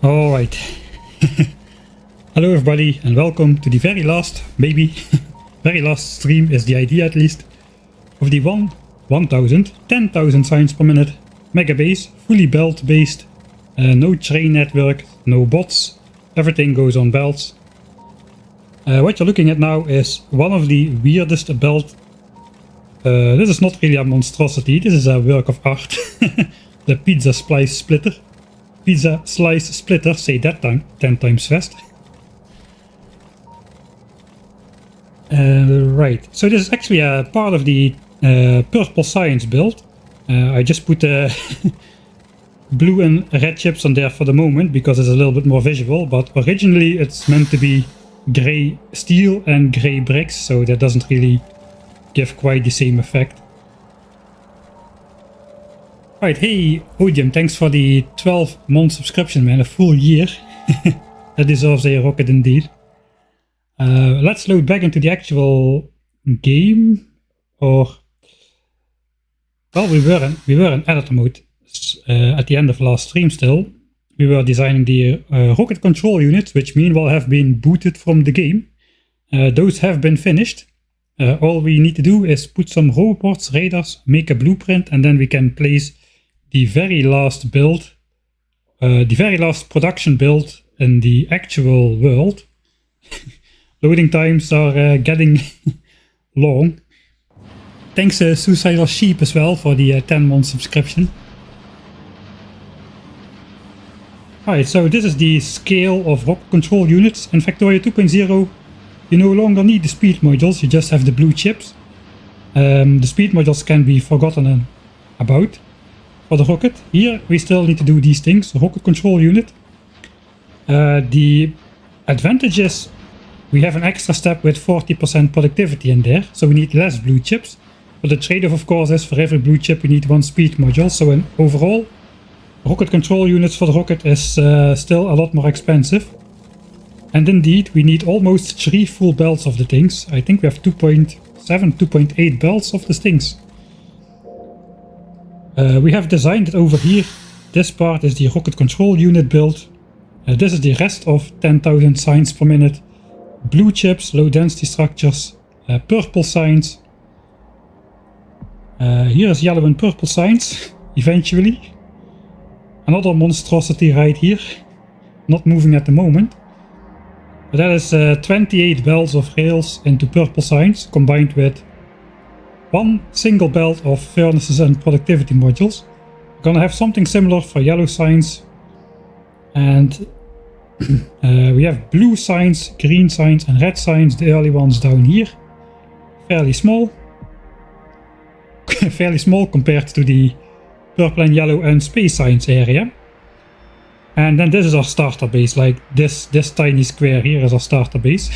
Alright. Hello everybody and welcome to the very last, maybe, very last stream is the idea at least, of the 10,000 signs per minute mega base, fully belt based, no train network, no bots, everything goes on belts. What you're looking at now is one of the weirdest belt. This is not really a monstrosity, this is a work of art. The pizza slice splitter. Pizza slice splitter, say that time 10 times fast. Right, so this is actually a part of the purple science build. I just put blue and red chips on there for the moment because it's a little bit more visual, but originally it's meant to be grey steel and grey bricks, so that doesn't really give quite the same effect. Right, hey Odium, thanks for the 12-month subscription, man, a full year. That deserves a rocket indeed. Let's load back into the actual game, or well, we were in editor mode at the end of last stream. Still, we were designing the rocket control units, which meanwhile have been booted from the game. Those have been finished. All we need to do is put some robots, radars, make a blueprint, and then we can place the very last build, the very last production build in the actual world. Loading times are getting long. Thanks Suicidal Sheep as well for the 10-month subscription. Alright, so this is the scale of rocket control units. In Factorio 2.0 you no longer need the speed modules, you just have the blue chips. The speed modules can be forgotten about for the rocket. Here we still need to do these things, rocket control unit. The advantage is we have an extra step with 40% productivity in there, so we need less blue chips. But the trade-off of course is for every blue chip we need one speed module, so in overall rocket control units for the rocket is still a lot more expensive. And indeed we need almost 3 full belts of the things. I think we have 2.7, 2.8 belts of the things. We have designed it over here. This part is the rocket control unit build. This is the rest of 10,000 signs per minute. Blue chips, low density structures, purple signs. Here is yellow and purple signs, eventually. Another monstrosity right here, not moving at the moment. But that is 28 belts of rails into purple signs, combined with one single belt of furnaces and productivity modules. We're gonna have something similar for yellow signs, and we have blue signs, green signs and red signs, the early ones down here. Fairly small. Fairly small compared to the purple and yellow and space signs area. And then this is our starter base, like this tiny square here is our starter base.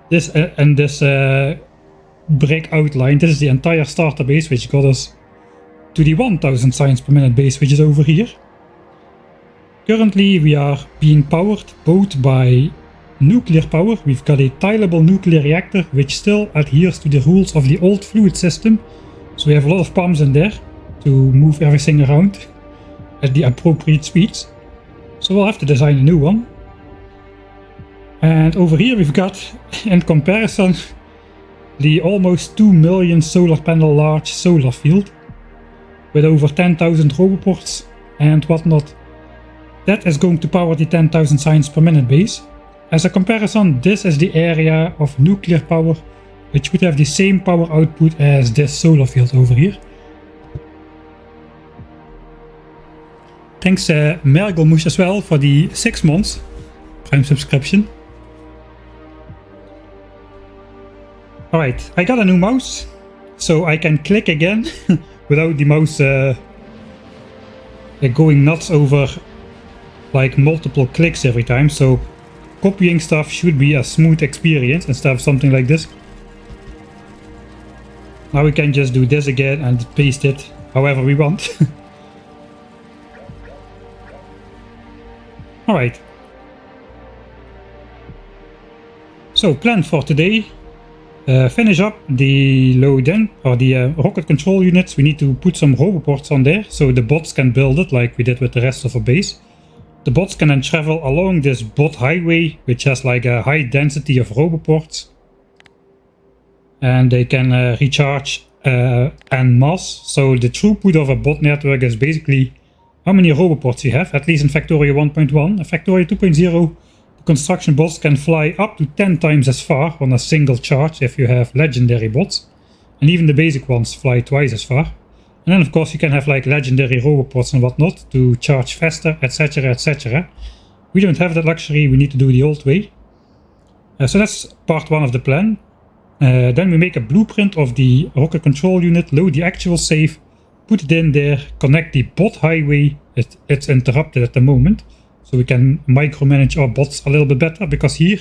This and this brick outline, this is the entire starter base, which got us to the 1000 signs per minute base, which is over here. Currently we are being powered both by nuclear power. We've got a tileable nuclear reactor which still adheres to the rules of the old fluid system, so we have a lot of pumps in there to move everything around at the appropriate speeds. So we'll have to design a new one. And over here we've got, in comparison, the almost 2 million solar panel large solar field with over 10,000 roboports and whatnot. That is going to power the 10,000 signs per minute base. As a comparison, this is the area of nuclear power which would have the same power output as this solar field over here. Thanks Mergelmush as well for the 6 months Prime subscription. Alright, I got a new mouse, so I can click again without the mouse going nuts over like multiple clicks every time, so copying stuff should be a smooth experience instead of something like this. Now we can just do this again and paste it however we want. Alright. So plan for today. Finish up the rocket control units. We need to put some roboports on there so the bots can build it like we did with the rest of our base. The bots can then travel along this bot highway, which has like a high density of roboports. And they can recharge en masse. So the throughput of a bot network is basically how many roboports you have, at least in Factorio 1.1. In Factorio 2.0, the construction bots can fly up to 10 times as far on a single charge if you have legendary bots. And even the basic ones fly twice as far. And then of course you can have like legendary roboports and whatnot to charge faster, etc, etc. We don't have that luxury, we need to do the old way. So that's part 1 of the plan. Then we make a blueprint of the rocket control unit, load the actual save, put it in there, connect the bot highway. It's interrupted at the moment, so we can micromanage our bots a little bit better, because here,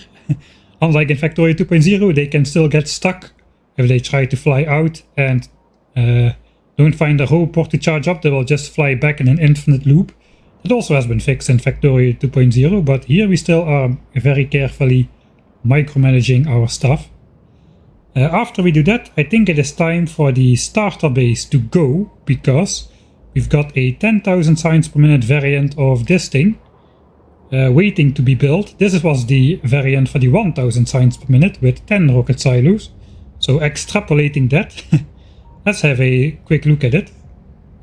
unlike in Factorio 2.0, they can still get stuck if they try to fly out and don't find a roboport to charge up. They will just fly back in an infinite loop. That also has been fixed in Factorio 2.0, but here we still are very carefully micromanaging our stuff. After we do that, I think it is time for the starter base to go, because we've got a 10,000 signs per minute variant of this thing waiting to be built. This was the variant for the 1000 signs per minute with 10 rocket silos. So extrapolating that, let's have a quick look at it.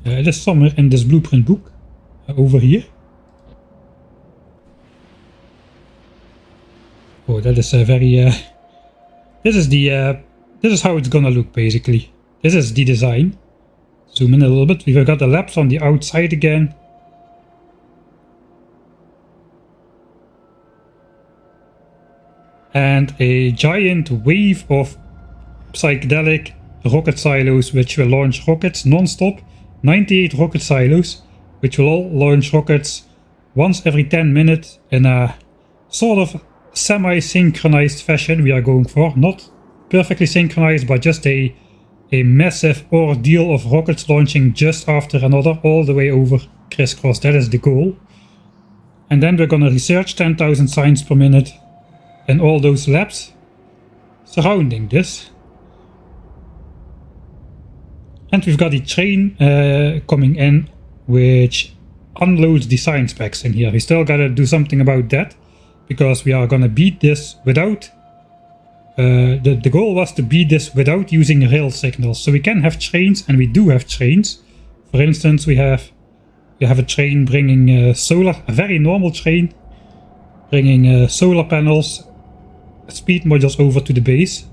It is somewhere in this blueprint book over here. Oh, that is a very... This is how it's gonna look basically. This is the design. Zoom in a little bit. We've got the labs on the outside again. And a giant wave of psychedelic rocket silos which will launch rockets non-stop. 98 rocket silos which will all launch rockets once every 10 minutes in a sort of semi-synchronized fashion we are going for. Not perfectly synchronized, but just a massive ordeal of rockets launching just after another all the way over crisscross. That is the goal. And then we're gonna research 10,000 signs per minute in all those labs surrounding this. And we've got the train coming in which unloads the science packs in here. We still gotta do something about that, because we are gonna beat this without... the goal was to beat this without using rail signals. So we can have trains, and we do have trains. For instance, we have a train bringing solar, a very normal train, bringing solar panels, speed modules over to the base.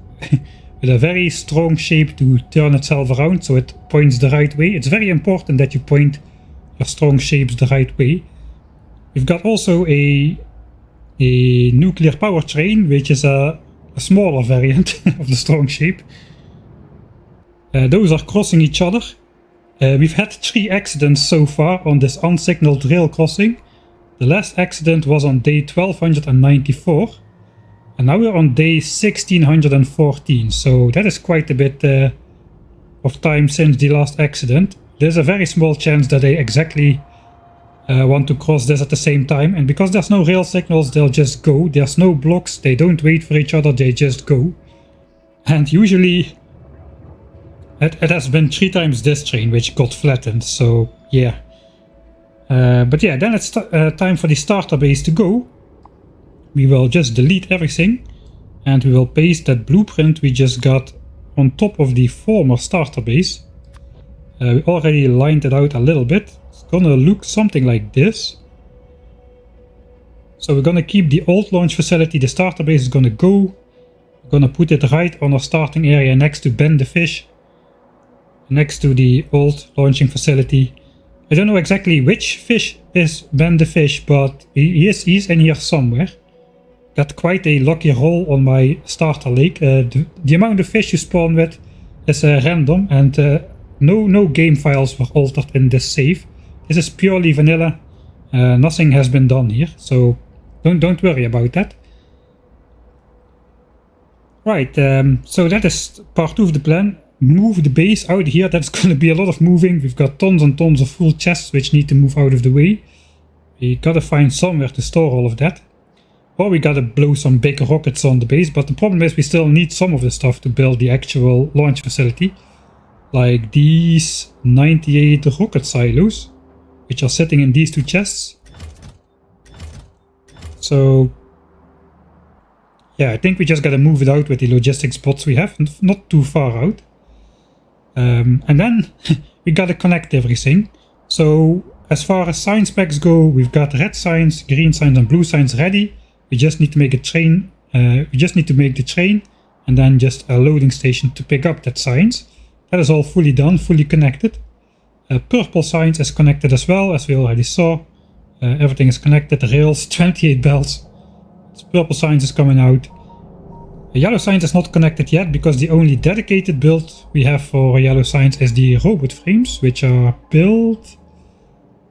With a very strong shape to turn itself around so it points the right way. It's very important that you point your strong shapes the right way. We've got also a nuclear power train, which is a smaller variant of the strong shape. Those are crossing each other. We've had 3 accidents so far on this unsignaled rail crossing. The last accident was on day 1294. And now we're on day 1614, so that is quite a bit of time since the last accident. There's a very small chance that they exactly want to cross this at the same time, and because there's no rail signals, they'll just go. There's no blocks, they don't wait for each other, they just go. And usually it has been 3 times this train which got flattened, so yeah. But yeah, then it's time for the starter base to go. We will just delete everything and we will paste that blueprint we just got on top of the former starter base. We already lined it out a little bit. It's gonna look something like this. So we're gonna keep the old launch facility. The starter base is gonna go. We're gonna put it right on our starting area next to Ben the Fish, next to the old launching facility. I don't know exactly which fish is Ben the Fish, but he's in here somewhere. Got quite a lucky roll on my starter lake. The amount of fish you spawn with is random, and no game files were altered in this save. This is purely vanilla. Nothing has been done here, so don't worry about that. Right, so that is part 2 of the plan. Move the base out here. That's going to be a lot of moving. We've got tons and tons of full chests which need to move out of the way. We gotta find somewhere to store all of that. Or we gotta blow some big rockets on the base, but the problem is we still need some of the stuff to build the actual launch facility. Like these 98 rocket silos, which are sitting in these 2 chests. So yeah, I think we just gotta move it out with the logistics bots we have, not too far out. And then we gotta connect everything. So as far as sign specs go, we've got red signs, green signs and blue signs ready. We just need to make a train, we just need to make the train and then just a loading station to pick up that signs. That is all fully done, fully connected. Purple signs is connected as well, as we already saw. Everything is connected, rails, 28 belts. Purple signs is coming out. Yellow signs is not connected yet because the only dedicated build we have for yellow signs is the robot frames, which are built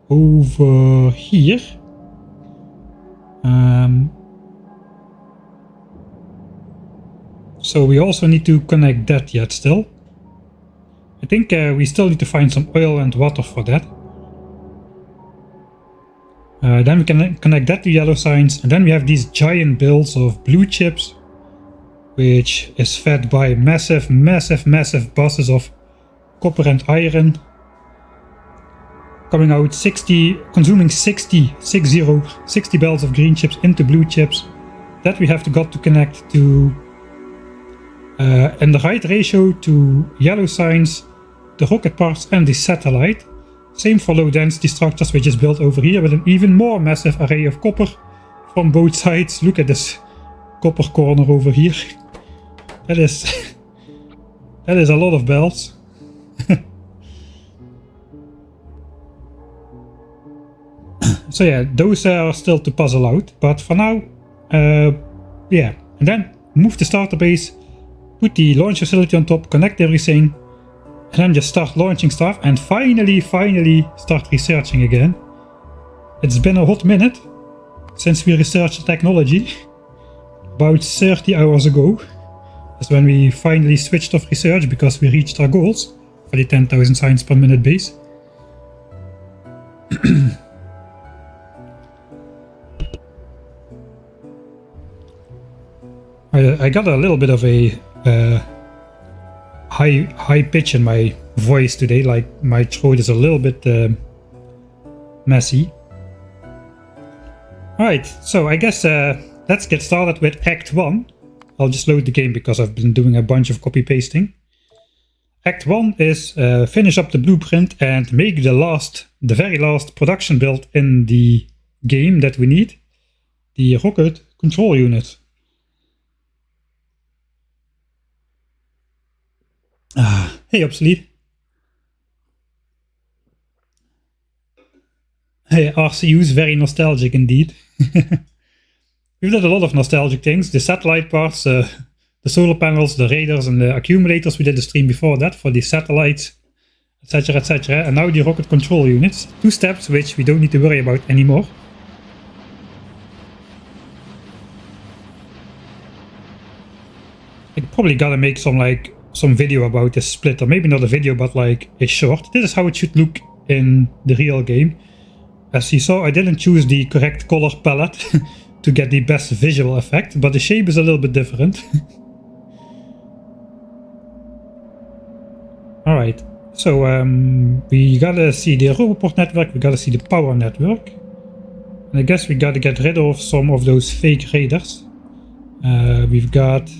over here. So we also need to connect that yet still. I think we still need to find some oil and water for that. Then we can connect that to yellow signs, and then we have these giant builds of blue chips, which is fed by massive buses of copper and iron. Coming out 60, consuming 60 belts of green chips into blue chips. That we have got to connect to in the right ratio to yellow signs, the rocket parts and the satellite. Same for low density structures, which is built over here with an even more massive array of copper from both sides. Look at this copper corner over here. That is a lot of belts. So yeah, those are still to puzzle out, but for now, yeah. And then move the starter base, put the launch facility on top, connect everything, and then just start launching stuff and finally start researching again. It's been a hot minute since we researched technology. About 30 hours ago is when we finally switched off research because we reached our goals for the 10,000 signs per minute base. I got a little bit of a high pitch in my voice today, like my throat is a little bit messy. Alright, so I guess let's get started with Act 1. I'll just load the game because I've been doing a bunch of copy pasting. Act 1 is finish up the blueprint and make the very last production build in the game that we need. The rocket control unit. Hey Obsolete. Hey, RCU is very nostalgic indeed. We've done a lot of nostalgic things. The satellite parts, the solar panels, the radars and the accumulators. We did the stream before that for the satellites, etc, etc. And now the rocket control units. 2 steps which we don't need to worry about anymore. I probably gotta make some video about this split, or maybe not a video but like a short. This is how it should look in the real game. As you saw, I didn't choose the correct color palette to get the best visual effect, but the shape is a little bit different. Alright, so we gotta see the Roboport network, we gotta see the power network. And I guess we gotta get rid of some of those fake radars. We've got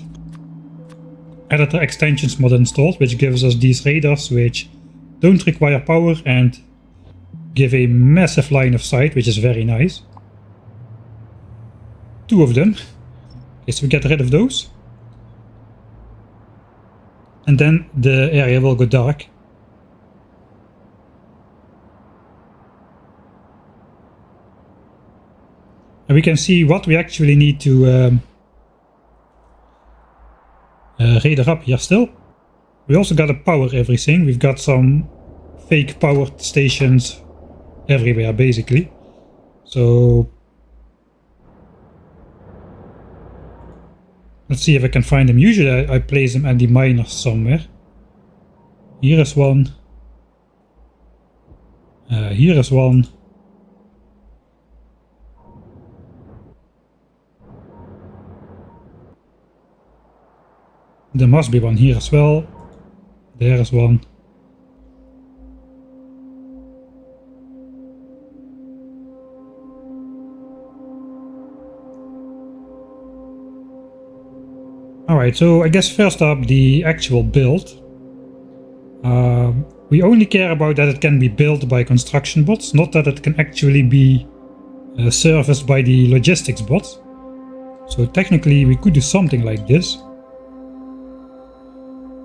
editor extensions mod installed, which gives us these radars which don't require power and give a massive line of sight, which is very nice. 2 of them. Okay, so we get rid of those. And then the area will go dark. And we can see what we actually need to radar up here still. We also gotta power everything. We've got some fake powered stations everywhere basically. So let's see if I can find them. Usually I place them at the miners somewhere. Here is one. Here is one. There must be one here as well. There is one. Alright, so I guess first up the actual build. We only care about that it can be built by construction bots, not that it can actually be serviced by the logistics bots. So technically we could do something like this.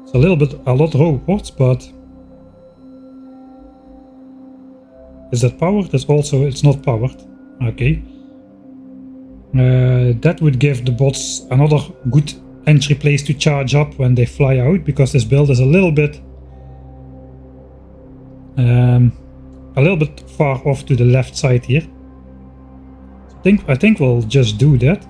It's a lot robots, but is that powered? It's not powered. Okay. That would give the bots another good entry place to charge up when they fly out, because this build is a little bit far off to the left side here. I think we'll just do that.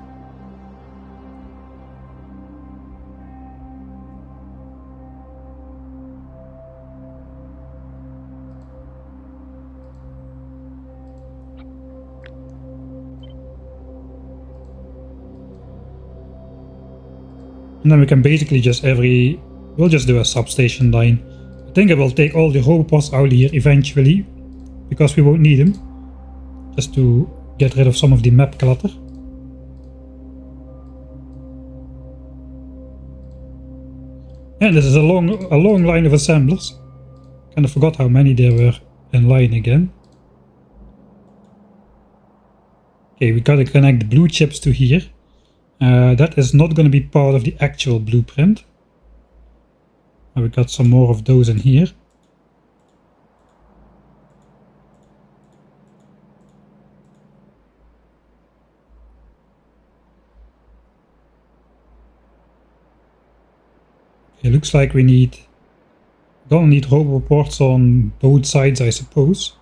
And then we can basically we'll just do a substation line. I think I will take all the robots out here eventually, because we won't need them. Just to get rid of some of the map clutter. And this is a long line of assemblers. Kind of forgot how many there were in line again. Okay, we gotta connect the blue chips to here. That is not going to be part of the actual blueprint. We got some more of those in here. It looks like gonna need roboports on both sides, I suppose.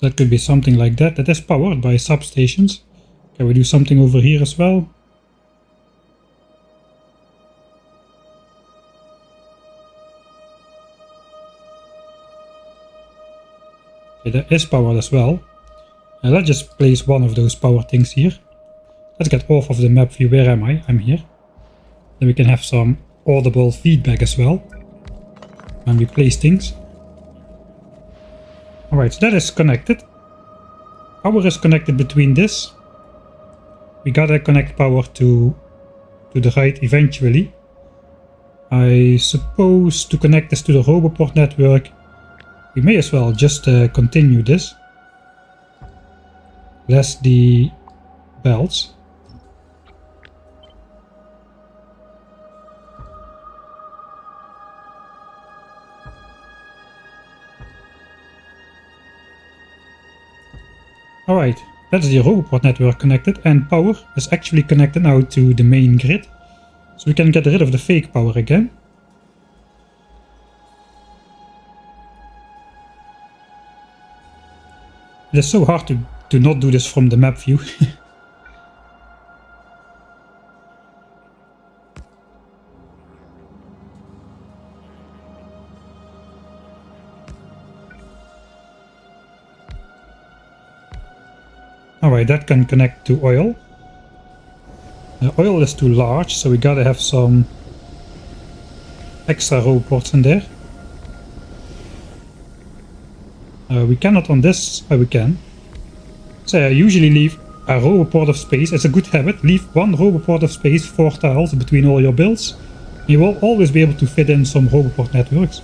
That could be something like that. That is powered by substations. Can we do something over here as well? Okay, that is powered as well. Let's just place one of those power things here. Let's get off of the map view. Where am I? I'm here. Then we can have some audible feedback as well when we place things. Alright, so that is connected. Power is connected between this. We gotta connect power to the right eventually. I suppose to connect this to the Roboport network, we may as well just continue this. Less the belts. Alright, that's the Roboport network connected, and power is actually connected now to the main grid. So we can get rid of the fake power again. It is so hard to not do this from the map view. Alright, that can connect to oil. Oil is too large, so we gotta have some extra roboports in there. We cannot on this. We can. So I usually leave a roboport of space. It's a good habit. Leave one roboport of space, 4 tiles between all your builds. You will always be able to fit in some roboport networks.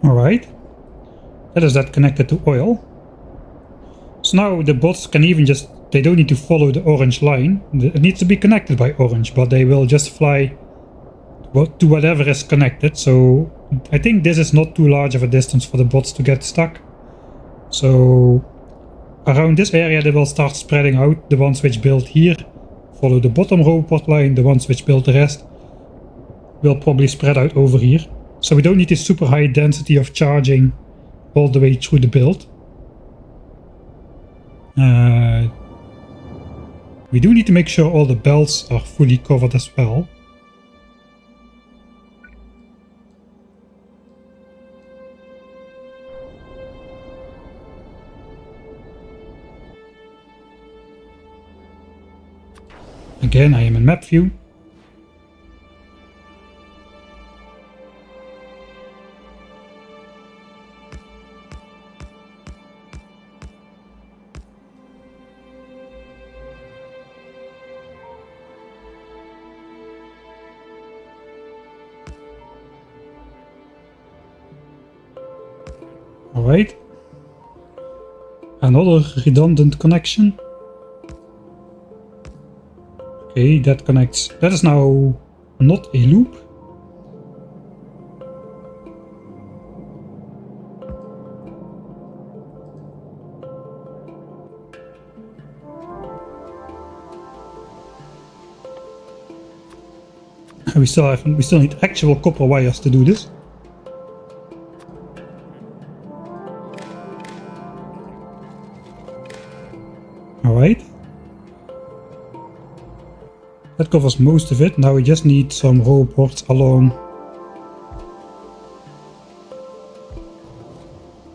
Alright, that is that connected to oil. So now the bots can even they don't need to follow the orange line. It needs to be connected by orange, but they will just fly to whatever is connected. So I think this is not too large of a distance for the bots to get stuck. So around this area they will start spreading out. The ones which build here follow the bottom roboport line, the ones which build the rest will probably spread out over here. So we don't need this super high density of charging all the way through the build. We do need to make sure all the belts are fully covered as well. Again, I am in map view. Alright. Another redundant connection. Okay, that connects. That is now not a loop. We still need actual copper wires to do this. Alright. That covers most of it. Now we just need some roboports along.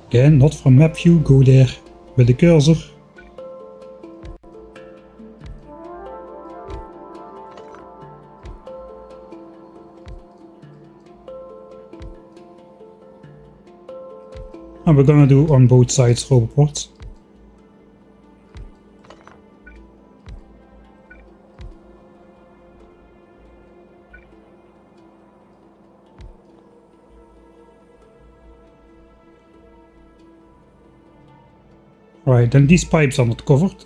Again, not from map view, go there with the cursor. And we're gonna do on both sides roboports. Right, then these pipes are not covered.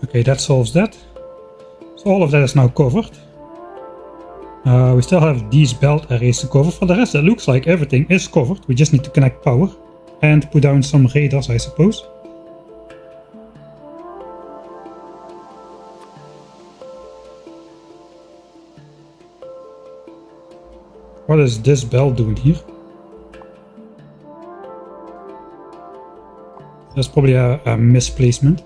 Okay, that solves that. So all of that is now covered. We still have these belt arrays to cover. For the rest, it looks like everything is covered. We just need to connect power and put down some radars, I suppose. What is this belt doing here? That's probably a misplacement.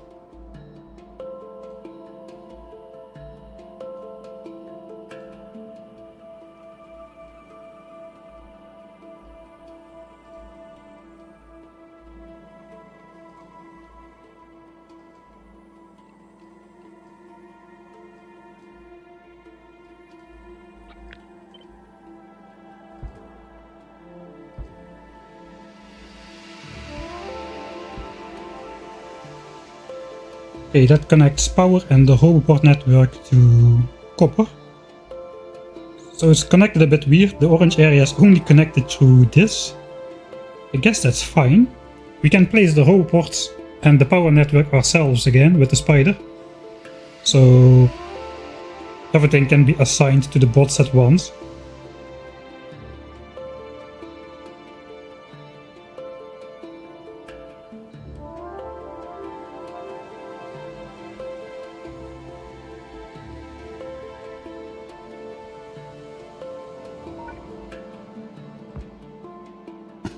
Okay, that connects power and the roboport network to copper. So it's connected a bit weird. The orange area is only connected through this. I guess that's fine. We can place the roboports and the power network ourselves again with the spider. So everything can be assigned to the bots at once.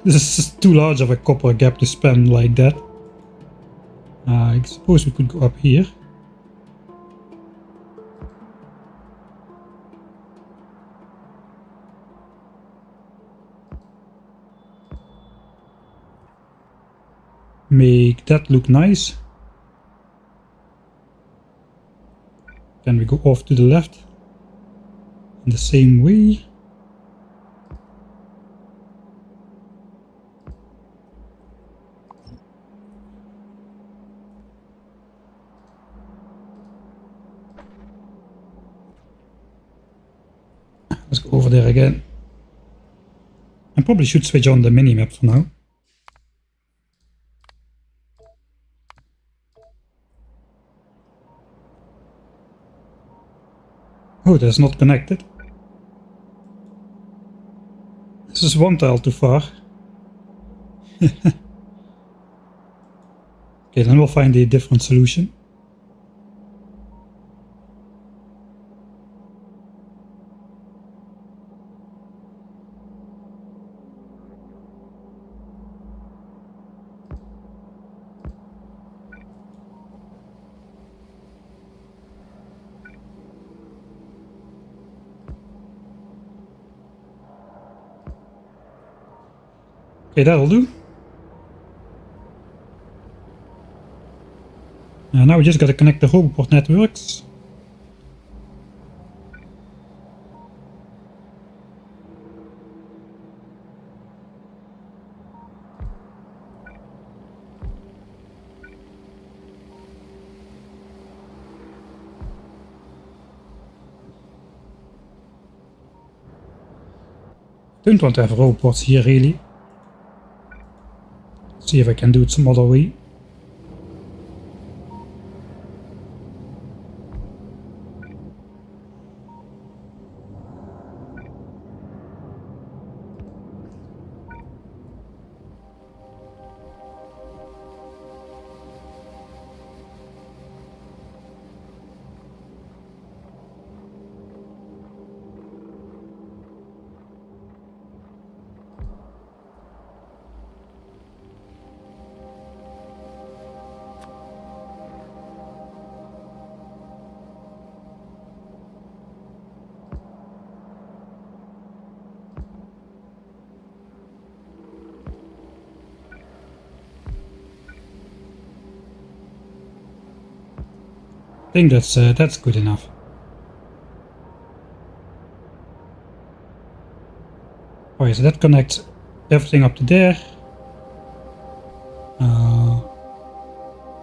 This is too large of a copper gap to spam like that. I suppose we could go up here. Make that look nice. Then we go off to the left in the same way. Let's go over there again. I probably should switch on the mini-map for now. Oh, that's not connected. This is one tile too far. Okay, then we'll find a different solution. Okay, that'll do. Now we just gotta connect the roboport networks. Don't want to have roboports here really. See if I can do it some other way. I think that's good enough. Okay, so that connects everything up to there.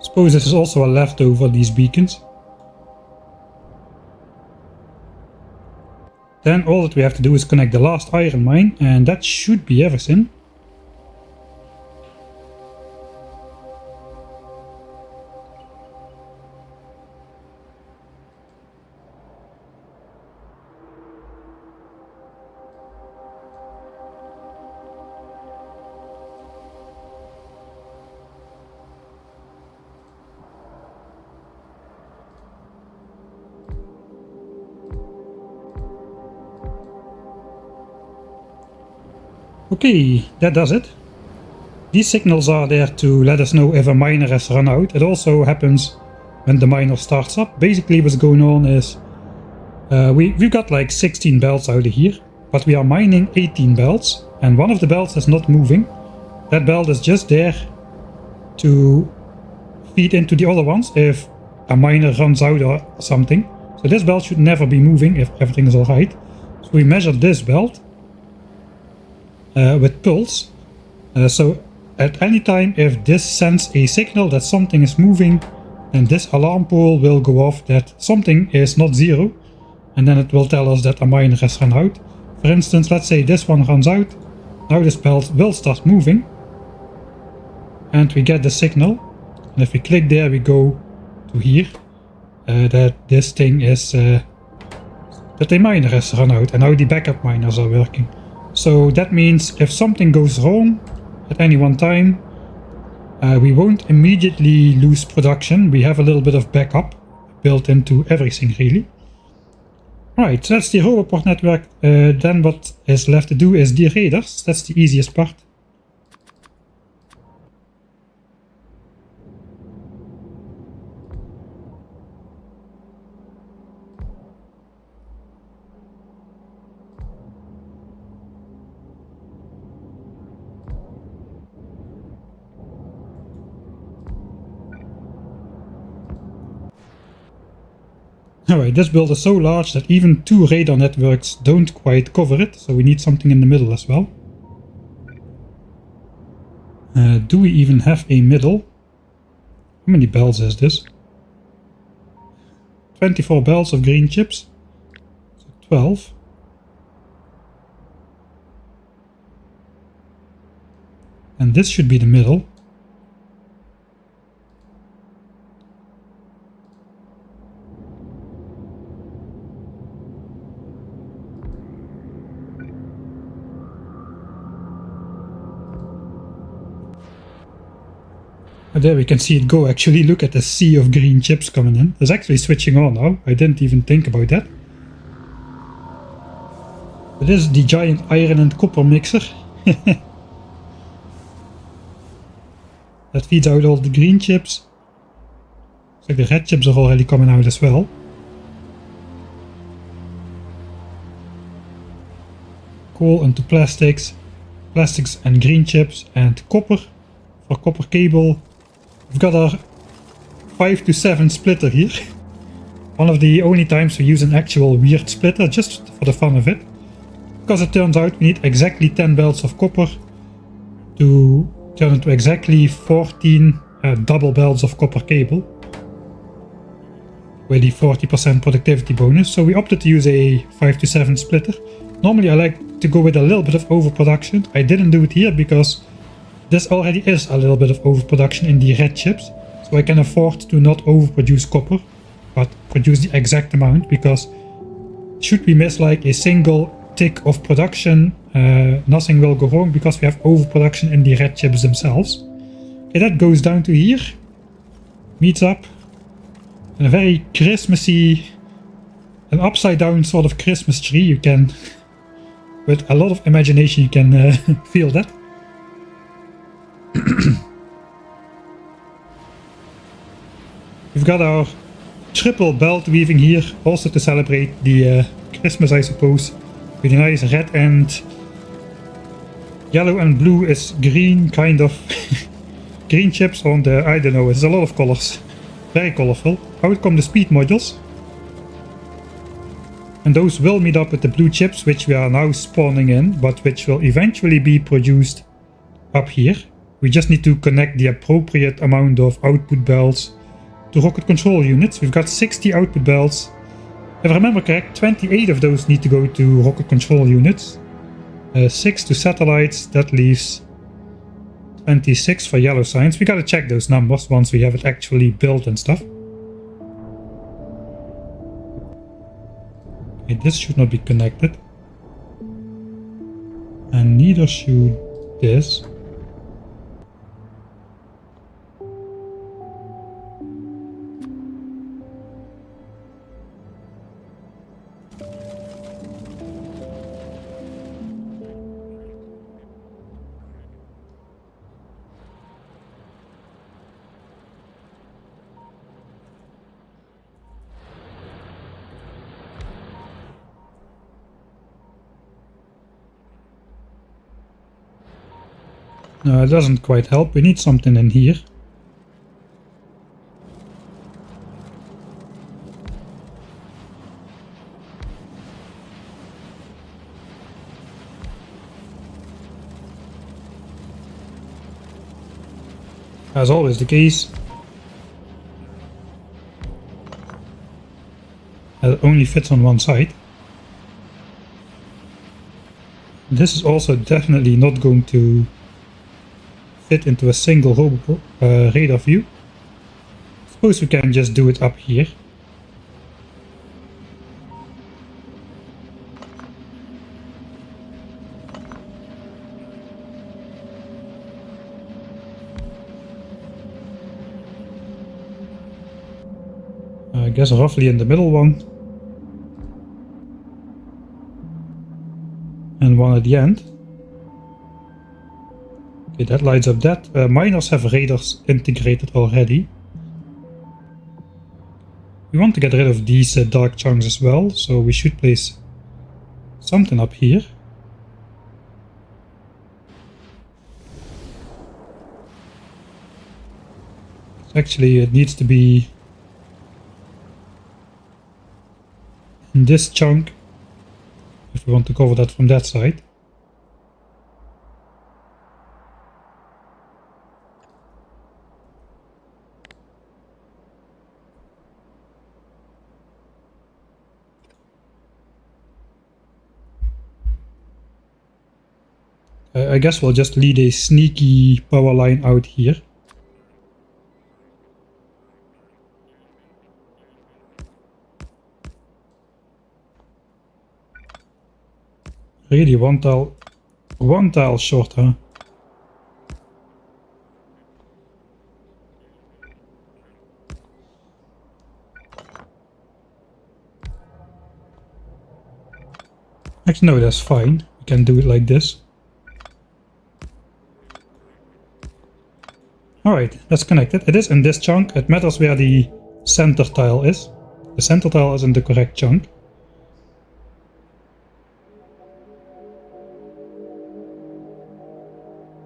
Suppose this is also a leftover, these beacons. Then all that we have to do is connect the last iron mine, and that should be everything. Okay, that does it. These signals are there to let us know if a miner has run out. It also happens when the miner starts up. Basically what's going on is we've got like 16 belts out of here, but we are mining 18 belts, and one of the belts is not moving. That belt is just there to feed into the other ones if a miner runs out or something. So this belt should never be moving if everything is alright. So we measured this belt with pulse. So at any time if this sends a signal that something is moving, then this alarm pole will go off that something is not zero, and then it will tell us that a miner has run out. For instance, let's say this one runs out. Now this belt will start moving and we get the signal, and if we click there we go to here, that this thing is that a miner has run out, and now the backup miners are working. So that means if something goes wrong at any one time, we won't immediately lose production. We have a little bit of backup built into everything really. Right, so that's the roboport network. Then what is left to do is the radars. That's the easiest part. Alright, this build is so large that even 2 radar networks don't quite cover it, so we need something in the middle as well. Do we even have a middle? How many bells is this? 24 bells of green chips. So 12. And this should be the middle. There we can see it go actually. Look at the sea of green chips coming in. It's actually switching on now. I didn't even think about that. It is the giant iron and copper mixer. That feeds out all the green chips. Looks like the red chips are already coming out as well. Coal into plastics. Plastics and green chips and copper for copper cable. We've got our 5 to 7 splitter here. One of the only times we use an actual weird splitter, just for the fun of it. Because it turns out we need exactly 10 belts of copper to turn into exactly 14 double belts of copper cable. With the 40% productivity bonus. So we opted to use a 5 to 7 splitter. Normally I like to go with a little bit of overproduction. I didn't do it here because this already is a little bit of overproduction in the red chips. So I can afford to not overproduce copper, but produce the exact amount, because should we miss like a single tick of production, nothing will go wrong because we have overproduction in the red chips themselves. Okay, that goes down to here. Meets up. And a very Christmassy, an upside down sort of Christmas tree. You can, with a lot of imagination, you can feel that. We've got our triple belt weaving here, also to celebrate the Christmas, I suppose. With a nice red and yellow and blue is green, kind of. Green chips on the, I don't know, it's a lot of colors. Very colorful. Out come the speed modules. And those will meet up with the blue chips, which we are now spawning in, but which will eventually be produced up here. We just need to connect the appropriate amount of output belts to rocket control units. We've got 60 output belts. If I remember correct, 28 of those need to go to rocket control units. 6 to satellites, that leaves 26 for yellow signs. We gotta check those numbers once we have it actually built and stuff. Okay, this should not be connected. And neither should this. No, it doesn't quite help. We need something in here. As always the case, it only fits on one side. This is also definitely not going to fit into a single radar view. Suppose we can just do it up here. I guess roughly in the middle one. And one at the end. Okay, that lights up that. Miners have radars integrated already. We want to get rid of these dark chunks as well, so we should place something up here. Actually, it needs to be in this chunk if we want to cover that from that side. I guess we'll just lead a sneaky power line out here. Really, one tile short, huh? Actually, no, that's fine. We can do it like this. Alright, that's connected. It is in this chunk. It matters where the center tile is. The center tile is in the correct chunk.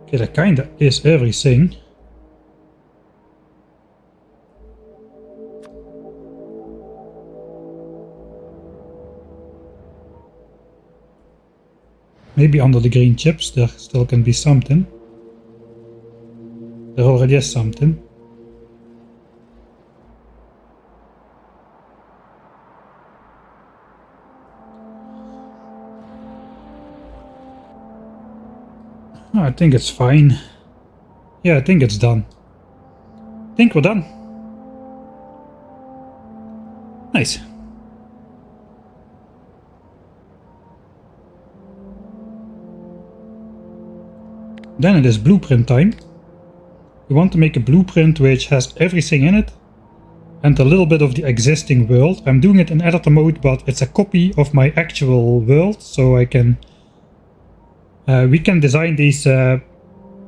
Okay, that kinda is everything. Maybe under the green chips there still can be something. There already is something. Oh, I think it's fine. Yeah, I think it's done. I think we're done. Nice. Then it is blueprint time. We want to make a blueprint which has everything in it and a little bit of the existing world. I'm doing it in editor mode, but it's a copy of my actual world, so I can we can design these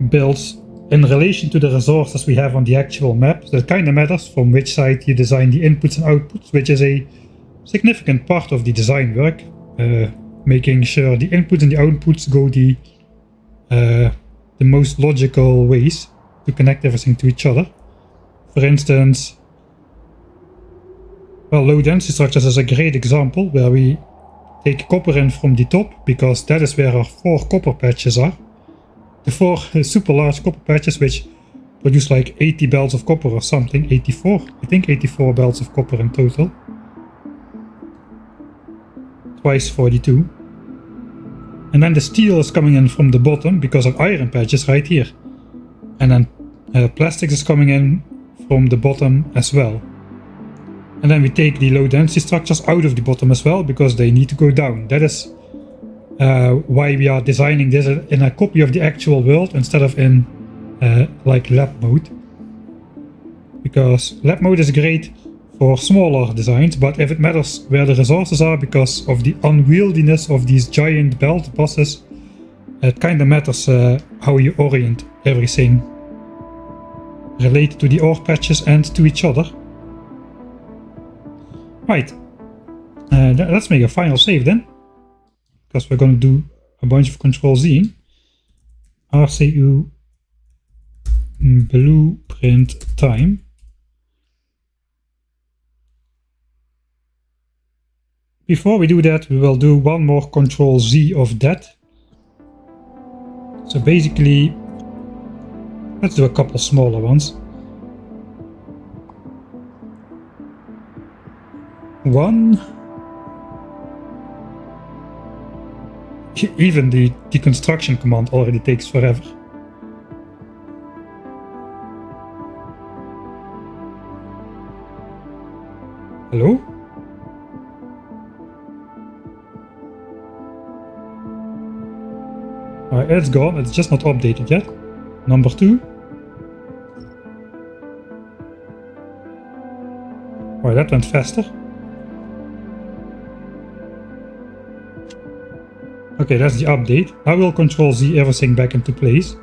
builds in relation to the resources we have on the actual map. So it kind of matters from which side you design the inputs and outputs, which is a significant part of the design work. Making sure the inputs and the outputs go the most logical ways to connect everything to each other. For instance, well, low density structures is a great example where we take copper in from the top because that is where our 4 copper patches are. The 4 super large copper patches which produce like 80 belts of copper or something, 84, I think 84 belts of copper in total. Twice 42. And then the steel is coming in from the bottom because our iron patch is right here. And then plastics is coming in from the bottom as well. And then we take the low density structures out of the bottom as well because they need to go down. That is why we are designing this in a copy of the actual world instead of in like lab mode. Because lab mode is great for smaller designs, but if it matters where the resources are because of the unwieldiness of these giant belt bosses, it kinda matters how you orient everything related to the ore patches and to each other. Right, let's make a final save then, because we're gonna do a bunch of Control-Z. RCU blueprint time. Before we do that, we will do one more Control-Z of that. So basically, let's do a couple smaller ones. One. Even the deconstruction command already takes forever. Hello? Alright, it's gone, it's just not updated yet. Number 2. Alright, that went faster. Okay, that's the update. I will Control-Z everything back into place.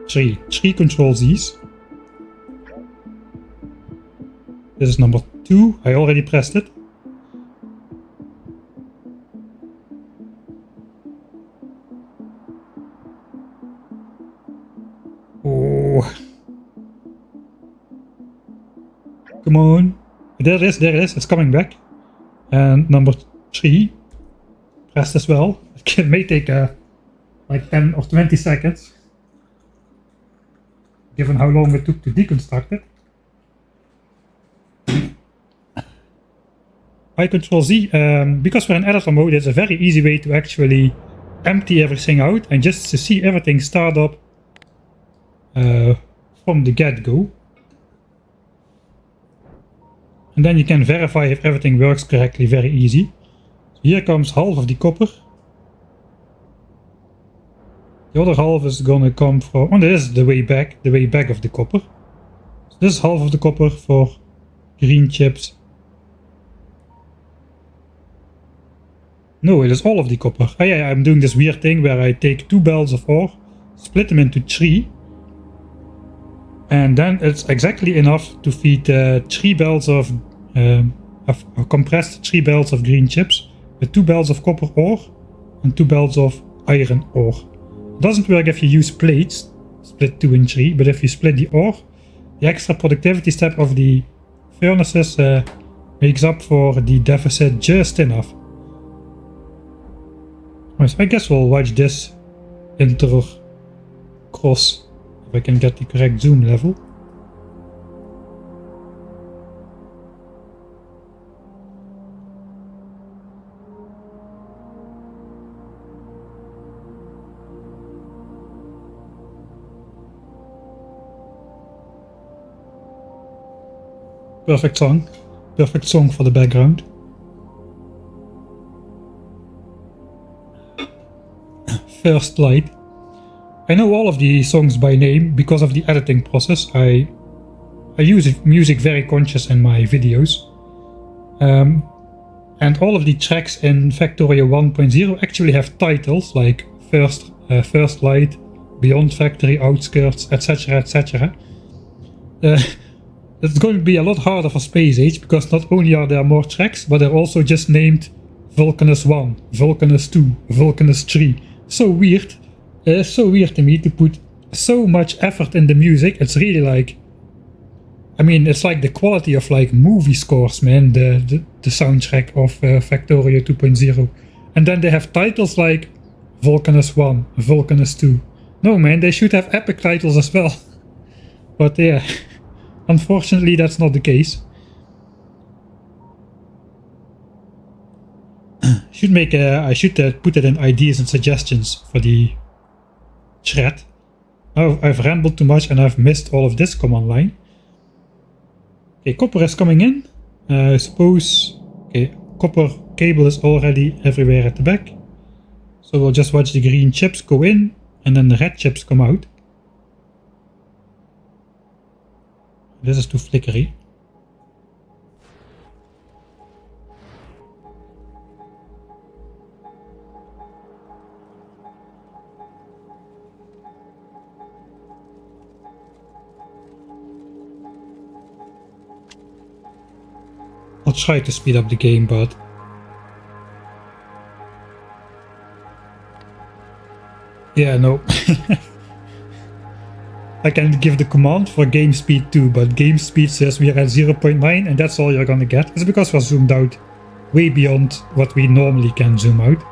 3 Control-Z's. This is number 2. I already pressed it. Oh. Come on. There it is, it's coming back. And number 3. Pressed as well. It may take like 10 or 20 seconds. Given how long it took to deconstruct it. I Control-Z, because we're in editor mode, it's a very easy way to actually empty everything out and just to see everything start up from the get-go. And then you can verify if everything works correctly very easy. So here comes half of the copper. The other half is gonna come from, oh, this is the way back of the copper. So this is half of the copper for green chips. No, it is all of the copper. Oh yeah, I'm doing this weird thing where I take 2 belts of ore, split them into 3, and then it's exactly enough to feed 3 belts of compressed 3 belts of green chips with 2 belts of copper ore and 2 belts of iron ore. It doesn't work if you use plates, split 2 and 3, but if you split the ore, the extra productivity step of the furnaces makes up for the deficit just enough. So I guess we'll watch this intercross if I can get the correct zoom level. Perfect song. Perfect song for the background. First Light. I know all of the songs by name because of the editing process. I use music very conscious in my videos. And all of the tracks in Factorio 1.0 actually have titles like First Light, Beyond Factory, Outskirts, etc, etc. It's going to be a lot harder for Space Age because not only are there more tracks, but they're also just named Vulcanus 1, Vulcanus 2, Vulcanus 3. So weird. It's so weird to me to put so much effort in the music. It's really like, I mean, it's like the quality of like movie scores, man, the soundtrack of Factorio 2.0. And then they have titles like Vulcanus 1, Vulcanus 2. No man, they should have epic titles as well. But yeah, unfortunately that's not the case. I should put it in ideas and suggestions for the thread. Oh, I've rambled too much and I've missed all of this command line. Okay, copper is coming in. I suppose. Okay, copper cable is already everywhere at the back. So we'll just watch the green chips go in and then the red chips come out. This is too flickery. I'll try to speed up the game, but yeah, no. I can give the command for game speed too, but game speed says we are at 0.9 and that's all you're gonna get. It's because we're zoomed out way beyond what we normally can zoom out.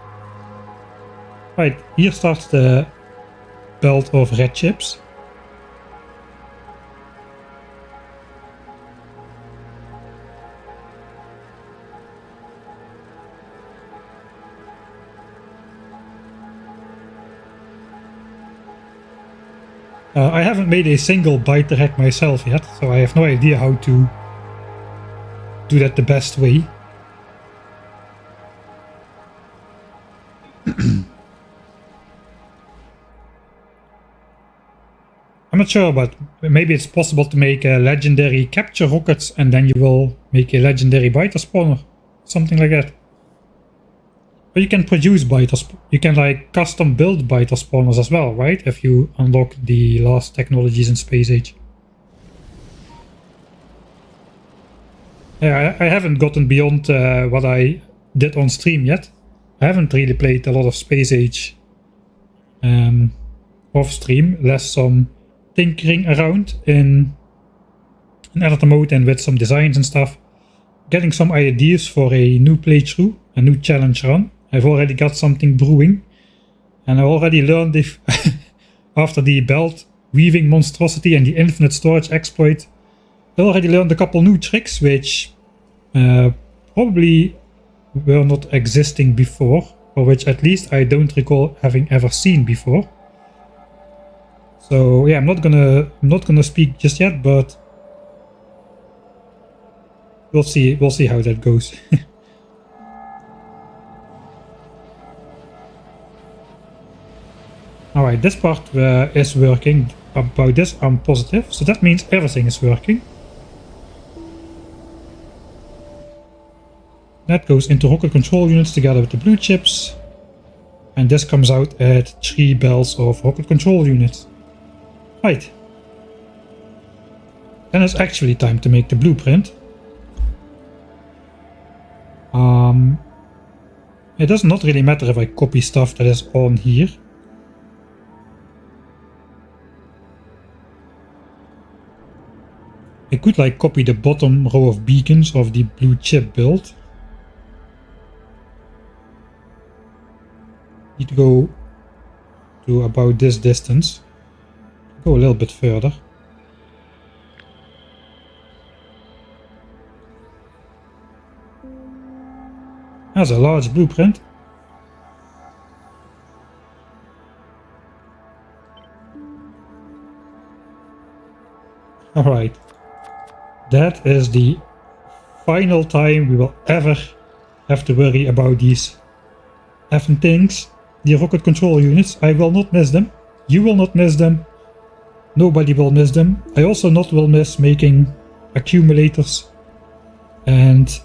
Right, here starts the belt of red chips. I haven't made a single biter hack myself yet, so I have no idea how to do that the best way. I'm not sure, but maybe it's possible to make a legendary capture rockets and then you will make a legendary biter spawner. Something like that. But you can produce biters, you can like custom build biter spawners as well, right? If you unlock the last technologies in Space Age. Yeah, I haven't gotten beyond what I did on stream yet. I haven't really played a lot of Space Age off stream, less some tinkering around in editor mode and with some designs and stuff. Getting some ideas for a new playthrough, a new challenge run. I've already got something brewing, and I already learned if after the belt weaving monstrosity and the infinite storage exploit, I already learned a couple new tricks which probably were not existing before, or which at least I don't recall having ever seen before. So yeah, I'm not gonna speak just yet, but we'll see how that goes. Alright, this part is working. About this I'm positive, so that means everything is working. That goes into rocket control units together with the blue chips. And this comes out at 3 bells of rocket control units. Right. Then it's actually time to make the blueprint. It does not really matter if I copy stuff that is on here. I could like copy the bottom row of beacons of the blue chip build. Need to go to about this distance. Go a little bit further. That's a large blueprint. Alright. That is the final time we will ever have to worry about these effing things. The rocket control units. I will not miss them. You will not miss them. Nobody will miss them. I also not will miss making accumulators and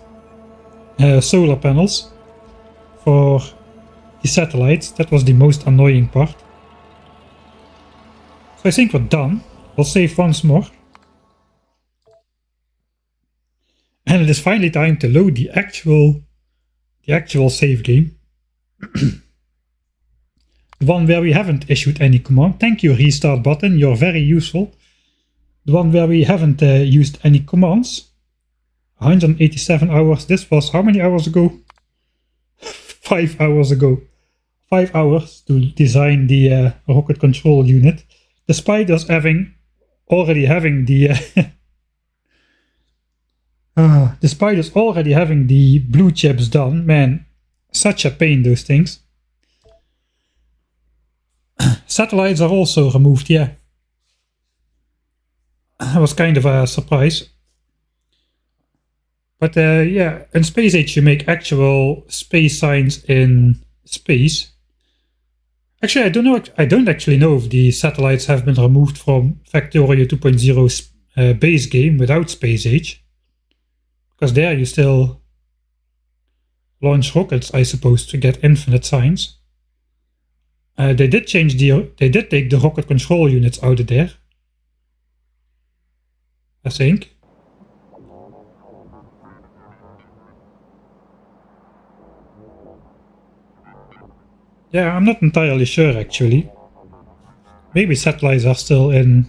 solar panels for the satellites. That was the most annoying part. So I think we're done. We'll save once more. And it is finally time to load the actual save game. The one where we haven't issued any command. Thank you, restart button, you're very useful. The one where we haven't used any commands. 187 hours. This was how many hours ago? 5 hours ago. 5 hours to design the rocket control unit. Despite us already having the despite us already having the blue chips done. Man, such a pain, those things. Satellites are also removed, yeah. That was kind of a surprise. But yeah, in Space Age you make actual space signs in space. Actually, I don't actually know if the satellites have been removed from Factorio 2.0's base game without Space Age. Because there you still launch rockets, I suppose, to get infinite signs. They did take the rocket control units out of there, I think. Yeah, I'm not entirely sure actually. Maybe satellites are still in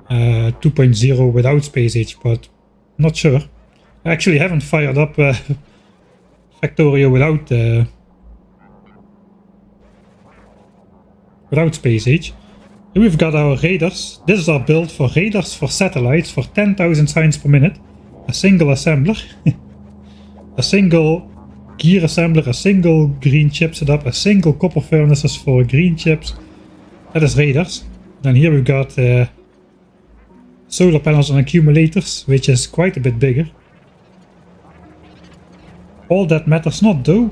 2.0 without Space Age, but I'm not sure. I actually haven't fired up Factorio without Space Age. Here we've got our radars. This is our build for radars for satellites for 10,000 signs per minute. A single assembler. A single gear assembler, a single green chip setup, a single copper furnaces for green chips. That is radars. Then here we've got solar panels and accumulators, which is quite a bit bigger. All that matters not though.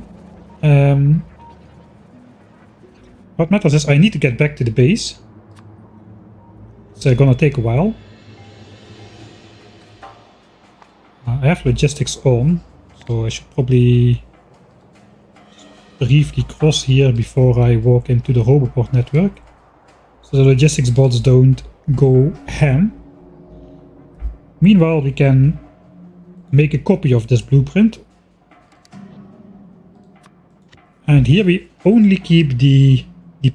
What matters is I need to get back to the base. It's gonna take a while. I have logistics on, so I should probably briefly cross here before I walk into the Roboport network, so the logistics bots don't go ham. Meanwhile, we can make a copy of this blueprint. And here we only keep the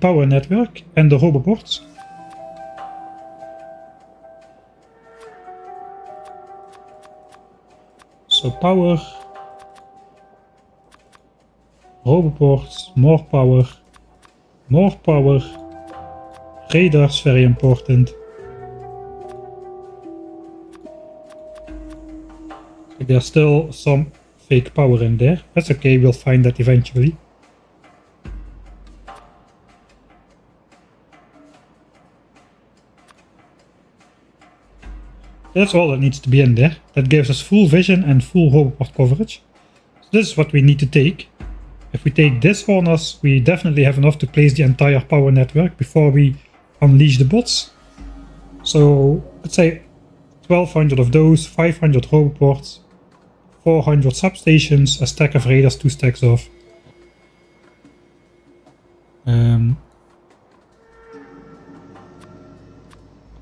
power network and the Roboports. So power, Roboports, more power, radars, very important. There's still some fake power in there. That's okay, we'll find that eventually. That's all that needs to be in there. That gives us full vision and full Roboport coverage. So this is what we need to take. If we take this on us, we definitely have enough to place the entire power network before we unleash the bots. So let's say 1200 of those, 500 Roboports, 400 substations, a stack of radars, 2 stacks of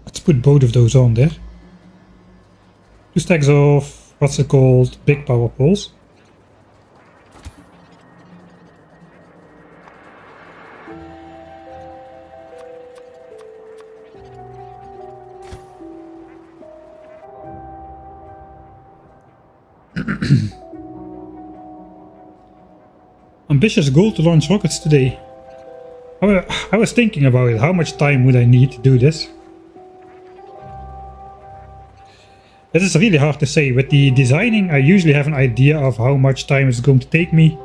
let's put both of those on there. 2 stacks of what's it called, big power poles. Ambitious goal to launch rockets today. I was thinking about it, how much time would I need to do this? This is really hard to say. With the designing, I usually have an idea of how much time it's going to take me.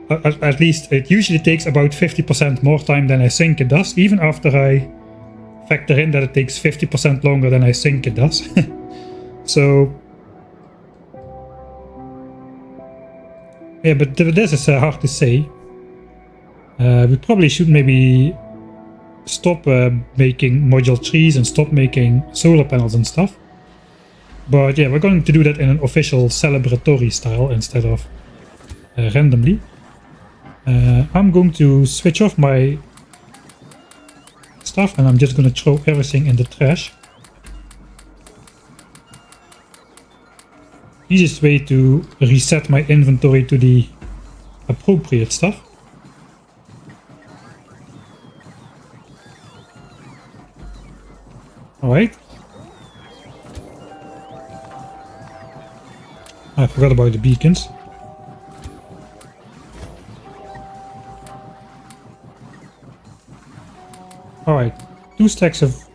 At least it usually takes about 50% more time than I think it does, even after I factor in that it takes 50% longer than I think it does. So yeah, but this is hard to say. We probably should maybe stop making module trees and stop making solar panels and stuff. But yeah, we're going to do that in an official celebratory style instead of randomly. I'm going to switch off my stuff and I'm just going to throw everything in the trash. Easiest way to reset my inventory to the appropriate stuff. Alright. I forgot about the beacons. Alright, 2 stacks of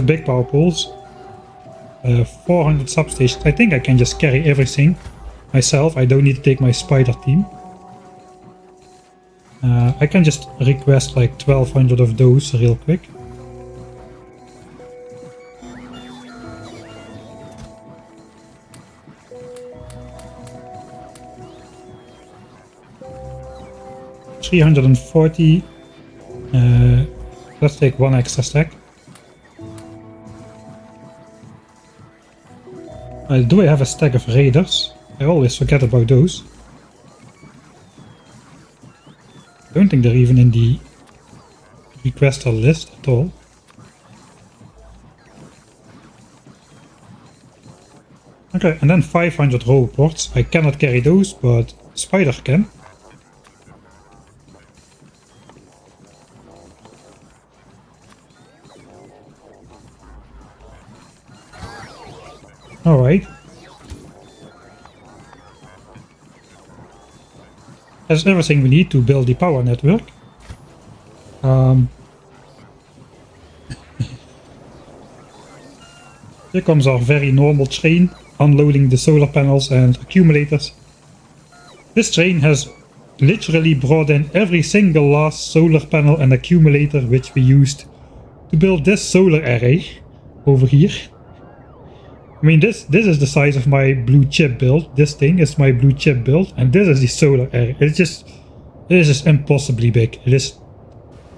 big power poles, 400 substations. I think I can just carry everything myself. I don't need to take my spider team. I can just request like 1200 of those real quick. $340. Let's take 1 extra stack. Do I have a stack of raiders? I always forget about those. I don't think they're even in the requester list at all. Okay, and then 500 roboports. I cannot carry those, but Spider can. Alright. That's everything we need to build the power network. Here comes our very normal train, unloading the solar panels and accumulators. This train has literally brought in every single last solar panel and accumulator which we used to build this solar array over here. I mean, this is the size of my blue chip build. This thing is my blue chip build, and this is the solar array. It is just impossibly big. It is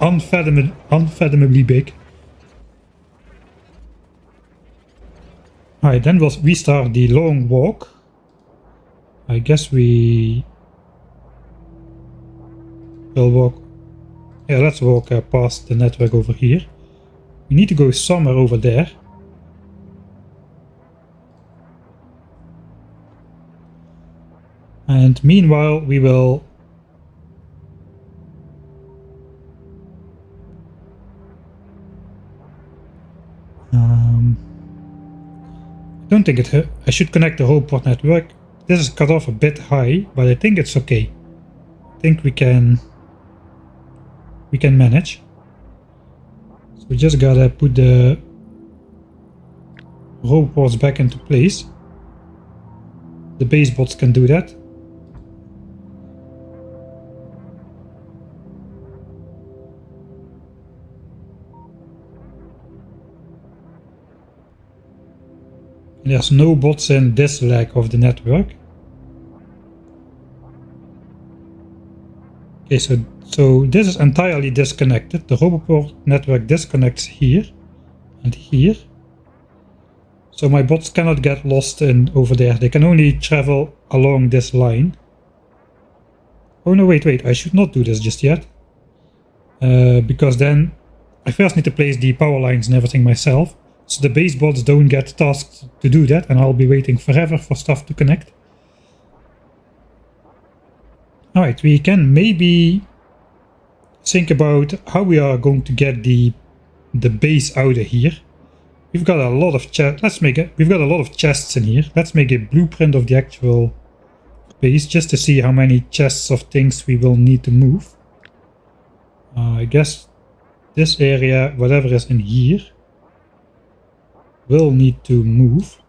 unfathomably big. Alright, then we'll restart the long walk. I guess we will walk. Yeah, let's walk past the network over here. We need to go somewhere over there. And meanwhile, we will I don't think I should connect the whole port network. This is cut off a bit high, but I think it's okay. I think we can manage. So we just gotta put the row ports back into place. The base bots can do that. There's no bots in this leg of the network. Okay, so this is entirely disconnected. The Roboport network disconnects here and here. So my bots cannot get lost in over there. They can only travel along this line. Oh no, wait, I should not do this just yet. Because then I first need to place the power lines and everything myself. So the base bots don't get tasked to do that, and I'll be waiting forever for stuff to connect. Alright, we can maybe think about how we are going to get the base out of here. We've got a lot of chests. We've got a lot of chests in here. Let's make a blueprint of the actual base just to see how many chests of things we will need to move. I guess this area, whatever is in here, will need to move.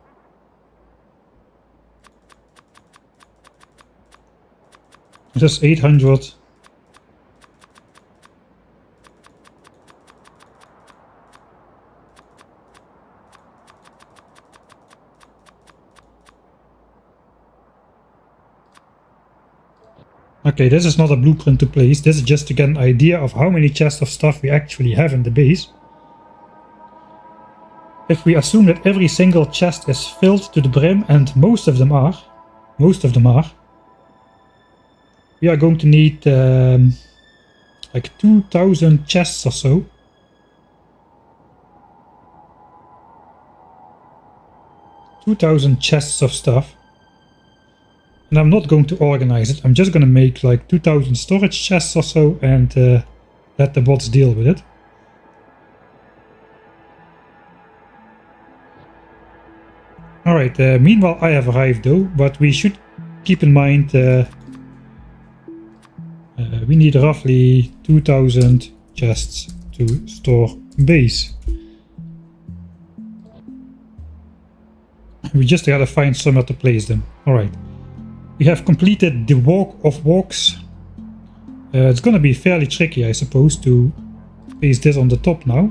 Just 800. Okay, this is not a blueprint to place. This is just to get an idea of how many chests of stuff we actually have in the base. If we assume that every single chest is filled to the brim, and most of them are, we are going to need like 2000 chests or so. Chests of stuff. And I'm not going to organize it. I'm just going to make like 2000 storage chests or so and let the bots deal with it. Alright, meanwhile I have arrived though, but we should keep in mind we need roughly 2000 chests to store base. We just gotta find somewhere to place them. Alright. We have completed the walk of walks. It's gonna be fairly tricky, I suppose, to place this on the top now.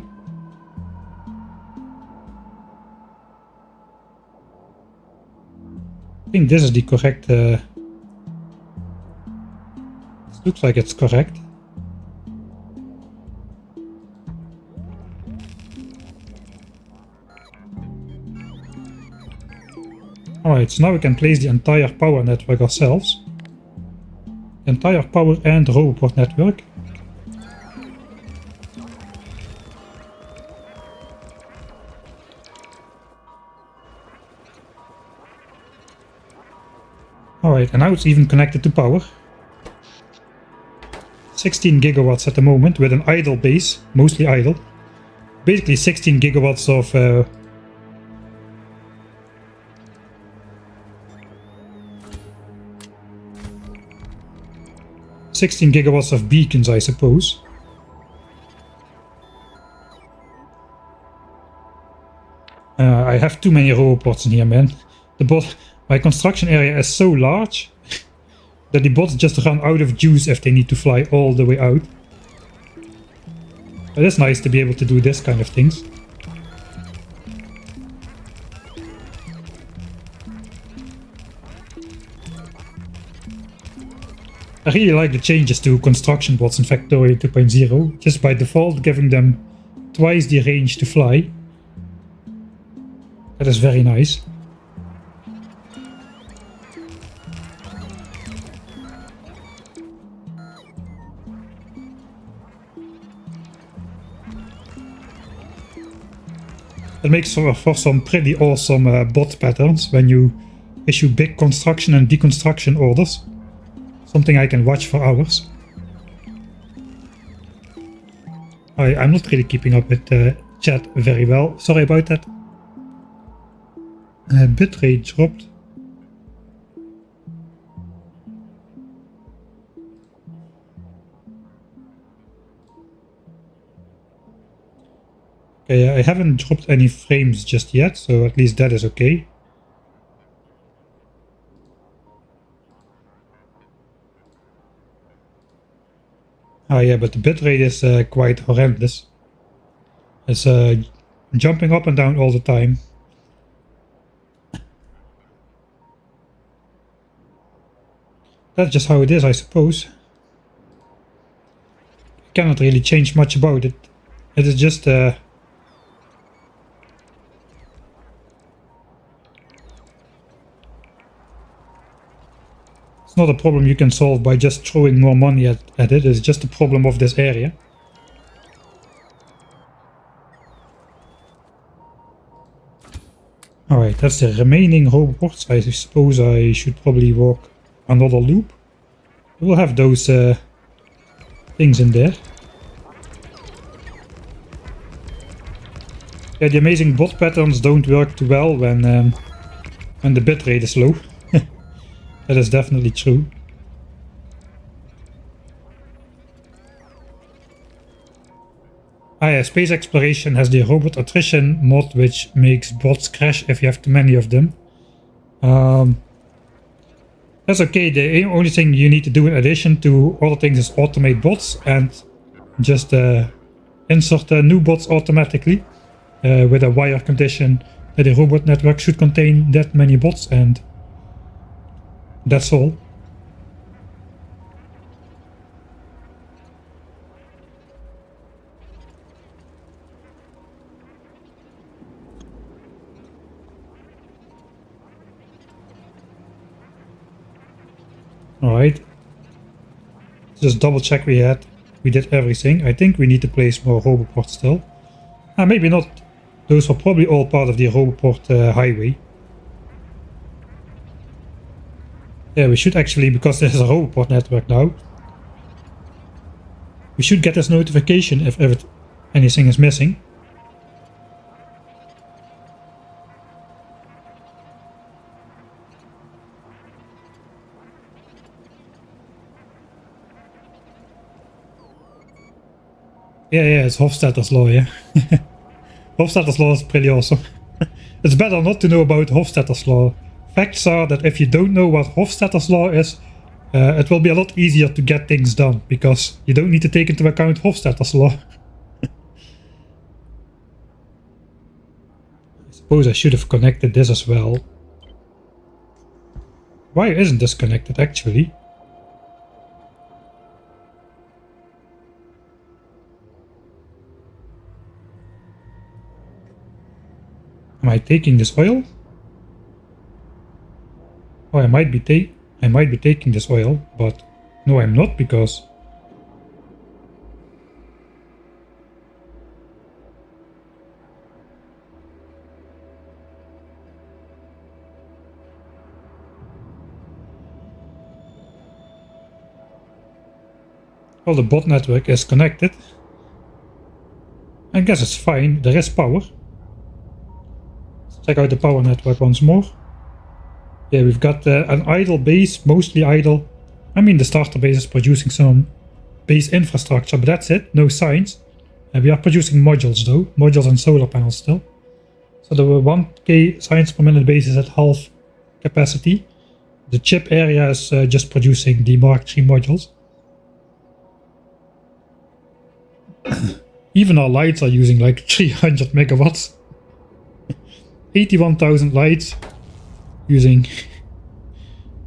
I think this is the correct... it looks like it's correct. Alright, so now we can place the entire power network ourselves. The entire power and roboport network. Alright, and now it's even connected to power. 16 gigawatts at the moment with an idle base, mostly idle. Basically 16 gigawatts of 16 gigawatts of beacons, I suppose. I have too many robots in here, man. My construction area is so large that the bots just run out of juice if they need to fly all the way out. It is nice to be able to do this kind of things. I really like the changes to construction bots in Factorio 2.0, just by default giving them twice the range to fly. That is very nice. It makes for some pretty awesome bot patterns when you issue big construction and deconstruction orders. Something I can watch for hours. I'm not really keeping up with chat very well. Sorry about that. Bitrate dropped. Okay, I haven't dropped any frames just yet, so at least that is okay. Oh yeah, but the bitrate is quite horrendous. It's jumping up and down all the time. That's just how it is, I suppose. You cannot really change much about it. It is just It's not a problem you can solve by just throwing more money at it. It's just a problem of this area. Alright, that's the remaining roboports. I suppose I should probably walk another loop. We'll have those things in there. Yeah, the amazing bot patterns don't work too well when the bitrate is low. That is definitely true. Ah yeah, space exploration has the robot attrition mod, which makes bots crash if you have too many of them. That's okay. The only thing you need to do in addition to other things is automate bots and just insert new bots automatically with a wire condition that the robot network should contain that many bots, and that's all. Alright. Just double check we did everything. I think we need to place more roboports still. Maybe not. Those were probably all part of the roboport highway. Yeah, we should actually, because there's a roboport network now, we should get this notification if anything is missing. Yeah, it's Hofstadter's law, yeah. Hofstadter's law is pretty awesome. It's better not to know about Hofstadter's law. Facts are that if you don't know what Hofstadter's law is, it will be a lot easier to get things done, because you don't need to take into account Hofstadter's law. I suppose I should have connected this as well. Why isn't this connected actually? Am I taking this oil? Oh, I might be taking this oil, but no, I'm not, because well, the bot network is connected. I guess it's fine. There is power. Check out the power network once more. Yeah, we've got an idle base, mostly idle. I mean, the starter base is producing some base infrastructure, but that's it, no signs. We are producing modules though, modules and solar panels still. So the 1k science per minute base is at half capacity. The chip area is just producing the Mark III modules. Even our lights are using like 300 megawatts. 81,000 lights using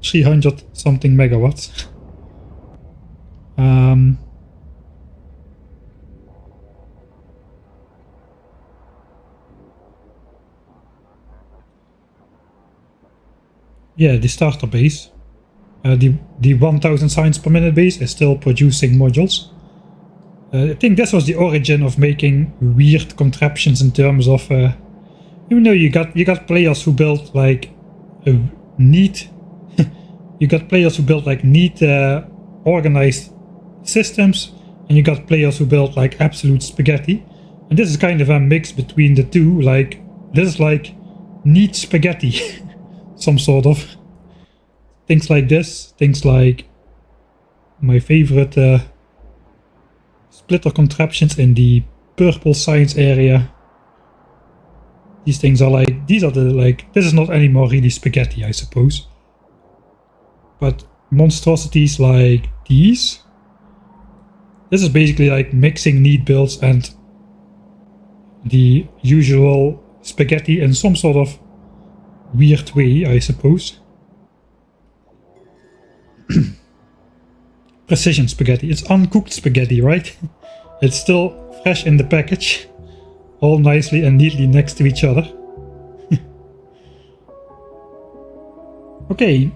300 something megawatts. Yeah, the starter base, the 1000 science per minute base is still producing modules. I think this was the origin of making weird contraptions in terms of even though you got players who built like a neat you got players who built like neat organized systems, and you got players who built like absolute spaghetti, and this is kind of a mix between the two. Like this is like neat spaghetti. Some sort of things like this, things like my favorite splitter contraptions in the purple science area. These things are like, these are the like, this is not anymore really spaghetti, I suppose. But monstrosities like these, this is basically like mixing neat builds and the usual spaghetti in some sort of weird way, I suppose. Precision spaghetti. It's uncooked spaghetti, right? It's still fresh in the package, all nicely and neatly next to each other. Okay.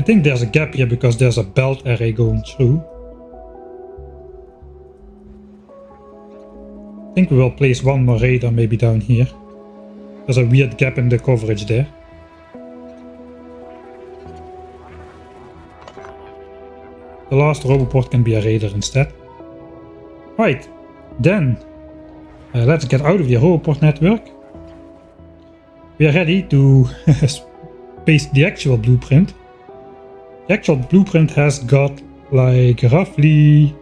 I think there's a gap here because there's a belt array going through. I think we will place one more radar maybe down here. There's a weird gap in the coverage there. The last roboport can be a radar instead. Right, then let's get out of the roboport network. We are ready to paste the actual blueprint. The actual blueprint has got like roughly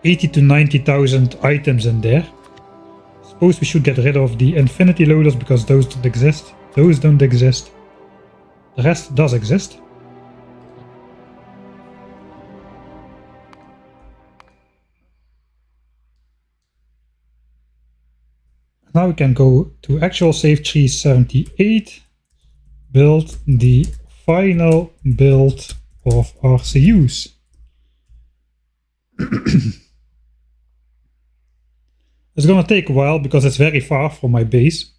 80 to 90,000 items in there. Suppose we should get rid of the infinity loaders because those don't exist. Those don't exist. The rest does exist. Now we can go to actual save tree 78, build the final build of RCUs. It's gonna take a while because it's very far from my base.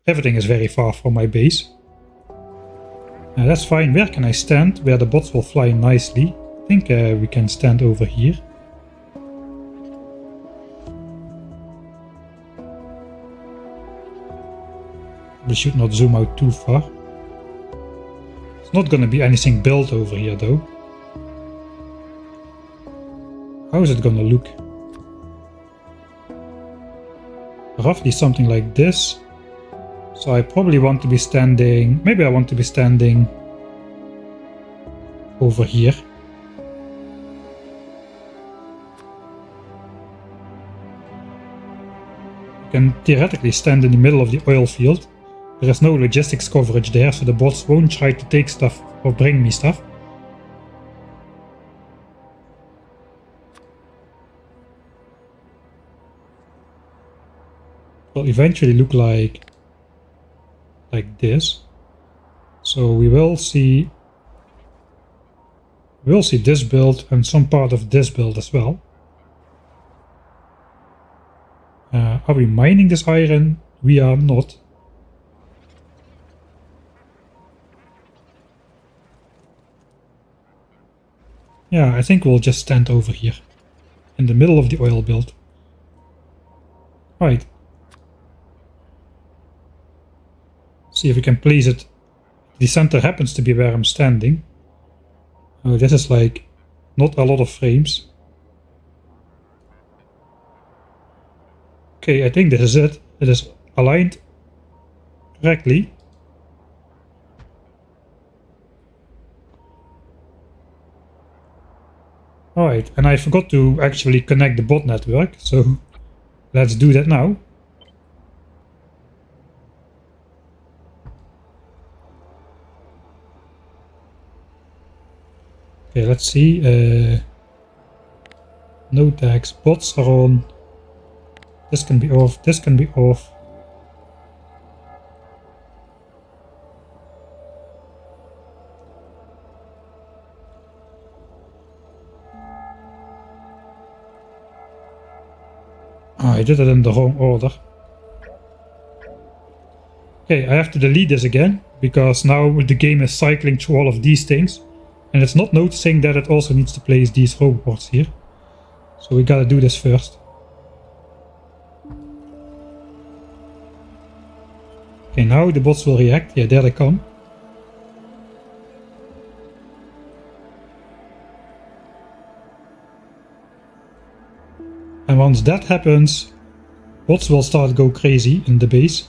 Everything is very far from my base. That's fine. Where can I stand? Where the bots will fly nicely. I think we can stand over here. We should not zoom out too far. It's not gonna be anything built over here though. How is it gonna look? Roughly something like this. So I probably want to be standing, maybe I want to be standing over here. You can theoretically stand in the middle of the oil field. There is no logistics coverage there, so the bots won't try to take stuff or bring me stuff. Will eventually look like this. So we will see this build and some part of this build as well. Are we mining this iron? We are not. Yeah, I think we'll just stand over here in the middle of the oil build. Right. See if we can place it. The center happens to be where I'm standing. Oh, this is like not a lot of frames. Okay, I think this is it. It is aligned correctly. Alright, and I forgot to actually connect the bot network, so let's do that now. Okay, let's see. No tags. Bots are on. This can be off. This can be off. Oh, I did it in the wrong order. Okay, I have to delete this again because now the game is cycling through all of these things. And it's not noticing that it also needs to place these robots here. So we gotta do this first. Okay, now the bots will react. Yeah, there they come. And once that happens, bots will start to go crazy in the base.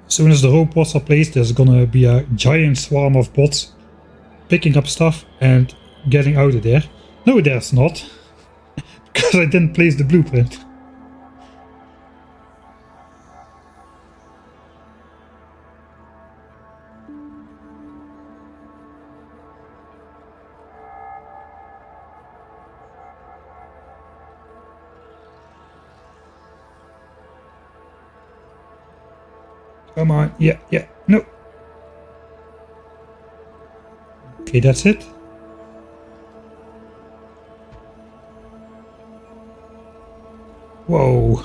As soon as the robots are placed, there's gonna be a giant swarm of bots picking up stuff and getting out of there. No, there's not, because I didn't place the blueprint. Come on, yeah, no. Okay, that's it. Whoa.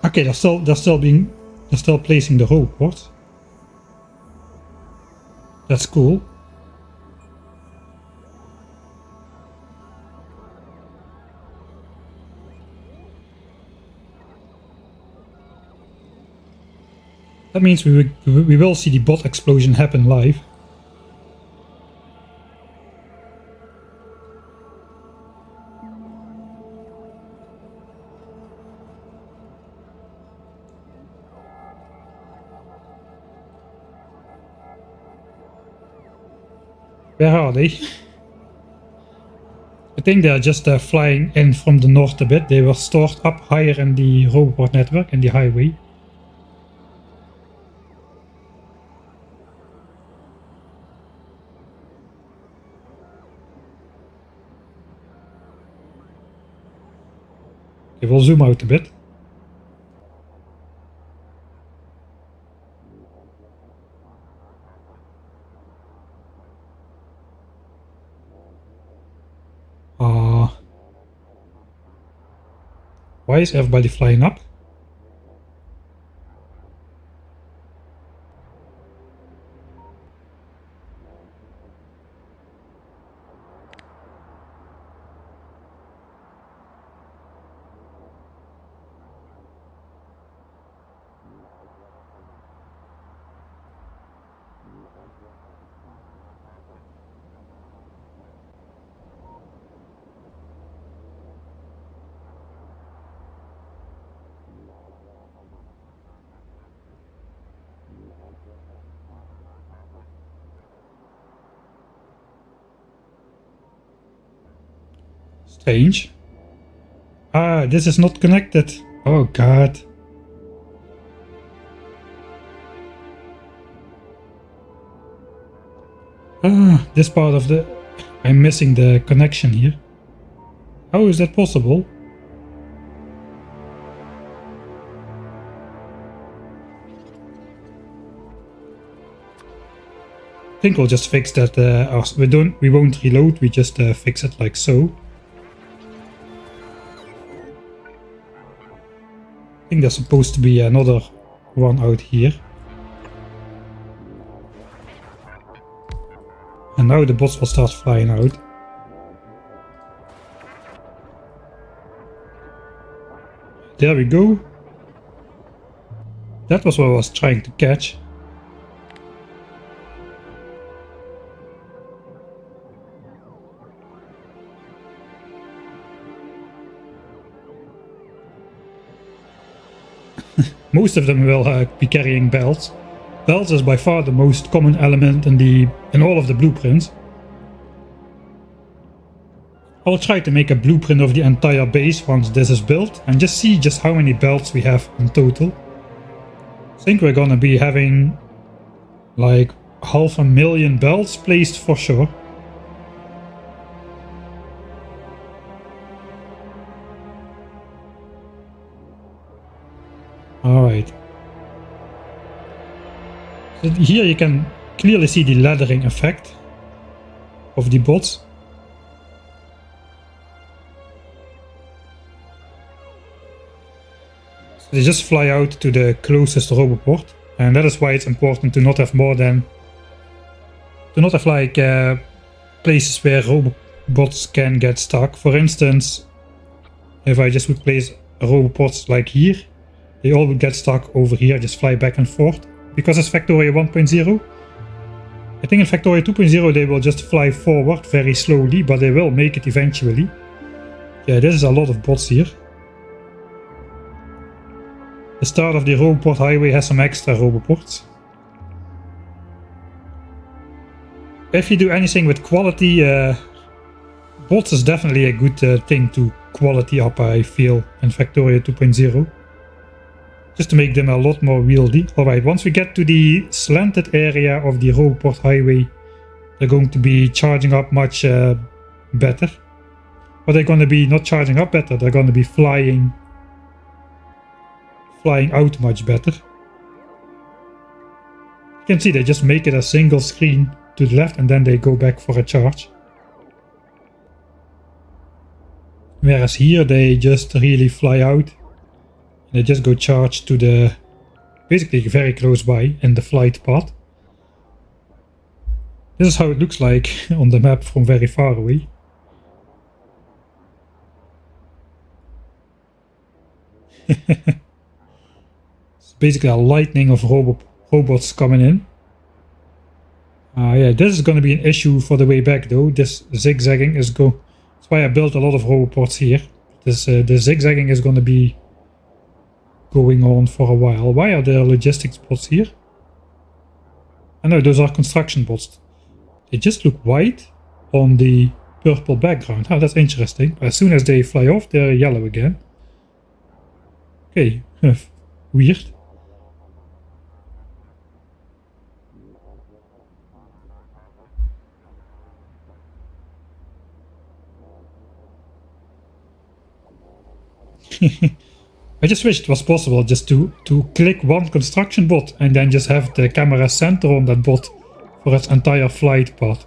Okay, they're still placing the robot. That's cool. That means we will see the bot explosion happen live. Where are they? I think they're just flying in from the north a bit. They were stored up higher in the robot network, in the highway. Okay, we'll zoom out a bit. Why is everybody flying up? Strange. Ah, this is not connected. Oh god. Ah, this part of the... I'm missing the connection here. How is that possible? I think we'll just fix that. We won't reload. We just fix it like so. I think there's supposed to be another one out here. And now the bots will start flying out. There we go. That was what I was trying to catch. Most of them will be carrying belts. Belts is by far the most common element in all of the blueprints. I'll try to make a blueprint of the entire base once this is built and just see just how many belts we have in total. I think we're gonna be having like 500,000 belts placed for sure. Alright. So here you can clearly see the laddering effect of the bots. So they just fly out to the closest roboport, and that is why it's important to not have like places where robots can get stuck. For instance, if I just would place robots like here, they all would get stuck over here, just fly back and forth. Because it's Factorio 1.0. I think in Factorio 2.0 they will just fly forward very slowly, but they will make it eventually. Yeah, this is a lot of bots here. The start of the roboport highway has some extra roboports. If you do anything with quality, bots is definitely a good thing to quality up, I feel, in Factorio 2.0. Just to make them a lot more wieldy. Alright, once we get to the slanted area of the roboport highway, they're going to be charging up much better. But they're going to be not charging up better, they're going to be flying out much better. You can see they just make it a single screen to the left and then they go back for a charge. Whereas here they just really fly out. They just go charge to the, basically very close by in the flight path. This is how it looks like on the map from very far away. It's basically a lightning of robots coming in. Yeah, this is going to be an issue for the way back though. This zigzagging is that's why I built a lot of robots here. The zigzagging is going to be going on for a while. Why are there logistics bots here? I know those are construction bots. They just look white on the purple background. Oh, that's interesting. But as soon as they fly off, they're yellow again. Okay, weird. I just wish it was possible just to click one construction bot and then just have the camera center on that bot for its entire flight path.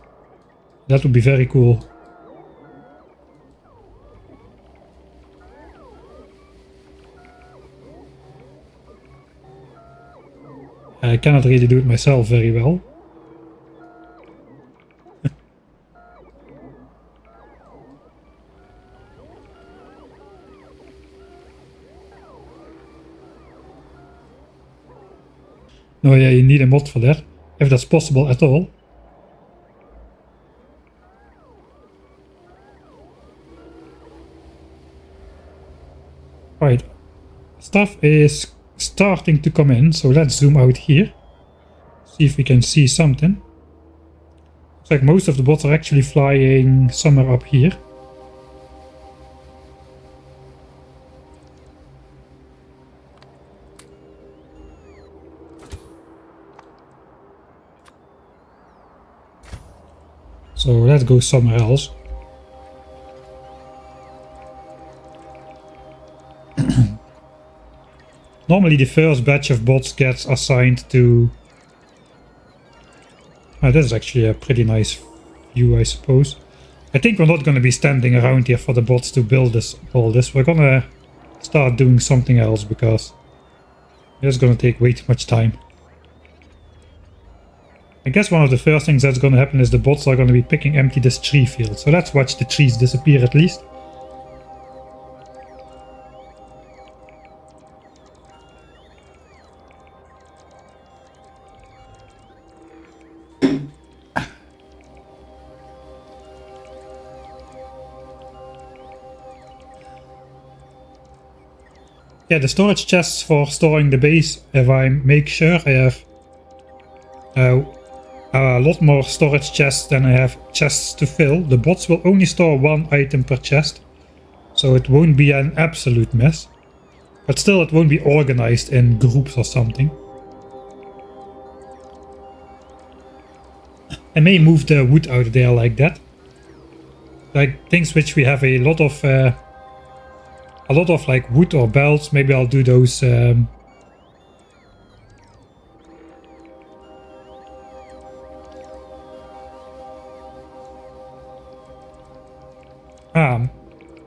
That would be very cool. I cannot really do it myself very well. No, yeah, you need a mod for that, if that's possible at all. Right, stuff is starting to come in, so let's zoom out here. See if we can see something. Looks like most of the bots are actually flying somewhere up here. So let's go somewhere else. Normally the first batch of bots gets assigned to... this is actually a pretty nice view, I suppose. I think we're not going to be standing around here for the bots to build all this. We're going to start doing something else because it's going to take way too much time. I guess one of the first things that's going to happen is the bots are going to be picking empty this tree field. So let's watch the trees disappear at least. Yeah, the storage chests for storing the base, if I make sure I have a lot more storage chests than I have chests to fill. The bots will only store one item per chest, so it won't be an absolute mess. But still, it won't be organized in groups or something. I may move the wood out there like that. Like things which we have a lot of like wood or belts. Maybe I'll do those.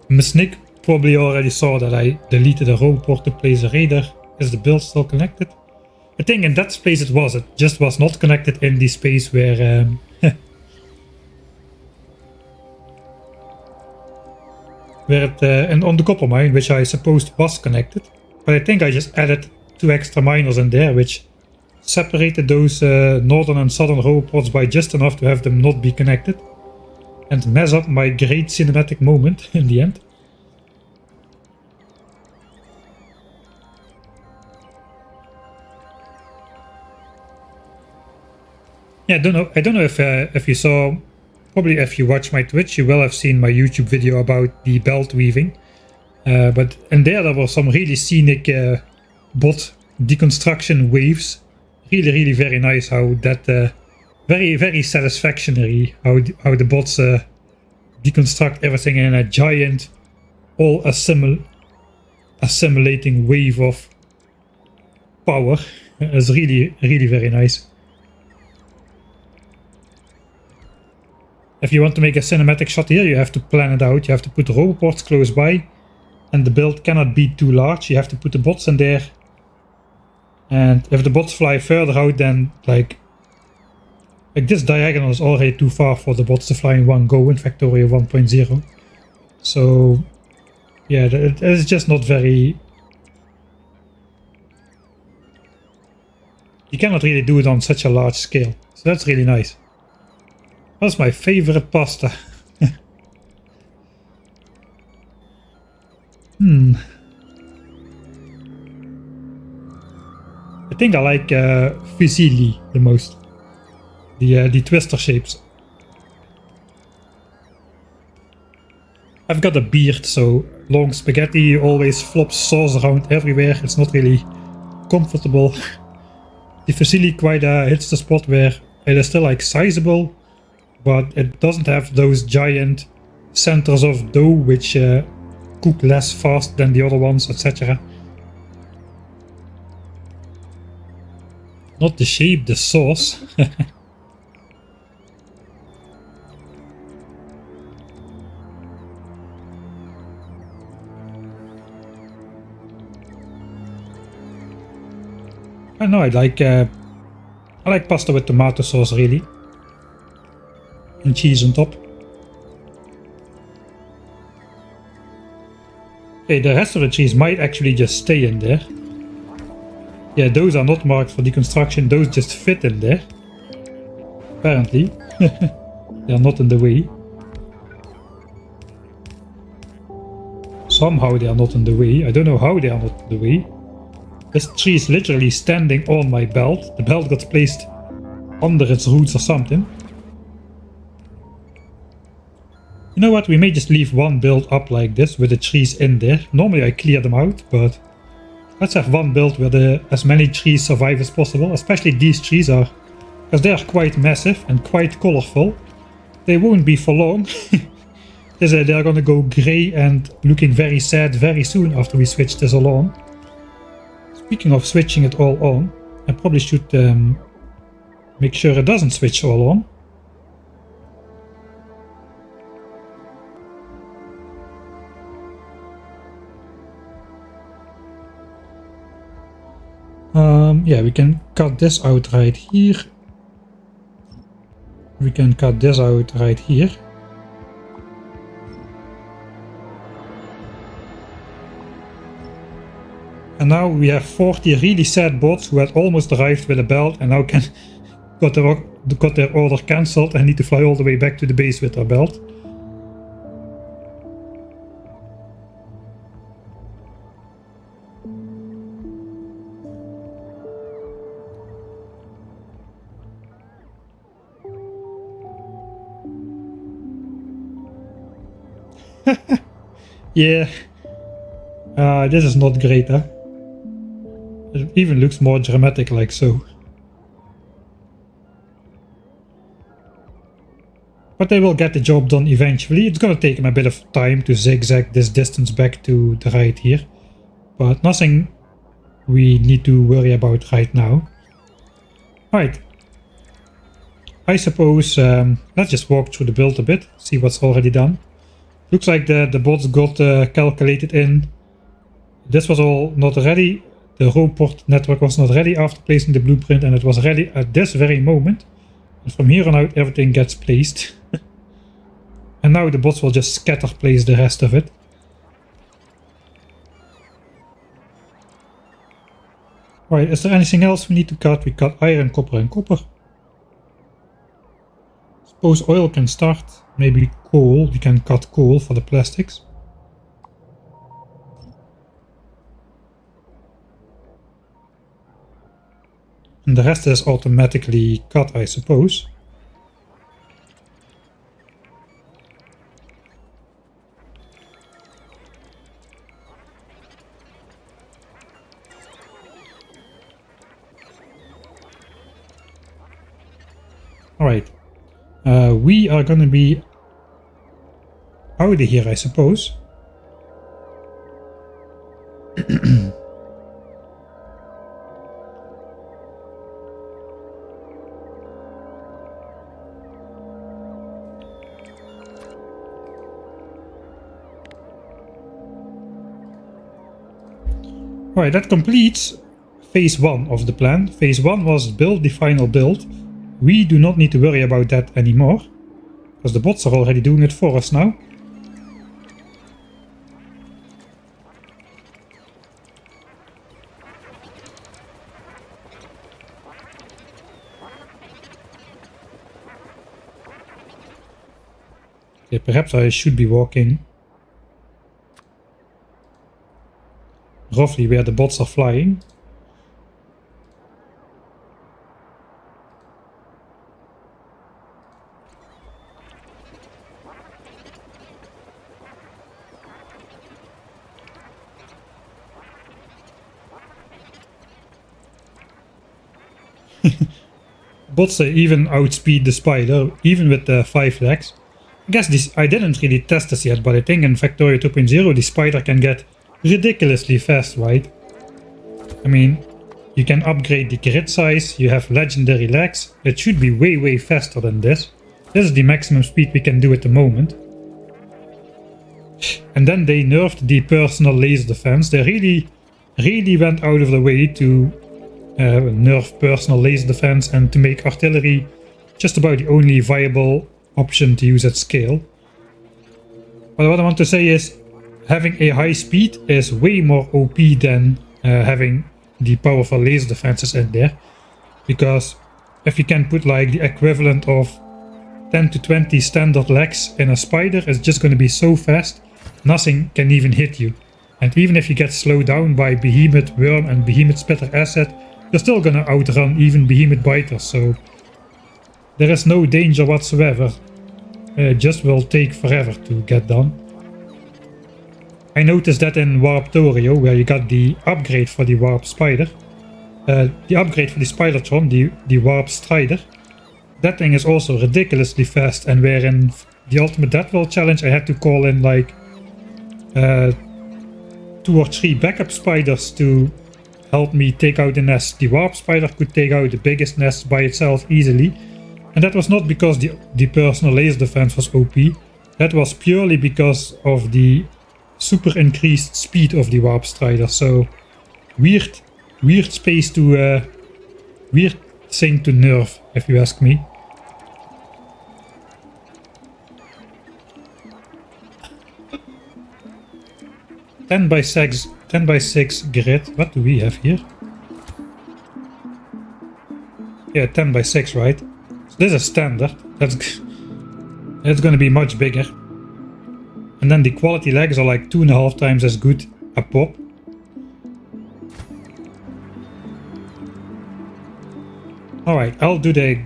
Miss Nick probably already saw that I deleted a robot to place a radar. Is the build still connected? I think in that space it was. It just was not connected in the space where... where it, and on the copper mine, which I supposed was connected. But I think I just added 2 extra miners in there, which separated those northern and southern robots by just enough to have them not be connected. And mess up my great cinematic moment in the end. Yeah, I don't know if you saw, probably if you watch my Twitch, you will have seen my YouTube video about the belt weaving. But in there were some really scenic bot deconstruction waves. Really very nice how that very satisfactory how the bots deconstruct everything in a giant all assimilating wave of power. It's really very nice. if you want to make a cinematic shot here, you have to plan it out. You have to put the roboports close by, and the build cannot be too large. You have to put the bots in there. And if the bots fly further out, then like this diagonal is already too far for the bots to fly in one go in Factorio 1.0. So yeah, it is just not very... You cannot really do it on such a large scale. So that's really nice. That's my favorite pasta. I think I like fusilli the most. The twister shapes. I've got a beard, so long spaghetti always flops sauce around everywhere. It's not really comfortable. The fusilli quite hits the spot where it is still like sizable, but it doesn't have those giant centers of dough which cook less fast than the other ones, etc. Not the shape, the sauce. I know I like pasta with tomato sauce really. And cheese on top. Okay, the rest of the cheese might actually just stay in there. Yeah, those are not marked for deconstruction, those just fit in there. Apparently. They are not in the way. Somehow they are not in the way. I don't know how they are not in the way. This tree is literally standing on my belt. The belt got placed under its roots or something. You know what, we may just leave one build up like this with the trees in there. Normally I clear them out, but let's have one build where as many trees survive as possible. Especially these trees are, because they are quite massive and quite colorful. They won't be for long. They are gonna go grey and looking very sad very soon after we switch this all on. Speaking of switching it all on, I probably should make sure it doesn't switch all on. Yeah, we can cut this out right here. We can cut this out right here. And now we have 40 really sad bots who had almost arrived with a belt and now got their order cancelled and need to fly all the way back to the base with their belt. Yeah, this is not great, huh? It even looks more dramatic like so. But they will get the job done eventually. It's gonna take them a bit of time to zigzag this distance back to the right here. But nothing we need to worry about right now. Alright. I suppose let's just walk through the build a bit, see what's already done. Looks like the bots got calculated in. This was all not ready. The robot network was not ready after placing the blueprint, and it was ready at this very moment. And from here on out everything gets placed. And now the bots will just scatter place the rest of it. Right, is there anything else we need to cut? We cut iron, copper and copper. Suppose oil can start. Maybe coal, we can cut coal for the plastics. And the rest is automatically cut, I suppose. Alright. We are gonna be out of here, I suppose. Alright, that completes phase 1 of the plan. Phase 1 was build the final build. We do not need to worry about that anymore, because the bots are already doing it for us now. Okay, perhaps I should be walking roughly where the bots are flying. Bots even outspeed the spider, even with the 5 legs. I guess this, I didn't really test this yet, but I think in Factorio 2.0 the spider can get ridiculously fast, right? I mean, you can upgrade the grid size, you have legendary legs, it should be way faster than this. This is the maximum speed we can do at the moment. And then they nerfed the personal laser defense. They really went out of the way to nerf personal laser defense and to make artillery just about the only viable option to use at scale. But what I want to say is, having a high speed is way more OP than having the powerful laser defenses in there. Because if you can put like the equivalent of 10 to 20 standard legs in a spider, it's just going to be so fast, nothing can even hit you. And even if you get slowed down by Behemoth Worm and Behemoth Spitter Acid, you're still gonna outrun even Behemoth Biters, so there is no danger whatsoever. It just will take forever to get done. I noticed that in Warptorio, where you got the upgrade for the Warp Spider, the upgrade for the Spidertron, the Warp Strider, that thing is also ridiculously fast, and where in the Ultimate Death World Challenge I had to call in like 2 or 3 backup spiders to help me take out the nest. The Warp Spider could take out the biggest nest by itself easily, and that was not because the personal laser defense was OP, that was purely because of the super increased speed of the Warp Strider. So weird space to weird thing to nerf, if you ask me. Ten by 6 grid. What do we have here? Yeah, 10 by 6, right? So this is standard. It's gonna be much bigger. And then the quality legs are like 2.5 times as good a pop. Alright, I'll do the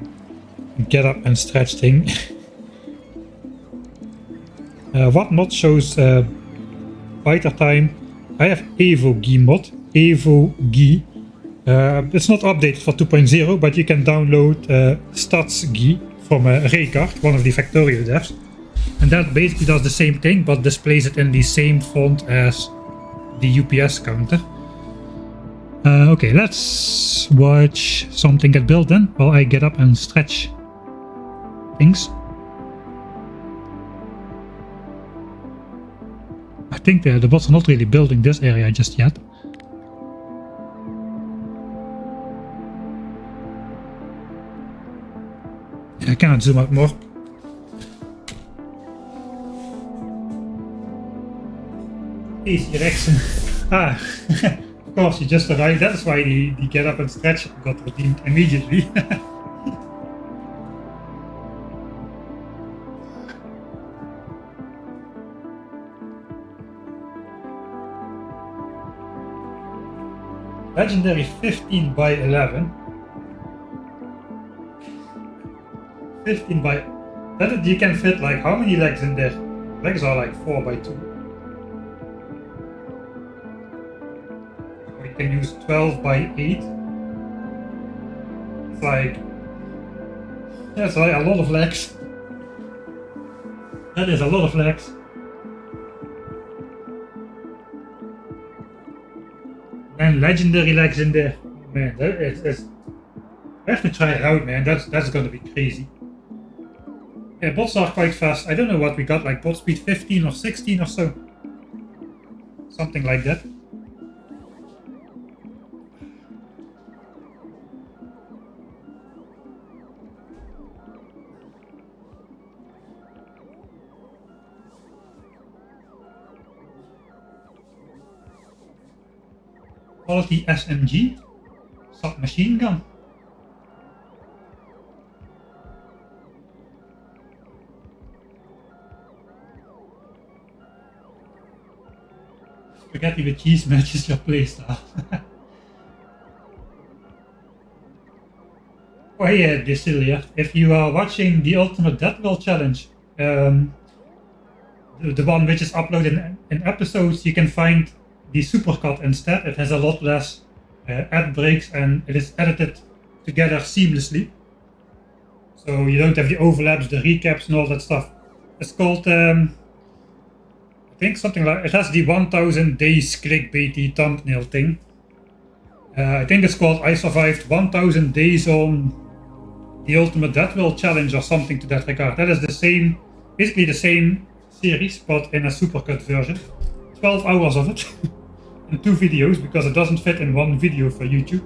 get up and stretch thing. What mod shows fighter time? I have Evo Gi mod. Evo Gi. It's not updated for 2.0, but you can download Stats Gi from Raycard, one of the Factorio devs. And that basically does the same thing, but displays it in the same font as the UPS counter. Okay, let's watch something get built then, while I get up and stretch things. I think the bots are not really building this area just yet. I cannot zoom out more. Easy erection. Ah, of course, you just arrived. That's why the get up and stretch got redeemed immediately. Legendary 15 by 11. 15 by... That you can fit like how many legs in there? Legs are like 4 by 2. So we can use 12 by 8. It's like... That's like a lot of legs. That is a lot of legs. And legendary legs in there. Man, that is I have to try it out, man. That's gonna be crazy. Yeah, bots are quite fast. I don't know what we got, like bot speed 15 or 16 or so. Something like that. quality SMG submachine gun. Spaghetti with cheese matches your playstyle. Oh yeah, Dicilia, if you are watching the Ultimate Death Roll Challenge, the one which is uploaded in episodes, you can find the supercut instead. It has a lot less ad breaks and it is edited together seamlessly. So you don't have the overlaps, the recaps and all that stuff. It's called, I think something like, it has the 1000 days clickbaity thumbnail thing. I think it's called I survived 1000 days on the Ultimate Death Roll Challenge or something to that regard. That is the same, basically the same series, but in a supercut version. 12 hours of it in 2 videos because it doesn't fit in one video for YouTube.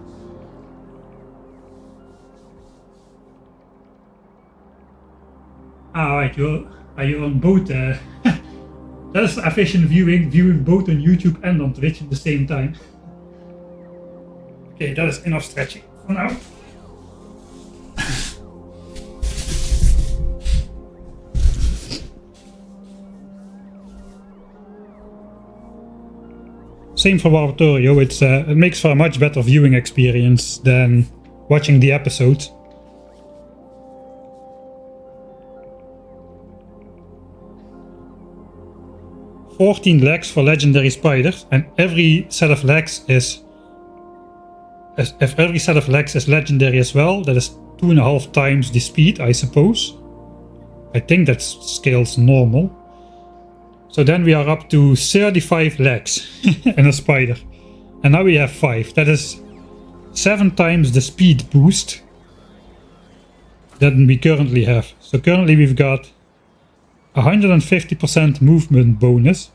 Alright, are you on both? That is efficient viewing both on YouTube and on Twitch at the same time. Okay, that is enough stretching for now. Same for Laboratorio, it makes for a much better viewing experience than watching the episodes. $14 legs for legendary spiders, and every set of legs is... If every set of legs is legendary as well, that is 2.5 times the speed, I suppose. I think that scales normal. So then we are up to 35 legs in a spider. And now we have 5. That is 7 times the speed boost that we currently have. So currently we've got 150% movement bonus.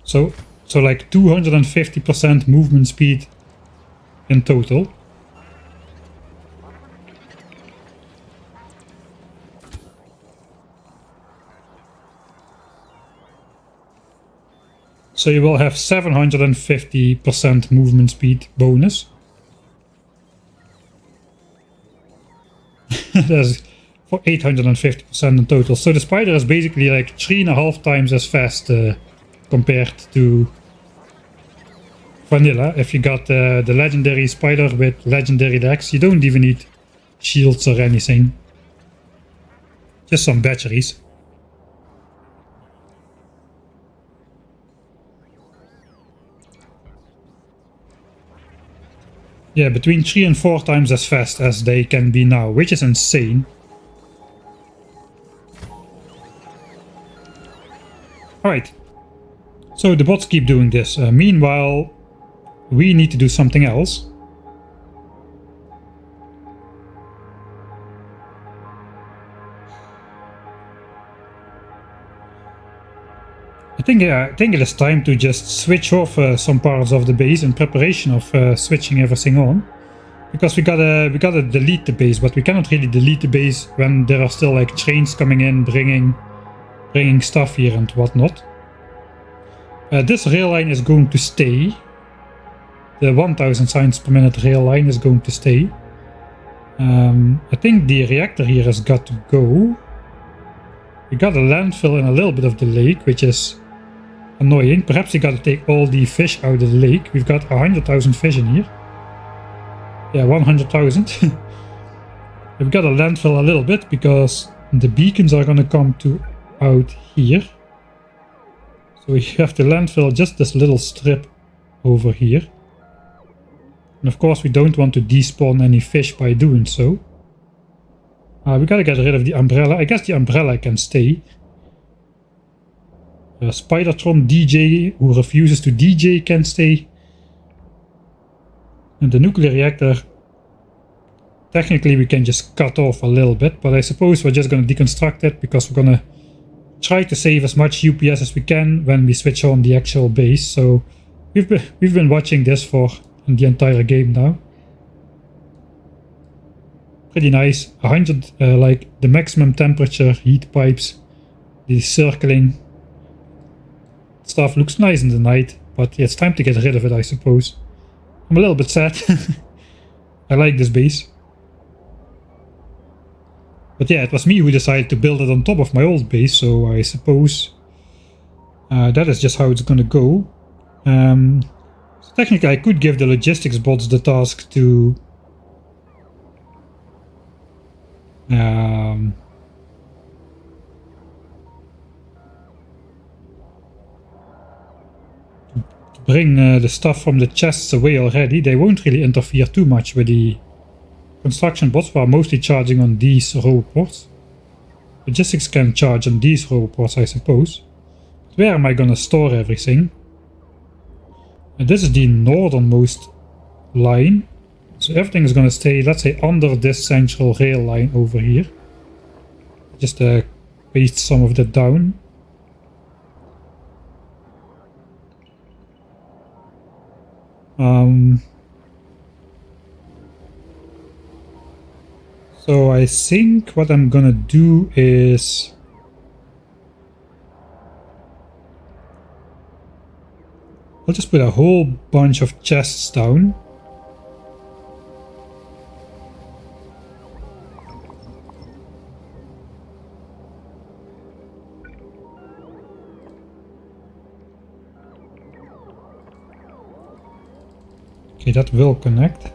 So like 250% movement speed in total. So you will have 750% movement speed bonus. That's for 850% in total. So the spider is basically like 3.5 times as fast compared to vanilla. If you got the legendary spider with legendary legs, you don't even need shields or anything. Just some batteries. Yeah, between 3 and 4 times as fast as they can be now, which is insane. Alright, so the bots keep doing this. Meanwhile, we need to do something else. I think it is time to just switch off some parts of the base in preparation of switching everything on, because we gotta delete the base, but we cannot really delete the base when there are still like trains coming in, bringing stuff here and whatnot. This rail line is going to stay. The 1000 signs per minute rail line is going to stay. I think the reactor here has got to go. We got a landfill in a little bit of the lake, which is annoying. Perhaps we gotta take all the fish out of the lake. We've got 100,000 fish in here. Yeah, 100,000. We've got a landfill a little bit because the beacons are gonna come to out here. So we have to landfill just this little strip over here. And of course we don't want to despawn any fish by doing so. We gotta get rid of the umbrella. I guess the umbrella can stay. Spidertron DJ, who refuses to DJ, can stay. And the nuclear reactor, technically we can just cut off a little bit, but I suppose we're just gonna deconstruct it because we're gonna try to save as much UPS as we can when we switch on the actual base. So we've been watching this for the entire game now. Pretty nice. 100 like the maximum temperature, heat pipes, the circling stuff looks nice in the night, but yeah, it's time to get rid of it, I suppose. I'm a little bit sad. I like this base. But yeah, it was me who decided to build it on top of my old base, so I suppose that is just how it's gonna go. So technically I could give the logistics bots the task to bring the stuff from the chests away already. They won't really interfere too much with the construction bots, who are mostly charging on these roboports. Logistics can charge on these roboports, I suppose. But where am I gonna store everything? And this is the northernmost line. So everything is gonna stay, let's say, under this central rail line over here. Just paste some of that down. So I think what I'm gonna do is I'll just put a whole bunch of chests down. Okay, that will connect.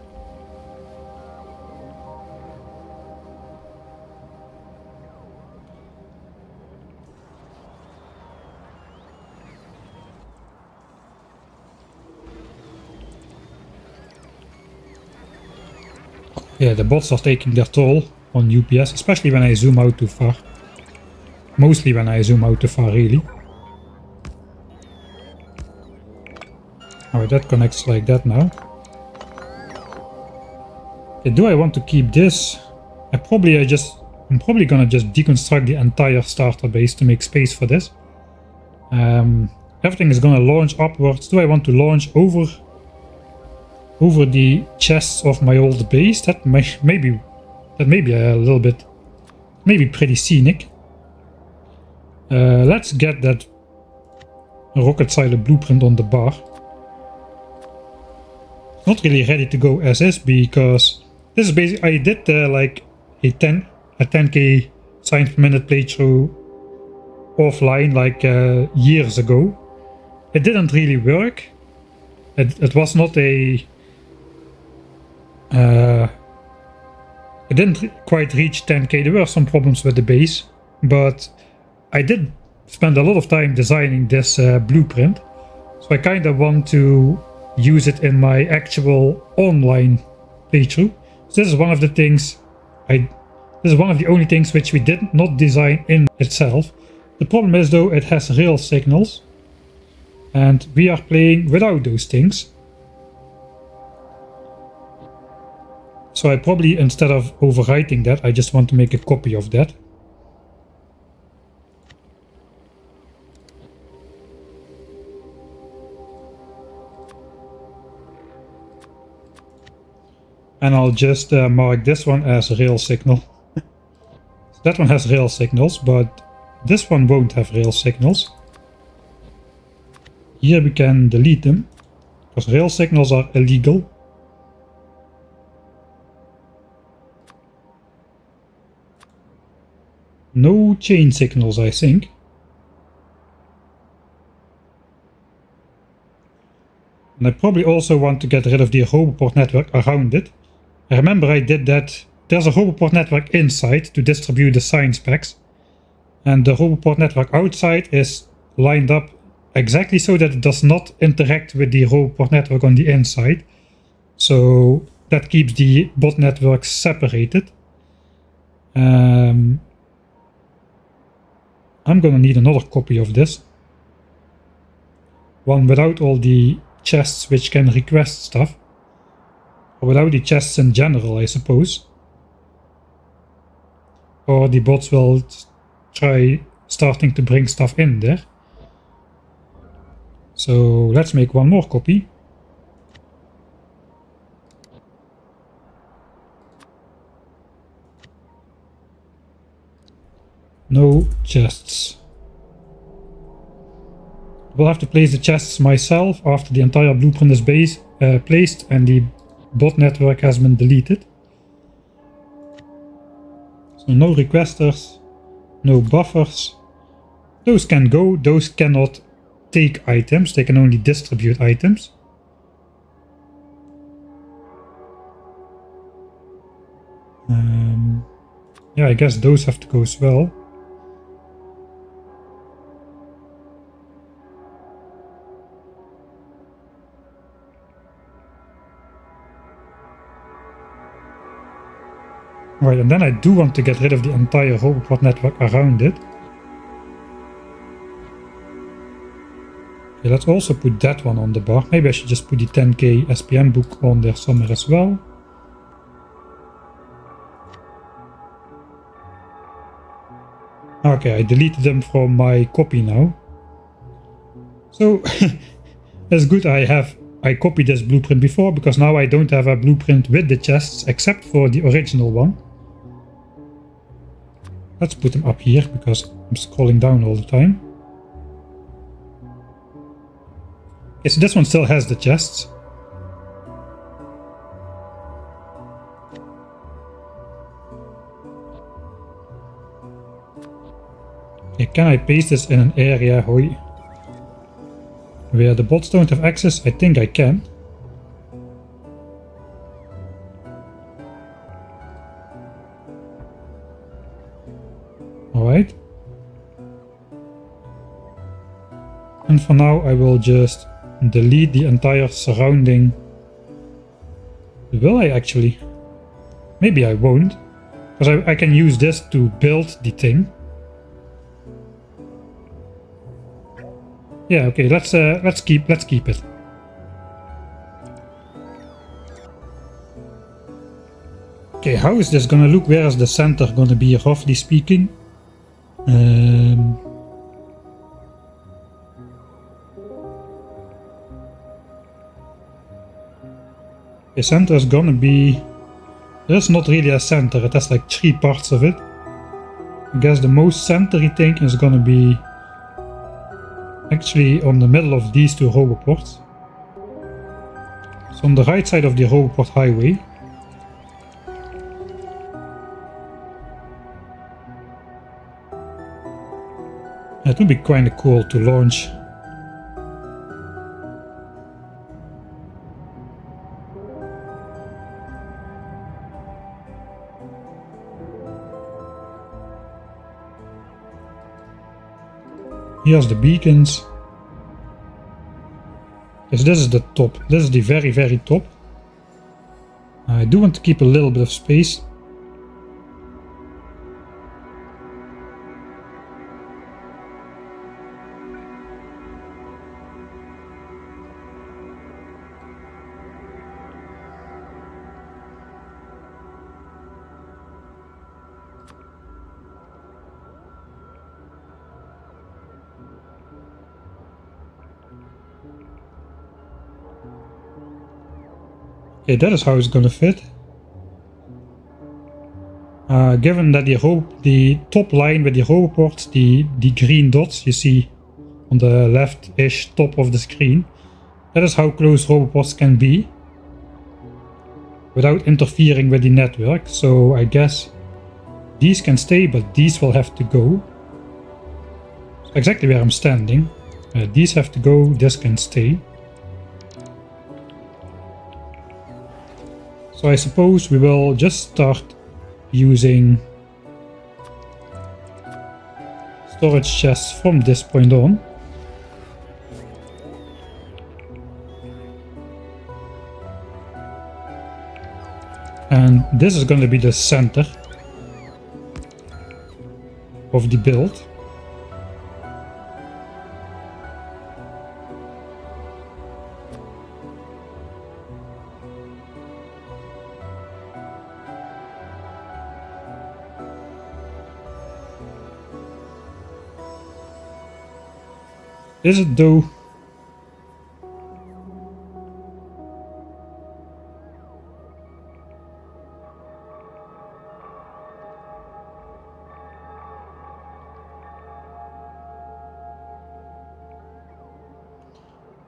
Yeah, the bots are taking their toll on UPS, especially when I zoom out too far. Mostly when I zoom out too far, really. Alright, that connects like that now. Okay, do I want to keep this? I'm probably gonna just deconstruct the entire starter base to make space for this. Everything is gonna launch upwards. Do I want to launch over the chests of my old base? That may be a little bit, maybe pretty scenic. Let's get that rocket silo blueprint on the bar. Not really ready to go as is, because this is basically, I did like a 10k science per minute playthrough offline like years ago. It didn't really work. It was not a it didn't quite reach 10k. There were some problems with the base, but I did spend a lot of time designing this blueprint, so I kind of want to use it in my actual online playthrough. So this is one of the things this is one of the only things which we did not design in itself. The problem is though, it has rail signals, and we are playing without those things. So I probably, instead of overwriting that, I just want to make a copy of that. And I'll just mark this one as rail signal. So that one has rail signals, but this one won't have rail signals. Here we can delete them, because rail signals are illegal. No chain signals, I think. And I probably also want to get rid of the roboport network around it. I remember I did that. There's a roboport network inside to distribute the science packs, and the roboport network outside is lined up exactly so that it does not interact with the roboport network on the inside. So that keeps the bot networks separated. I'm gonna need another copy of this. One without all the chests which can request stuff. Or without the chests in general, I suppose. Or the bots will try starting to bring stuff in there. So let's make one more copy. No chests. will have to place the chests myself after the entire blueprint is placed and the bot network has been deleted. So no requesters, no buffers. Those can go, those cannot take items, they can only distribute items. Yeah, I guess those have to go as well. Right, and then I do want to get rid of the entire robot network around it. Okay, let's also put that one on the bar. Maybe I should just put the 10k SPM book on there somewhere as well. Okay, I deleted them from my copy now. So that's good. I copied this blueprint before because now I don't have a blueprint with the chests except for the original one. Let's put them up here because I'm scrolling down all the time. Okay, so this one still has the chests. Okay, can I paste this in an area where the bots don't have access? I think I can. Alright. And for now I will just delete the entire surrounding. Will I actually? Maybe I won't. Because I can use this to build the thing. Yeah, okay, let's keep it. Okay, how is this gonna look? Where is the center gonna be, roughly speaking? The center is gonna be... There's not really a center, it has like 3 parts of it. I guess the most centery thing is gonna be actually on the middle of these 2 roboports. So on the right side of the roboport highway. It would be kinda cool to launch. Here's the beacons. Yes, this is the top. This is the very, very top. I do want to keep a little bit of space. Okay, that is how it's gonna fit. Given that the top line with the roboports, the green dots you see on the left-ish top of the screen, that is how close roboports can be without interfering with the network. So I guess these can stay, but these will have to go. So exactly where I'm standing. These have to go, this can stay. So I suppose we will just start using storage chests from this point on. And this is going to be the center of the build. Is it though?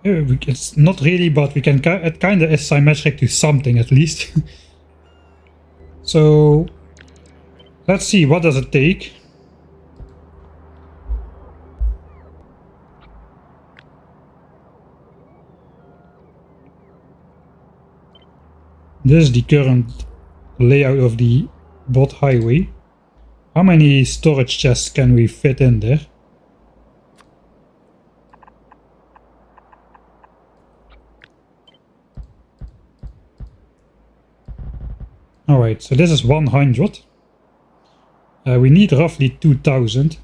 It's not really, but we can. It kind of is symmetric to something at least. So let's see, what does it take? This is the current layout of the bot highway. How many storage chests can we fit in there? Alright, so this is 100. We need roughly 2000.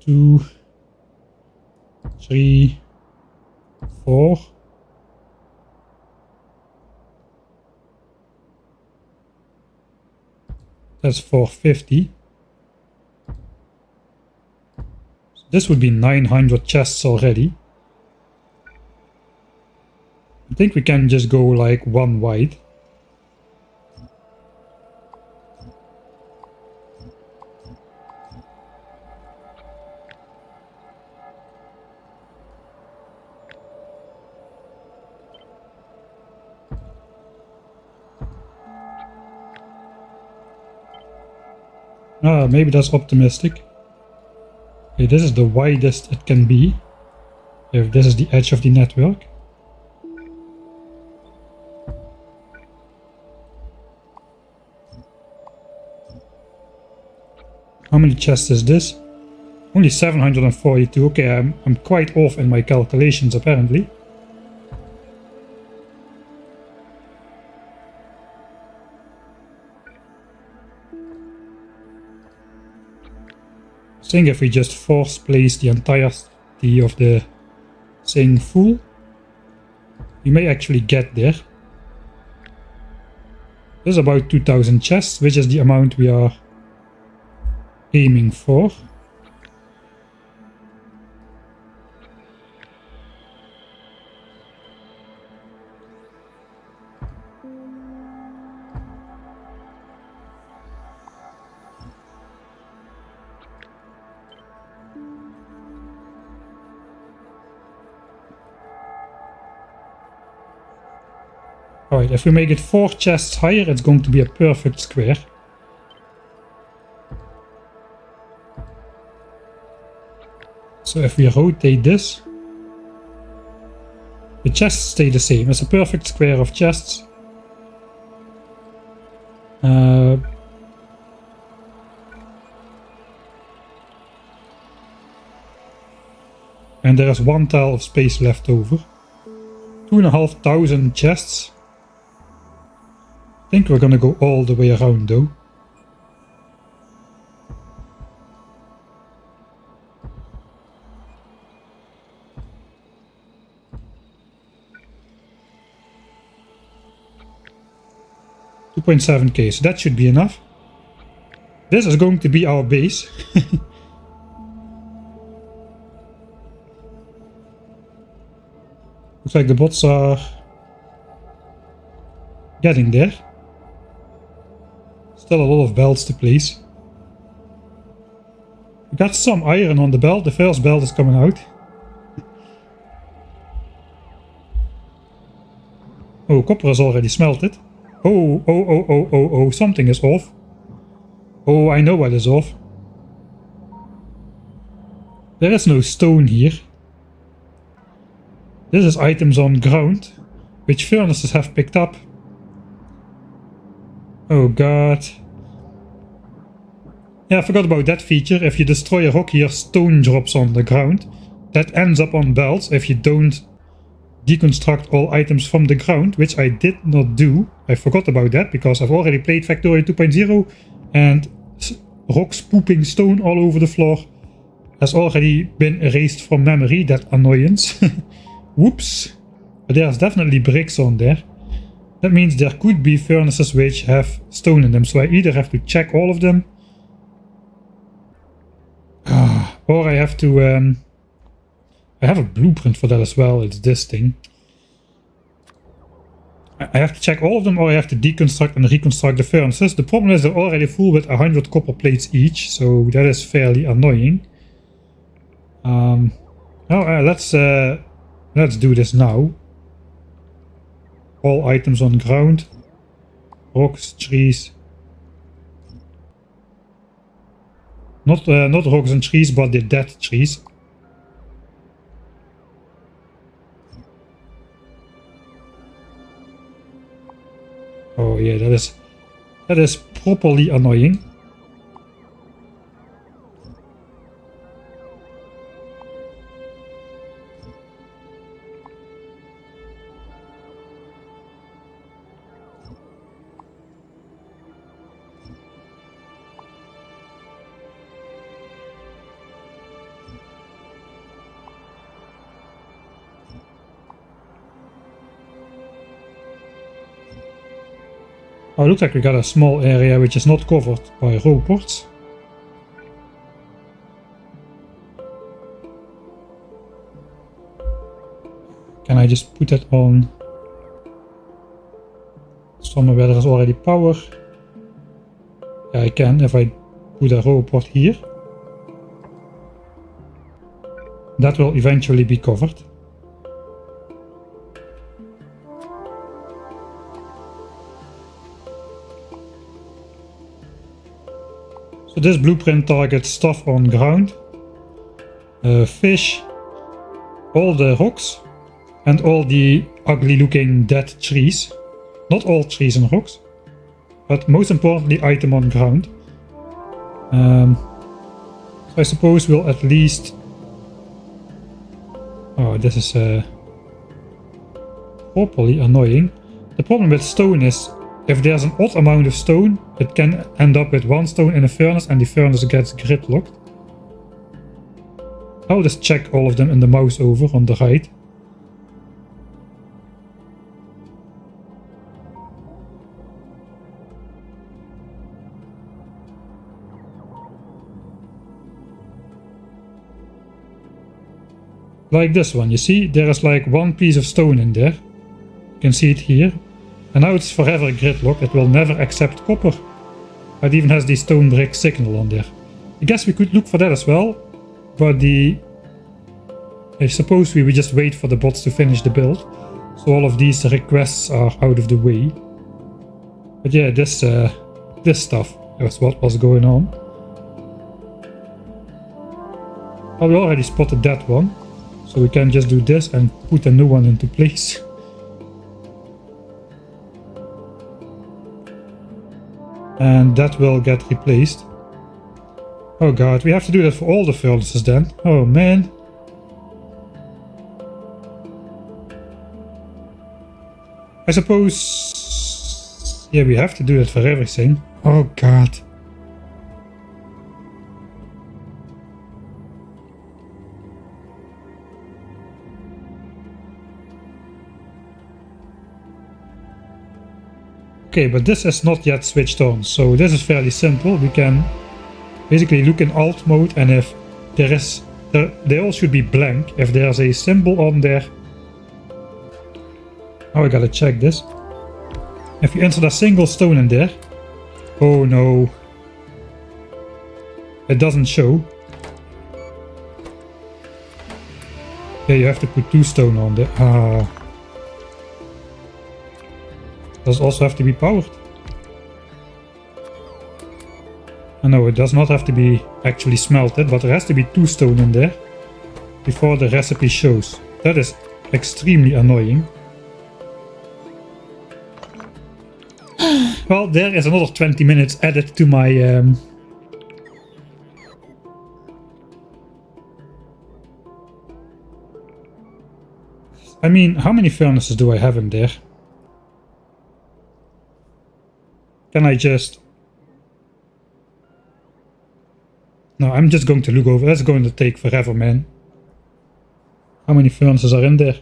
2, 3, 4. That's 450. So this would be 900 chests already. I think we can just go like one wide. Maybe that's optimistic. Okay, this is the widest it can be. If this is the edge of the network. How many chests is this? Only 742. Okay, I'm quite off in my calculations apparently. I think if we just force place the entirety of the thing full, we may actually get there. This is about 2000 chests, which is the amount we are aiming for. Alright, if we make it 4 chests higher, it's going to be a perfect square. So if we rotate this, the chests stay the same. It's a perfect square of chests. And there is 1 tile of space left over. 2,500 chests. I think we're gonna go all the way around though. $2.7k, so that should be enough. This is going to be our base. Looks like the bots are getting there. Still a lot of belts to place. We got some iron on the belt. The first belt is coming out. Oh, copper is already smelted. Oh, something is off. Oh, I know what is off. There is no stone here. This is items on ground, which furnaces have picked up. Oh god. Yeah, I forgot about that feature. If you destroy a rock here, stone drops on the ground. That ends up on belts if you don't deconstruct all items from the ground, which I did not do. I forgot about that because I've already played Factorio 2.0 and rocks pooping stone all over the floor has already been erased from memory. That annoyance. Whoops. But there's definitely bricks on there. That means there could be furnaces which have stone in them, so I either have to check all of them or I have to I have a blueprint for that as well. It's this thing. I have to check all of them, or I have to deconstruct and reconstruct the furnaces. The problem is they're already full with 100 copper plates each, so that is fairly annoying. Let's do this now. All items on ground. Rocks, trees. Not rocks and trees, but the dead trees. Oh yeah, that is properly annoying. Oh, it looks like we got a small area which is not covered by robots. Can I just put that on somewhere where there is already power? Yeah, I can if I put a robot here. That will eventually be covered. So this blueprint targets stuff on ground, fish, all the rocks, and all the ugly looking dead trees. Not all trees and rocks, but most importantly item on ground. So I suppose we'll at least... Oh, this is properly annoying. The problem with stone is, if there's an odd amount of stone, it can end up with one stone in a furnace and the furnace gets gridlocked. I'll just check all of them in the mouse over on the right. Like this one, you see, there is like one piece of stone in there. You can see it here. And now it's forever gridlocked, it will never accept copper. It even has the stone brick signal on there. I guess we could look for that as well, but I suppose we would just wait for the bots to finish the build. So all of these requests are out of the way. But yeah, this stuff was what was going on. Oh, we already spotted that one. So we can just do this and put a new one into place. And that will get replaced. Oh god, we have to do that for all the furnaces then. Oh man. I suppose... Yeah, we have to do that for everything. Oh god. Okay, but this is not yet switched on, so this is fairly simple. We can basically look in alt mode, and if there is... they all should be blank. If there's a symbol on there... Oh, I gotta check this. If you insert a single stone in there... Oh no. It doesn't show. Yeah, you have to put 2 stone on there. Ah. Does also have to be powered. No, it does not have to be actually smelted, but there has to be 2 stone in there before the recipe shows. That is extremely annoying. Well, there is another 20 minutes added to my I mean, how many furnaces do I have in there? Can I just... No, I'm just going to look over. That's going to take forever, man. How many furnaces are in there?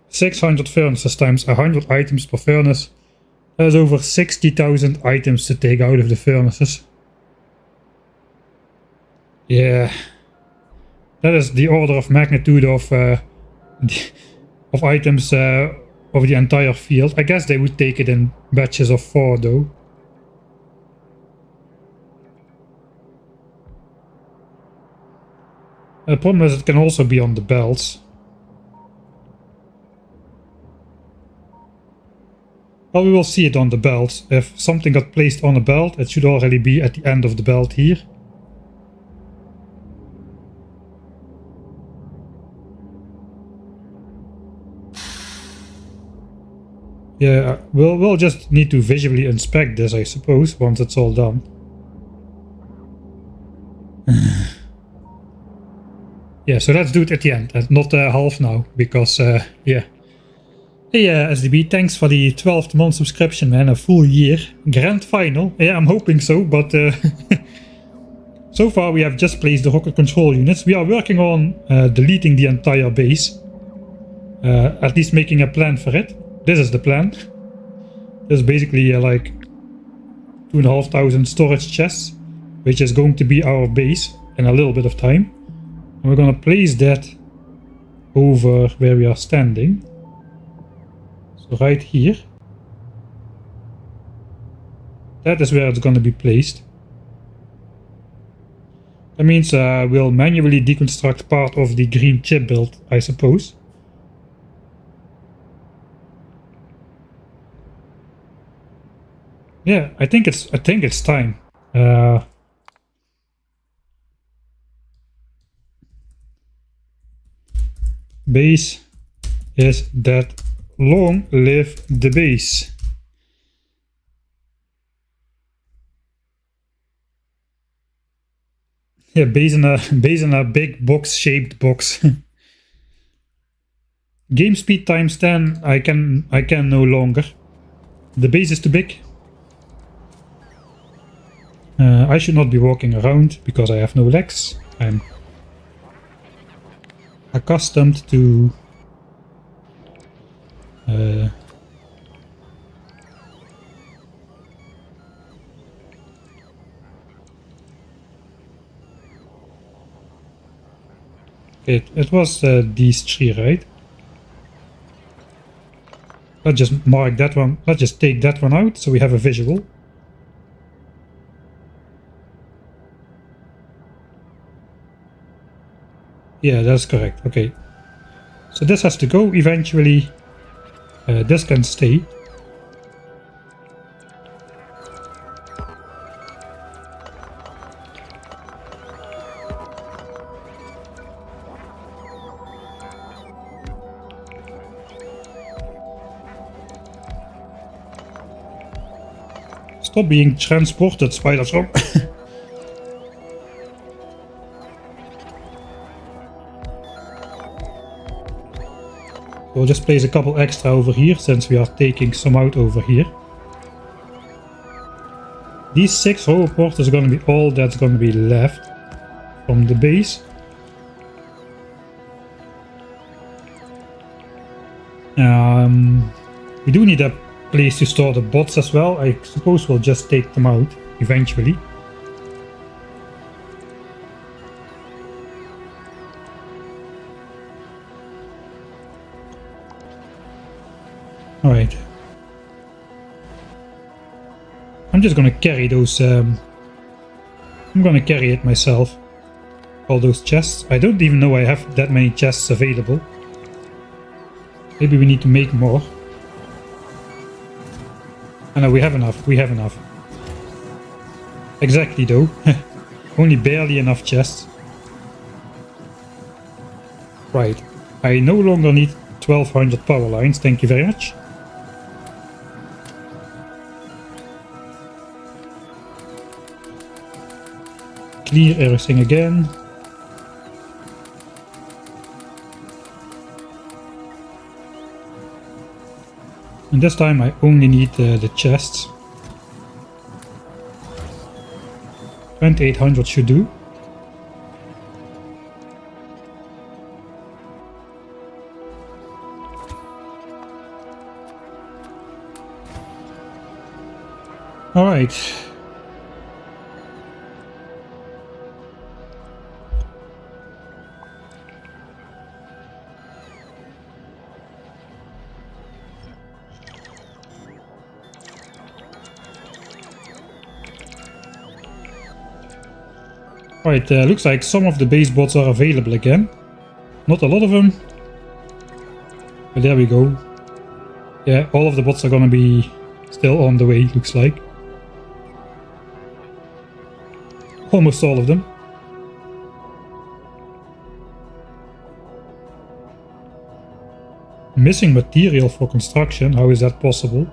600 furnaces times 100 items per furnace. That's over 60,000 items to take out of the furnaces. Yeah. That is the order of magnitude of of items of the entire field. I guess they would take it in batches of 4 though. The problem is it can also be on the belts. Well, we will see it on the belt. If something got placed on a belt, it should already be at the end of the belt here. Yeah, we'll just need to visually inspect this, I suppose, once it's all done. Yeah, so let's do it at the end, and not half now, because, yeah. Hey SDB, thanks for the 12th month subscription, man, a full year. Grand final, yeah, I'm hoping so, but so far we have just placed the rocket control units. We are working on deleting the entire base, at least making a plan for it. This is the plan. There's basically like 2,500 storage chests, which is going to be our base in a little bit of time. And we're gonna place that over where we are standing. So right here. That is where it's gonna be placed. That means we'll manually deconstruct part of the green chip build, I suppose. Yeah, I think it's time. Base is dead. Long live the base. Yeah, base in a big box shaped box. Game speed times 10. I can no longer. The base is too big. I should not be walking around because I have no legs. I'm accustomed to it was these 3, right? Let's just mark that one. Let's just take that one out so we have a visual. Yeah, that's correct. Okay. So this has to go eventually. This can stay. Stop being transported, Spidertron. We'll just place a couple extra over here, since we are taking some out over here. These 6 hoverports is going to be all that's going to be left from the base. We do need a place to store the bots as well. I suppose we'll just take them out eventually. Alright. I'm just gonna carry those, I'm gonna carry it myself. All those chests. I don't even know I have that many chests available. Maybe we need to make more. Oh no, we have enough, we have enough. Exactly though. Only barely enough chests. Right. I no longer need 1200 power lines, thank you very much. Clear everything again. And this time I only need the chests. 2800 should do. Alright. Alright, looks like some of the base bots are available again. Not a lot of them. But there we go. Yeah, all of the bots are gonna be still on the way, looks like. Almost all of them. Missing material for construction, how is that possible?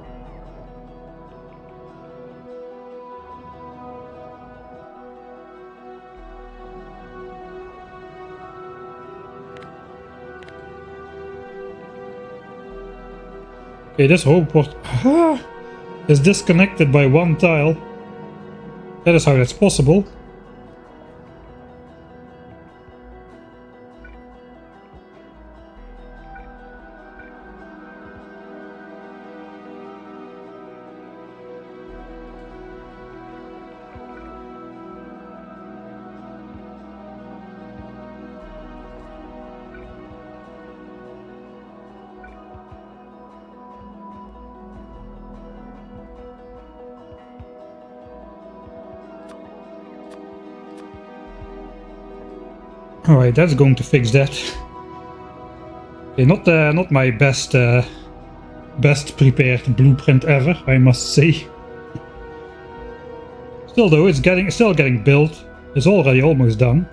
Okay, this whole port is disconnected by one tile. That is how that's possible. Alright, that's going to fix that. Okay, not my best prepared blueprint ever, I must say. Still though, it's still getting built. It's already almost done.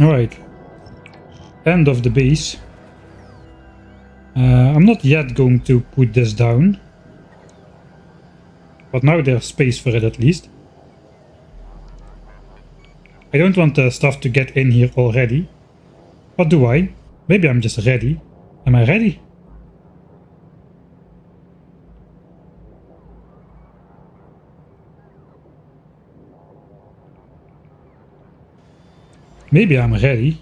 Alright. End of the base. I'm not yet going to put this down. But now there's space for it at least. I don't want the stuff to get in here already. What do I? Maybe I'm just ready. Am I ready? Maybe I'm ready.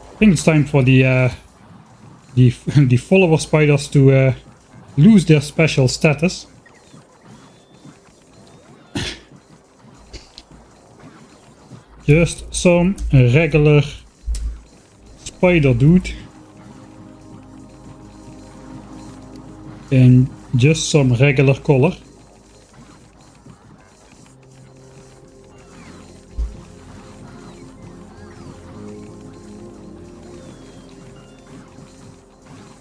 I think it's time for the follower spiders to lose their special status. Just some regular spider dude. And just some regular color.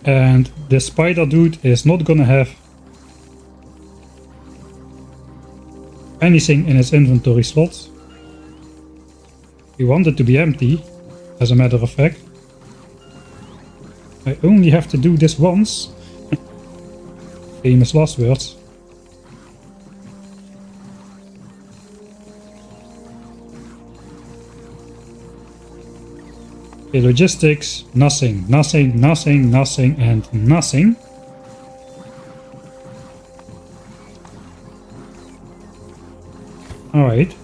And the spider dude is not gonna have anything in its inventory slots. We want it to be empty, as a matter of fact. I only have to do this once. Famous last words. Okay, logistics, nothing, nothing, nothing, nothing, and nothing. Alright,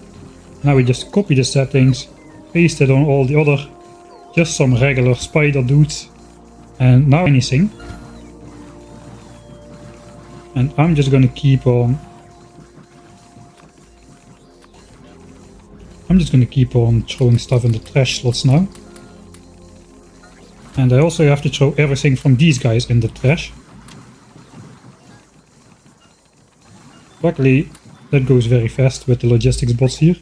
now we just copy the settings, paste it on all the other, just some regular spider dudes, and now anything. And I'm just gonna keep on. I'm just gonna keep on throwing stuff in the trash slots now. And I also have to throw everything from these guys in the trash. Luckily, that goes very fast with the logistics bots here.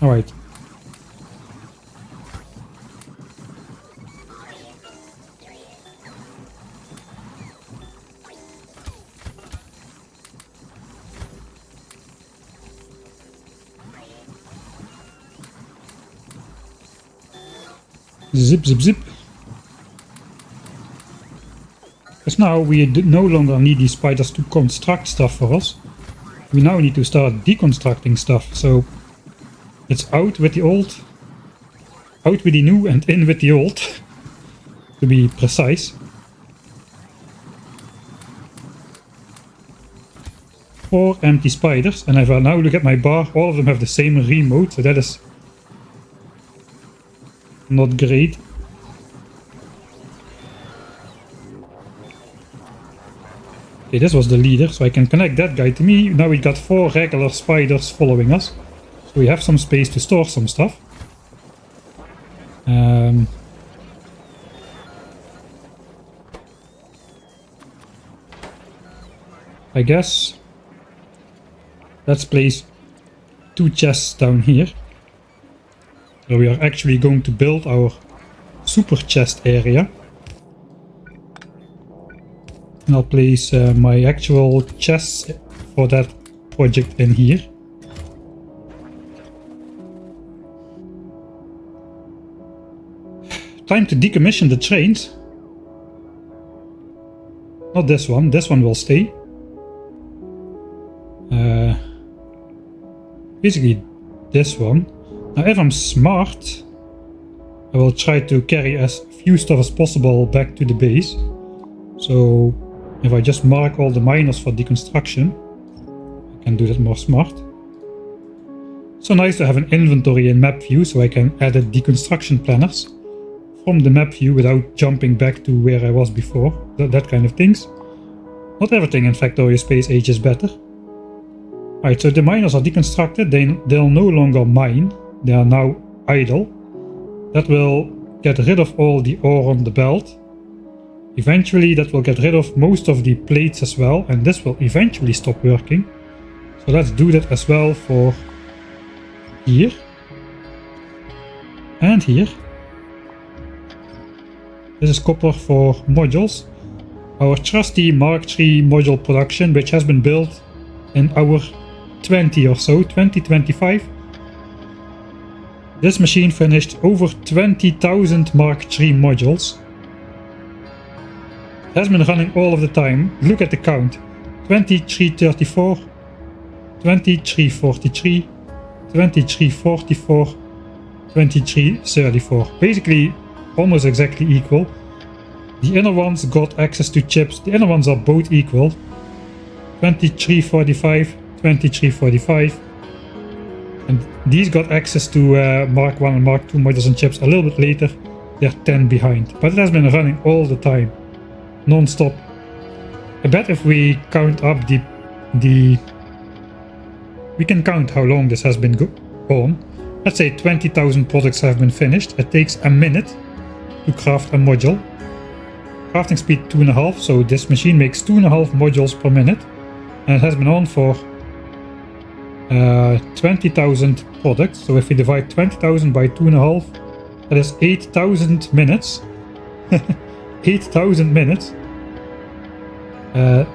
Alright. Zip, zip, zip. Because now we no longer need these spiders to construct stuff for us. We now need to start deconstructing stuff. So it's out with the old, out with the new, and in with the old, to be precise. 4 empty spiders, and if I now look at my bar, all of them have the same remote, so that is not great. Okay, this was the leader, so I can connect that guy to me. Now we got 4 regular spiders following us, so we have some space to store some stuff. I guess let's place 2 chests down here. So we are actually going to build our super chest area. And I'll place my actual chests for that project in here. Time to decommission the trains. Not this one will stay. Basically this one. Now if I'm smart, I will try to carry as few stuff as possible back to the base. So if I just mark all the miners for deconstruction, I can do that more smart. So nice to have an inventory in map view so I can edit deconstruction planners from the map view without jumping back to where I was before, that kind of things. Not everything in Factorio Space Age is better. Alright, so the miners are deconstructed, they'll no longer mine, they are now idle. That will get rid of all the ore on the belt. Eventually that will get rid of most of the plates as well, and this will eventually stop working. So let's do that as well for here and here. This is copper for modules. Our trusty Mark III module production, which has been built in our 2025. This machine finished over 20,000 Mark III modules. It has been running all of the time. Look at the count. 2334, 2343, 2344, 2334. Basically almost exactly equal. The inner ones got access to chips. The inner ones are both equal. 2345, 2345. And these got access to Mark 1 and Mark 2 modules and chips a little bit later. They're 10 behind. But it has been running all the time. Non-stop. I bet if we count up we can count how long this has been on. Let's say 20,000 products have been finished. It takes a minute to craft a module. Crafting speed 2.5, so this machine makes 2.5 modules per minute. And it has been on for 20,000 products. So if we divide 20,000 by 2.5, that is 8,000 minutes. 8,000 minutes.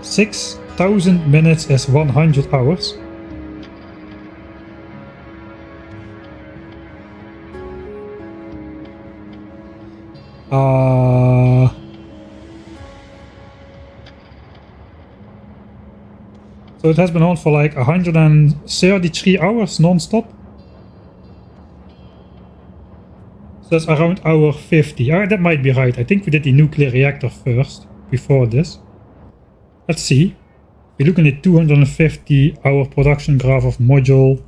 6,000 minutes is 100 hours. So it has been on for like 133 hours non-stop. So that's around hour 50. That might be right. I think we did the nuclear reactor first, before this. Let's see. We're looking at 250 hour production graph of module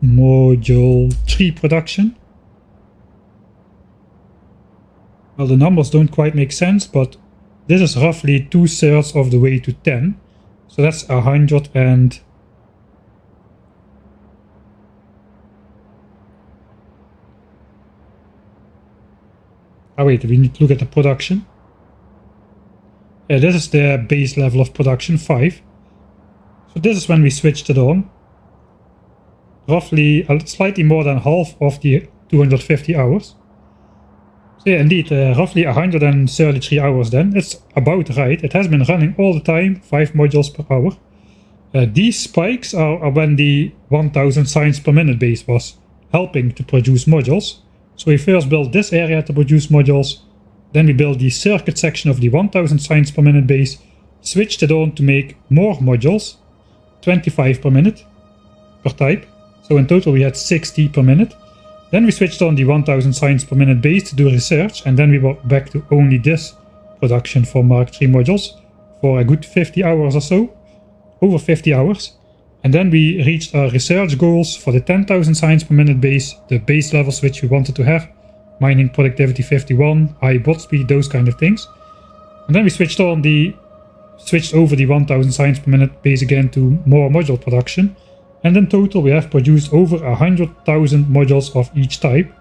3 production. Well, the numbers don't quite make sense, but this is roughly 2/3 of the way to 10. So that's 100 and... Oh wait, we need to look at the production. Yeah, this is the base level of production, 5. So this is when we switched it on. Roughly, slightly more than half of the 250 hours. So yeah, indeed, roughly 133 hours then. It's about right. It has been running all the time, 5 modules per hour. These spikes are when the 1000 signs per minute base was helping to produce modules. So we first built this area to produce modules. Then we built the circuit section of the 1000 signs per minute base. Switched it on to make more modules. 25 per minute per type. So in total we had 60 per minute. Then we switched on the 1000 signs per minute base to do research, and then we were back to only this production for Mark III modules for a good 50 hours or so. over 50 hours. And then we reached our research goals for the 10,000 science per minute base, the base levels which we wanted to have, mining productivity 51, high bot speed, those kind of things. And then we switched over the 1000 science per minute base again to more module production. And in total we have produced over 100,000 modules of each type.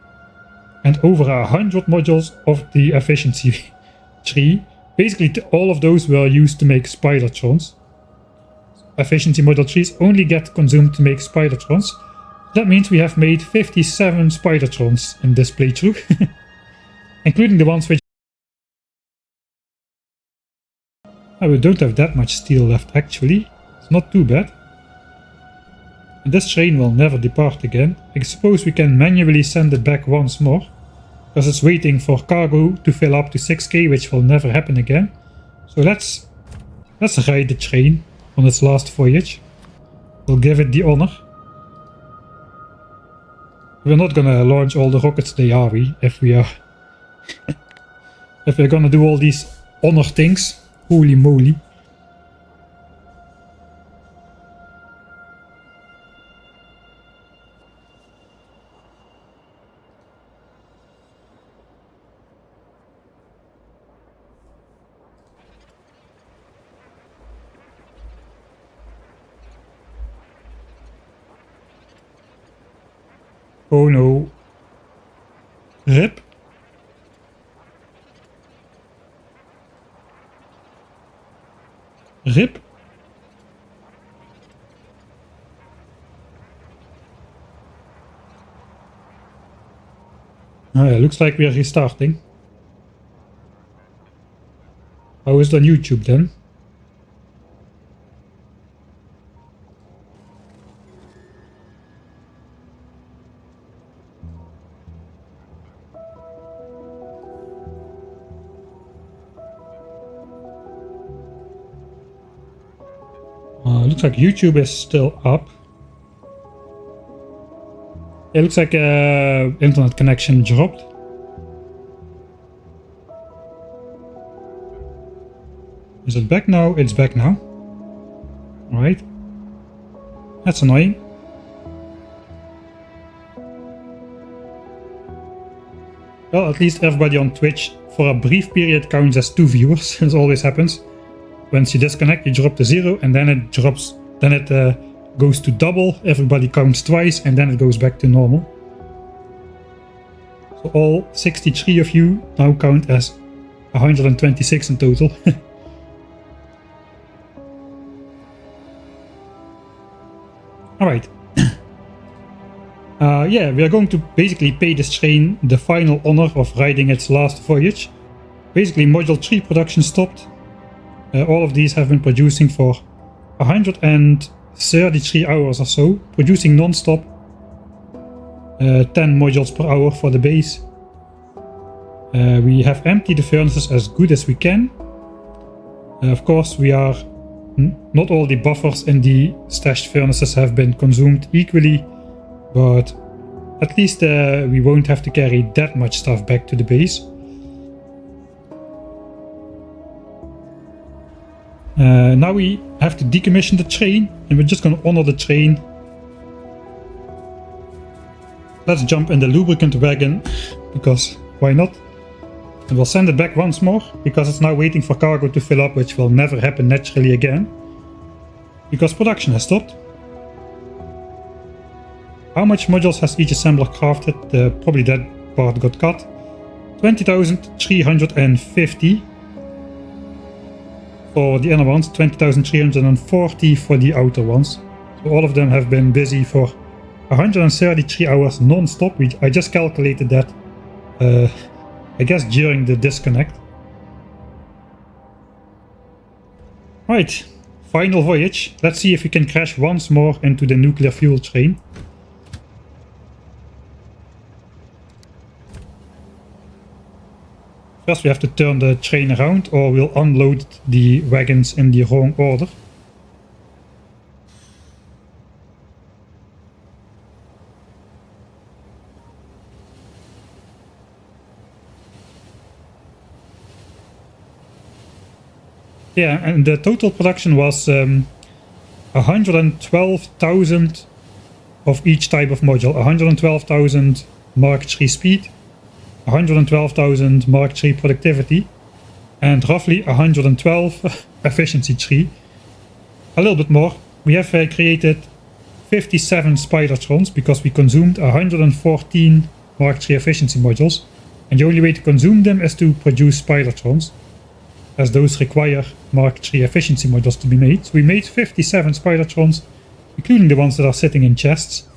And over 100 modules of the efficiency tree. Basically all of those were used to make spidertrons. Efficiency module trees only get consumed to make spidertrons. That means we have made 57 spidertrons in this playthrough. Including the ones which... Oh, we don't have that much steel left actually. It's not too bad. And this train will never depart again. I suppose we can manually send it back once more. Because it's waiting for cargo to fill up to 6k, which will never happen again. So let's ride the train on its last voyage. We'll give it the honor. We're not gonna launch all the rockets today, are we? If we are... if we're gonna do all these honor things. Holy moly. Oh no. Rip. Rip. Oh yeah, looks like we are restarting. How is it on YouTube then? Looks like YouTube is still up. It looks like internet connection dropped. Is it back now? It's back now. Alright. That's annoying. Well, at least everybody on Twitch for a brief period counts as 2 viewers, as always happens. Once you disconnect, you drop to 0, and then it drops. Then it goes to double. Everybody counts twice, and then it goes back to normal. So all 63 of you now count as 126 in total. All right. Yeah, we are going to basically pay this train the final honor of riding its last voyage. Basically, module 3 production stopped. All of these have been producing for 133 hours or so, producing non-stop 10 modules per hour for the base. We have emptied the furnaces as good as we can. Of course, we are not all the buffers in the stashed furnaces have been consumed equally, but at least we won't have to carry that much stuff back to the base. Now we have to decommission the train, and we're just gonna honor the train. Let's jump in the lubricant wagon, because why not? And we'll send it back once more, because it's now waiting for cargo to fill up, which will never happen naturally again. Because production has stopped. How much modules has each assembler crafted? Probably that part got cut. 20,350. For the inner ones, 20,340 for the outer ones. So all of them have been busy for 133 hours non-stop. I just calculated that, I guess during the disconnect. Right, final voyage. Let's see if we can crash once more into the nuclear fuel train. First we have to turn the train around, or we'll unload the wagons in the wrong order. Yeah, and the total production was 112,000 of each type of module. 112,000 Mark III speed, 112,000 Mark III productivity, and roughly 112 efficiency tree. A little bit more. We have created 57 Spidertrons because we consumed 114 Mark III efficiency modules, and the only way to consume them is to produce Spidertrons, as those require Mark III efficiency modules to be made. So we made 57 Spidertrons, including the ones that are sitting in chests.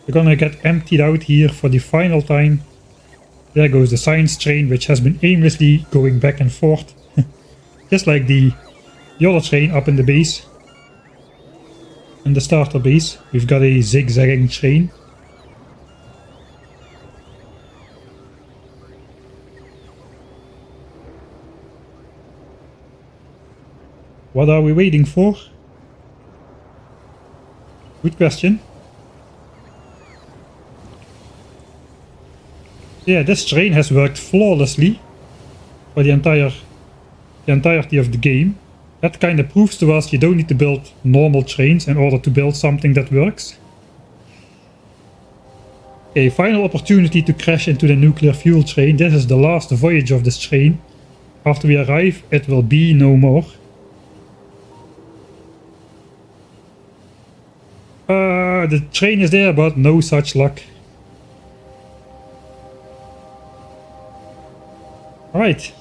We're gonna get emptied out here for the final time. There goes the science train, which has been aimlessly going back and forth. Just like the other train up in the base. In the starter base, we've got a zigzagging train. What are we waiting for? Good question. Yeah, this train has worked flawlessly for the entirety of the game. That kind of proves to us you don't need to build normal trains in order to build something that works. Okay, final opportunity to crash into the nuclear fuel train. This is the last voyage of this train. After we arrive, it will be no more. The train is there, but no such luck. Alright.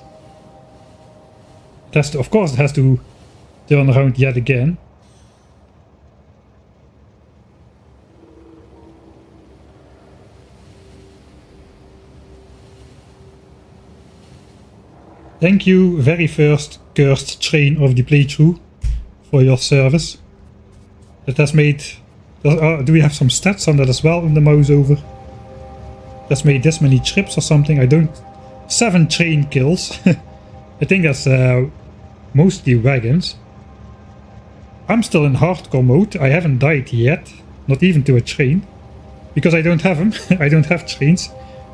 Of course it has to turn around yet again. Thank you, very first cursed train of the playthrough, for your service. It has made... do we have some stats on that as well in the mouse over? That's made this many trips or something, I don't... 7 train kills. I think that's mostly wagons. I'm still in hardcore mode, I haven't died yet, not even to a train. Because I don't have them, I don't have trains.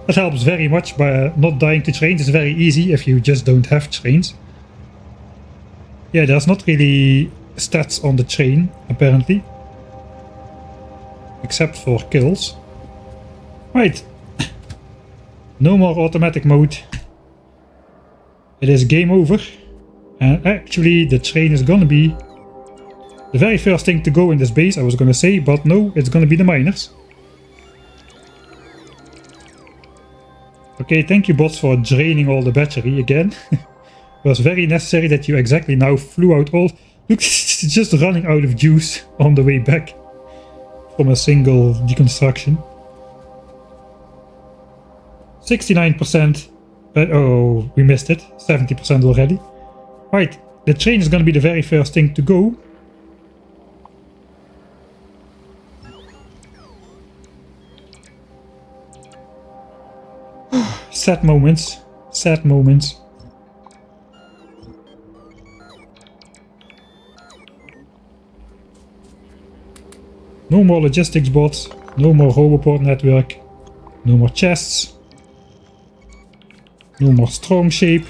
That helps very much by not dying to trains, it's very easy if you just don't have trains. Yeah, there's not really stats on the train, apparently. Except for kills. Right. No more automatic mode. It is game over. And actually the train is gonna be the very first thing to go in this base, I was gonna say, but no, it's gonna be the miners. Okay, thank you bots for draining all the battery again. It was very necessary that you exactly now flew out all... Look, it's just running out of juice on the way back from a single deconstruction. 69%, but oh, we missed it. 70% already. Right, the train is gonna be the very first thing to go. Sad moments. Sad moments. No more logistics bots. No more Roboport network. No more chests. No more strong shape.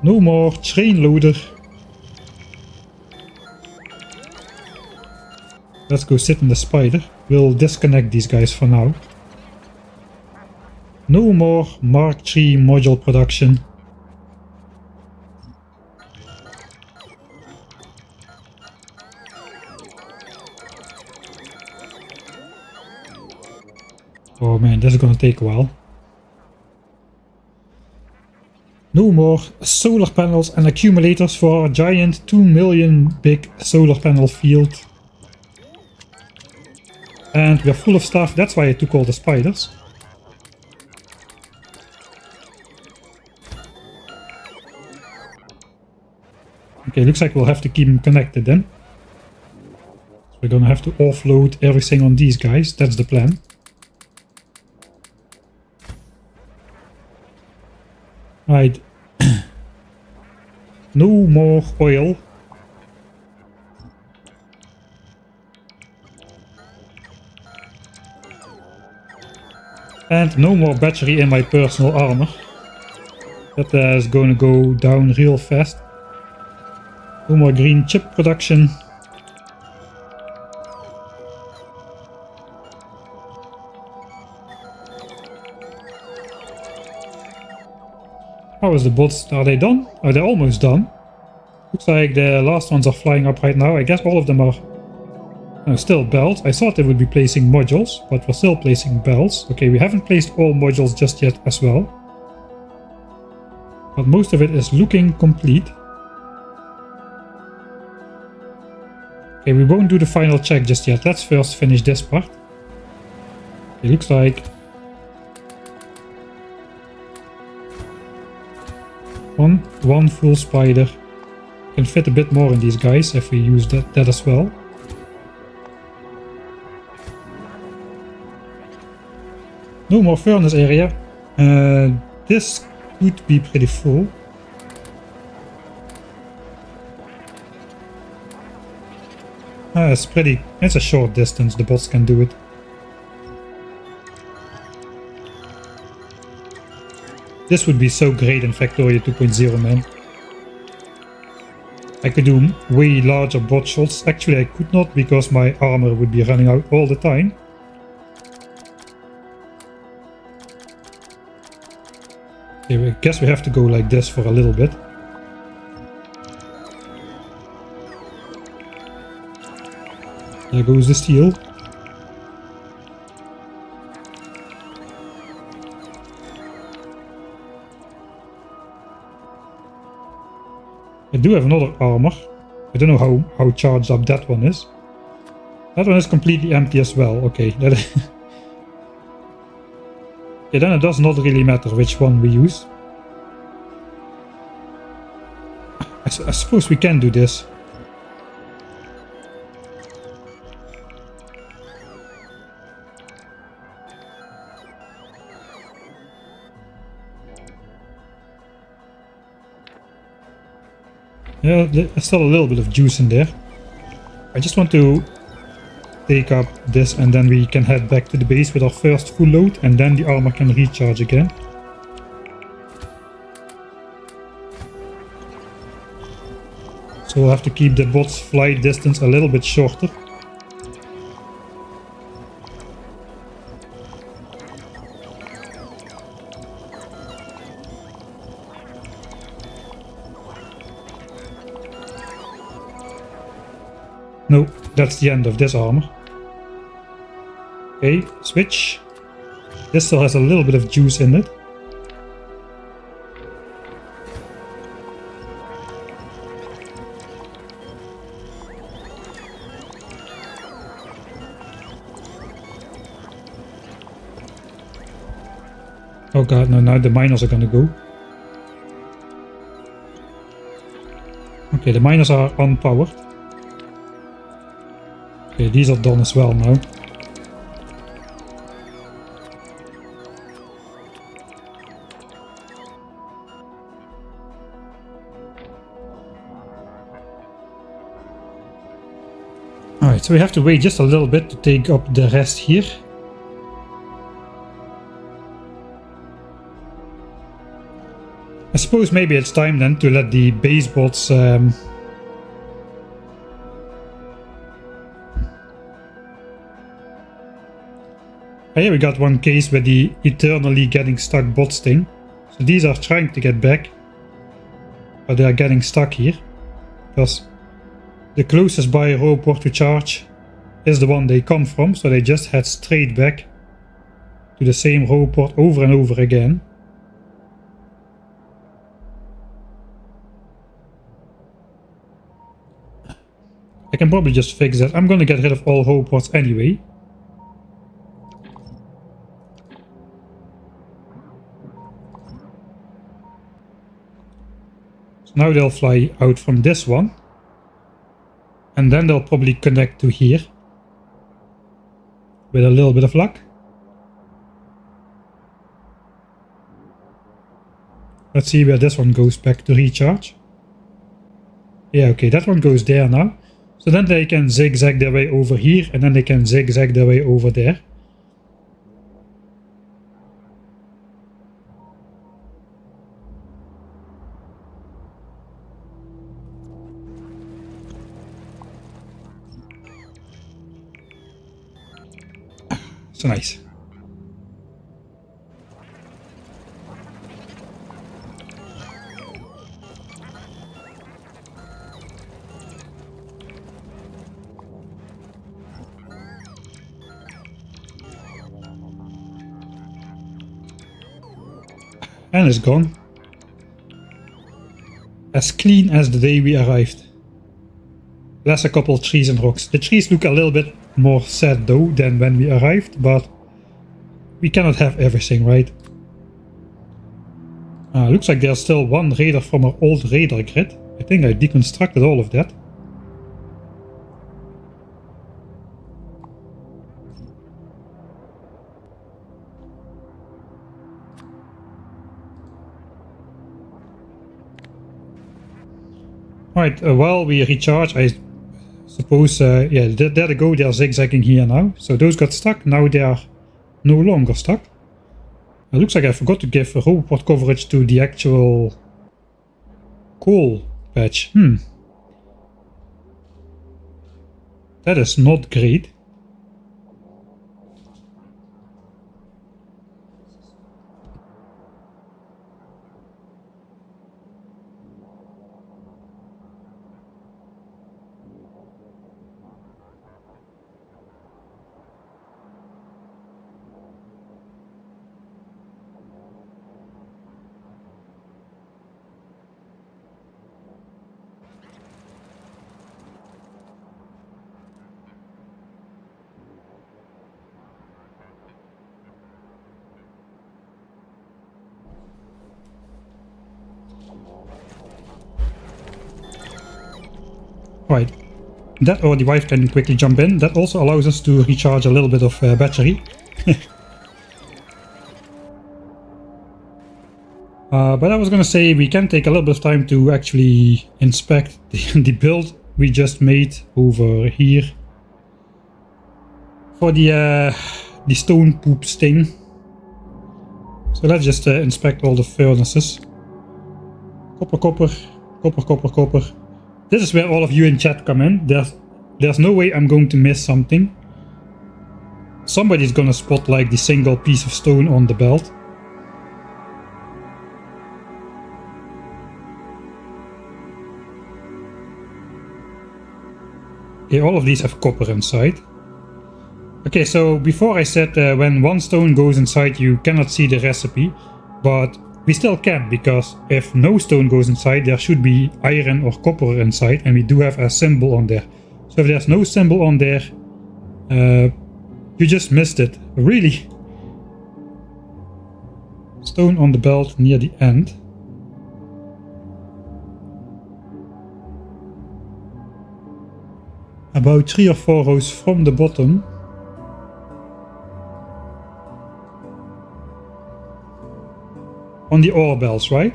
No more train loader. Let's go sit in the spider. We'll disconnect these guys for now. No more Mark III module production. Oh man, this is gonna take a while. No more solar panels and accumulators for our giant 2 million big solar panel field. And we're full of stuff, that's why I took all the spiders. Okay, looks like we'll have to keep them connected then. So we're gonna have to offload everything on these guys, that's the plan. Right. No more oil. And no more battery in my personal armor. That is going to go down real fast. No more green chip production. How is the bots? Are they done? Oh, they're almost done. Looks like the last ones are flying up right now. I guess all of them are still belts. I thought they would be placing modules, but we're still placing belts. Okay, we haven't placed all modules just yet as well. But most of it is looking complete. Okay, we won't do the final check just yet. Let's first finish this part. It looks like one full spider. Can fit a bit more in these guys if we use that as well. No more furnace area. This could be pretty full. It's a short distance, the bots can do it. This would be so great in Factorio 2.0, man. I could do way larger bot shots. Actually, I could not because my armor would be running out all the time. Okay, I guess we have to go like this for a little bit. There goes the steel. I do have another armor. I don't know how charged up that one is. That one is completely empty as well. Okay, that okay, then it does not really matter which one we use. I suppose we can do this. Yeah, there's still a little bit of juice in there. I just want to take up this and then we can head back to the base with our first full load and then the armor can recharge again. So we'll have to keep the bot's flight distance a little bit shorter. No, that's the end of this armor. Okay, switch. This still has a little bit of juice in it. Oh god, no, now the miners are gonna go. Okay, the miners are unpowered. Okay, these are done as well now. Alright, so we have to wait just a little bit to take up the rest here. I suppose maybe it's time then to let the base bots here we got one case with the eternally getting stuck bots thing. So these are trying to get back, but they are getting stuck here because the closest by roboport to charge is the one they come from, so they just head straight back to the same roboport over and over again. I can probably just fix that. I'm gonna get rid of all roboports anyway. So now they'll fly out from this one. And then they'll probably connect to here. With a little bit of luck. Let's see where this one goes back to recharge. Yeah, okay, that one goes there now. So then they can zigzag their way over here and then they can zigzag their way over there. So nice. And it's gone. As clean as the day we arrived. Less a couple of trees and rocks. The trees look a little bit more sad though than when we arrived, but we cannot have everything, right? Looks like there's still one radar from our old radar grid. I think I deconstructed all of that. Right, while we recharge, I suppose, yeah, there they go, they're zigzagging here now. So those got stuck, now they are no longer stuck. It looks like I forgot to give robot coverage to the actual coal patch. That is not great. Right, that or the wife can quickly jump in. That also allows us to recharge a little bit of battery. But I was gonna say we can take a little bit of time to actually inspect the build we just made over here for the stone poops thing. So let's just inspect all the furnaces. Copper, copper, copper, copper, copper. This is where all of you in chat come in. There's no way I'm going to miss something. Somebody's gonna spot like the single piece of stone on the belt. Okay, all of these have copper inside. Okay, so before I said when one stone goes inside you cannot see the recipe, but we still can, because if no stone goes inside there should be iron or copper inside, and we do have a symbol on there. So if there's no symbol on there, you just missed it. Really? Stone on the belt near the end. About 3 or 4 rows from the bottom. On the ore belts, right?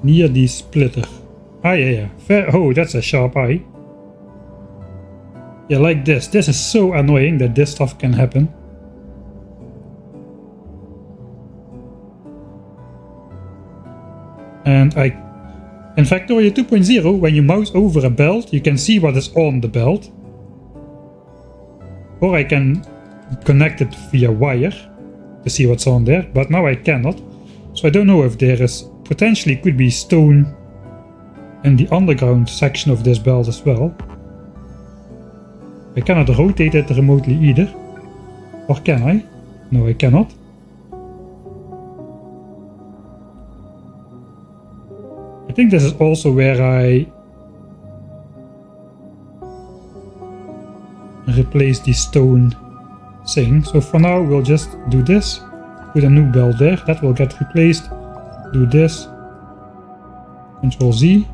Near the splitter. Ah, yeah. Fair. Oh, that's a sharp eye. Yeah, like this. This is so annoying that this stuff can happen. And in Factorio 2.0, when you mouse over a belt, you can see what is on the belt. Or I can connect it via wire to see what's on there, but now I cannot. So I don't know if there is, potentially could be stone in the underground section of this belt as well. I cannot rotate it remotely either. Or can I? No, I cannot. I think this is also where I replace the stone thing. So for now we'll just do this, put a new belt there, that will get replaced, do this, Ctrl Z.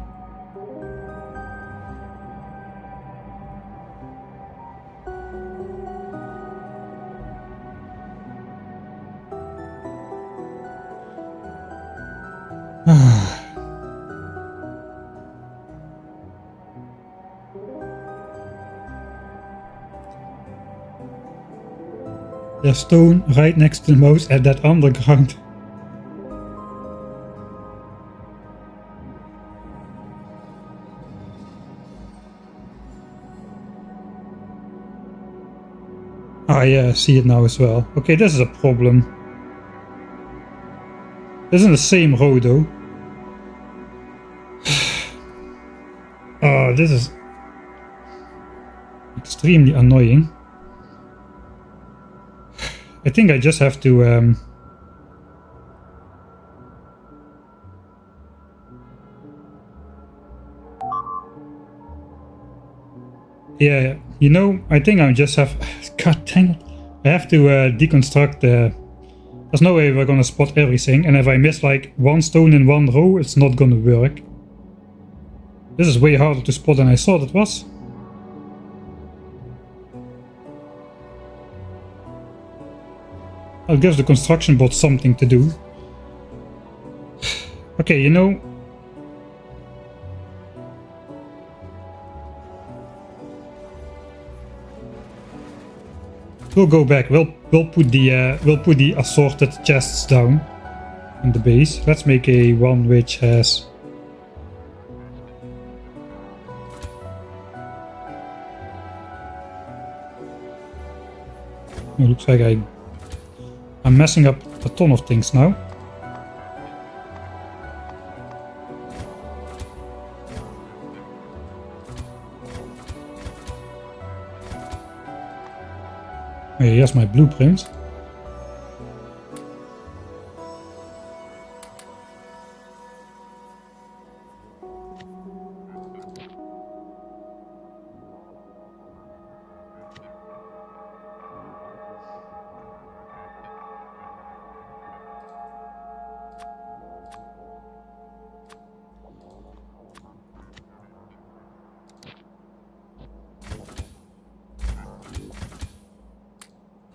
There's stone right next to the mouse at that underground. Ah yeah, I see it now as well. Okay, this is a problem. This is in the same row though. Oh, this is extremely annoying. I think I just have to yeah, you know, I think I just have... God dang it. I have to deconstruct the... There's no way we're gonna spot everything, and if I miss like one stone in one row, it's not gonna work. This is way harder to spot than I thought it was. I'll give the construction bot something to do. Okay, you know... We'll go back. We'll put the assorted chests down in the base. Let's make a one which has... It looks like I'm messing up a ton of things now. Okay, here's my blueprint.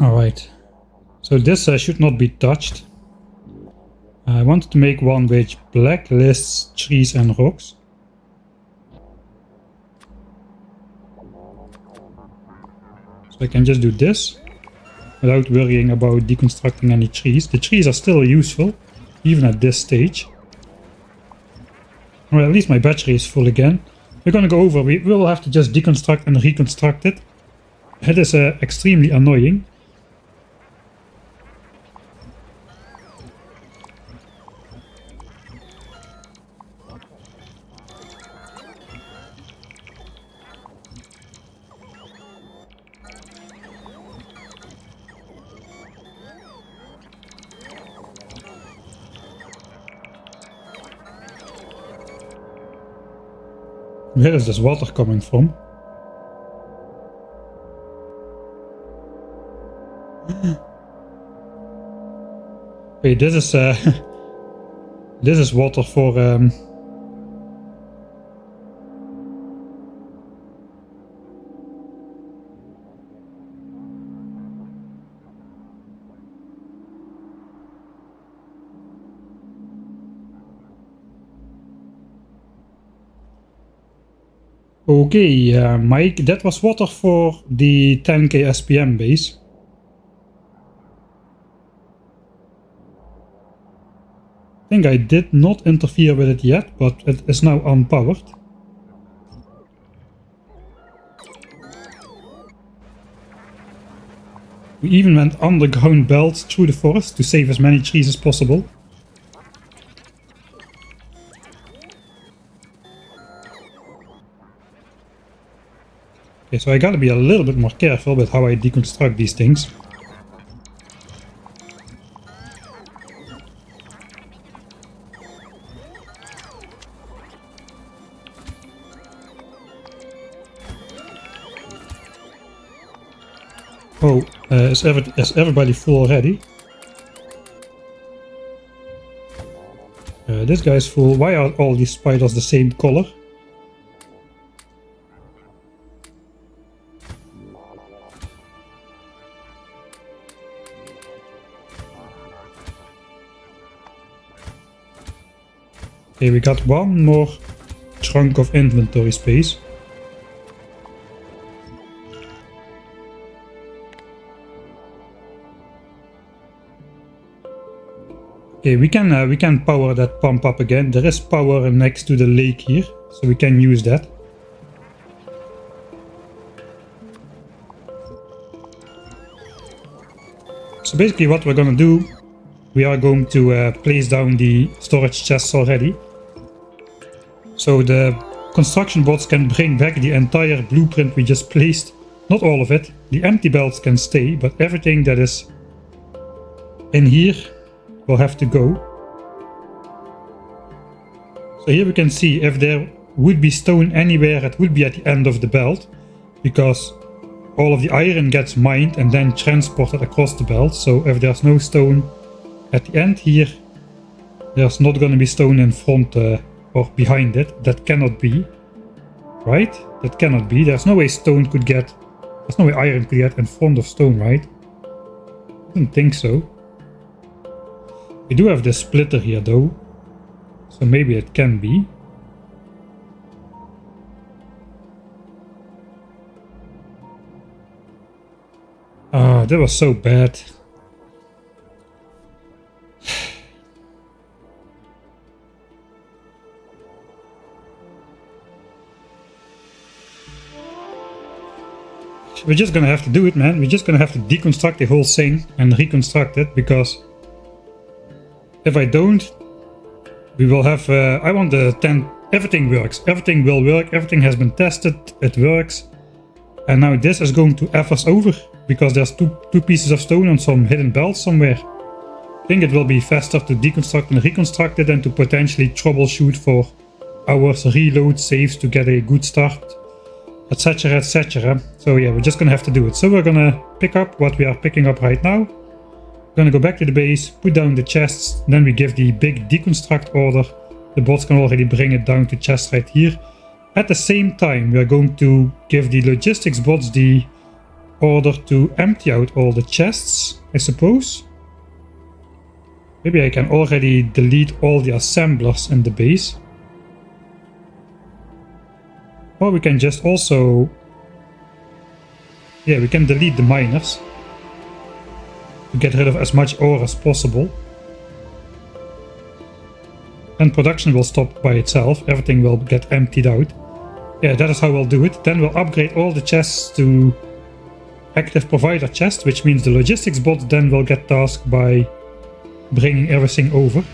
Alright, so this should not be touched. I wanted to make one which blacklists trees and rocks. So I can just do this without worrying about deconstructing any trees. The trees are still useful, even at this stage. Well, at least my battery is full again. We're gonna go over, we will have to just deconstruct and reconstruct it. It is extremely annoying. Where is this water coming from? Wait, this is this is water for Okay, Mike, that was water for the 10k SPM base. I think I did not interfere with it yet, but it is now unpowered. We even went underground belts through the forest to save as many trees as possible. Okay, so I gotta be a little bit more careful with how I deconstruct these things. Oh, is everybody full already? This guy's full. Why are all these spiders the same color? Okay, we got one more chunk of inventory space. Okay, we can power that pump up again. There is power next to the lake here, so we can use that. So basically what we're gonna do, we are going to place down the storage chests already. So the construction bots can bring back the entire blueprint we just placed. Not all of it. The empty belts can stay, but everything that is in here will have to go. So here we can see if there would be stone anywhere, it would be at the end of the belt, because all of the iron gets mined and then transported across the belt. So if there's no stone at the end here, there's not going to be stone in front or behind it. That cannot be, right? That cannot be. There's no way stone could get, there's no way iron could get in front of stone, right? I don't think so. We do have this splitter here though, so maybe it can be. Ah, that was so bad. We're just gonna have to do it, man. We're just gonna have to deconstruct the whole thing and reconstruct it, because if I don't, we will have, I want the 10, everything works, everything will work, everything has been tested, it works. And now this is going to F us over, because there's two pieces of stone on some hidden belt somewhere. I think it will be faster to deconstruct and reconstruct it than to potentially troubleshoot for hours, reload saves to get a good start, etc, etc. So yeah, we're just gonna have to do it. So we're gonna pick up what we are picking up right now. We're gonna go back to the base, put down the chests, then we give the big deconstruct order. The bots can already bring it down to chest right here. At the same time, we are going to give the logistics bots the order to empty out all the chests, I suppose. Maybe I can already delete all the assemblers in the base. Or we can just also, yeah, we can delete the miners to get rid of as much ore as possible. And production will stop by itself, everything will get emptied out. Yeah, that is how we'll do it. Then we'll upgrade all the chests to active provider chest, which means the logistics bot then will get tasked by bringing everything over.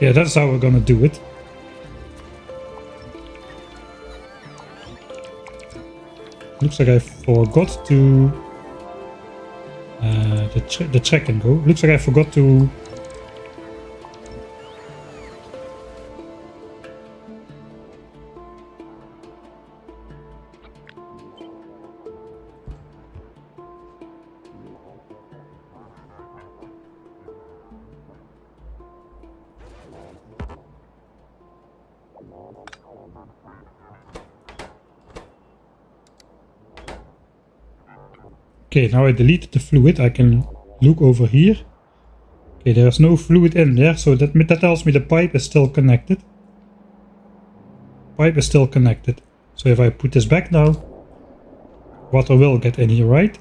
Yeah, that's how we're gonna do it. Looks like I forgot to the track and go. Looks like I forgot to Okay, now I deleted the fluid. I can look over here. Okay, there's no fluid in there, so that tells me the pipe is still connected. Pipe is still connected. So if I put this back now, water will get in here, right?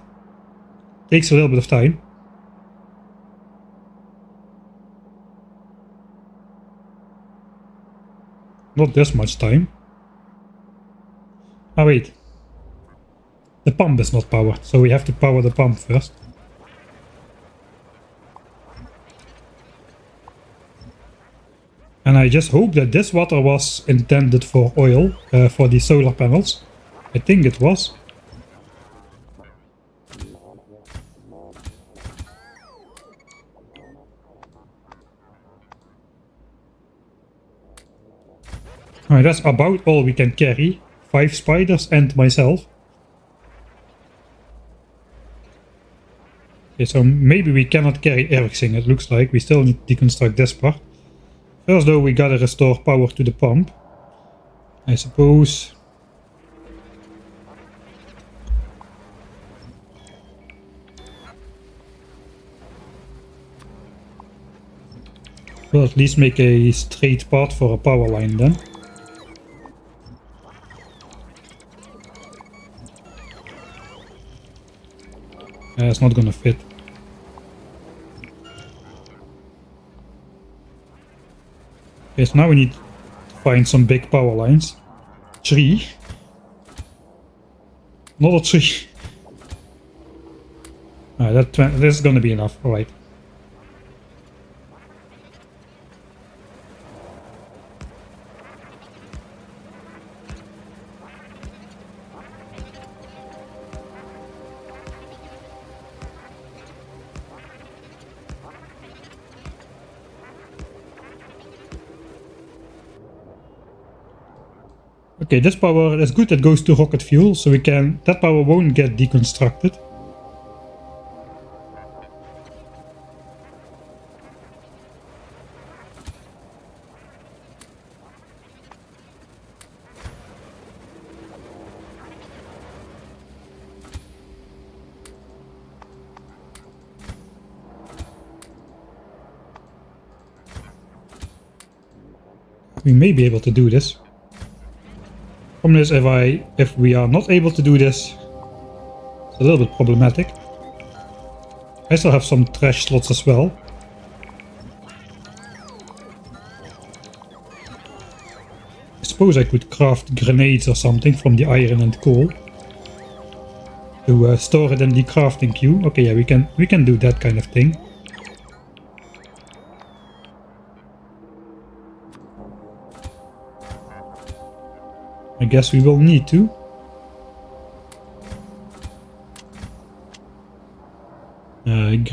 Takes a little bit of time. Not this much time. Ah, wait. The pump is not powered, so we have to power the pump first. And I just hope that this water was intended for oil, for the solar panels. I think it was. Alright, that's about all we can carry. 5 spiders and myself. Okay, so maybe we cannot carry everything, it looks like. We still need to deconstruct this part. First though, we gotta restore power to the pump. I suppose. We'll at least make a straight path for a power line then. It's not gonna fit. Okay, so now we need to find some big power lines. 3. Another 3. This is gonna be enough. All right. Okay, this power is good. It goes to rocket fuel, so that power won't get deconstructed. We may be able to do this. Problem is, if we are not able to do this, it's a little bit problematic. I still have some trash slots as well. I suppose I could craft grenades or something from the iron and coal to store it in the crafting queue. Okay, yeah, we can do that kind of thing. I guess we will need to.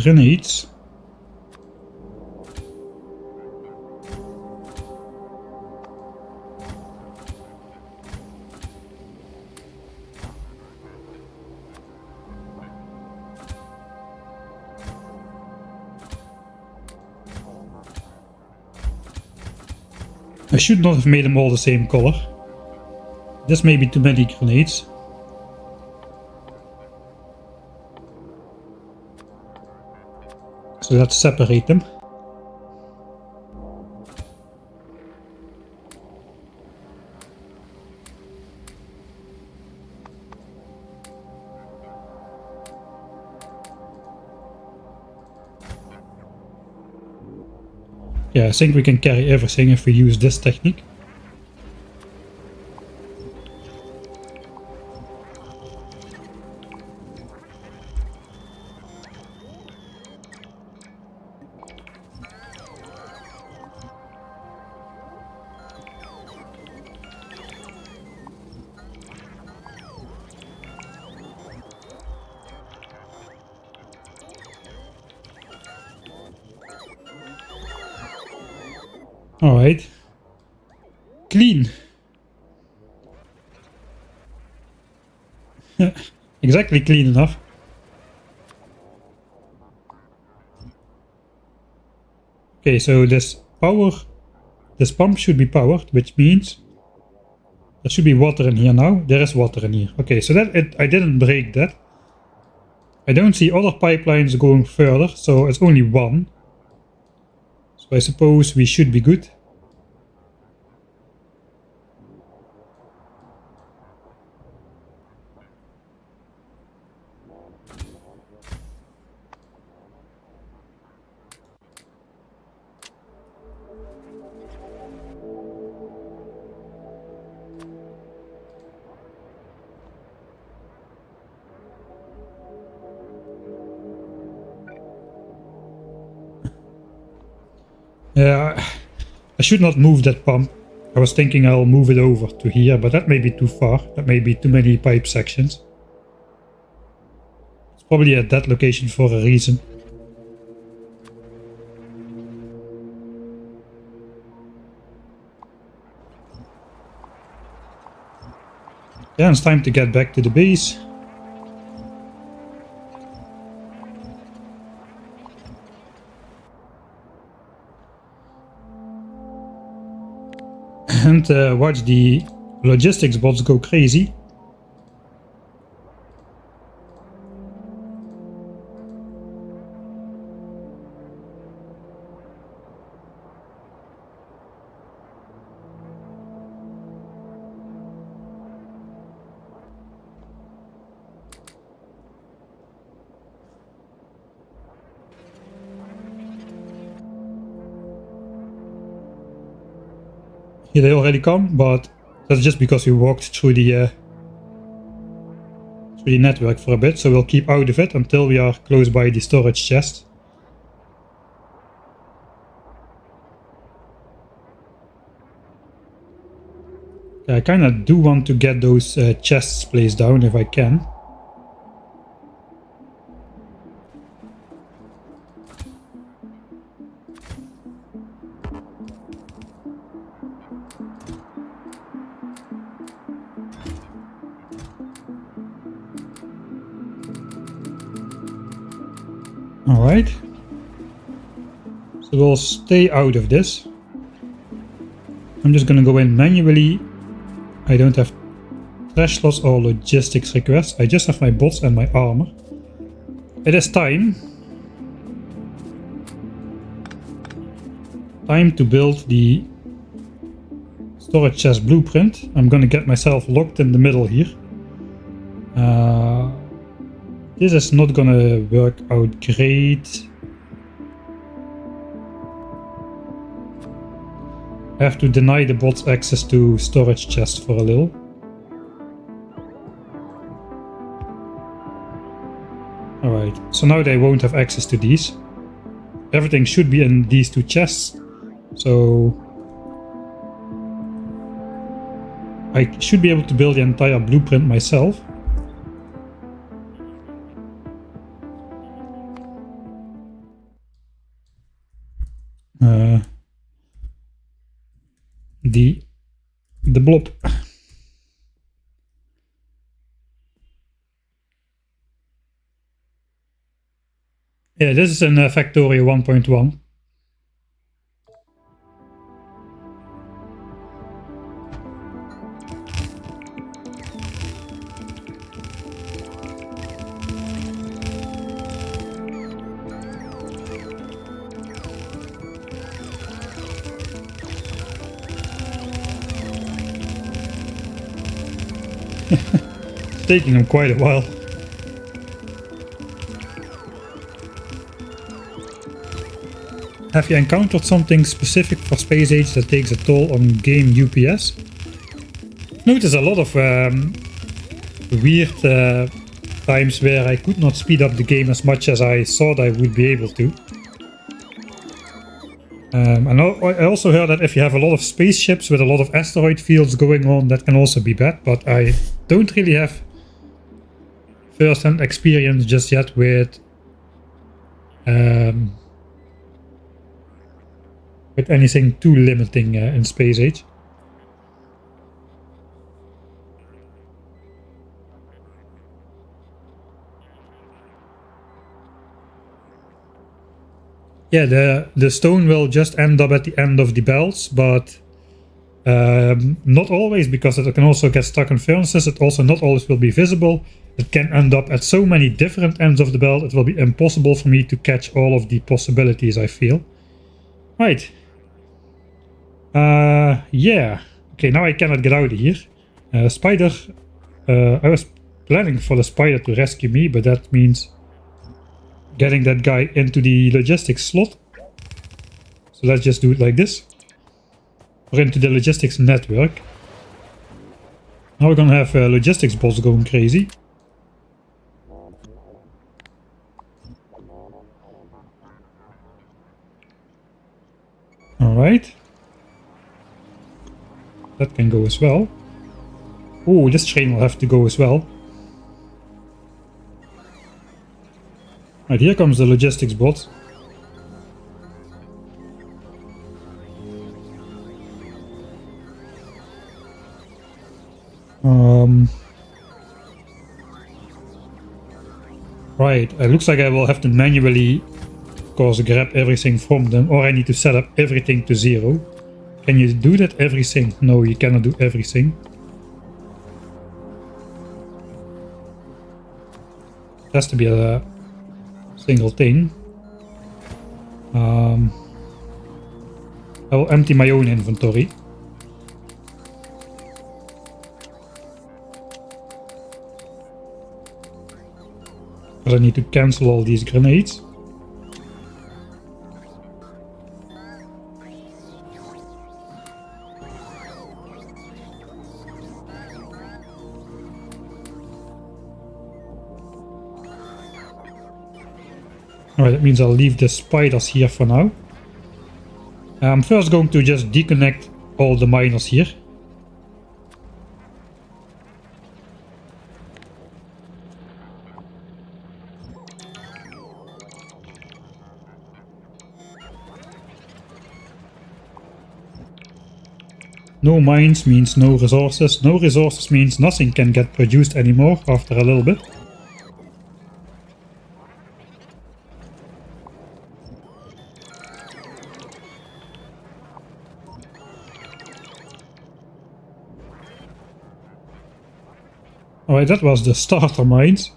Grenades. I should not have made them all the same color. This may be too many grenades. So let's separate them. Yeah, I think we can carry everything if we use this technique. Alright. Clean. Exactly clean enough. Okay, so this pump should be powered, which means there should be water in here now. There is water in here. Okay, so I didn't break that. I don't see other pipelines going further, so it's only one. So I suppose we should be good. Yeah, I should not move that pump. I was thinking I'll move it over to here, but that may be too far. That may be too many pipe sections. It's probably at that location for a reason. Yeah, it's time to get back to the base. And watch the logistics bots go crazy. Here they already come, but that's just because we walked through the through the network for a bit, so we'll keep out of it until we are close by the storage chest. I kinda do want to get those chests placed down if I can. Alright. So we'll stay out of this. I'm just gonna go in manually. I don't have trash slots or logistics requests. I just have my bots and my armor. It is time. Time to build the storage chest blueprint. I'm gonna get myself locked in the middle here. This is not gonna work out great. I have to deny the bots access to storage chests for a little. Alright, so now they won't have access to these. Everything should be in these two chests. So I should be able to build the entire blueprint myself. The blob. Yeah, this is in Factorio 1.1. It's taking him quite a while. Have you encountered something specific for Space Age that takes a toll on game UPS? Notice a lot of weird times where I could not speed up the game as much as I thought I would be able to. And I also heard that if you have a lot of spaceships with a lot of asteroid fields going on, that can also be bad, but I don't really have first-hand experience just yet with anything too limiting in Space Age. Yeah, the stone will just end up at the end of the belts, but not always, because it can also get stuck in furnaces. It also not always will be visible. It can end up at so many different ends of the belt, it will be impossible for me to catch all of the possibilities, I feel. Right. Yeah. Okay, now I cannot get out of here. Spider. I was planning for the spider to rescue me, but that means getting that guy into the logistics slot. So let's just do it like this. Or into the logistics network. Now we're gonna have logistics bots going crazy. Alright. That can go as well. Oh, this train will have to go as well. Right, here comes the logistics bot. Right, it looks like I will have to manually, of course, grab everything from them, or I need to set up everything to 0. Can you do that everything? No, you cannot do everything. It has to be a single thing. I will empty my own inventory. Because I need to cancel all these grenades. Alright, that means I'll leave the spiders here for now. I'm first going to just deconnect all the miners here. No mines means no resources. No resources means nothing can get produced anymore after a little bit. Alright, that was the starter mines.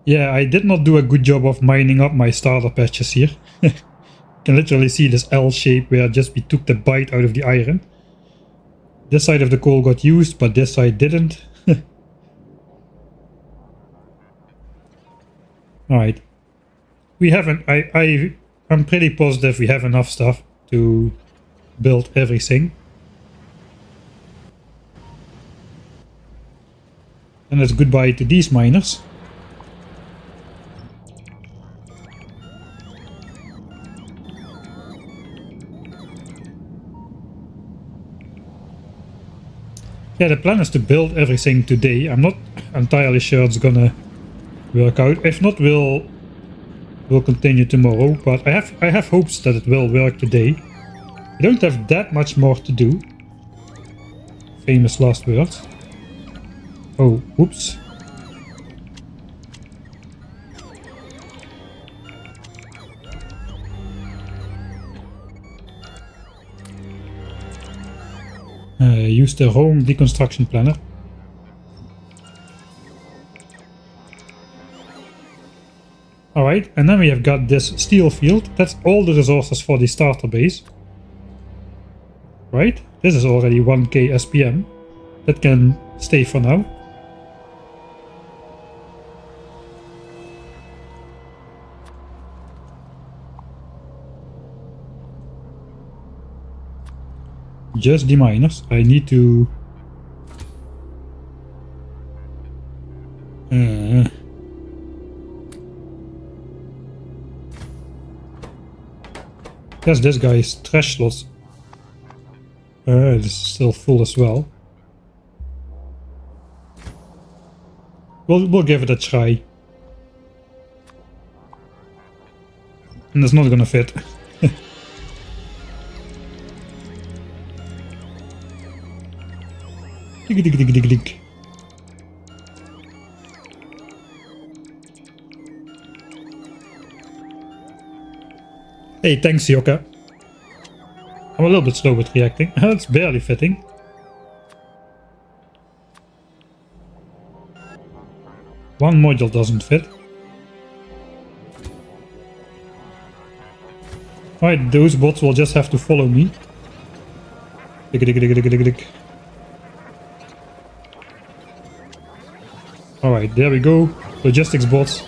Yeah, I did not do a good job of mining up my starter patches here. You can literally see this L shape where just we took the bite out of the iron. This side of the coal got used, but this side didn't. Alright. We haven't... I'm pretty positive we have enough stuff to build everything. And it's goodbye to these miners. Yeah, the plan is to build everything today. I'm not entirely sure it's gonna work out. If not, we'll continue tomorrow. But I have hopes that it will work today. We don't have that much more to do. Famous last words. Oh, whoops. Use the home deconstruction planner. Alright, and then we have got this steel field. That's all the resources for the starter base. Right? This is already 1k SPM. That can stay for now. Just the miners. I need to... Yes, this guy's trash slots. This is still full as well. We'll give it a try. And it's not gonna fit. Dig, dig, dig, dig, dig. Hey, thanks, Yoka. I'm a little bit slow with reacting. It's barely fitting. One module doesn't fit. Alright, those bots will just have to follow me. Dig, dig, dig, dig, dig, dig. Alright, there we go. Logistics bots.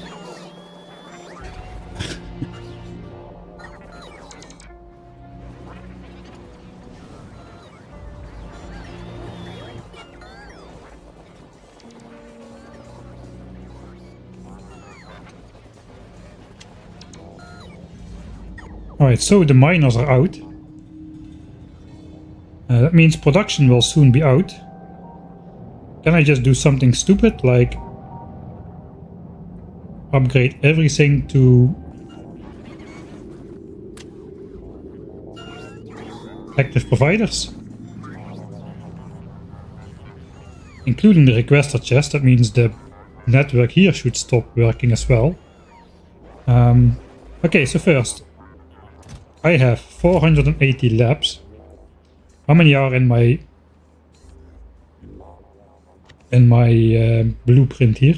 Alright, so the miners are out. That means production will soon be out. Can I just do something stupid like upgrade everything to active providers? Including the requester chest, that means the network here should stop working as well. Okay, so first, I have 480 labs. How many are in my blueprint here?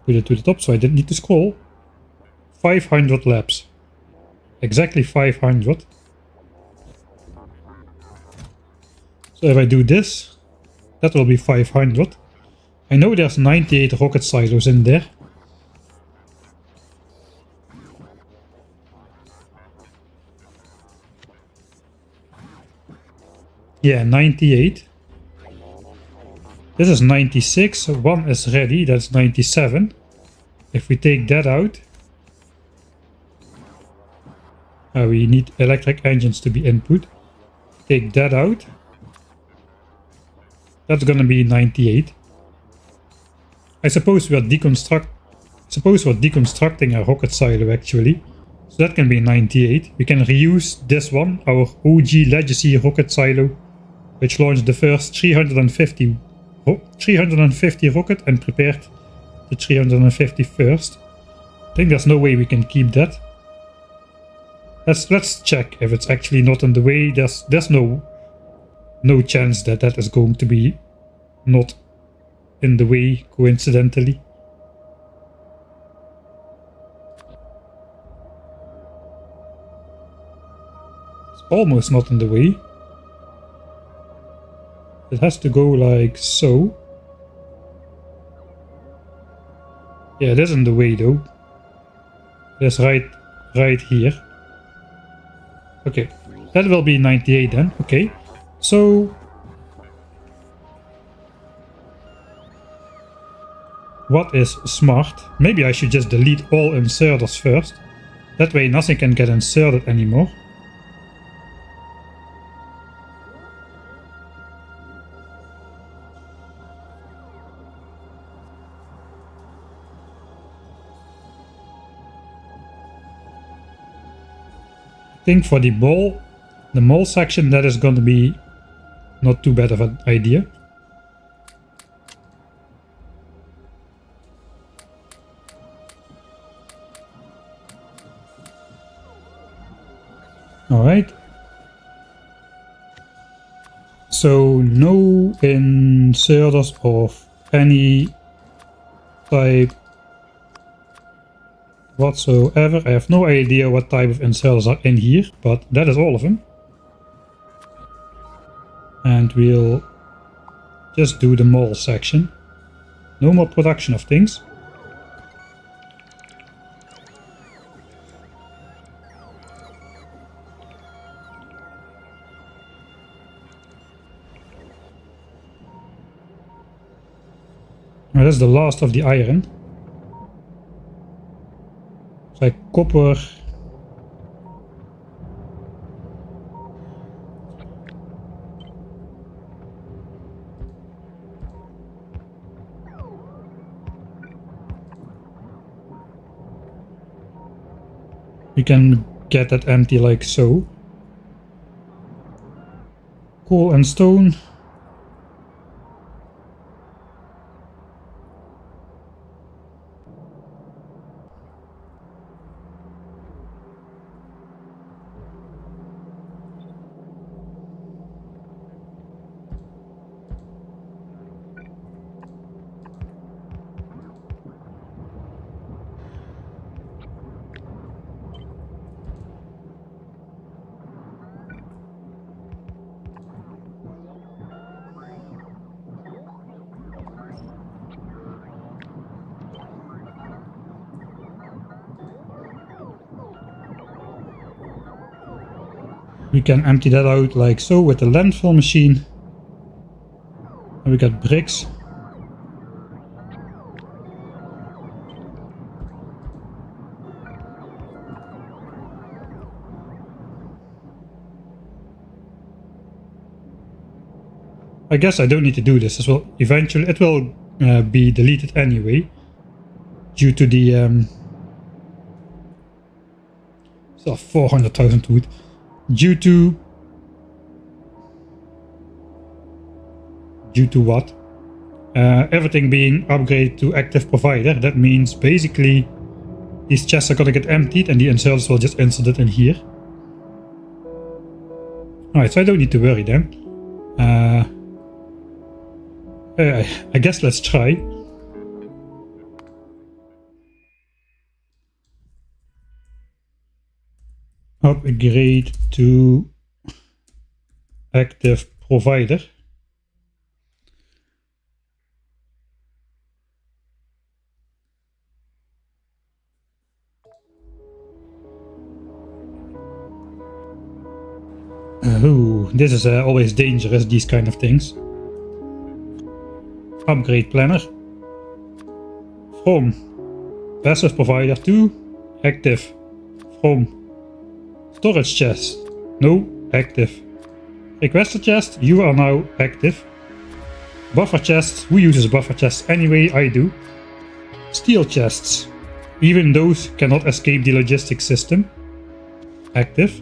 Put it to the top so I didn't need to scroll. 500 labs. Exactly 500. So if I do this, that will be 500. I know there's 98 rocket silos in there. Yeah, 98. This is 96, so one is ready, that's 97. If we take that out, we need electric engines to be input. Take that out. That's gonna be 98. I suppose we are deconstructing a rocket silo actually. So that can be 98. We can reuse this one, our OG legacy rocket silo, which launched the first 350 rocket and prepared the 351st. I think there's no way we can keep that. Let's check if it's actually not in the way. There's no chance that that is going to be not in the way coincidentally. It's almost not in the way. It has to go like so. Yeah, it is in the way though. It's right here. Okay, that will be 98 then. Okay, so what is smart? Maybe I should just delete all inserters first. That way nothing can get inserted anymore. I think for the mall section, that is going to be not too bad of an idea. Alright. So no inserters of any type whatsoever. I have no idea what type of inserters are in here, but that is all of them. And we'll just do the mall section. No more production of things. Now that's the last of the iron. It's like copper. We can get that empty like so. Coal and stone. We can empty that out like so with the landfill machine. And we got bricks. I guess I don't need to do this as well. Eventually it will be deleted anyway. Due to the 400,000 wood. Due to what? Everything being upgraded to active provider. That means basically these chests are gonna get emptied and the inserters will just insert it in here. Alright, so I don't need to worry then. I guess let's try. Upgrade to active provider. Oh, this is always dangerous, these kind of things. Upgrade planner. From Passive provider 2, active. From storage chest, no, active. Requester chest, you are now active. Buffer chest, who uses buffer chests anyway? I do. Steel chests, even those cannot escape the logistics system. Active.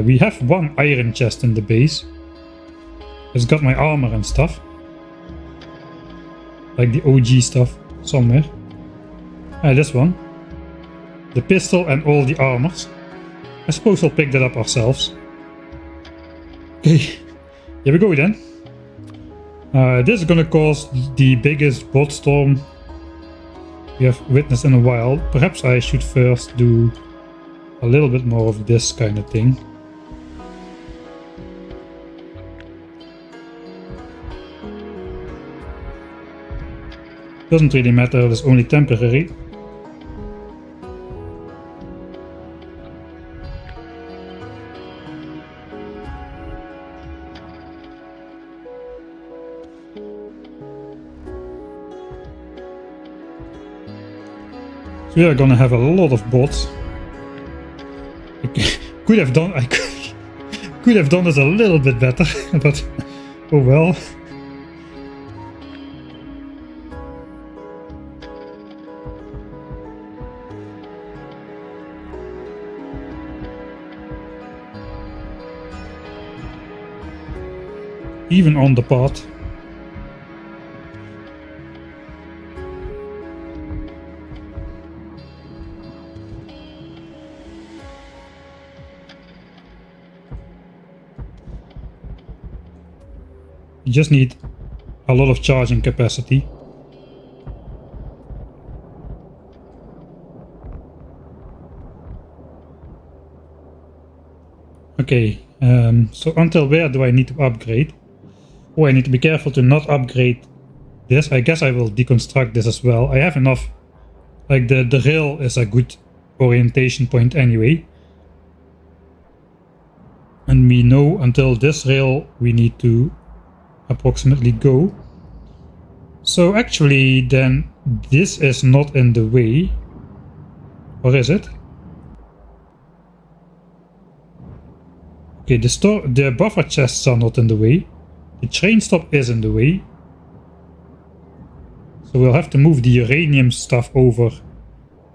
We have one iron chest in the base. It's got my armor and stuff. Like the OG stuff somewhere. This one. The pistol and all the armors. I suppose we'll pick that up ourselves. Okay, here we go then. This is gonna cause the biggest bot storm we have witnessed in a while. Perhaps I should first do a little bit more of this kind of thing. Doesn't really matter, it's only temporary. So we are gonna have a lot of bots. I could have done this a little bit better, but oh well. Even on the path. You just need a lot of charging capacity. Okay, so until where do I need to upgrade? Oh, I need to be careful to not upgrade this. I guess I will deconstruct this as well. I have enough. Like the rail is a good orientation point anyway. And we know until this rail we need to approximately go. So actually then this is not in the way. Or is it? Okay, the buffer chests are not in the way. The train stop is in the way. So we'll have to move the uranium stuff over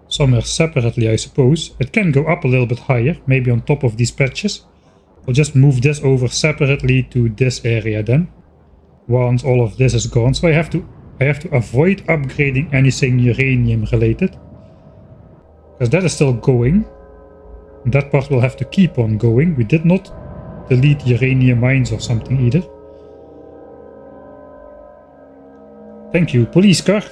somewhere separately, I suppose. It can go up a little bit higher, maybe on top of these patches. We'll just move this over separately to this area then. Once all of this is gone. So I have to avoid upgrading anything uranium related. Because that is still going. And that part will have to keep on going. We did not delete uranium mines or something either. Thank you, police car.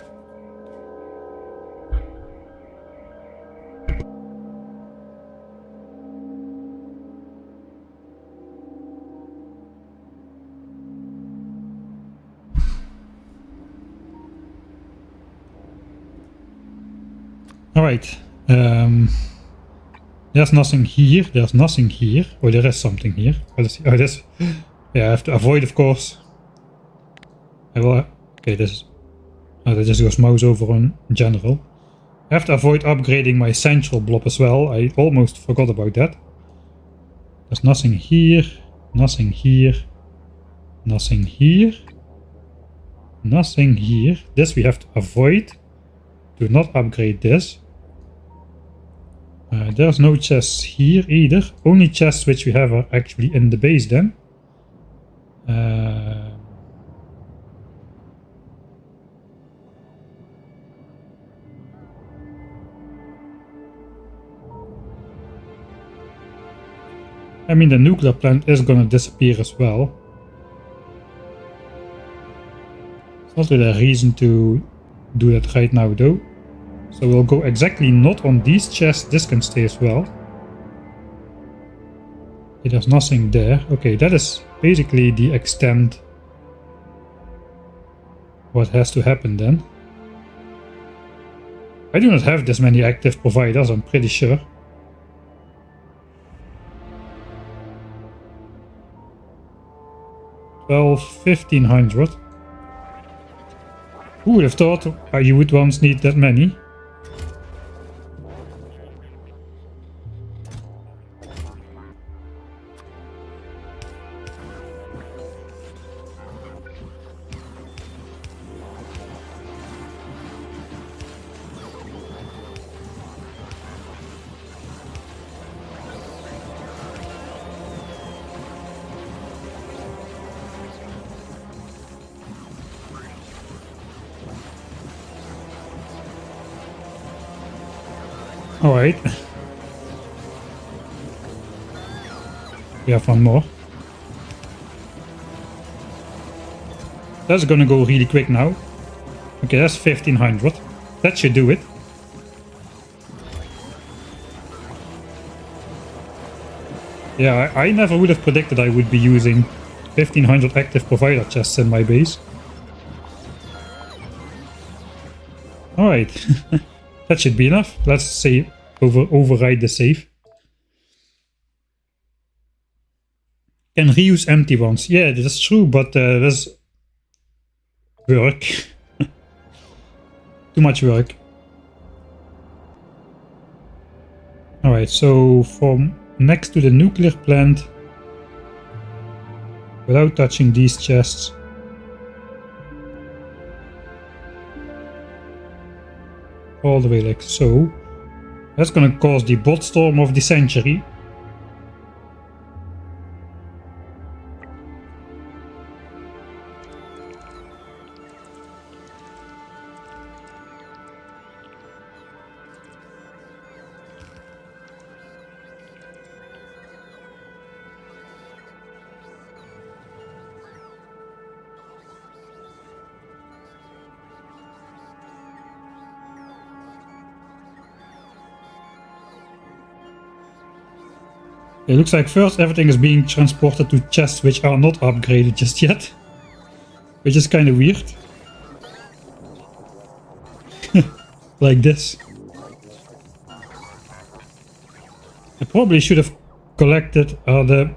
Alright. There's nothing here. There's nothing here. Oh, there is something here. Oh, this. Yeah, I have to avoid, of course. I will. Okay, this. Oh, that just goes mouse over on general. I have to avoid upgrading my central blob as well. I almost forgot about that. There's nothing here. Nothing here. Nothing here. Nothing here. This we have to avoid. Do not upgrade this. There's no chests here either. Only chests which we have are actually in the base then. I mean, the nuclear plant is gonna disappear as well. It's not really a reason to do that right now though. So we'll go exactly not on these chests. This can stay as well. Okay, there's nothing there. Okay, that is basically the extent what has to happen then. I do not have this many active providers, I'm pretty sure. Who would have thought you would once need that many? Alright. We have one more. That's gonna go really quick now. Okay, that's 1500. That should do it. Yeah, I never would have predicted I would be using 1500 active provider chests in my base. Alright. That should be enough. Let's say override the save. Can reuse empty ones. Yeah, that's true, but that's work. Too much work. Alright, so from next to the nuclear plant, without touching these chests, all the way like so. That's gonna cause the bot storm of the century. It looks like first everything is being transported to chests which are not upgraded just yet. Which is kind of weird. Like this. I probably should have collected the...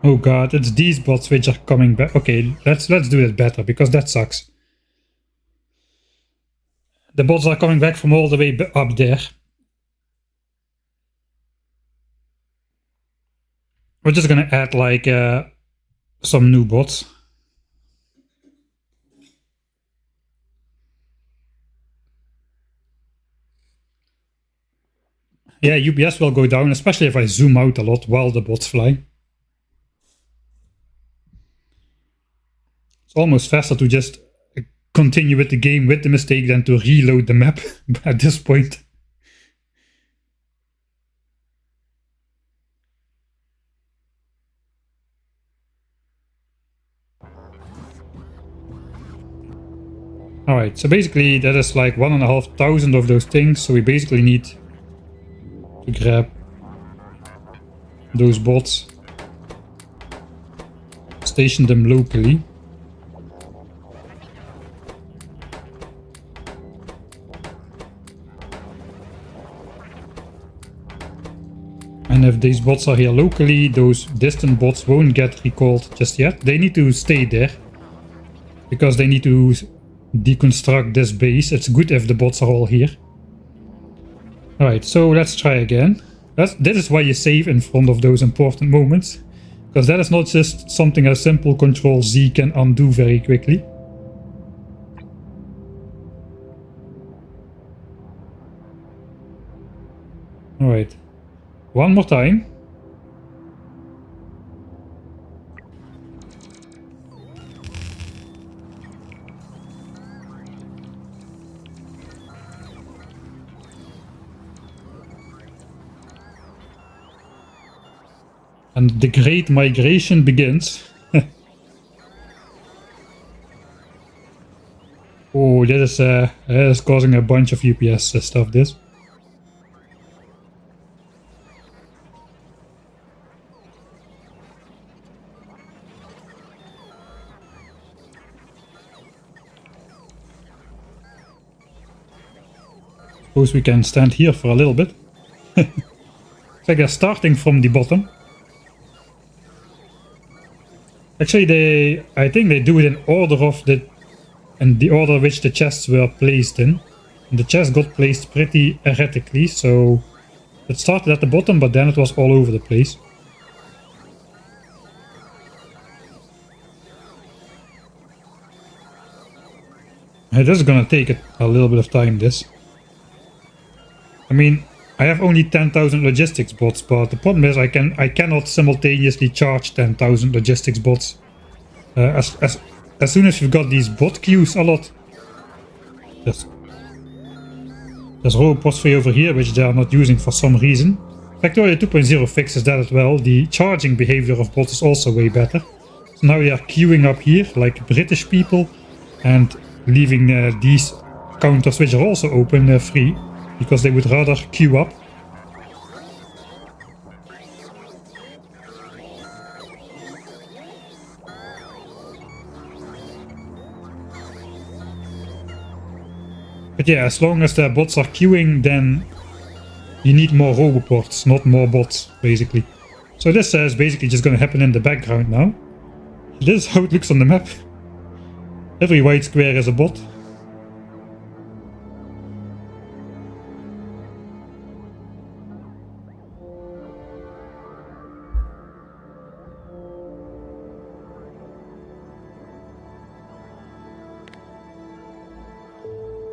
Oh god, it's these bots which are coming back. Okay, let's do it better, because that sucks. The bots are coming back from all the way up there. We're just gonna add like some new bots. Yeah, UPS will go down, especially if I zoom out a lot while the bots fly. It's almost faster to just continue with the game with the mistake than to reload the map at this point. Alright, so basically that is like 1,500 of those things, so we basically need to grab those bots, station them locally. And if these bots are here locally, those distant bots won't get recalled just yet. They need to stay there, because they need to deconstruct this base. It's good if the bots are all here. Alright, so let's try again. This is why you save in front of those important moments, because that is not just something a simple Control Z can undo very quickly. Alright, one more time. And the great migration begins. Oh, that is causing a bunch of UPS stuff, this. Suppose we can stand here for a little bit. It's like they're starting from the bottom. Actually, I think they do it in order of the and the order which the chests were placed in. And the chest got placed pretty erratically, so it started at the bottom, but then it was all over the place. It is gonna take a little bit of time, this. I mean, I have only 10,000 logistics bots, but the problem is I cannot simultaneously charge 10,000 logistics bots. As soon as you've got these bot queues a lot. There's robots free over here, which they are not using for some reason. Factorio 2.0 fixes that as well. The charging behavior of bots is also way better. So now they are queuing up here, like British people, and leaving these counters, which are also open, free, because they would rather queue up. But yeah, as long as the bots are queuing, then you need more roboports, not more bots, basically. So this is basically just going to happen in the background now. This is how it looks on the map. Every white square is a bot.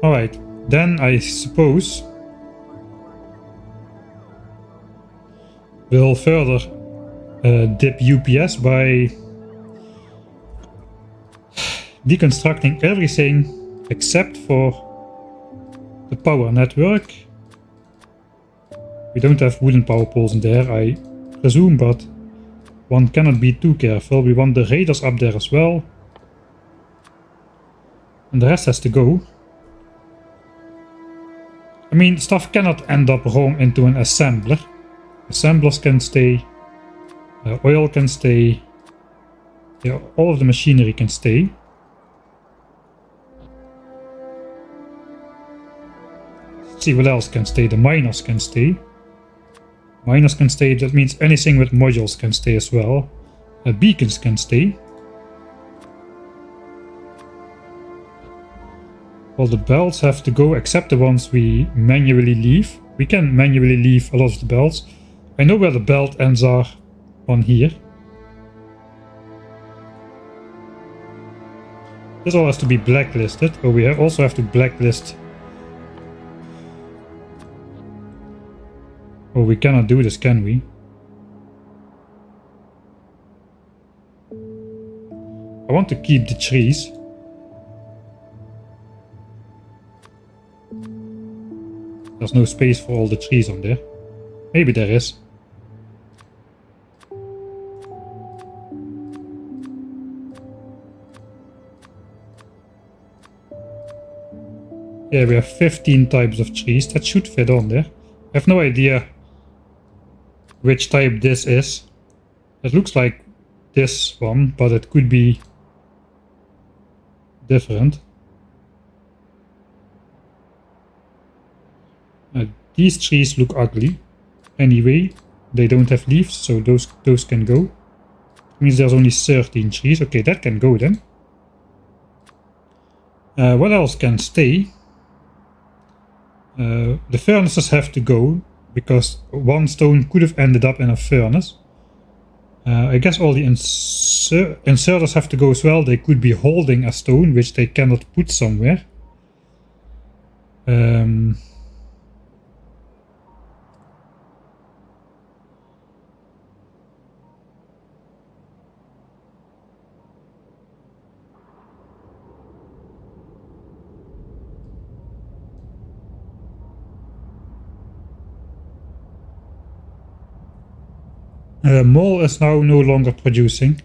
Alright, then I suppose we'll further dip UPS by deconstructing everything except for the power network. We don't have wooden power poles in there, I presume, but one cannot be too careful. We want the radars up there as well. And the rest has to go. I mean, stuff cannot end up wrong into an assembler. Assemblers can stay. Oil can stay. Yeah, all of the machinery can stay. Let's see what else can stay. The miners can stay. Miners can stay. That means anything with modules can stay as well. Beacons can stay. All the belts have to go except the ones we manually leave. We can manually leave a lot of the belts. I know where the belt ends are on here. This all has to be blacklisted. Oh, we also have to blacklist. Oh, we cannot do this, can we? I want to keep the trees. There's no space for all the trees on there. Maybe there is. Yeah, we have 15 types of trees. That should fit on there. I have no idea which type this is. It looks like this one, but it could be different. These trees look ugly. Anyway, they don't have leaves, so those can go. It means there's only 13 trees. Okay, that can go then. What else can stay? The furnaces have to go, because one stone could have ended up in a furnace. I guess all the inserters have to go as well. They could be holding a stone, which they cannot put somewhere. Mole is now no longer producing.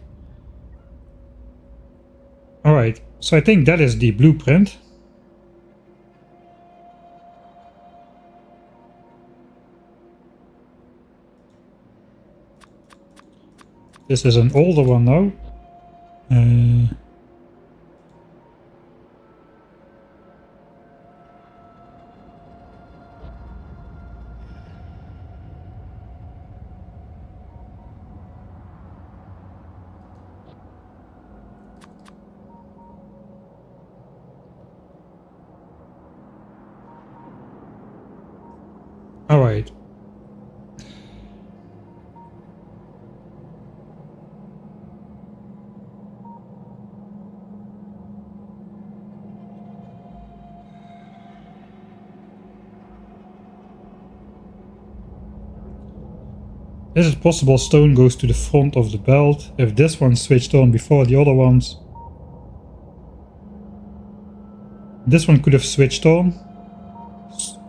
Alright, so I think that is the blueprint. This is an older one now. Alright. Is it possible stone goes to the front of the belt if this one switched on before the other ones? This one could have switched on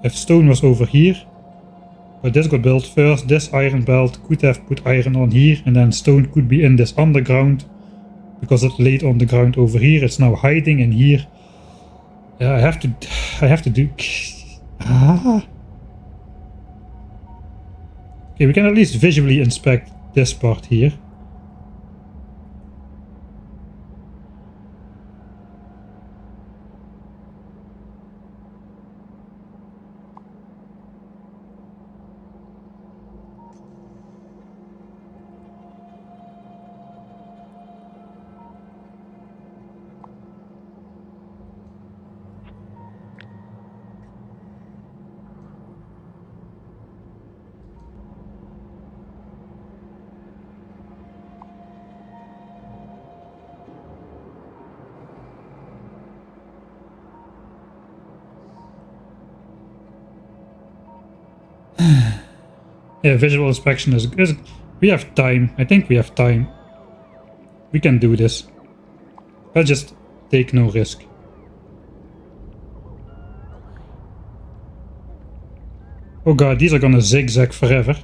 if stone was over here, but this got built first. This iron belt could have put iron on here, and then stone could be in this underground because it laid on the ground over here. It's now hiding in here. I have to do. Okay, we can at least visually inspect this part here. Yeah, visual inspection is. We have time. I think we have time. We can do this. Let's just take no risk. Oh god, these are gonna zigzag forever.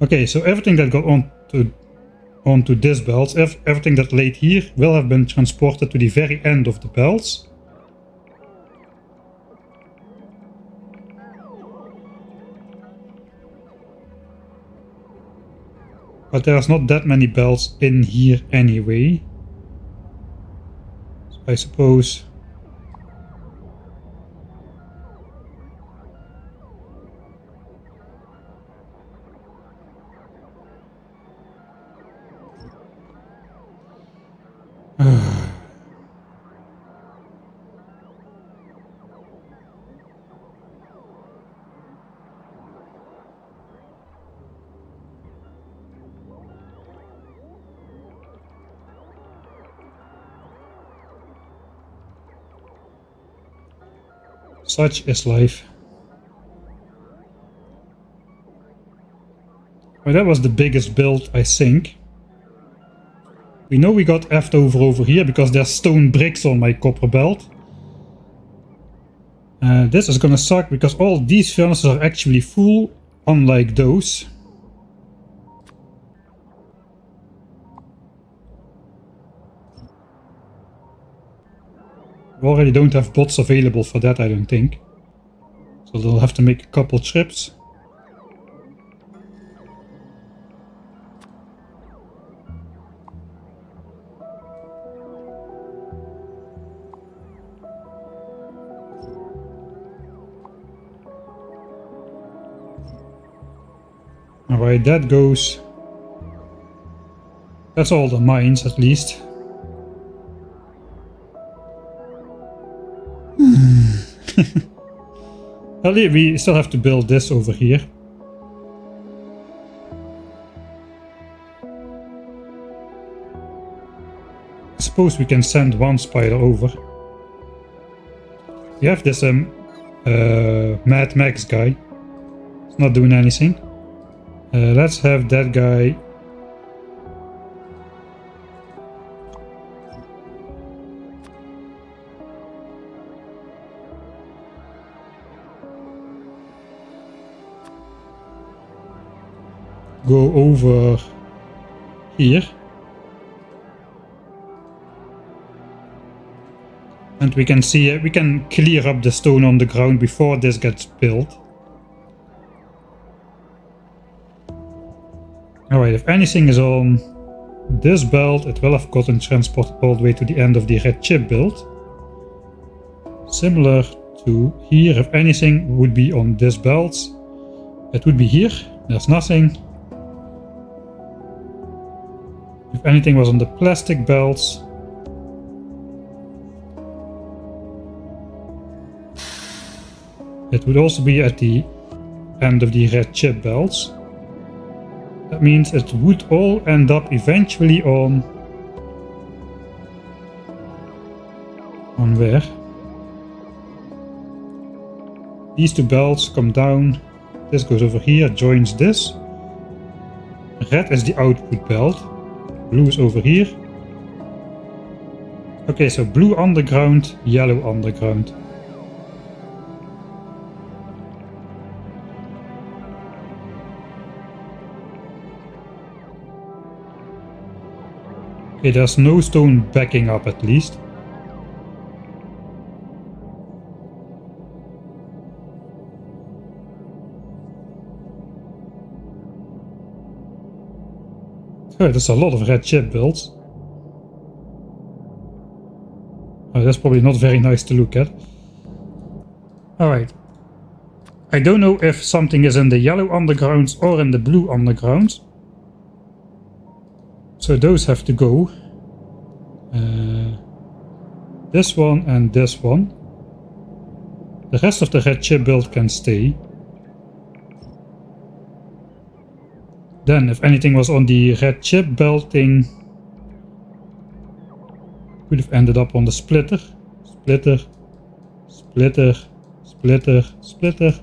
Okay, so everything that got onto this belt, everything that laid here will have been transported to the very end of the belts. But there's not that many belts in here anyway. So I suppose. Such is life. Well, that was the biggest build, I think. We know we got effed over here because there's stone bricks on my copper belt. This is gonna suck because all these furnaces are actually full, unlike those. We already don't have bots available for that, I don't think. So they'll have to make a couple trips. Alright, that goes. That's all the mines, at least. Well, we still have to build this over here. I suppose we can send one spider over. We have this Mad Max guy. It's not doing anything. Let's have that guy. Go over here. And we can see it. We can clear up the stone on the ground before this gets built. Alright, if anything is on this belt, it will have gotten transported all the way to the end of the red chip build. Similar to here, if anything would be on this belt, it would be here. There's nothing. If anything was on the plastic belts. It would also be at the end of the red chip belts. That means it would all end up eventually on where? These two belts come down. This goes over here, joins this. Red is the output belt. Blue is over here. Okay, so blue underground, yellow underground. Okay, there's no stone backing up at least. Oh, there's a lot of red chip builds. Oh, that's probably not very nice to look at. Alright. I don't know if something is in the yellow undergrounds or in the blue undergrounds. So those have to go. This one and this one. The rest of the red chip build can stay. Then if anything was on the red chip belting, could have ended up on the splitter. Splitter. Splitter. Splitter. Splitter.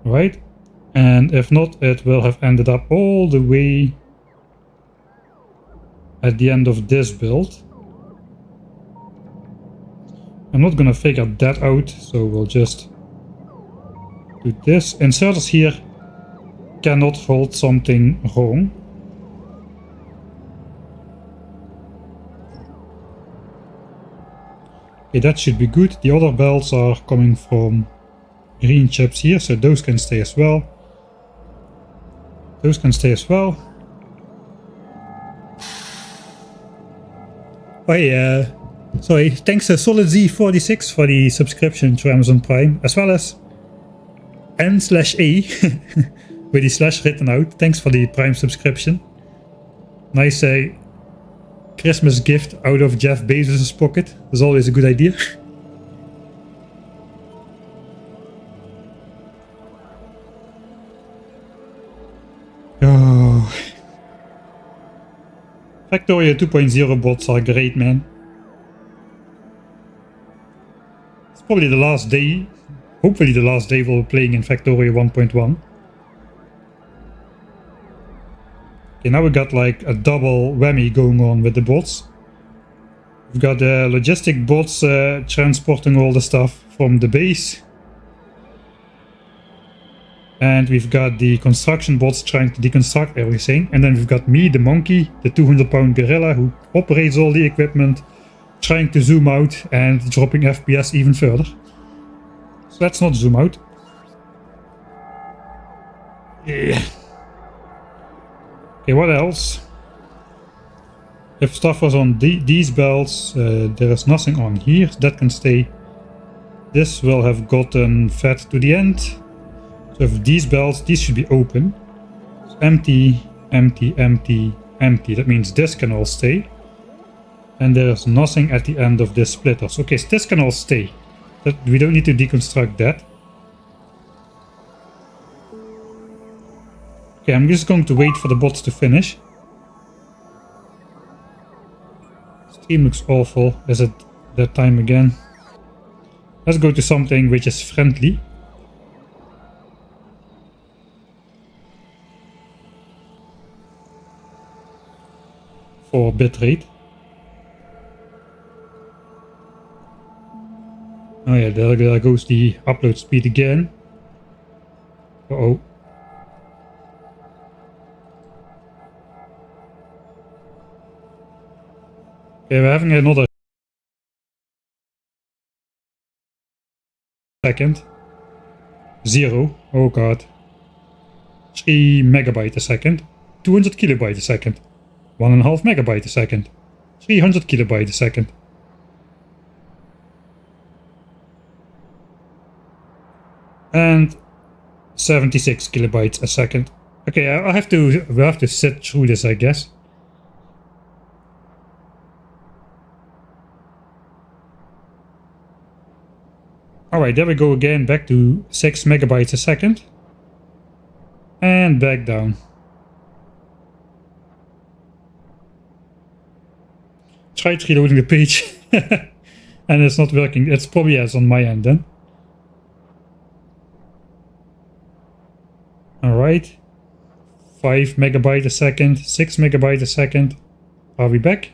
Right? And if not, it will have ended up all the way at the end of this build. I'm not gonna figure that out, so we'll just do this. Inserters here cannot hold something wrong. Okay, that should be good. The other belts are coming from green chips here, so those can stay as well. Those can stay as well. Oh hey, sorry, thanks to SolidZ46 for the subscription to Amazon Prime, as well as N/A with the slash written out. Thanks for the Prime subscription. Nice Christmas gift out of Jeff Bezos' pocket. That's always a good idea. Oh. Factorio 2.0 bots are great, man. It's probably the last day, hopefully the last day we'll be playing in Factorio 1.1. Okay, now we got like a double whammy going on with the bots. We've got the logistic bots transporting all the stuff from the base. And we've got the construction bots trying to deconstruct everything. And then we've got me, the monkey, the 200-pound gorilla who operates all the equipment, trying to zoom out and dropping FPS even further. So let's not zoom out. Yeah. Okay, what else? If stuff was on these belts, there is nothing on here. That can stay. This will have gotten fed to the end. So if these belts, these should be open. So empty, empty, empty, empty. That means this can all stay. And there's nothing at the end of this splitters. Okay, so this can all stay. We don't need to deconstruct that. Okay, I'm just going to wait for the bots to finish. Stream looks awful. Is it that time again? Let's go to something which is friendly. For bitrate. Oh yeah, there goes the upload speed again. Uh-oh. Okay, we're having another second. 0. Oh god. 3 megabyte a second. 200 kilobyte a second. 1.5 megabyte a second. 300 kilobyte a second. And 76 kilobytes a second. Okay, we'll have to sit through this, I guess. Alright, there we go again, back to 6 megabytes a second. And back down. Tried reloading the page and it's not working. It's probably as on my end then. Alright. 5 megabytes a second, 6 megabytes a second. Are we back?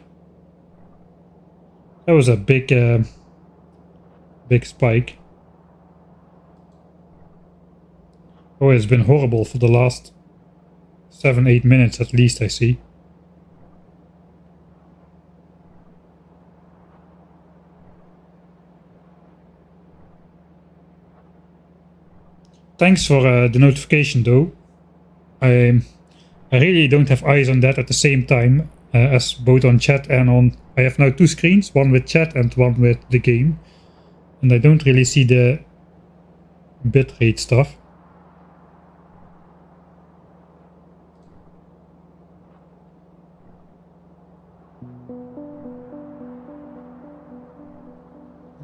That was a big spike. Oh, it's been horrible for the last 7-8 minutes at least, I see. Thanks for the notification though. I really don't have eyes on that at the same time as both on chat and on... I have now 2 screens, one with chat and one with the game. And I don't really see the bitrate stuff.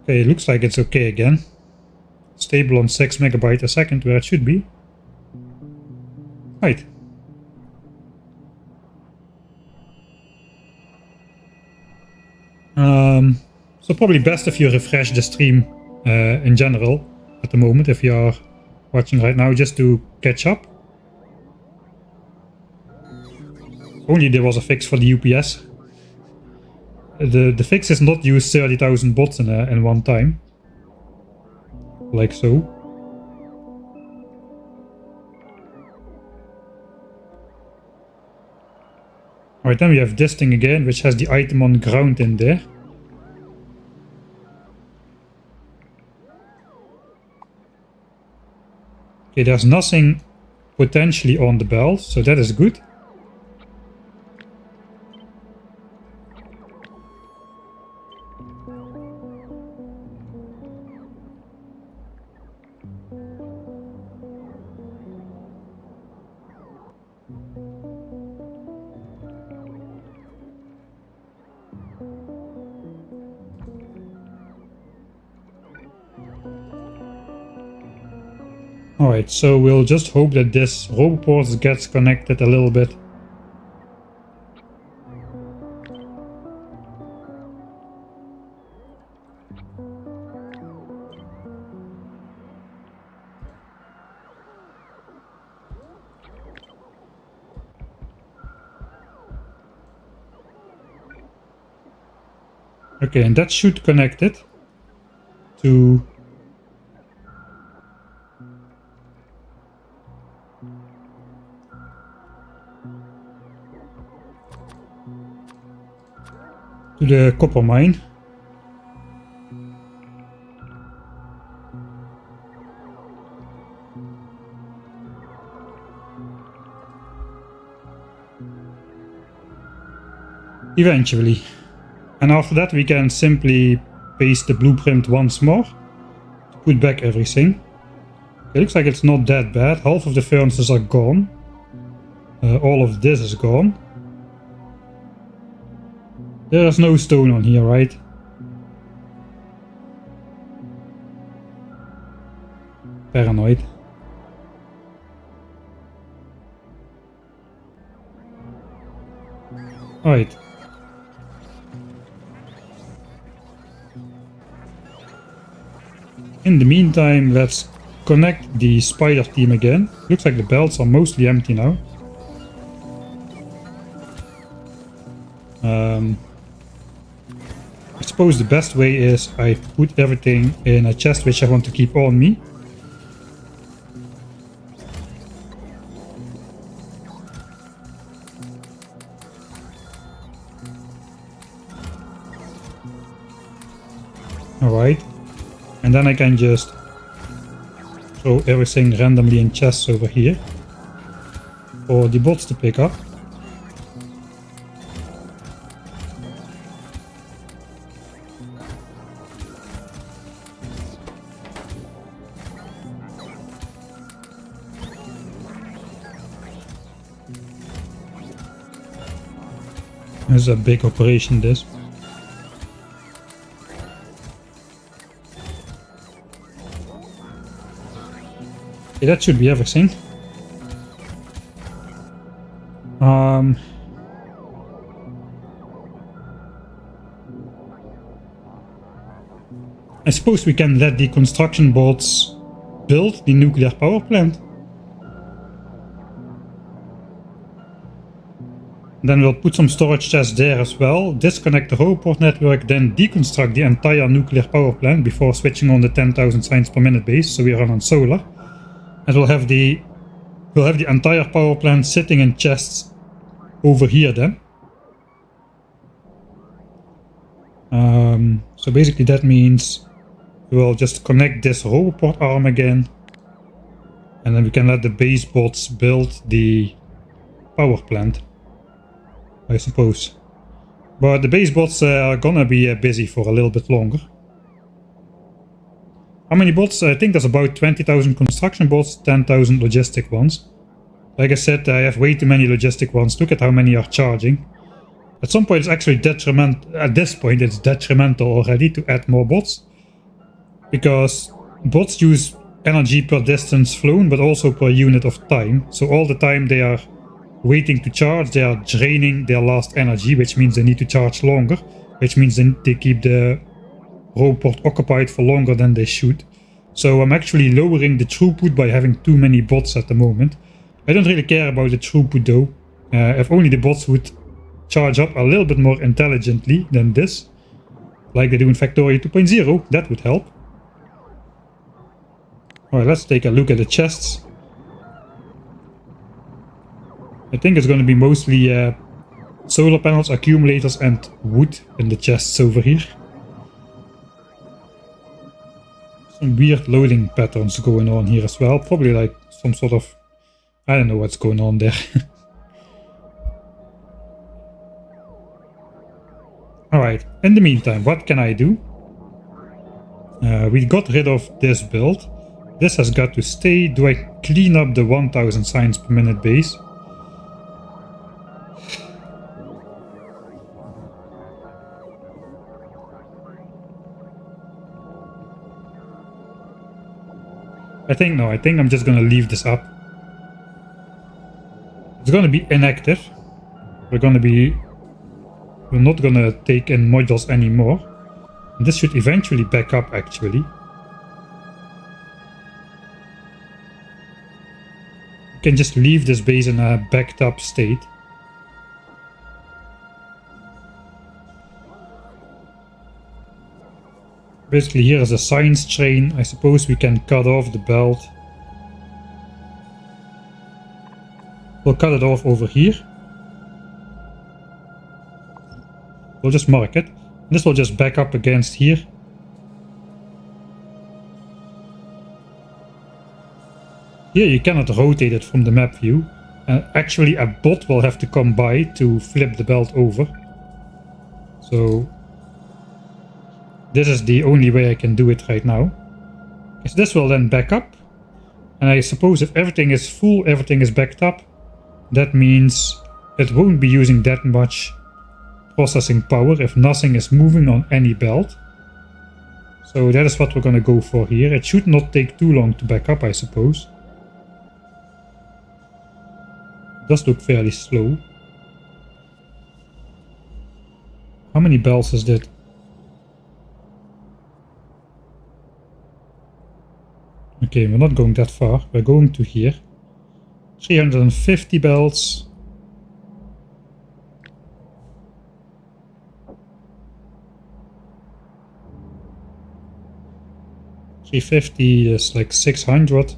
Okay, it looks like it's okay again. Stable on 6 megabytes a second where it should be. Right. So probably best if you refresh the stream in general at the moment if you are watching right now just to catch up. Only there was a fix for the UPS. The fix is not use 30,000 bots in one time. Like so. Alright, then we have this thing again, which has the item on ground in there. Okay, there's nothing potentially on the belt, so that is good. Alright, so we'll just hope that this roboport gets connected a little bit. Okay, and that should connect it to the copper mine. Eventually. And after that we can simply paste the blueprint once more to put back everything. It looks like it's not that bad. Half of the furnaces are gone. All of this is gone. There's no stone on here, right? Paranoid. Alright. In the meantime, let's connect the spider team again. Looks like the belts are mostly empty now. I suppose the best way is I put everything in a chest which I want to keep on me. Alright. And then I can just throw everything randomly in chests over here for the bots to pick up. This is a big operation, this. Okay, that should be everything. I suppose we can let the construction bots build the nuclear power plant. Then we'll put some storage chests there as well, disconnect the roboport network, then deconstruct the entire nuclear power plant before switching on the 10,000 signs per minute base, so we run on solar. And we'll have the entire power plant sitting in chests over here then. So basically that means we'll just connect this roboport arm again, and then we can let the base bots build the power plant, I suppose. But the base bots are gonna be busy for a little bit longer. How many bots? I think there's about 20,000 construction bots, 10,000 logistic ones. Like I said, I have way too many logistic ones. Look at how many are charging. At some point it's actually detrimental. At this point it's detrimental already to add more bots, because bots use energy per distance flown, but also per unit of time. So all the time they are waiting to charge, they are draining their last energy, which means they need to charge longer, which means they keep the roboport occupied for longer than they should. So I'm actually lowering the throughput by having too many bots at the moment. I don't really care about the throughput though. If only the bots would charge up a little bit more intelligently than this, like they do in Factorio 2.0, that would help. Alright, let's take a look at the chests. I think it's going to be mostly solar panels, accumulators and wood in the chests over here. Some weird loading patterns going on here as well. Probably like some sort of... I don't know what's going on there. Alright, in the meantime, what can I do? We got rid of this build. This has got to stay. Do I clean up the 1000 signs per minute base? I think I'm just gonna leave this up. It's gonna be inactive. We're not gonna take in modules anymore. And this should eventually back up actually. You can just leave this base in a backed up state. Basically here is a science train. I suppose we can cut off the belt. We'll cut it off over here. We'll just mark it. This will just back up against here. Here you cannot rotate it from the map view. Actually a bot will have to come by to flip the belt over. So this is the only way I can do it right now. So this will then back up. And I suppose if everything is full, everything is backed up. That means it won't be using that much processing power if nothing is moving on any belt. So that is what we're gonna go for here. It should not take too long to back up, I suppose. It does look fairly slow. How many belts is that? Okay, we're not going that far. We're going to here. 350 belts. $350 is like 600.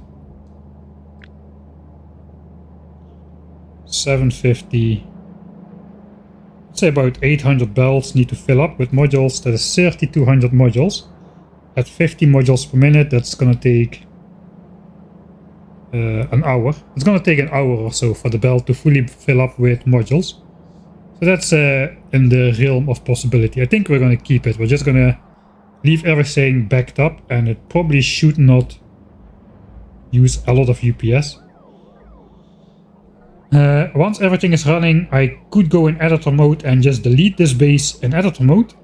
750. Let's say about 800 belts need to fill up with modules. That is 3200 modules. At 50 modules per minute, that's gonna take an hour. It's gonna take an hour or so for the belt to fully fill up with modules. So that's in the realm of possibility. I think we're gonna keep it. We're just gonna leave everything backed up, and it probably should not use a lot of UPS. Once everything is running, I could go in editor mode and just delete this base in editor mode,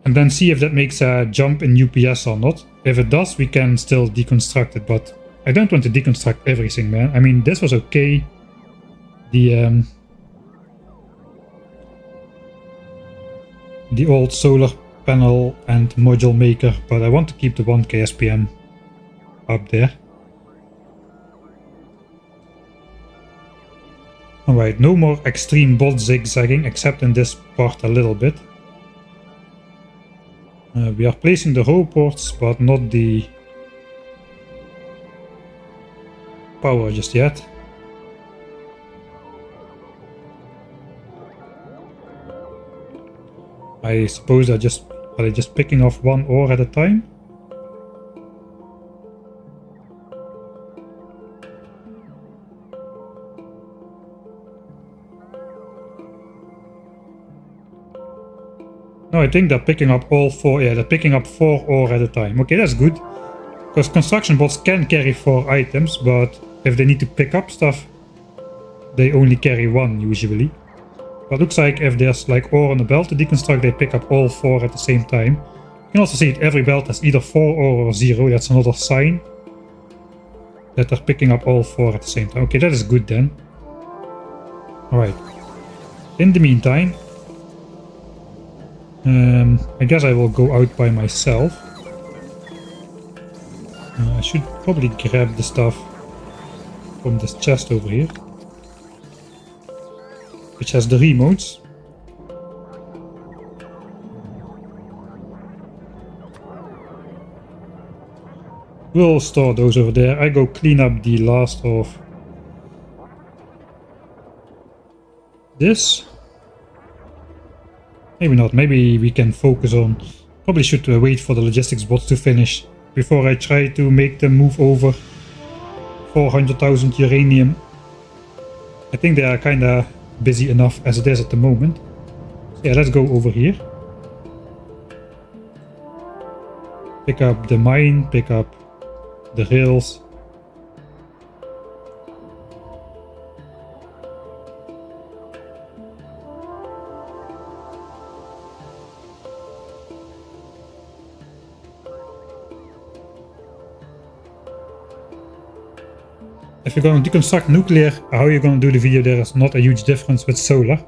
and then see if that makes a jump in UPS or not. If it does, we can still deconstruct it, but I don't want to deconstruct everything, man. I mean, this was okay. The old solar panel and module maker, but I want to keep the 1k SPM up there. Alright, no more extreme bot zigzagging, except in this part a little bit. We are placing the row ports, but not the power just yet. I suppose are they just picking off one ore at a time? No, I think they're picking up all 4. Yeah, they're picking up 4 ore at a time. Okay, that's good. Because construction bots can carry 4 items, but if they need to pick up stuff, they only carry 1 usually. But it looks like if there's like ore on the belt to deconstruct, they pick up all 4 at the same time. You can also see that every belt has either 4 ore or 0. That's another sign that they're picking up all 4 at the same time. Okay, that is good then. Alright. In the meantime, I guess I will go out by myself. I should probably grab the stuff from this chest over here, which has the remotes. We'll store those over there. I go clean up the last of this. Maybe not. Maybe we can focus on... Probably should wait for the logistics bots to finish before I try to make them move over 400,000 uranium. I think they are kinda busy enough as it is at the moment. So yeah, let's go over here. Pick up the mine, pick up the rails. If you're going to deconstruct nuclear, how you're going to do the video there is not a huge difference with solar.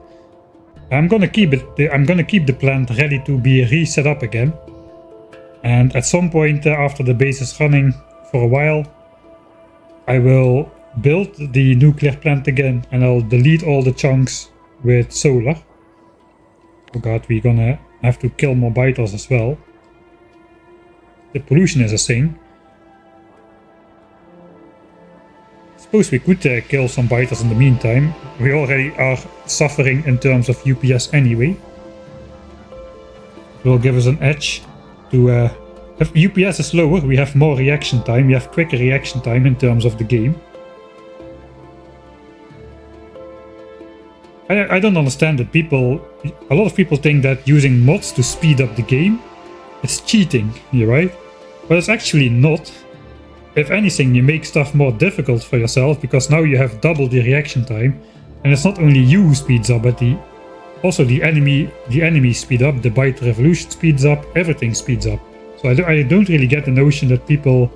I'm going to keep the plant ready to be reset up again. And at some point after the base is running for a while, I will build the nuclear plant again and I'll delete all the chunks with solar. Oh god, we're gonna have to kill more biters as well. The pollution is a thing. Suppose we could kill some biters in the meantime. We already are suffering in terms of UPS anyway. It will give us an edge to... if UPS is lower, we have more reaction time. We have quicker reaction time in terms of the game. I don't understand that people... A lot of people think that using mods to speed up the game is cheating, right? But it's actually not. If anything, you make stuff more difficult for yourself because now you have double the reaction time, and it's not only you who speeds up, but also the enemy speed up, the byte revolution speeds up, everything speeds up. So I don't really get the notion that people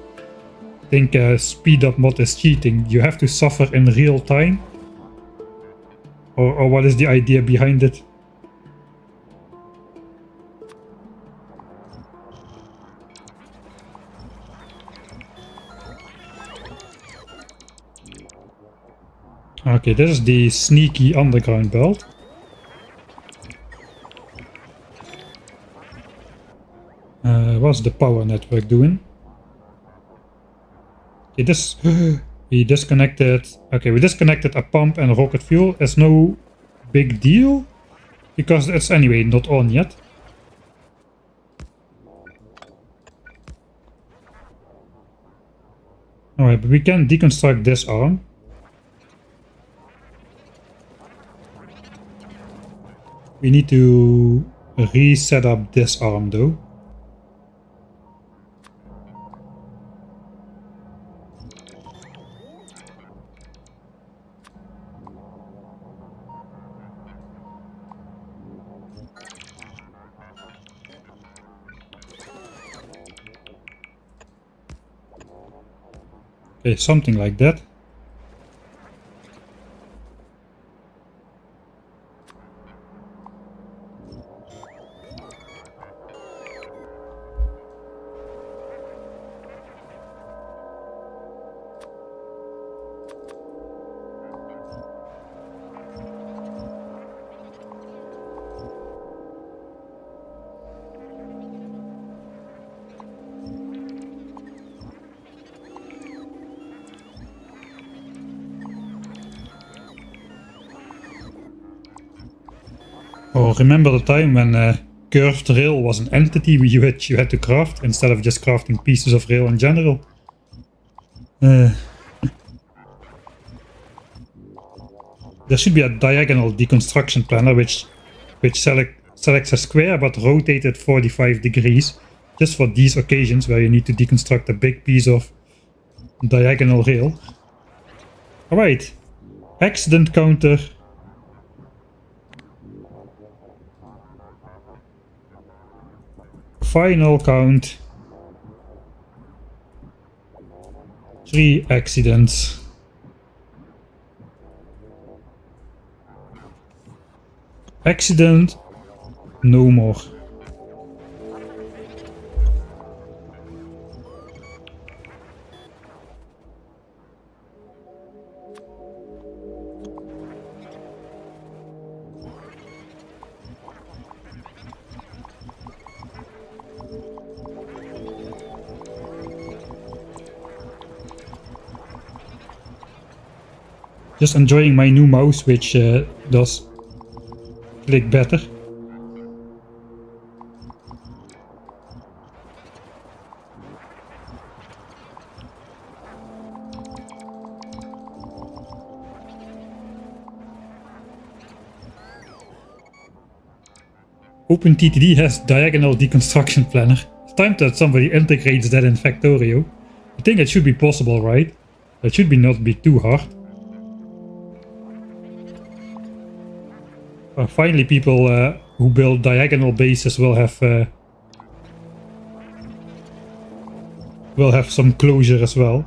think speed up mod is cheating. You have to suffer in real time, or what is the idea behind it? Okay, this is the sneaky underground belt. What's the power network doing? Okay, this... we disconnected... Okay, we disconnected a pump and a rocket fuel. It's no big deal, because it's anyway not on yet. Alright, but we can deconstruct this arm. We need to reset up this arm though. Okay, something like that. Or remember the time when curved rail was an entity you had to craft instead of just crafting pieces of rail in general. There should be a diagonal deconstruction planner which selects a square but rotated 45 degrees just for these occasions where you need to deconstruct a big piece of diagonal rail. Alright, accident counter. Final count. 3 accidents. Accident. No more. Just enjoying my new mouse, which does click better. OpenTTD has diagonal deconstruction planner. It's time that somebody integrates that in Factorio. I think it should be possible, right? It should not be too hard. Finally, people who build diagonal bases will have some closure as well.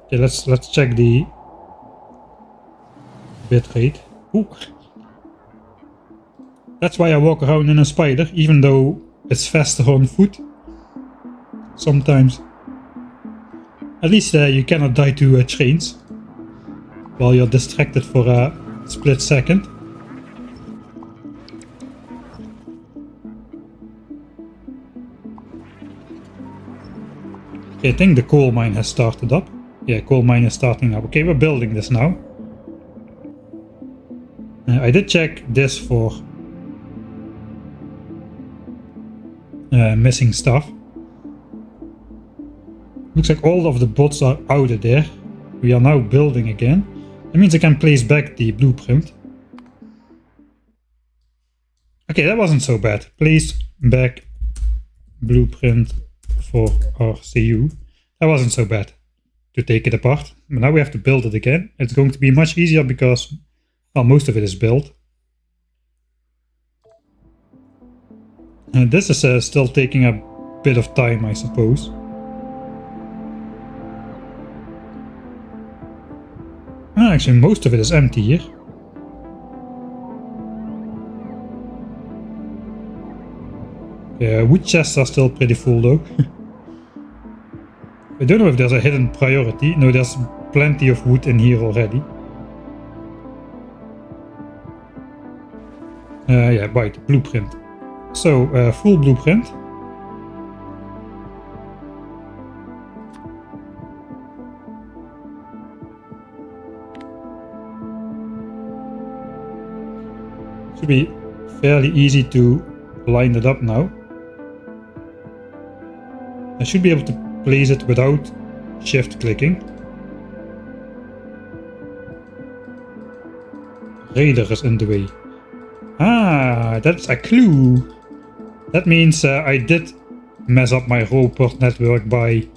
Okay, let's check the bitrate. Ooh. That's why I walk around in a spider, even though it's faster on foot. Sometimes. At least you cannot die to trains while you're distracted for a split second. Okay, I think the coal mine has started up. Yeah, coal mine is starting up. Okay, we're building this now. I did check this for missing stuff. Looks like all of the bots are out of there. We are now building again. That means I can place back the blueprint. Okay, that wasn't so bad. Place back blueprint for RCU. That wasn't so bad to take it apart. But now we have to build it again. It's going to be much easier because, well, most of it is built. And this is still taking a bit of time, I suppose. Actually, most of it is empty here. Yeah, wood chests are still pretty full though. I don't know if there's a hidden priority. No, there's plenty of wood in here already. Yeah, right, blueprint. So, full blueprint. Should be fairly easy to line it up now. I should be able to place it without shift clicking. Radar is in the way. Ah, that's a clue. That means I did mess up my roboport network by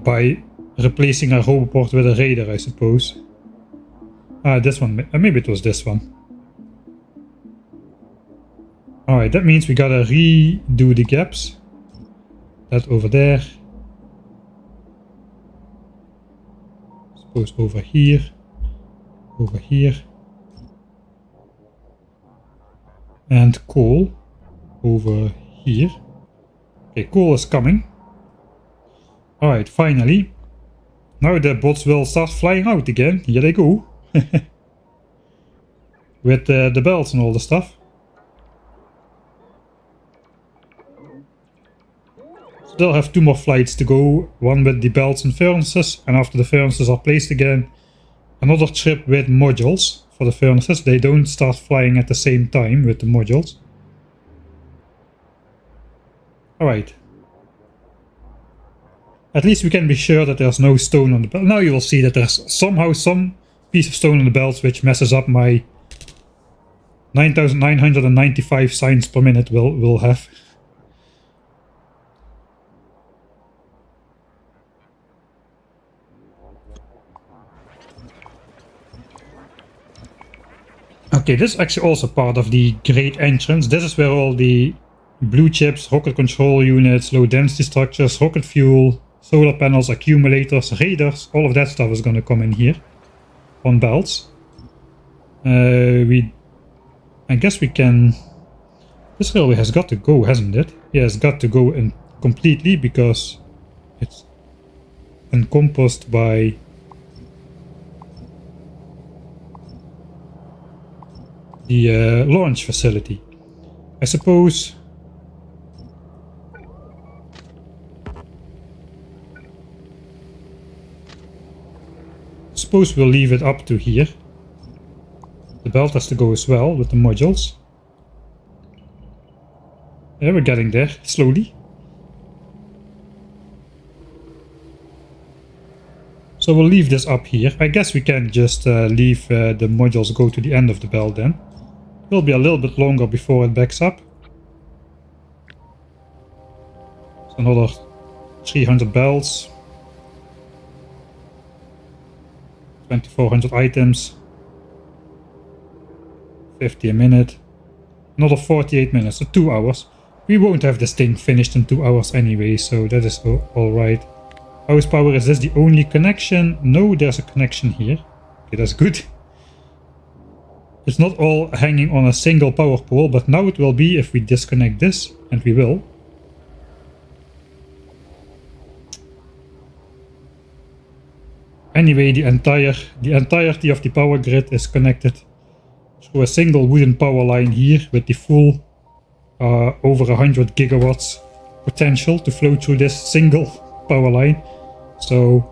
by replacing a roboport with a radar, I suppose. Ah, this one. Maybe it was this one. Alright, that means we gotta redo the gaps. That over there. Suppose over here. Over here. And coal over here. Okay, coal is coming. Alright, finally. Now the bots will start flying out again. Here they go. With the belts and all the stuff. So they'll have 2 more flights to go. One with the belts and furnaces. And after the furnaces are placed again, another trip with modules for the furnaces. They don't start flying at the same time with the modules. Alright. At least we can be sure that there's no stone on the belt. Now you will see that there's somehow some piece of stone on the belt which messes up my 9,995 signs per minute will have. Okay, this is actually also part of the great entrance. This is where all the blue chips, rocket control units, low density structures, rocket fuel, solar panels, accumulators, radars, all of that stuff is going to come in here on belts. I guess we can... This railway has got to go, hasn't it? Yeah, it's got to go in completely because it's encompassed by the launch facility. I suppose... we'll leave it up to here. The belt has to go as well with the modules. Yeah, we're getting there slowly. So we'll leave this up here. I guess we can just leave the modules go to the end of the belt then. It will be a little bit longer before it backs up. So another 300 belts. 2,400 items. 50 a minute. Another 48 minutes, so 2 hours. We won't have this thing finished in 2 hours anyway, so that is alright. House power, is this the only connection? No, there's a connection here. Okay, that's good. It's not all hanging on a single power pole, but now it will be if we disconnect this, and we will. Anyway, the entirety of the power grid is connected through a single wooden power line here with the full over 100 gigawatts potential to flow through this single power line. So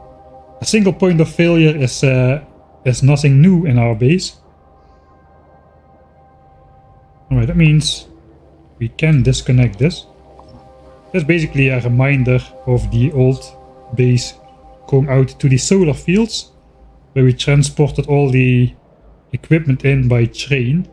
a single point of failure is nothing new in our base. Alright, that means we can disconnect this. That's basically a reminder of the old base going out to the solar fields, where we transported all the equipment in by train.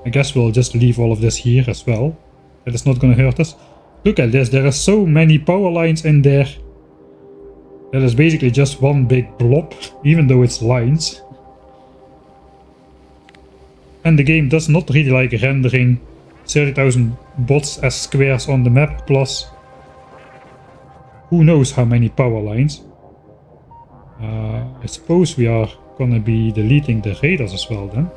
I guess we'll just leave all of this here as well. That is not going to hurt us. Look at this, there are so many power lines in there. That is basically just one big blob, even though it's lines. And the game does not really like rendering 30,000 bots as squares on the map, plus who knows how many power lines. I suppose we are gonna be deleting the radars as well then.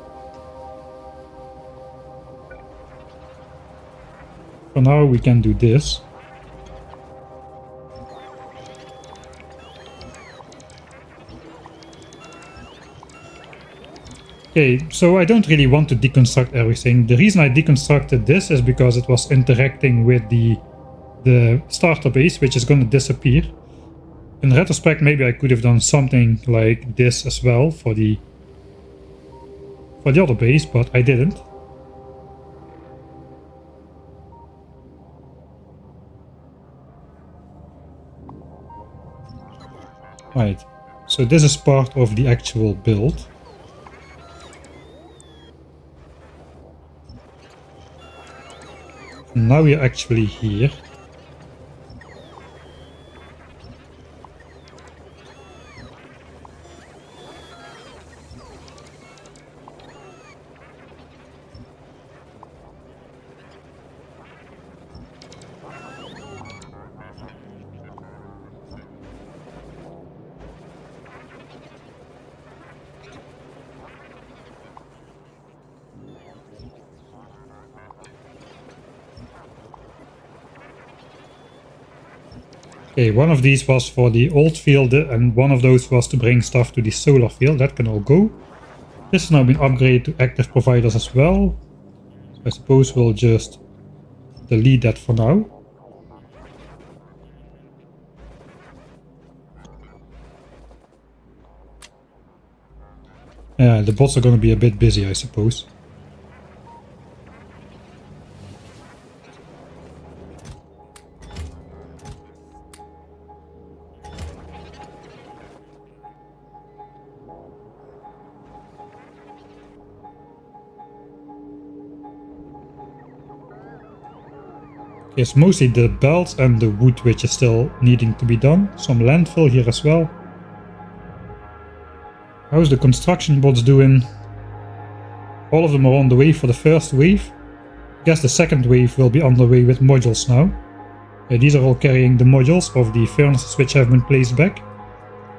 For now we can do this. Okay, so I don't really want to deconstruct everything. The reason I deconstructed this is because it was interacting with the starter base, which is going to disappear. In retrospect, maybe I could have done something like this as well for the other base, but I didn't. Right, so this is part of the actual build. Now we're actually here. Okay, one of these was for the old field and one of those was to bring stuff to the solar field. That can all go. This has now been upgraded to active providers as well. So I suppose we'll just delete that for now. Yeah, the bots are going to be a bit busy, I suppose. Yes, mostly the belts and the wood which is still needing to be done. Some landfill here as well. How's the construction bots doing? All of them are on the way for the first wave. I guess the second wave will be on the way with modules now. These are all carrying the modules of the furnaces which have been placed back.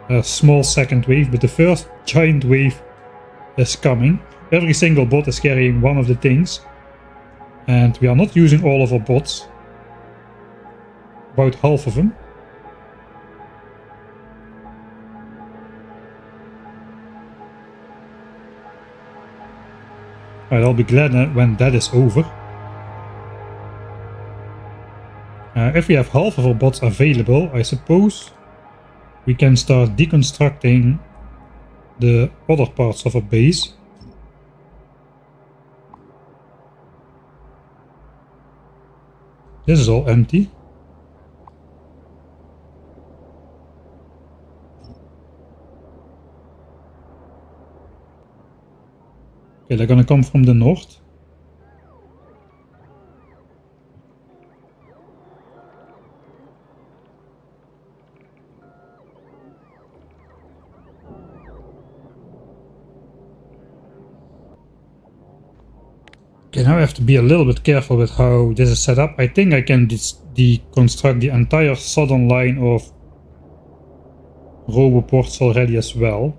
A small second wave, but the first giant wave is coming. Every single bot is carrying one of the things. And we are not using all of our bots. About half of them. Right, I'll be glad when that is over. If we have half of our bots available, I suppose we can start deconstructing the other parts of our base. This is all empty. Okay, they're gonna come from the north. Okay, now I have to be a little bit careful with how this is set up. I think I can deconstruct the entire southern line of roboports already as well.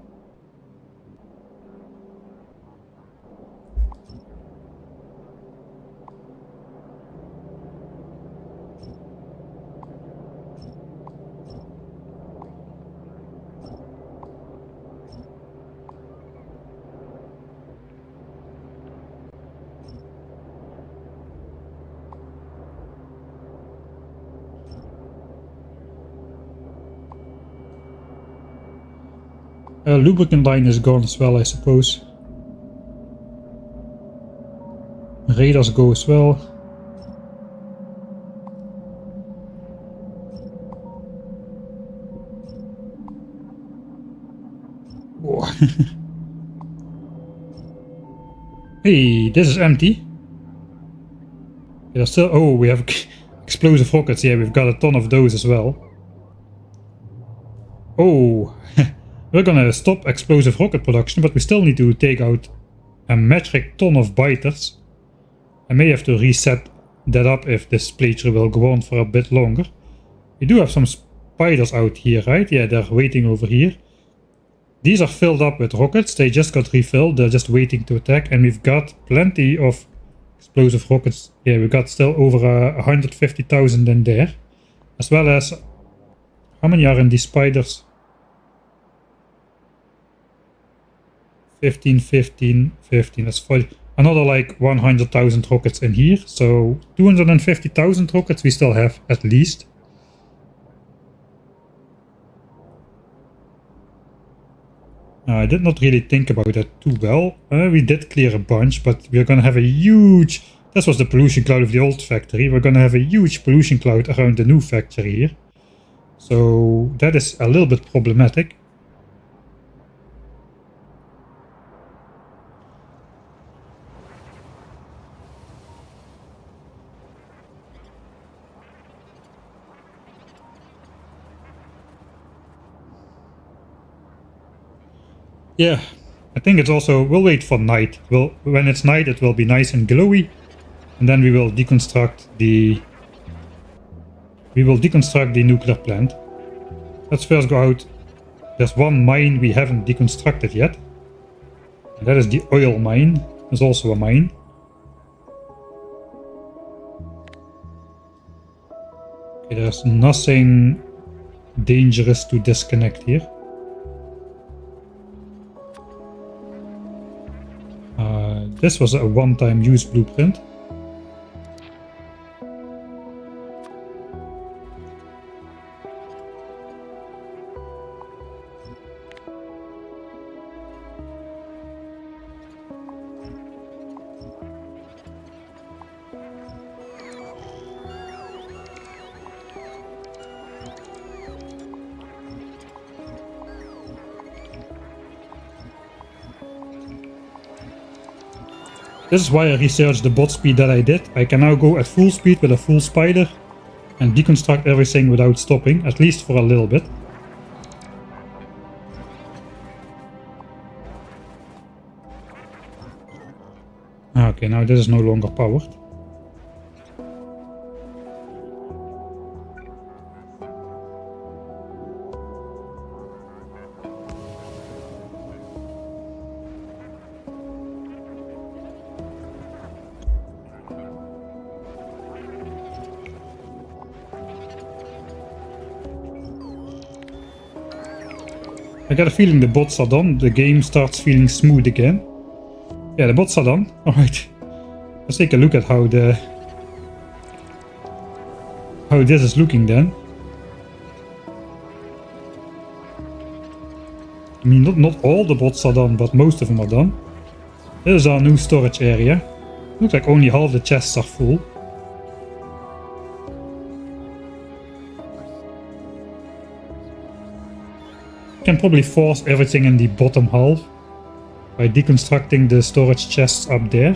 Lubricant line is gone as well, I suppose. Radars go as well. Hey, this is empty. There's still. Oh, we have explosive rockets. Yeah, we've got a ton of those as well. Oh. We're gonna stop explosive rocket production, but we still need to take out a metric ton of biters. I may have to reset that up if this playthrough will go on for a bit longer. We do have some spiders out here, right? Yeah, they're waiting over here. These are filled up with rockets, they just got refilled, they're just waiting to attack, and we've got plenty of explosive rockets. Yeah, we've got still over 150,000 in there. As well as, how many are in these spiders? 15, 15, 15, that's 40. Another like 100,000 rockets in here, so 250,000 rockets we still have at least. I did not really think about that too well. We did clear a bunch, but we're gonna have a huge... This was the pollution cloud of the old factory. We're gonna have a huge pollution cloud around the new factory here. So that is a little bit problematic. Yeah, I think it's also, we'll wait for night. When it's night, it will be nice and glowy, and then we will deconstruct the nuclear plant. Let's first go out. There's one mine we haven't deconstructed yet. And that is the oil mine. There's also a mine. Okay, there's nothing dangerous to disconnect here. This was a one-time use blueprint. This is why I researched the bot speed that I did. I can now go at full speed with a full spider and deconstruct everything without stopping, at least for a little bit. Okay, now this is no longer powered. I got a feeling the bots are done. The game starts feeling smooth again. Yeah, the bots are done. Alright. Let's take a look at how this is looking then. I mean, not all the bots are done, but most of them are done. This is our new storage area. Looks like only half the chests are full. Can probably force everything in the bottom half by deconstructing the storage chests up there.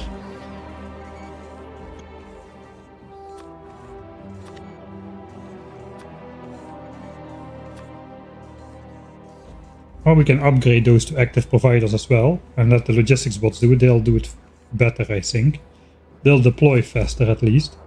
Or we can upgrade those to active providers as well and let the logistics bots do it. They'll do it better, I think. They'll deploy faster at least.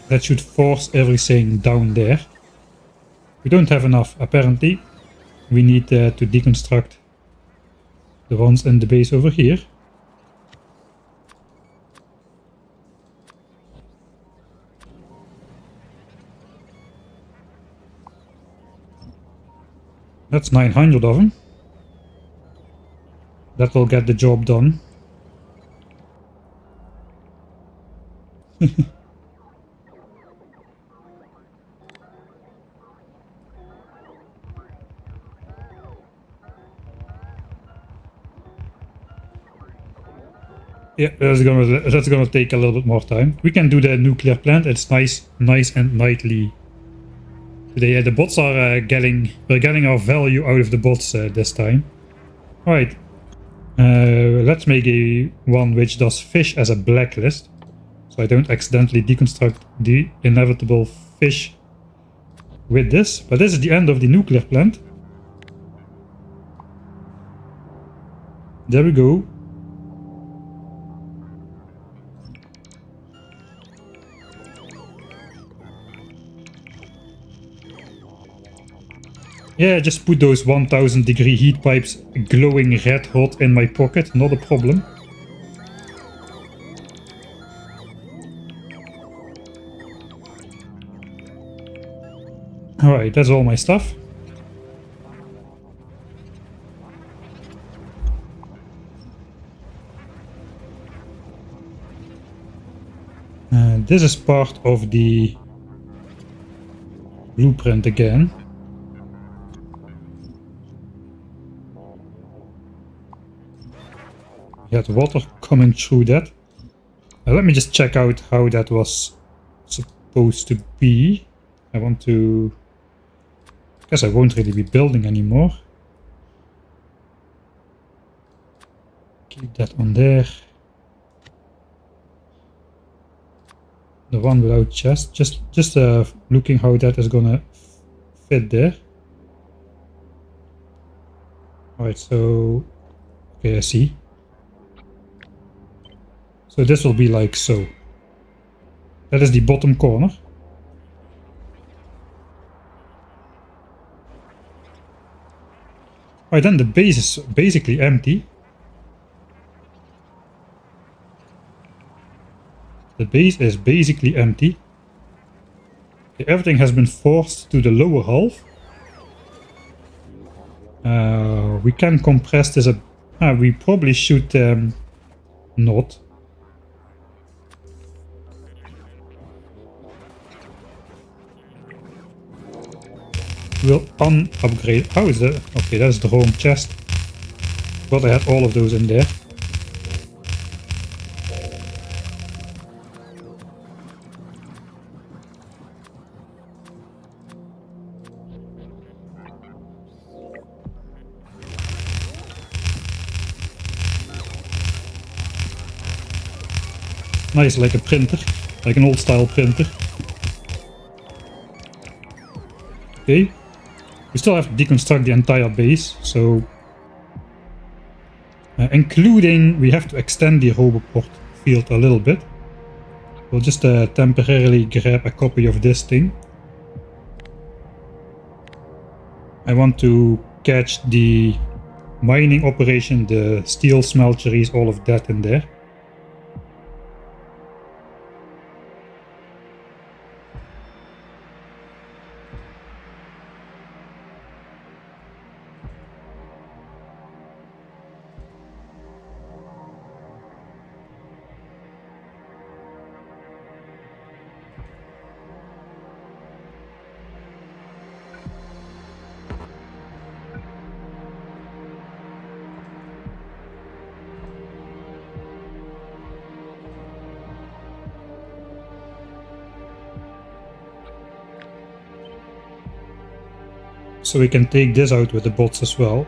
That should force everything down there. We don't have enough, apparently. We need to deconstruct the ones in the base over here. That's 900 of them. That will get the job done. Yeah, that's gonna take a little bit more time. We can do the nuclear plant. It's nice and nightly. Today, the bots are we're getting our value out of the bots this time. All right, let's make one which does fish as a blacklist, so I don't accidentally deconstruct the inevitable fish with this. But this is the end of the nuclear plant. There we go. Yeah, just put those 1000 degree heat pipes glowing red hot in my pocket, not a problem. Alright, that's all my stuff. This is part of the blueprint again. We had water coming through that. Let me just check out how that was supposed to be. I want to... I guess I won't really be building anymore. Keep that on there. The one without chest. Just looking how that is gonna fit there. Alright, so... Okay, I see. So this will be like so. That is the bottom corner. Alright, then the base is basically empty. The base is basically empty. Okay, everything has been forced to the lower half. We can compress this a... we probably should not. We'll upgrade. How is that? Okay, that's the home chest. But I had all of those in there. Nice, like a printer, like an old style printer. Okay, we still have to deconstruct the entire base, so including we have to extend the roboport field a little bit. We'll just temporarily grab a copy of this thing. I want to catch the mining operation, the steel smelteries, all of that in there. So we can take this out with the bots as well.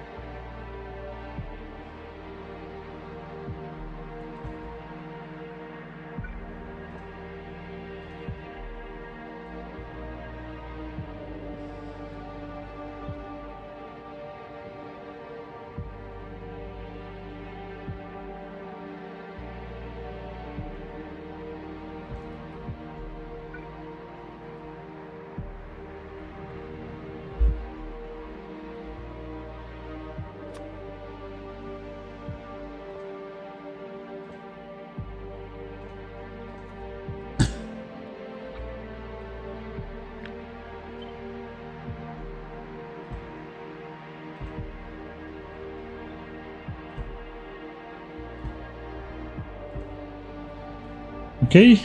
Okay.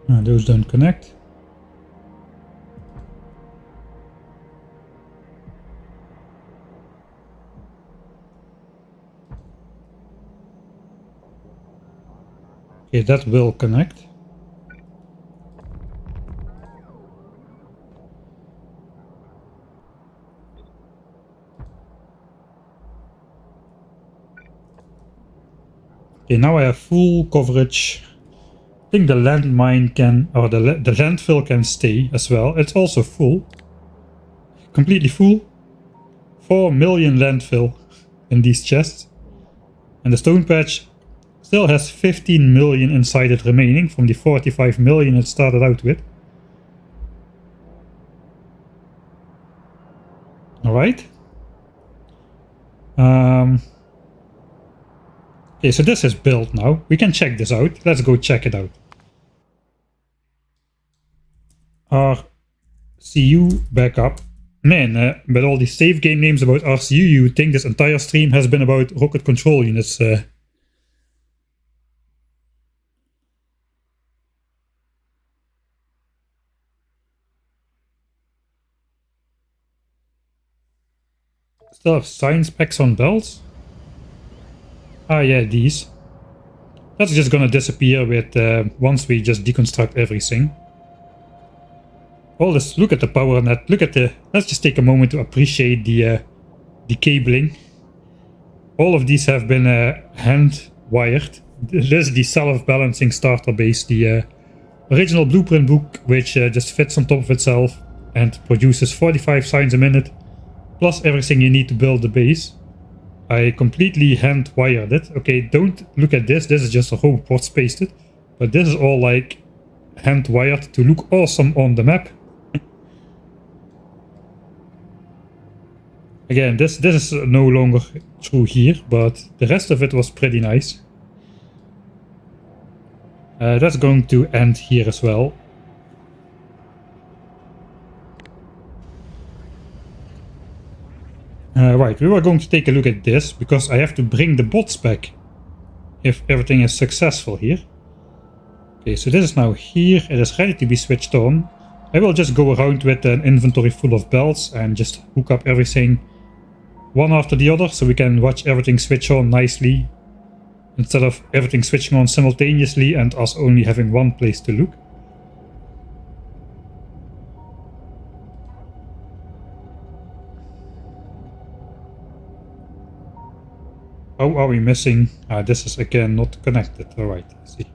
Those don't connect. Okay, that will connect. Okay, now I have full coverage. I think the landmine can, or the landfill can stay as well. It's also full. Completely full. 4 million landfill in these chests. And the stone patch still has 15 million inside it remaining from the 45 million it started out with. Alright. Okay, so this is built now. We can check this out. Let's go check it out. Our RCU backup. Man, with all these save game names about RCU, you would think this entire stream has been about rocket control units. Still have science packs on belts? Ah yeah, these. That's just gonna disappear with once we just deconstruct everything. All this, look at the power net, look at the, let's just take a moment to appreciate the cabling. All of these have been hand wired. This is the self-balancing starter base, the original blueprint book, which just fits on top of itself and produces 45 signs a minute, plus everything you need to build the base. I completely hand wired it. Okay, don't look at this, this is just a robot pasted, but this is all like hand wired to look awesome on the map. Again, this is no longer true here, but the rest of it was pretty nice. That's going to end here as well. Right, we were going to take a look at this, because I have to bring the bots back if everything is successful here. Okay, so this is now here, it is ready to be switched on. I will just go around with an inventory full of belts and just hook up everything one after the other, so we can watch everything switch on nicely, instead of everything switching on simultaneously and us only having one place to look. How are we missing? This is again not connected. Alright, I see.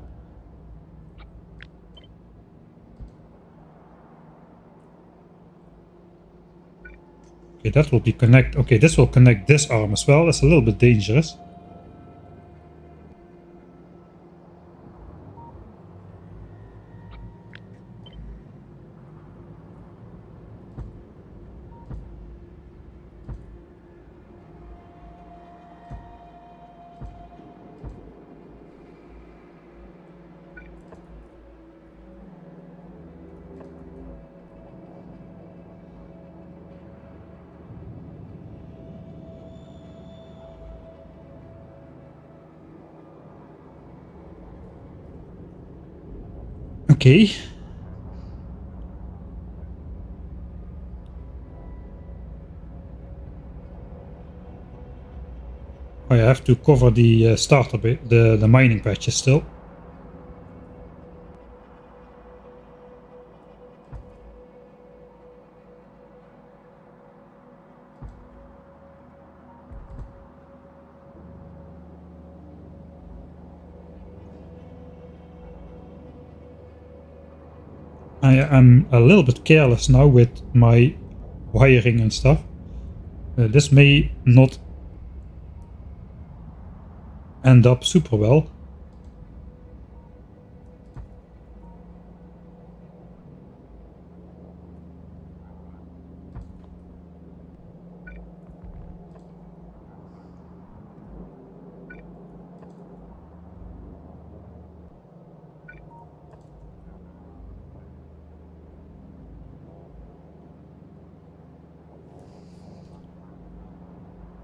Okay, that will be connect. Okay, this will connect this arm as well. That's a little bit dangerous. Okay. I have to cover the starter bit, the mining patches still. I am a little bit careless now with my wiring and stuff. This may not end up super well.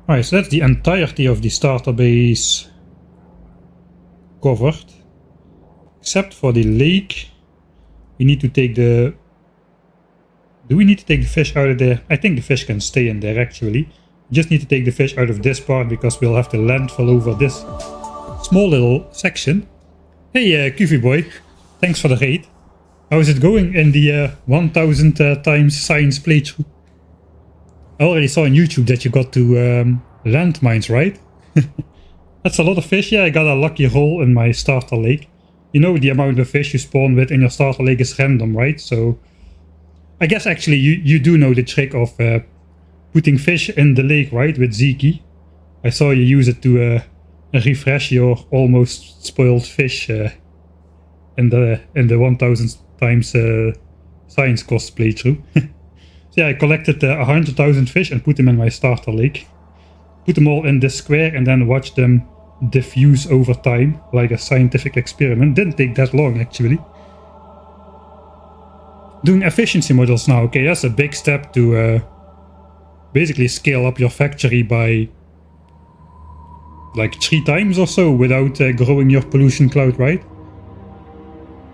Alright, so that's the entirety of the starter base covered. Except for the lake. We need to take the... Do we need to take the fish out of there? I think the fish can stay in there actually. We just need to take the fish out of this part because we'll have to landfill over this small little section. Hey Kufi boy, thanks for the raid. How is it going in the 1000 times science playthrough? I already saw on YouTube that you got to landmines, right? That's a lot of fish. Yeah, I got a lucky roll in my starter lake. You know the amount of fish you spawn with in your starter lake is random, right? So I guess actually you do know the trick of putting fish in the lake, right? With Ziki. I saw you use it to refresh your almost spoiled fish in the 1000 times science cost playthrough. So yeah, I collected 100,000 fish and put them in my starter lake. Put them all in this square and then watch them diffuse over time, like a scientific experiment. Didn't take that long actually. doing efficiency models now. Okay, that's a big step to basically scale up your factory by like 3 times or so without growing your pollution cloud, right?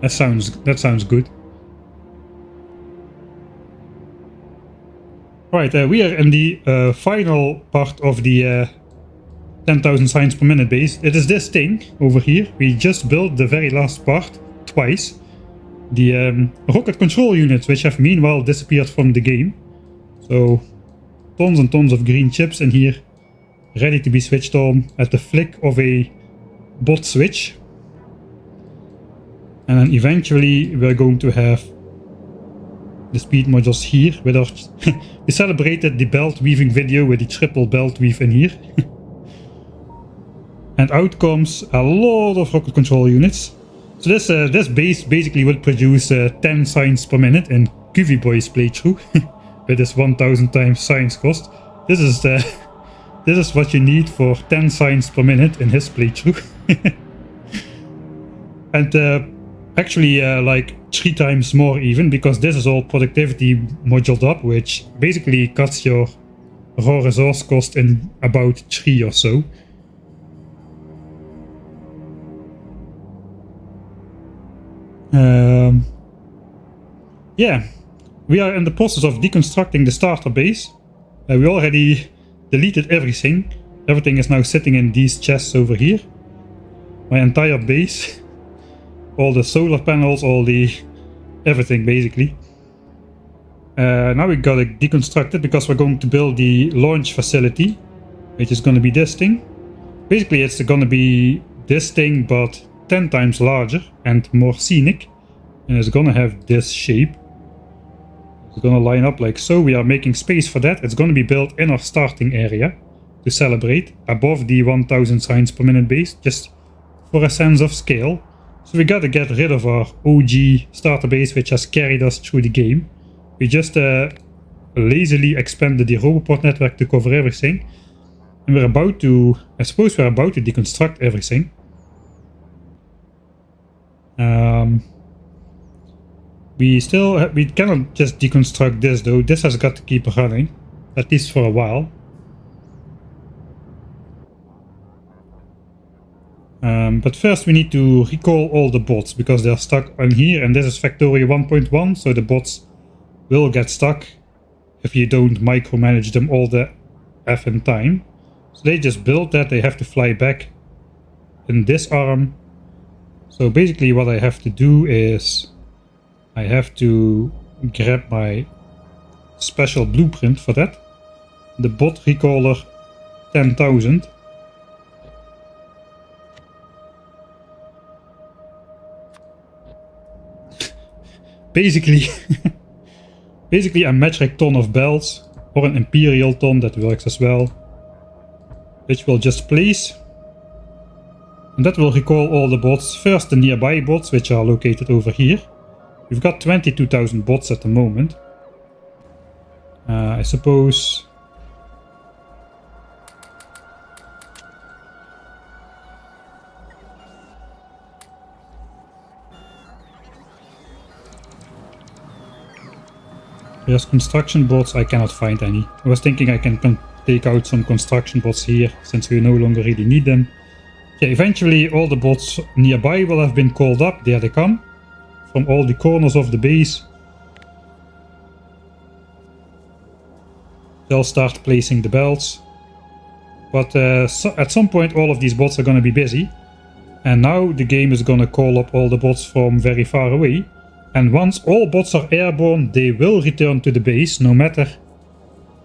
That sounds good. Right, we are in the final part of the 10,000 signs per minute base. It is this thing over here. We just built the very last part twice. The rocket control units, which have meanwhile disappeared from the game. So tons and tons of green chips in here, ready to be switched on at the flick of a bot switch. And then eventually we're going to have the speed modules here with our we celebrated the belt weaving video with the triple belt weave in here. And out comes a lot of rocket control units. So this base basically will produce 10 signs per minute in QV Boy's playthrough with this 1000 times signs cost. This is what you need for 10 signs per minute in his playthrough. And actually like 3 times more even, because this is all productivity moduled up, which basically cuts your raw resource cost in about 3 or so. Yeah, we are in the process of deconstructing the starter base. We already deleted everything. Everything is now sitting in these chests over here. My entire base. All the solar panels, all the everything basically. Now we gotta deconstruct it because we're going to build the launch facility, which is gonna be this thing. Basically it's gonna be this thing but 10 times larger and more scenic, and it's gonna have this shape. It's gonna line up like so. We are making space for that. It's gonna be built in our starting area to celebrate above the 1000 signs per minute base, just for a sense of scale. So we gotta get rid of our OG starter base, which has carried us through the game. We just lazily expanded the Roboport network to cover everything, and we're about to, I suppose we're about to deconstruct everything. We cannot just deconstruct this though. This has got to keep running, at least for a while. But first we need to recall all the bots because they're stuck on here, and this is Factorio 1.1, so the bots will get stuck if you don't micromanage them all the effing time. So they just built that, they have to fly back in this arm. So basically what I have to do is I have to grab my special blueprint for that. The bot recaller 10,000. Basically a metric ton of belts, or an imperial ton, that works as well, which will just place, and that will recall all the bots. First the nearby bots, which are located over here. We've got 22,000 bots at the moment. I suppose there's construction bots. I cannot find any. I was thinking I can take out some construction bots here, since we no longer really need them. Yeah, eventually all the bots nearby will have been called up. There they come, from all the corners of the base. They'll start placing the belts. But at some point all of these bots are going to be busy. And now the game is going to call up all the bots from very far away. And once all bots are airborne, they will return to the base, no matter.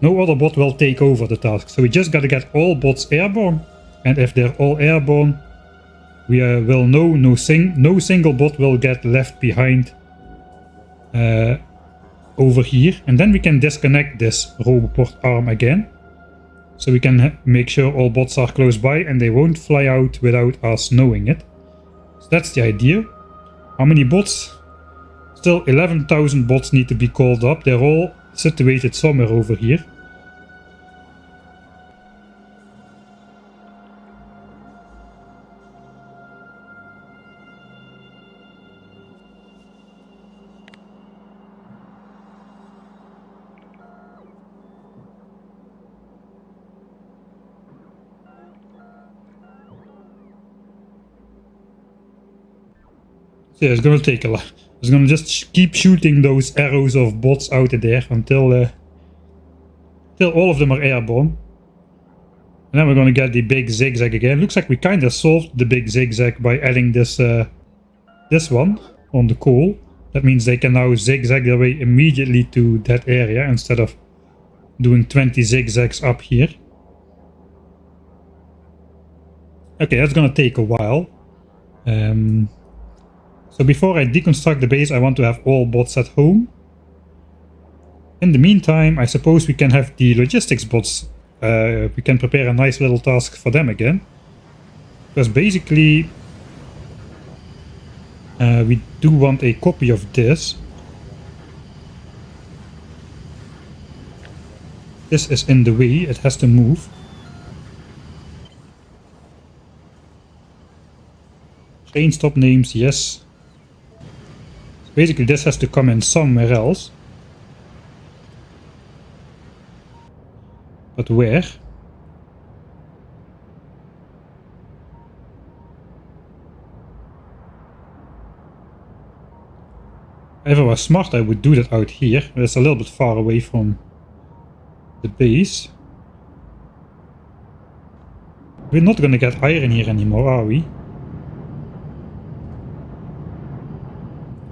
No other bot will take over the task. So we just gotta get all bots airborne. And if they're all airborne, we will know no single bot will get left behind over here. And then we can disconnect this Roboport arm again. So we can make sure all bots are close by and they won't fly out without us knowing it. So that's the idea. How many bots? Still 11,000 bots need to be called up. They're all situated somewhere over here. So yeah, it's gonna take a lot. It's gonna just keep shooting those arrows of bots out of there until all of them are airborne. And then we're gonna get the big zigzag again. Looks like we kind of solved the big zigzag by adding this one on the coal. That means they can now zigzag their way immediately to that area instead of doing 20 zigzags up here. Okay, that's gonna take a while. So before I deconstruct the base, I want to have all bots at home. In the meantime, I suppose we can have the logistics bots. We can prepare a nice little task for them again. Because basically, we do want a copy of this. This is in the way, it has to move. Train stop names, yes. So basically this has to come in somewhere else. But where? If I was smart, I would do that out here. It's a little bit far away from the base. We're not gonna get iron here anymore, are we?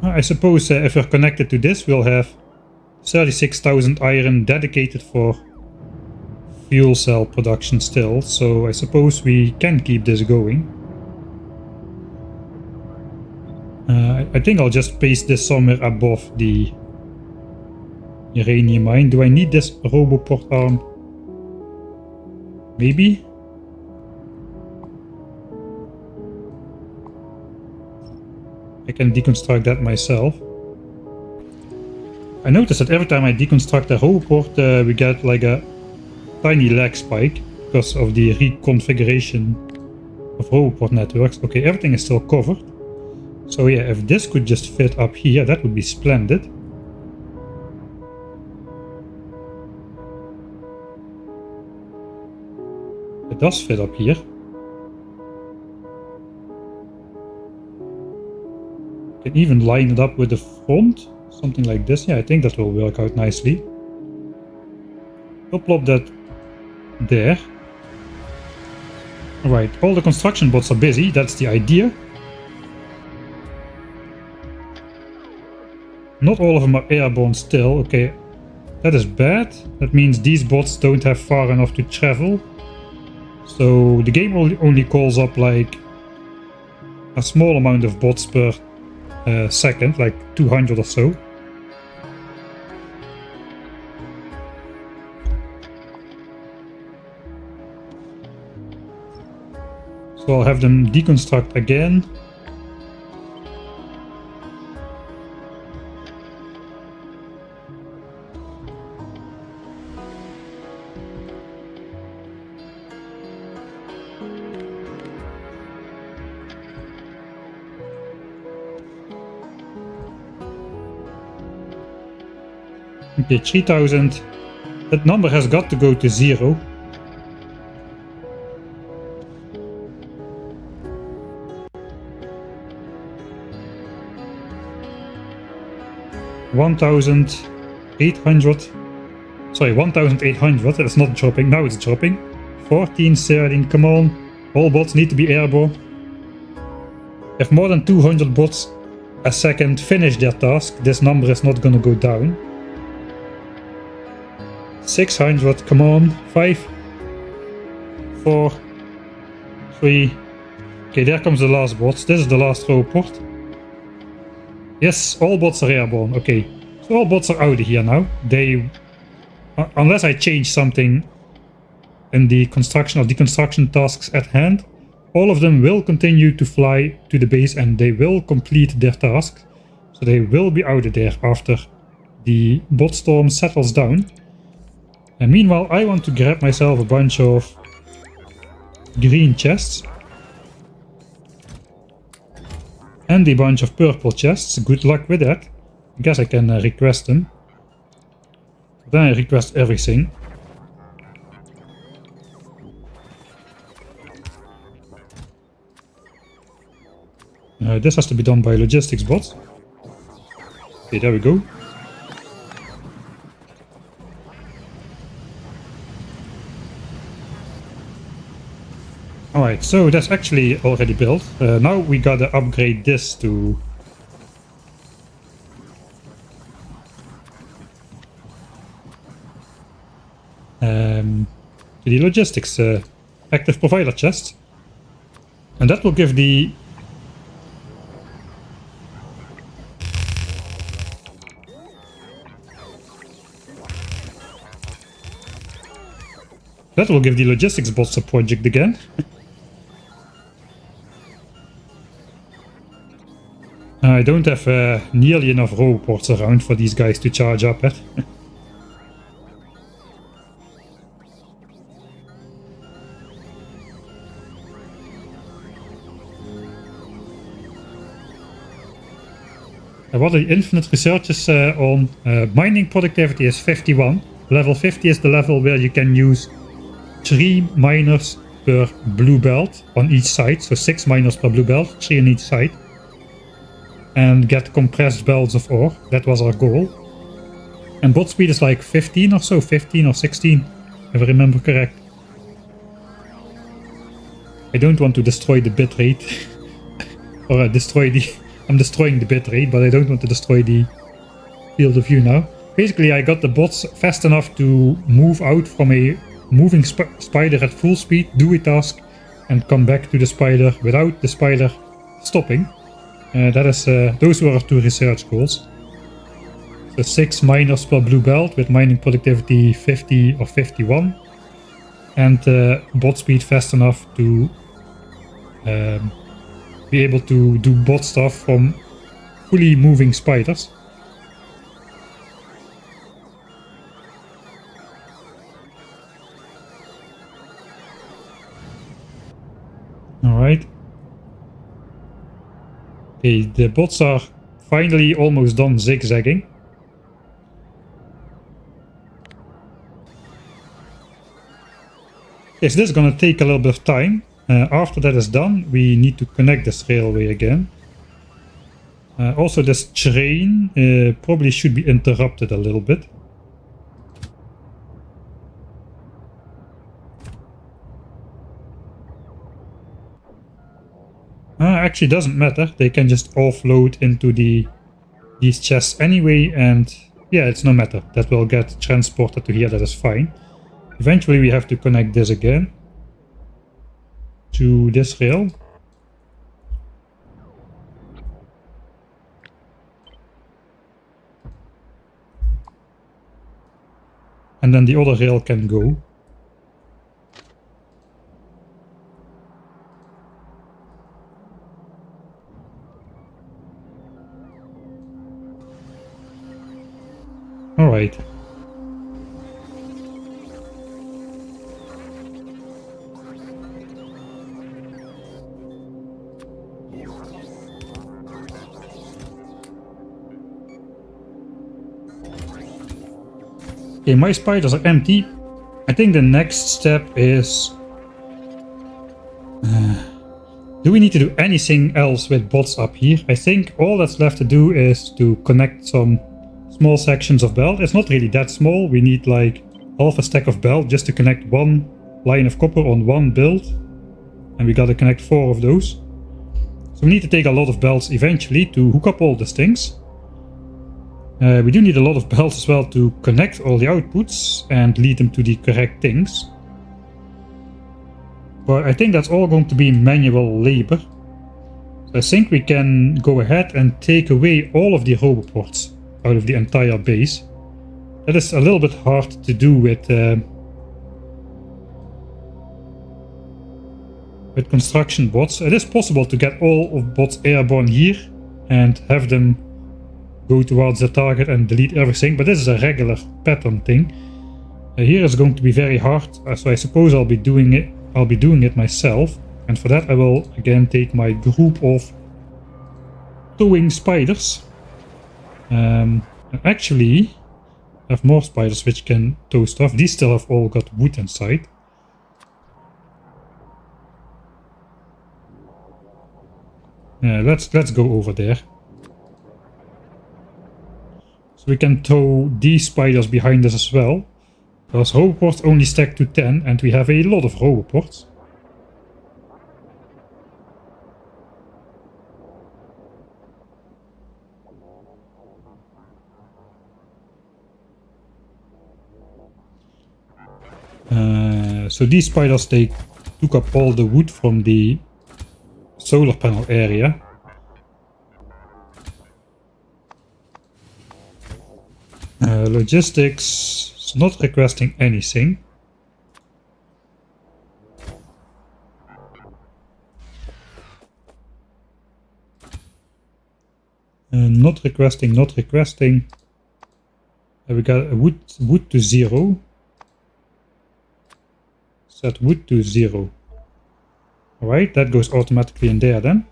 I suppose if we're connected to this, we'll have 36,000 iron dedicated for fuel cell production still. So I suppose we can keep this going. I think I'll just paste this somewhere above the uranium mine. Do I need this roboport arm? Maybe? I can deconstruct that myself. I noticed that every time I deconstruct a roboport, we get like a tiny lag spike because of the reconfiguration of roboport networks. Okay, everything is still covered. So yeah, if this could just fit up here, that would be splendid. It does fit up here. Can even line it up with the front, something like this. Yeah, I think that will work out nicely. We'll plop that there. Alright, all the construction bots are busy, that's the idea. Not all of them are airborne still. Okay, that is bad. That means these bots don't have far enough to travel. So the game only calls up like a small amount of bots per second, like 200 or so. So I'll have them deconstruct again. Okay, 3000. That number has got to go to 0. $1,800. Sorry, 1,800. It's not dropping. Now it's dropping. 14, 13. Come on. All bots need to be airborne. If more than 200 bots a second finish their task, this number is not gonna go down. 600, come on. 5, 4, 3. Okay, there comes the last bots. This is the last roboport. Yes, all bots are airborne. Okay, so all bots are out of here now. They, unless I change something in the construction or deconstruction tasks at hand, all of them will continue to fly to the base and they will complete their tasks. So they will be out of there after the bot storm settles down. And meanwhile, I want to grab myself a bunch of green chests. And a bunch of purple chests. Good luck with that. I guess I can request them. Then I request everything. This has to be done by logistics bots. Okay, there we go. Alright, so that's actually already built. Now we gotta upgrade this to... the logistics active provider chest. And that will give the... that will give the logistics bots a project again. I don't have nearly enough robots around for these guys to charge up at. What are the infinite researches on mining productivity is 51. Level 50 is the level where you can use 3 miners per blue belt on each side. So 6 miners per blue belt, 3 on each side. And get compressed belts of ore. That was our goal. And bot speed is like 15 or so, 15 or 16, if I remember correct. I don't want to destroy the bitrate. Or destroy the... I'm destroying the bitrate, but I don't want to destroy the field of view now. Basically, I got the bots fast enough to move out from a moving spider at full speed, do a task, and come back to the spider without the spider stopping. Those were our 2 research goals. So 6 miners per blue belt with mining productivity 50 or 51. And bot speed fast enough to be able to do bot stuff from fully moving spiders. Alright. Okay, the bots are finally almost done zigzagging. Okay, so this is gonna take a little bit of time. After that is done, we need to connect this railway again. Also, this train probably should be interrupted a little bit. Actually doesn't matter, they can just offload into these chests anyway, and yeah, it's no matter. That will get transported to here, that is fine. Eventually we have to connect this again to this rail. And then the other rail can go. All right. Okay, my spiders are empty. I think the next step is... do we need to do anything else with bots up here? I think all that's left to do is to connect some small sections of belt. It's not really that small. We need like half a stack of belt just to connect one line of copper on one build. And we gotta connect 4 of those. So we need to take a lot of belts eventually to hook up all these things. We do need a lot of belts as well to connect all the outputs and lead them to the correct things. But I think that's all going to be manual labor. So I think we can go ahead and take away all of the roboports out of the entire base. That is a little bit hard to do with construction bots. It is possible to get all of bots airborne here and have them go towards the target and delete everything, but this is a regular pattern thing. Here is going to be very hard, so I suppose I'll be doing it myself, and for that I will again take my group of towing spiders. Actually, I have more spiders which can tow stuff. These still have all got wood inside. Let's go over there. So we can throw these spiders behind us as well. Because roboports only stack to 10 and we have a lot of roboports. So these spiders, they took up all the wood from the solar panel area. Logistics is not requesting anything. Not requesting, not requesting. We got wood to 0. Set wood to 0. Alright, that goes automatically in there then.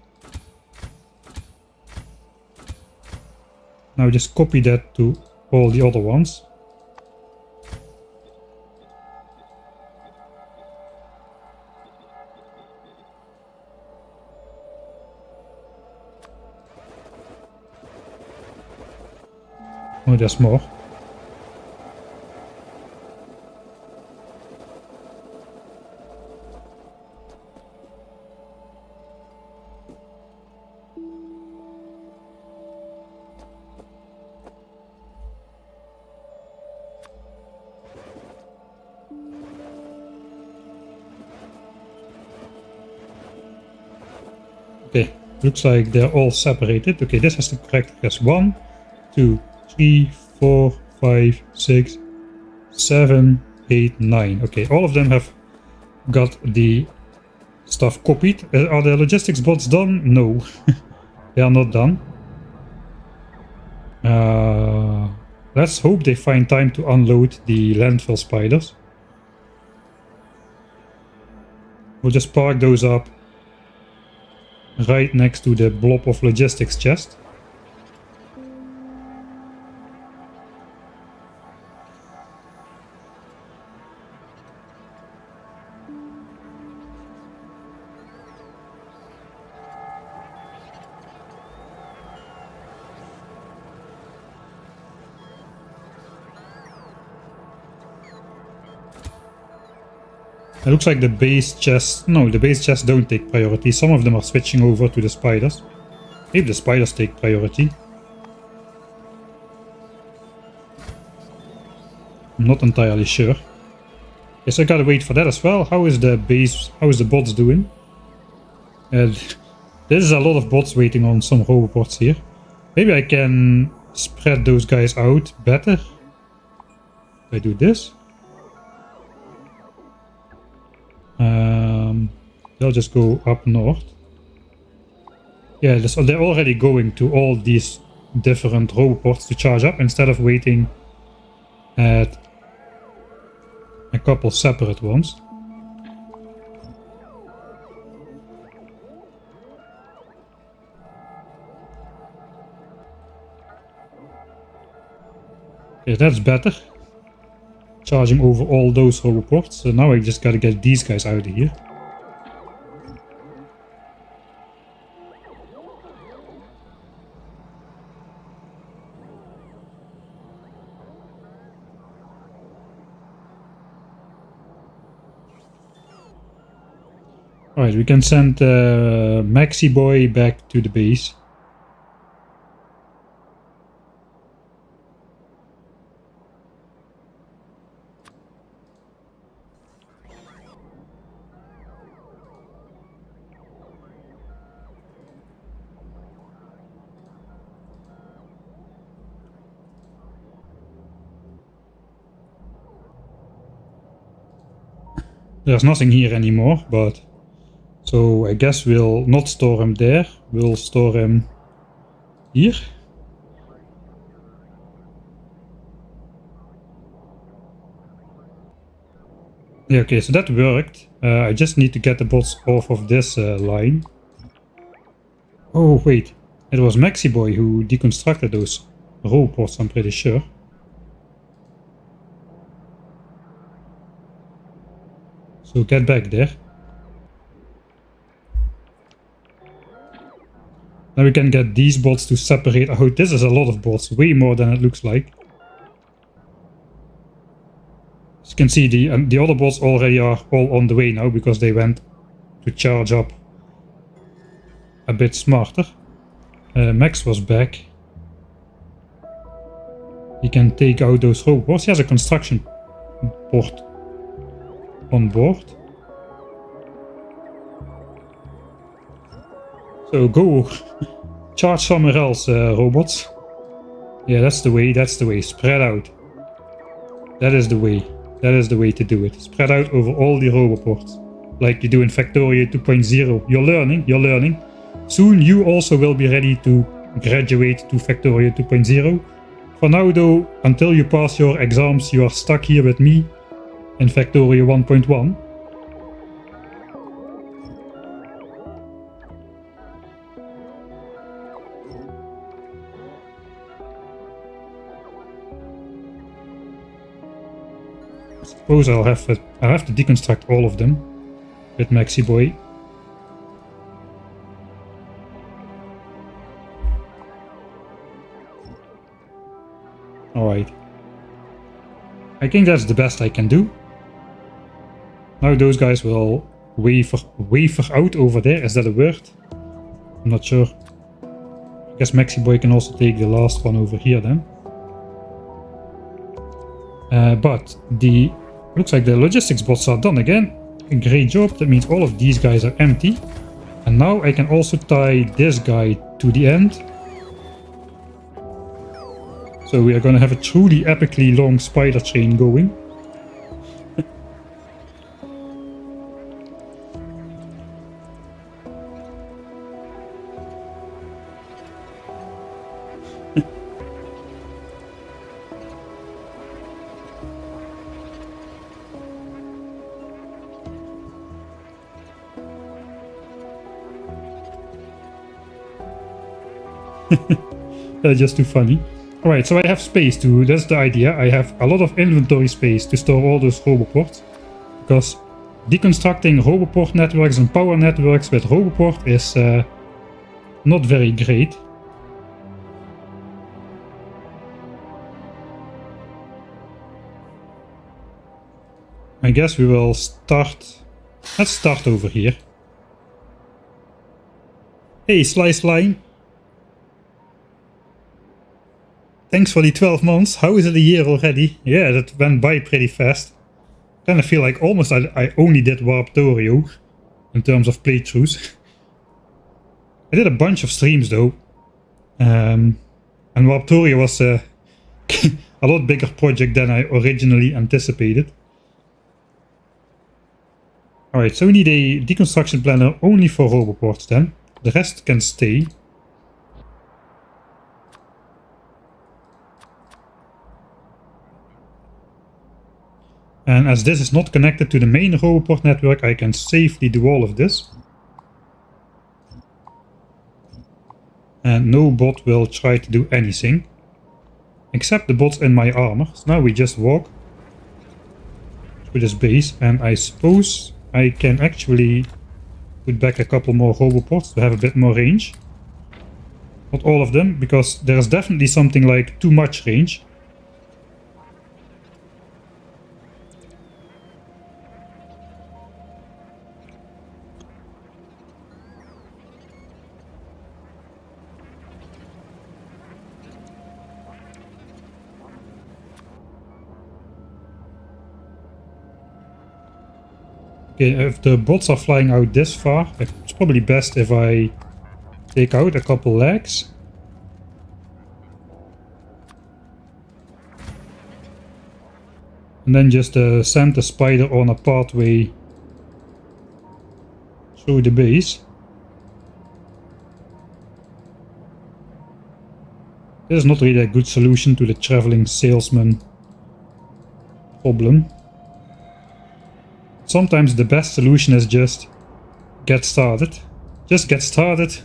Now just copy that to all the other ones. Oh, there's more. Okay, looks like they're all separated. Okay, this has the correct address. 1, 2, 3, 4, 5, 6, 7, 8, 9. Okay, all of them have got the stuff copied. Are the logistics bots done? No, they are not done. Let's hope they find time to unload the landfill spiders. We'll just park those up right next to the blob of logistics chest. It looks like the base chests... No, the base chests don't take priority. Some of them are switching over to the spiders. Maybe the spiders take priority. I'm not entirely sure. Guess I gotta wait for that as well. How is the base... How is the bots doing? There's a lot of bots waiting on some robots here. Maybe I can spread those guys out better. If I do this. They'll just go up north. Yeah, so they're already going to all these different roboports to charge up instead of waiting at a couple separate ones. Okay, that's better. Charging over all those roboports. So now I just gotta get these guys out of here. Alright, we can send Maxi Boy back to the base. There's nothing here anymore, but... So I guess we'll not store him there, we'll store him here. Yeah, okay, so that worked. I just need to get the bots off of this line. Oh wait, it was Maxi Boy who deconstructed those robots, I'm pretty sure. So get back there. Now we can get these bots to separate out. This is a lot of bots, way more than it looks like. As you can see, the other bots already are all on the way now because they went to charge up a bit smarter. Max was back. He can take out those robots. He has a construction port on board. So go charge somewhere else, robots. Yeah, that's the way, that's the way. Spread out. That is the way. That is the way to do it. Spread out over all the roboports. Like you do in Factorio 2.0. You're learning, you're learning. Soon you also will be ready to graduate to Factorio 2.0. For now though, until you pass your exams, you are stuck here with me in Factorio 1.1. I suppose I'll have to deconstruct all of them with Maxi Boy. Alright. I think that's the best I can do. Now those guys will wafer out over there. Is that a word? I'm not sure. I guess Maxi Boy can also take the last one over here then. But looks like the logistics bots are done again. A great job. That means all of these guys are empty. And now I can also tie this guy to the end. So we are going to have a truly epically long spider chain going. That's just too funny. Alright, so I have space to, that's the idea. I have a lot of inventory space to store all those roboports. Because deconstructing roboport networks and power networks with roboport is not very great. I guess we will start. Let's start over here. Hey, Slice Line. Thanks for the 12 months. How is it a year already? Yeah, that went by pretty fast. Kind of feel like almost I only did Warptorio in terms of playthroughs. I did a bunch of streams though. And Warptorio was a lot bigger project than I originally anticipated. Alright, so we need a deconstruction planner only for roboports then. The rest can stay. And as this is not connected to the main roboport network, I can safely do all of this. And no bot will try to do anything. Except the bots in my armor. So now we just walk through this base. And I suppose I can actually put back a couple more roboports to have a bit more range. Not all of them, because there's definitely something like too much range. Okay, if the bots are flying out this far, it's probably best if I take out a couple legs. And then just send the spider on a pathway through the base. This is not really a good solution to the traveling salesman problem. Sometimes the best solution is just get started. Just get started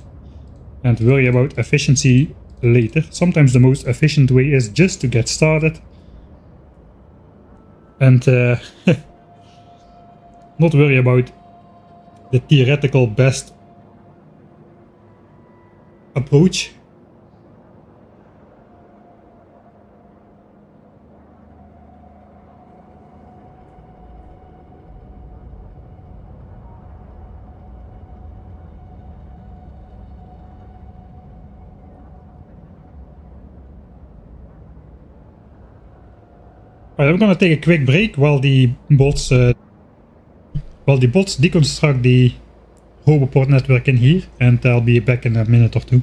and worry about efficiency later. Sometimes the most efficient way is just to get started and not worry about the theoretical best approach. Alright, I'm gonna take a quick break while the bots deconstruct the Roboport network in here, and I'll be back in a minute or two.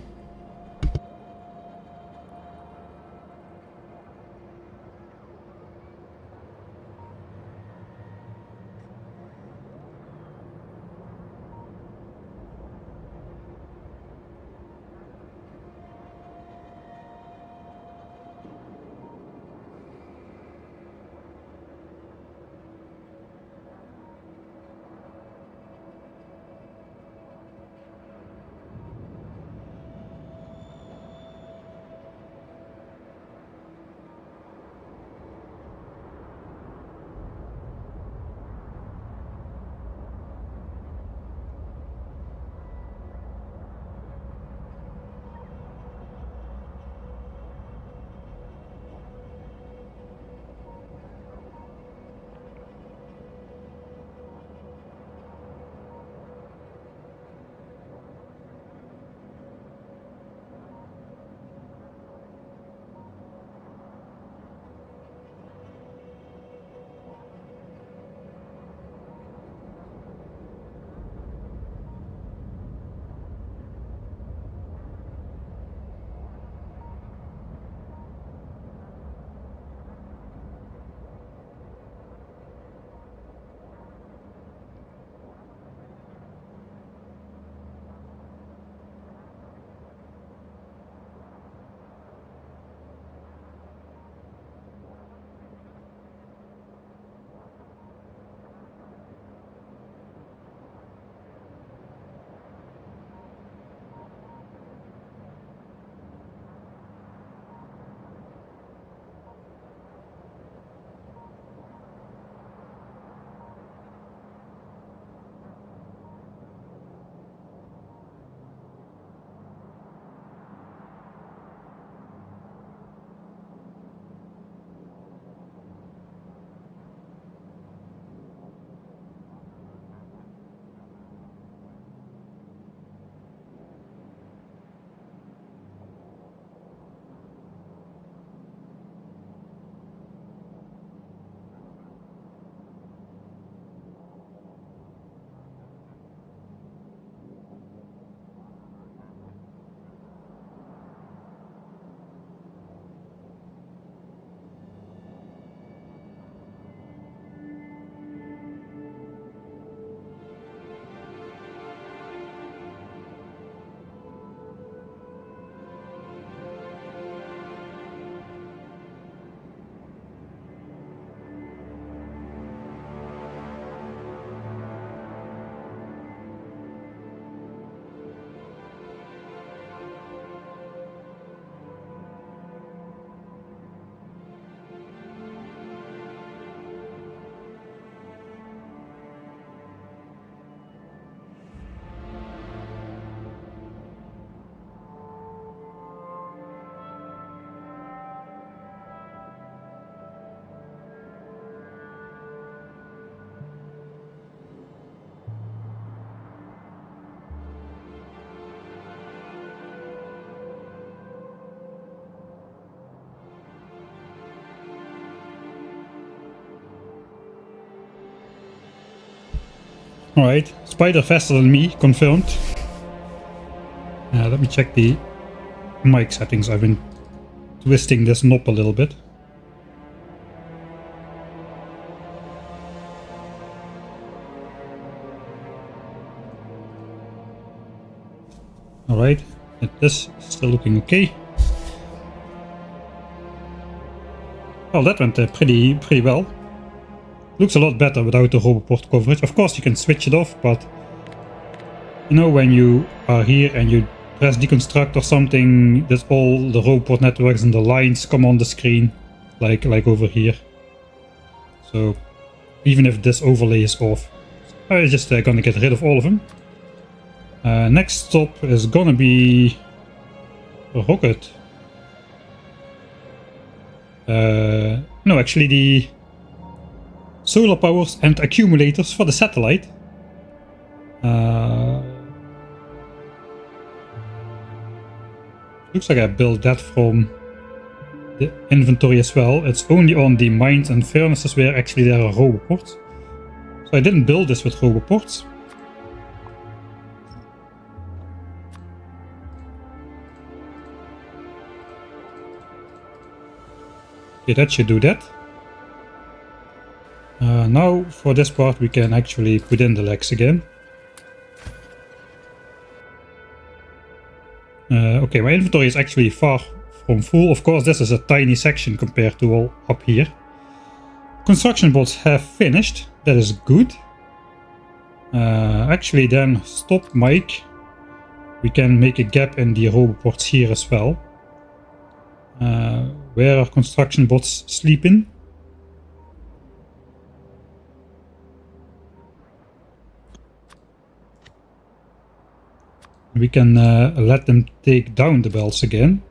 Alright, spider faster than me, confirmed. Let me check the mic settings. I've been twisting this knob a little bit. Alright, this is still looking okay. Well, that went pretty well. Looks a lot better without the Roboport coverage. Of course you can switch it off, but you know, when you are here and you press deconstruct or something, that's all the Roboport networks and the lines come on the screen, like over here. So even if this overlay is off, I'm just gonna get rid of all of them. Next stop is gonna be rocket. No, actually the solar powers and accumulators for the satellite. Looks like I built that from the inventory as well. It's only on the mines and furnaces where actually there are roboports. So I didn't build this with roboports. Okay, that should do that. Now for this part we can actually put in the legs again. Okay, my inventory is actually far from full. Of course, this is a tiny section compared to all up here. Construction bots have finished. That is good. Actually then, stop Mike. We can make a gap in the roboports here as well. Where are construction bots sleeping? We can let them take down the belts again.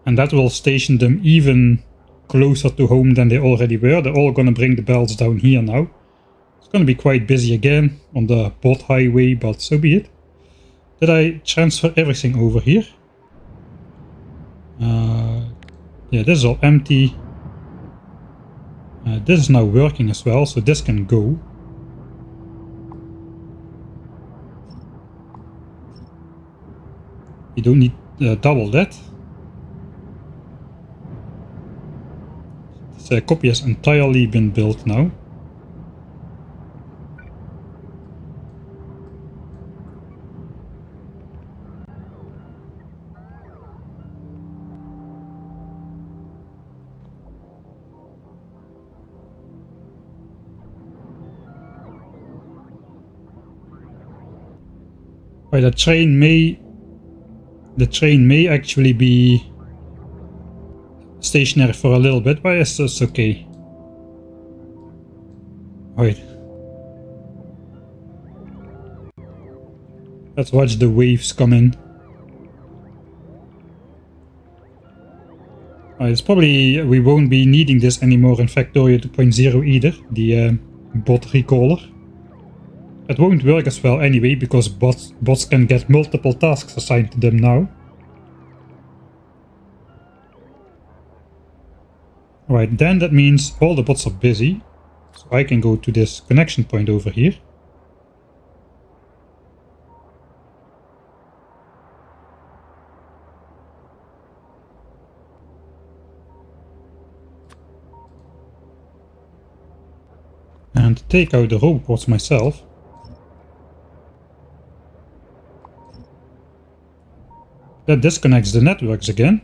And that will station them even closer to home than they already were. They're all gonna bring the belts down here now. It's gonna be quite busy again on the bot highway, but so be it. Did I transfer everything over here? Yeah, this is all empty. This is now working as well, so this can go. You don't need double that. This copy has entirely been built now. Right, the train may actually be stationary for a little bit, but it's okay. Right. Let's watch the waves come in. It's probably, we won't be needing this anymore in Factorio 2.0 either, the bot recaller. It won't work as well anyway, because bots can get multiple tasks assigned to them now. Right, then that means all the bots are busy. So I can go to this connection point over here. And take out the roboports myself. That disconnects the networks again.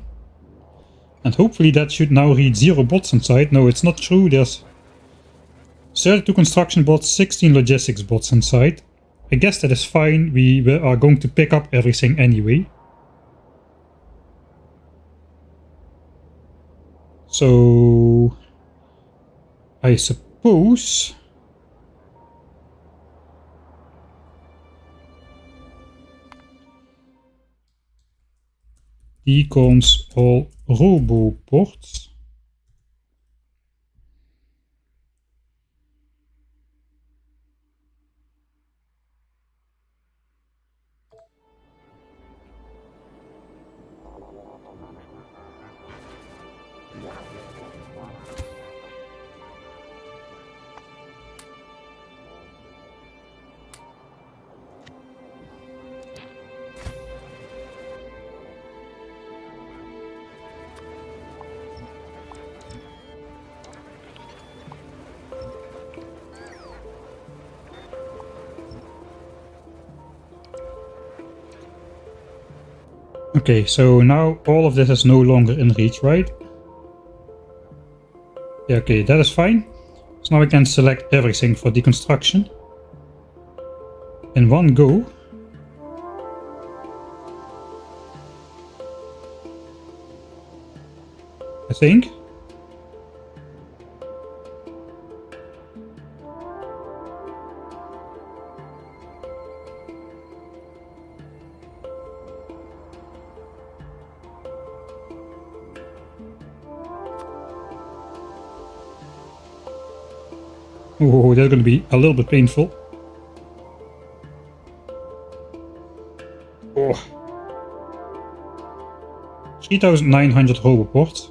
And hopefully that should now read 0 bots inside. No, it's not true. There's 32 construction bots, 16 logistics bots inside. I guess that is fine. We are going to pick up everything anyway. So I suppose decons all roboports. Okay, so now all of this is no longer in reach, right? Yeah, okay, that is fine. So now I can select everything for deconstruction in one go. I think. Oh, that's going to be a little bit painful. Oh. 3,900 roboports.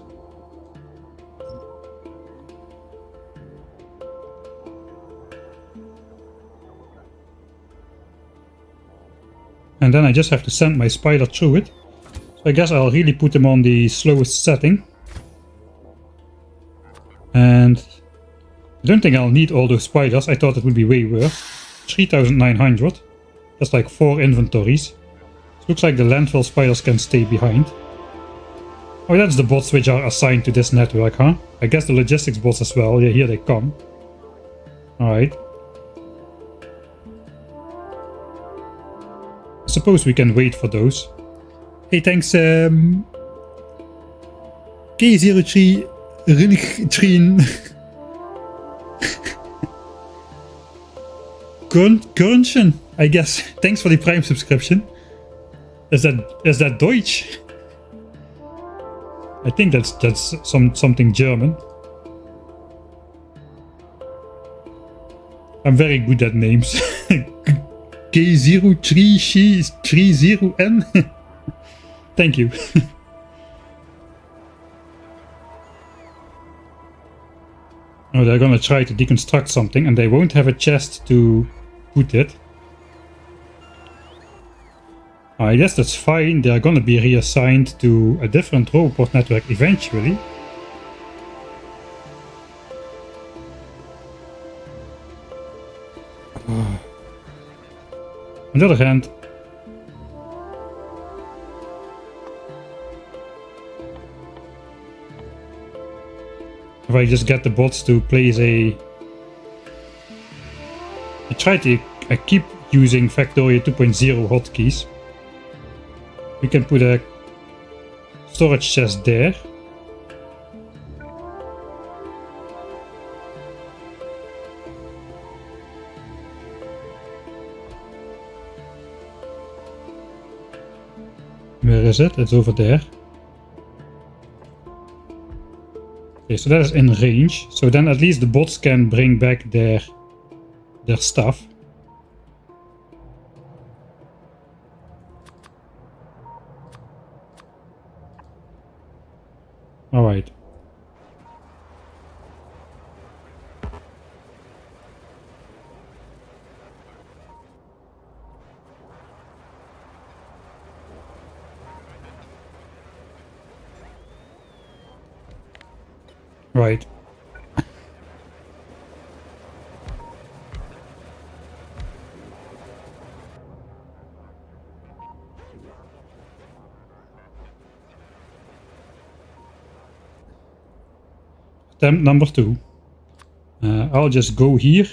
And then I just have to send my spider through it. So I guess I'll really put them on the slowest setting. And I don't think I'll need all those spiders. I thought it would be way worse. 3,900. That's like 4 inventories. It looks like the landfill spiders can stay behind. Oh, that's the bots which are assigned to this network, huh? I guess the logistics bots as well. Yeah, here they come. Alright. I suppose we can wait for those. Hey, thanks, K03 Runigtrien. Grunchen, I guess. Thanks for the Prime subscription. Is that Deutsch? I think that's something German. I'm very good at names. K0330N. Thank you. Oh, they're gonna try to deconstruct something and they won't have a chest to put it. I guess that's fine. They're gonna be reassigned to a different roboport network eventually. On the other hand, if I just get the bots to place I keep using Factorio 2.0 hotkeys. We can put a storage chest there. Where is it? It's over there. Okay, so that is in range. So then at least the bots can bring back their stuff. All right. Right. Attempt number 2. I'll just go here.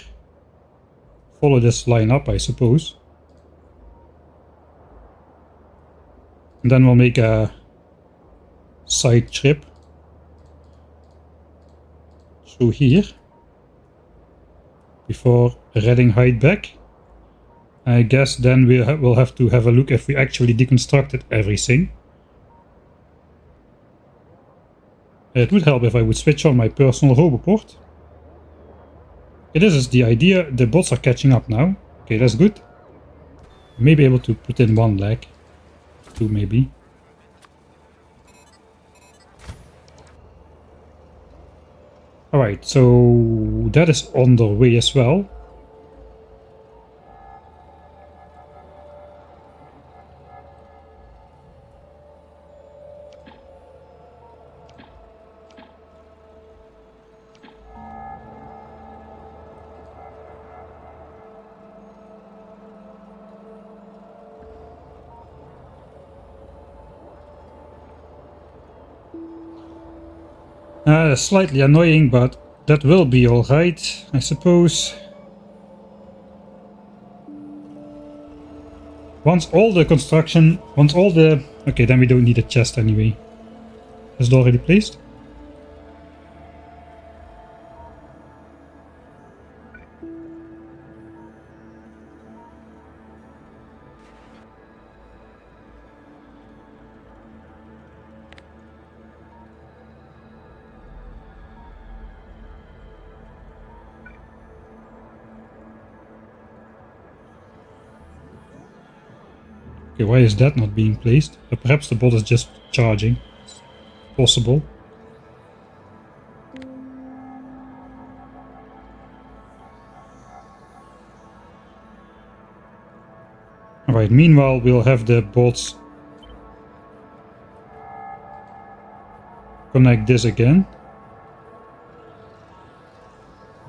Follow this line up, I suppose. And then we'll make a side trip through here before heading height back. I guess then we'll have to have a look if we actually deconstructed everything. It would help if I would switch on my personal roboport. Okay, this is the idea. The bots are catching up now. Okay, that's good. Maybe able to put in 1 leg. 2 maybe. Alright, so that is on the way as well. Slightly annoying, but that will be alright, I suppose. Once all the... Okay, then we don't need a chest anyway. Is it already placed? Okay, why is that not being placed? Perhaps the bot is just charging. It's possible. Alright, meanwhile we'll have the bots connect this again.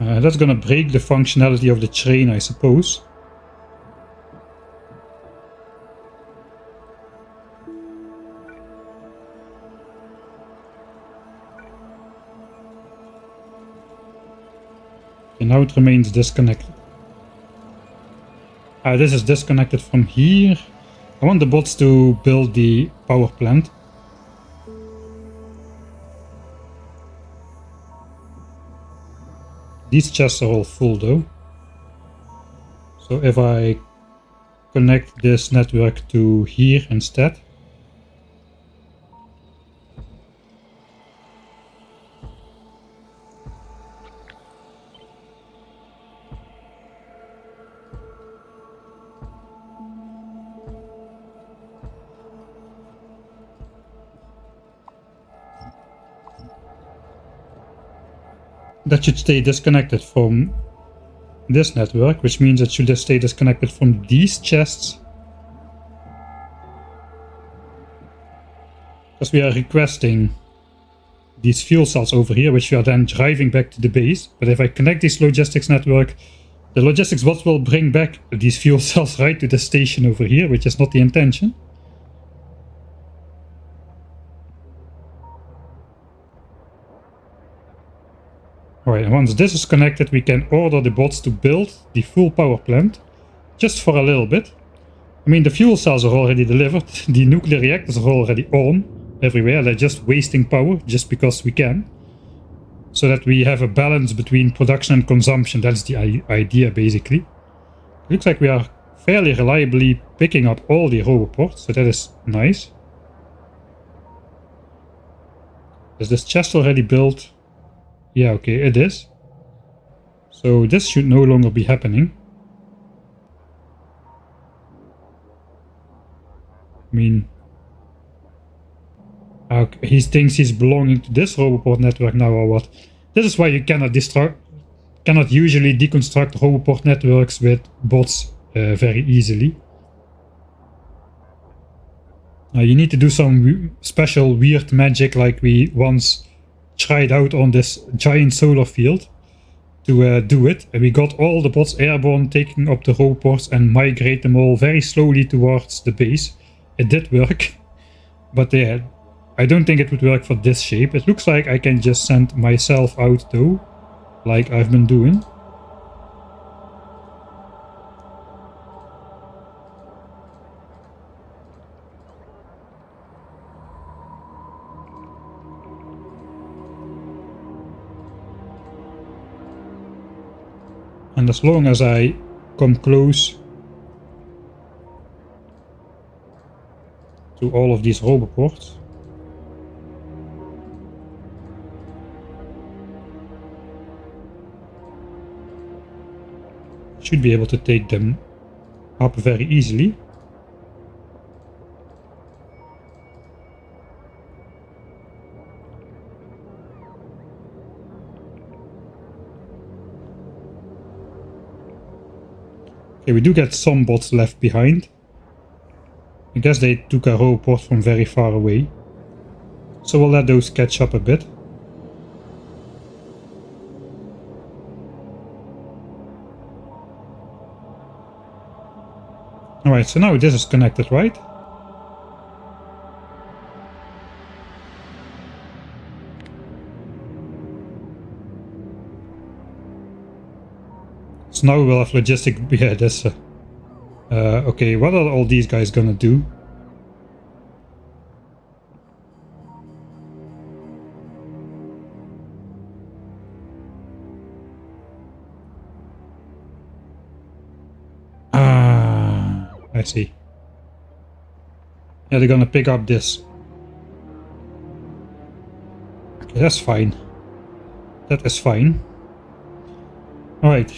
That's gonna break the functionality of the train, I suppose. And now it remains disconnected. This is disconnected from here. I want the bots to build the power plant. These chests are all full though. So if I connect this network to here instead. That should stay disconnected from this network, which means it should stay disconnected from these chests. Because we are requesting these fuel cells over here, which we are then driving back to the base. But if I connect this logistics network, the logistics bots will bring back these fuel cells right to the station over here, which is not the intention. Alright, and once this is connected, we can order the bots to build the full power plant, just for a little bit. I mean, the fuel cells are already delivered, the nuclear reactors are already on everywhere, they're just wasting power, just because we can. So that we have a balance between production and consumption, that's the idea basically. Looks like we are fairly reliably picking up all the roboports, so that is nice. Is this chest already built? Yeah, okay, it is. So this should no longer be happening. I mean, okay, he thinks he's belonging to this roboport network now or what? This is why you cannot usually deconstruct roboport networks with bots very easily. You need to do some special weird magic like we once tried out on this giant solar field to do it. And we got all the bots airborne, taking up the roboports and migrate them all very slowly towards the base. It did work, but yeah, I don't think it would work for this shape. It looks like I can just send myself out though, like I've been doing. And as long as I come close to all of these roboports, should be able to take them up very easily. Okay, we do get some bots left behind. I guess they took a roboport from very far away. So we'll let those catch up a bit. Alright, so now this is connected, right? So now we will have logistic. Yeah, that's okay, what are all these guys gonna do? I see. Yeah, they're gonna pick up this. Okay, that's fine. That is fine. Alright.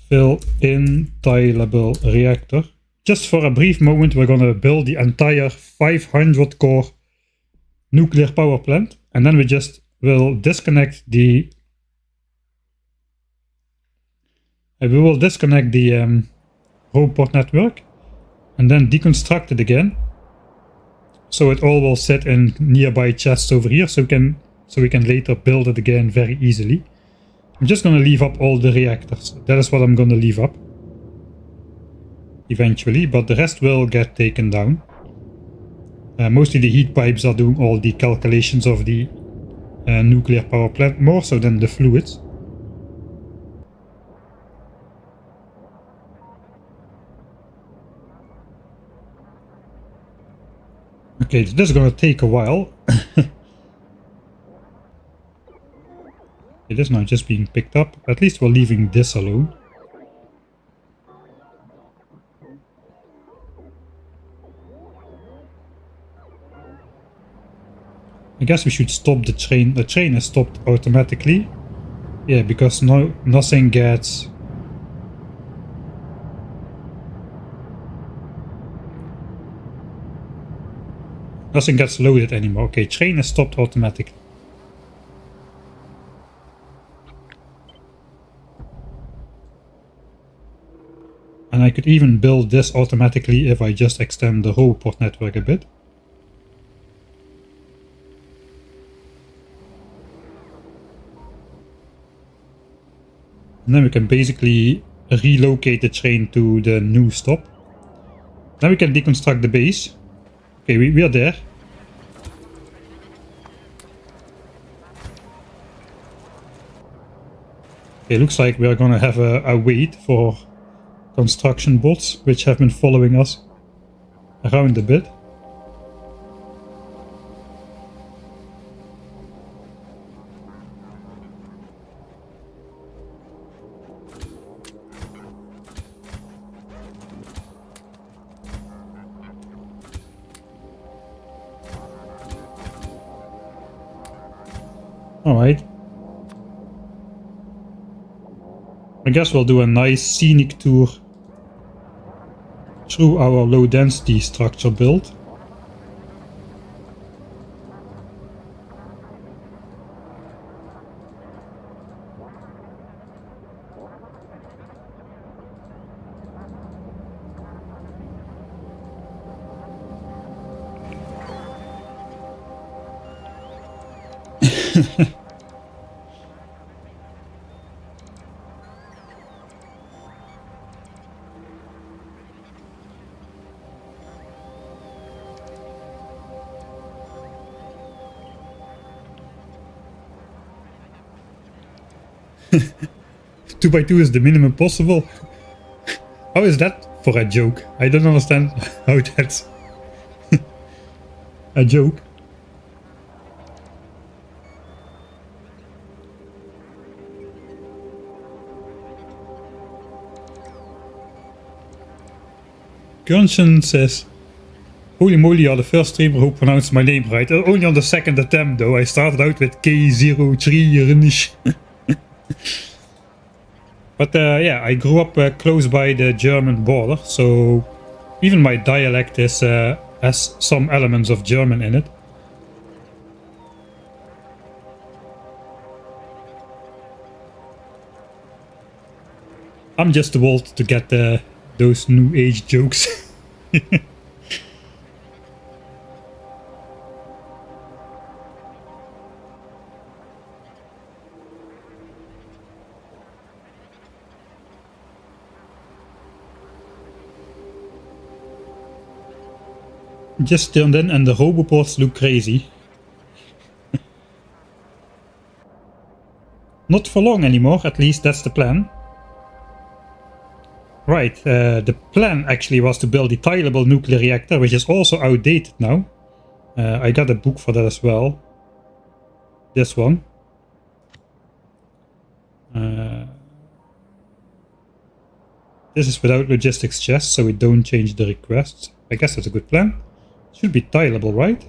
fill in tileable reactor. Just for a brief moment, we're gonna build the entire 500 core nuclear power plant, and then we just will disconnect the robot network and then deconstruct it again, so it all will sit in nearby chests over here, so we can later build it again very easily. I'm just gonna leave up all the reactors. That is what I'm gonna leave up eventually, but the rest will get taken down. Mostly the heat pipes are doing all the calculations of the nuclear power plant, more so than the fluids. Okay, this is gonna take a while. It is now just being picked up. At least we're leaving this alone. I guess we should stop the train. The train is stopped automatically. Yeah, because nothing gets... Nothing gets loaded anymore. Okay, train is stopped automatically. And I could even build this automatically if I just extend the whole port network a bit. And then we can basically relocate the train to the new stop. Then we can deconstruct the base. Okay, we are there. Okay, looks like we are gonna have a wait for construction bots, which have been following us around a bit. Alright. I guess we'll do a nice scenic tour through our low density structure build. Two by two is the minimum possible. How is that for a joke? I don't understand how that's a joke. Grande says, "Holy moly, you're the first streamer who pronounced my name right. Only on the second attempt though. I started out with K03. But yeah, I grew up close by the German border, so even my dialect has some elements of German in it. I'm just too old to get those new age jokes. Just turned in and the roboports look crazy. Not for long anymore, at least that's the plan. Right, the plan actually was to build the tileable nuclear reactor, which is also outdated now. I got a book for that as well. This one. This is without logistics chests, so we don't change the requests. I guess that's a good plan. Should be tileable, right?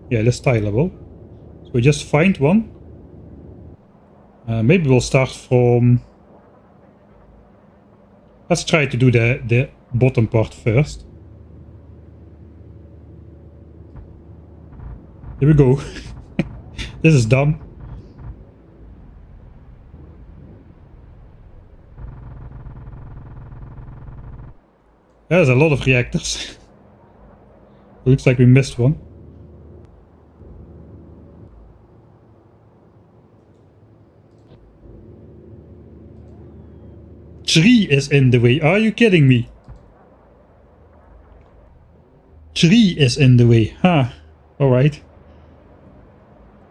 Yeah, let's tileable. So we just find one. Maybe we'll start from Let's try to do the bottom part first. Here we go. This is dumb. There's a lot of reactors. Looks like we missed one. Tree is in the way. Are you kidding me? Tree is in the way. Huh. Alright.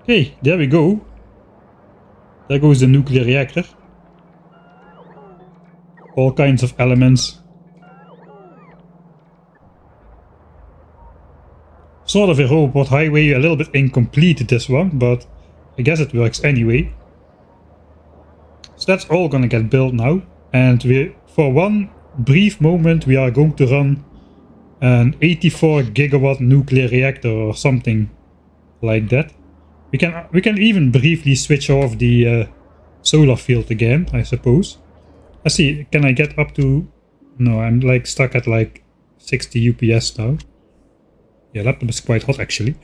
Okay, there we go. There goes the nuclear reactor. All kinds of elements. Sort of a robot highway, a little bit incomplete this one, but I guess it works anyway. So that's all gonna get built now. And for one brief moment we are going to run an 84 gigawatt nuclear reactor or something like that. We can even briefly switch off the solar field again, I suppose. Let's see, can I get up to... No, I'm like stuck at like 60 UPS now. Yeah, laptop is quite hot actually.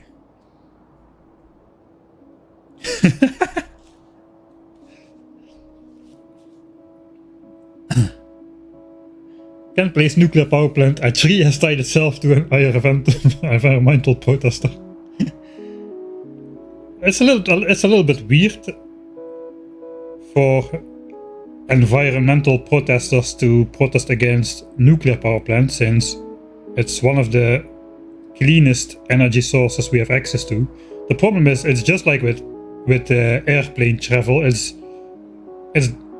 Can place nuclear power plant. A tree has tied itself to an environmental protester. It's a little bit weird for environmental protesters to protest against nuclear power plants, since it's one of the cleanest energy sources we have access to. The problem is, it's just like with airplane travel.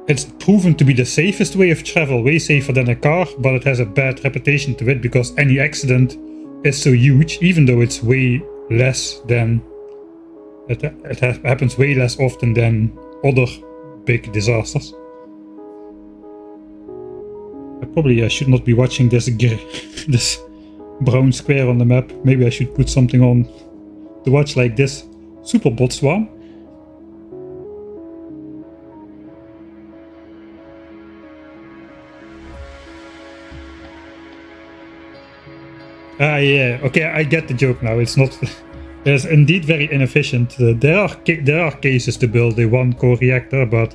It's proven to be the safest way of travel, way safer than a car, but it has a bad reputation to it because any accident is so huge, even though it's way less than... It happens way less often than other big disasters. I probably should not be watching this this brown square on the map. Maybe I should put something on to watch, like this super bot swarm. Ah yeah, okay, I get the joke now. It's not... It's indeed very inefficient. There are cases to build a one-core reactor, but...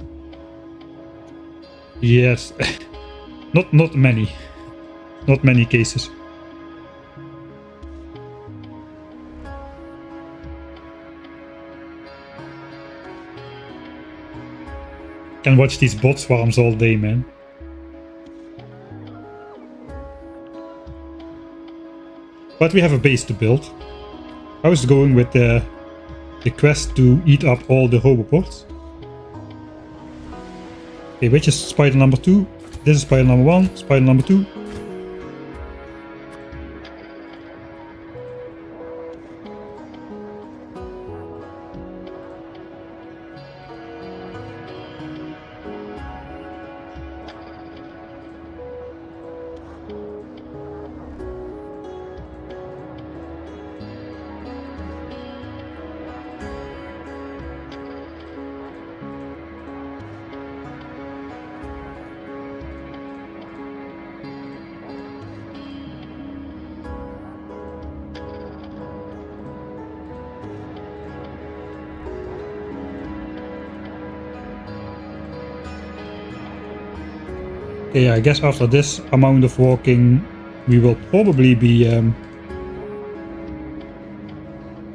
Yes, not many. Not many cases. Can watch these bot swarms all day, man. But we have a base to build. I was going with the quest to eat up all the roboports. Okay, which is spider number 2? This is spider number 1, spider number 2. Okay, I guess after this amount of walking we will probably be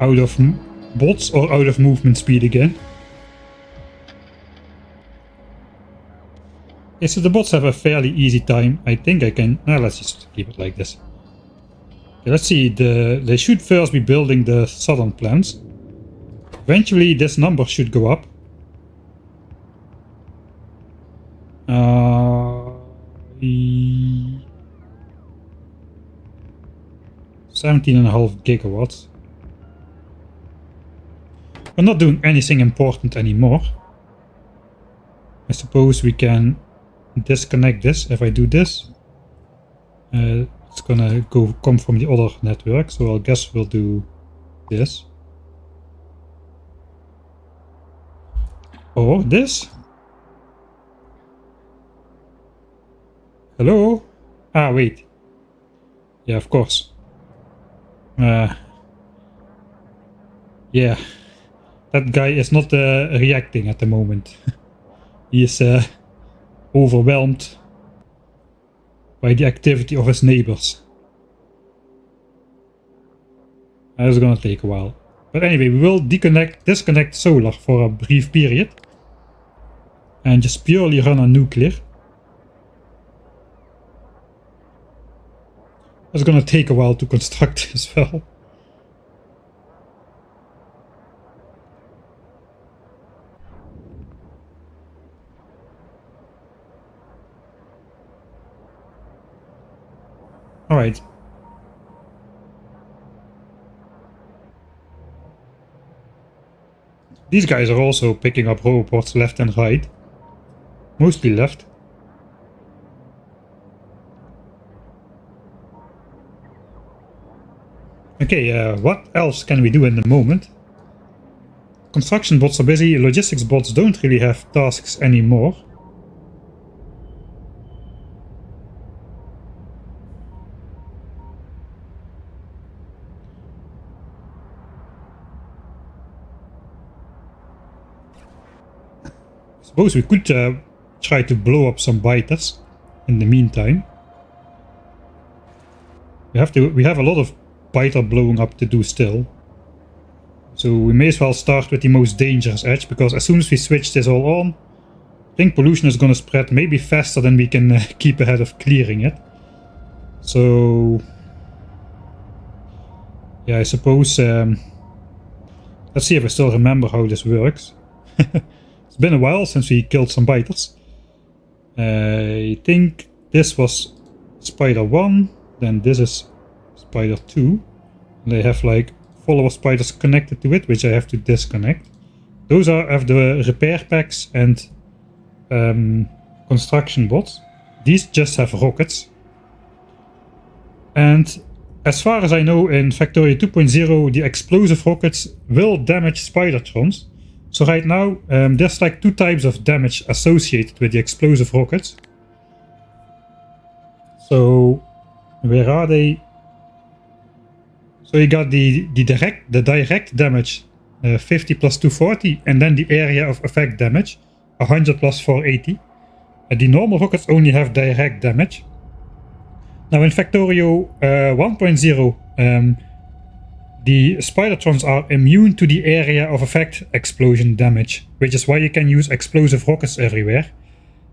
out of bots or out of movement speed again. Okay, so the bots have a fairly easy time. I think I can... let's just keep it like this. Okay, let's see, they should first be building the southern plants. Eventually this number should go up. 17.5 gigawatts. We're not doing anything important anymore. I suppose we can disconnect this. If I do this, it's gonna come from the other network, so I guess we'll do this. Or this. Hello? Ah, wait. Yeah, of course. Yeah. That guy is not reacting at the moment. He is overwhelmed by the activity of his neighbors. That's gonna take a while. But anyway, we will disconnect solar for a brief period. And just purely run on nuclear. It's gonna take a while to construct as well. Alright. These guys are also picking up robots left and right. Mostly left. Okay, what else can we do in the moment? Construction bots are busy, logistics bots don't really have tasks anymore. Suppose we could try to blow up some biters in the meantime. We have a lot of biter blowing up to do still. So we may as well start with the most dangerous edge, because as soon as we switch this all on, I think pollution is gonna spread maybe faster than we can keep ahead of clearing it. So yeah, I suppose let's see if I still remember how this works. It's been a while since we killed some biters. I think this was spider 1, then this is spider 2. They have like follower spiders connected to it, which I have to disconnect. Those have the repair packs and construction bots. These just have rockets. And as far as I know, in Factorio 2.0, the explosive rockets will damage Spidertrons. So right now, there's like 2 types of damage associated with the explosive rockets. So where are they? So you got the direct damage, 50 plus 240, and then the area of effect damage, 100 plus 480. The normal rockets only have direct damage. Now in Factorio 1.0, the Spidertrons are immune to the area of effect explosion damage, which is why you can use explosive rockets everywhere.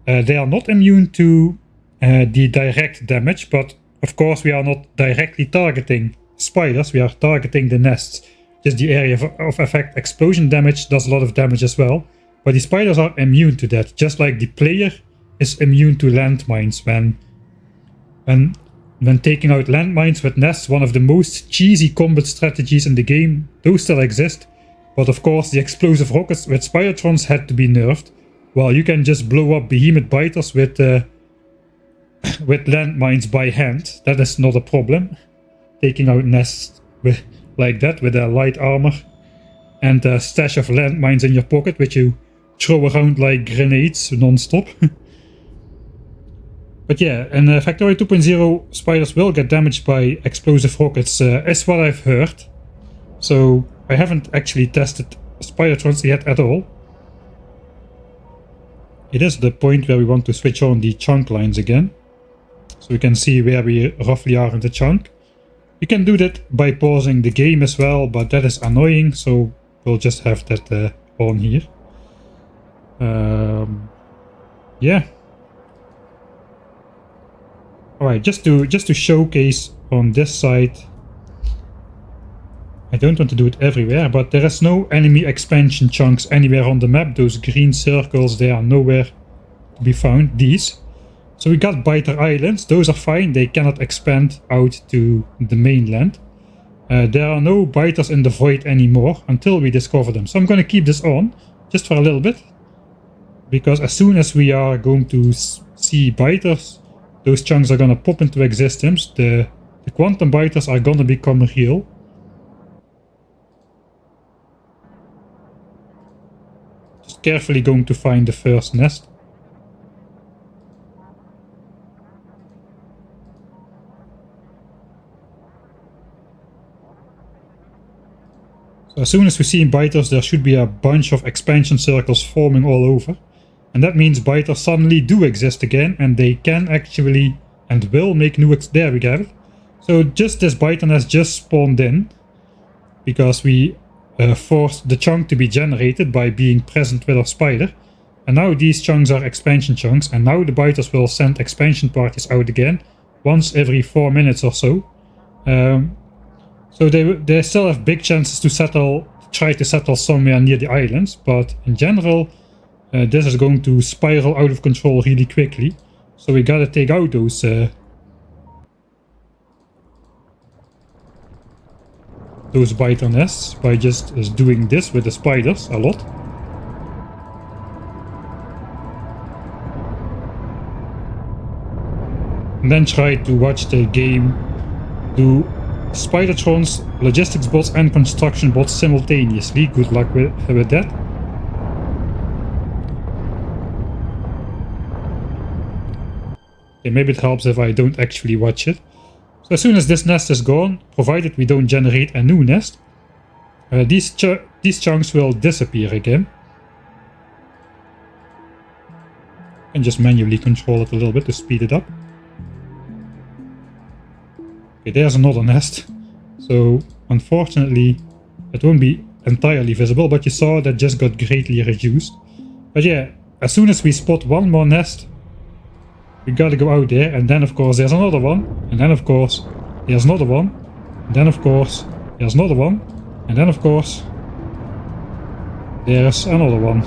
They are not immune to the direct damage, but of course we are not directly targeting spiders, we are targeting the nests. Just the area of effect explosion damage does a lot of damage as well, but the spiders are immune to that, just like the player is immune to landmines when taking out landmines with nests, one of the most cheesy combat strategies in the game. Those still exist, but of course the explosive rockets with Spidertrons had to be nerfed, while you can just blow up behemoth biters with landmines by hand. That is not a problem. Taking out nests like that with a light armor and a stash of landmines in your pocket, which you throw around like grenades non-stop. But yeah, in Factorio 2.0, spiders will get damaged by explosive rockets, is what I've heard. So I haven't actually tested Spidertrons yet at all. It is the point where we want to switch on the chunk lines again, so we can see where we roughly are in the chunk. You can do that by pausing the game as well, but that is annoying, so we'll just have that on here. Yeah. Alright, just to showcase on this side, I don't want to do it everywhere, but there is no enemy expansion chunks anywhere on the map. Those green circles, they are nowhere to be found. These. So we got biter islands, those are fine, they cannot expand out to the mainland. There are no biters in the void anymore until we discover them. So I'm going to keep this on, just for a little bit. Because as soon as we are going to see biters, those chunks are gonna pop into existence. The quantum biters are gonna become real. Just carefully going to find the first nest. As soon as we see biters, there should be a bunch of expansion circles forming all over. And that means biters suddenly do exist again, and they can actually and will make new there we have it. So just this biter nest just spawned in because we forced the chunk to be generated by being present with our spider. And now these chunks are expansion chunks, and now the biters will send expansion parties out again once every 4 minutes or so. So they still have big chances to try to settle somewhere near the islands, but in general this is going to spiral out of control really quickly. So we gotta take out those biter nests by just doing this with the spiders a lot. And then try to watch the game do Spidertrons, logistics bots and construction bots simultaneously. Good luck with that. Okay, maybe it helps if I don't actually watch it. So as soon as this nest is gone, provided we don't generate a new nest, these chunks will disappear again. And just manually control it a little bit to speed it up. Okay, there's another nest. So unfortunately it won't be entirely visible, but you saw that just got greatly reduced. But yeah, as soon as we spot one more nest, we gotta go out there, and then of course there's another one, and then of course there's another one, and then of course there's another one, and then of course there's another one.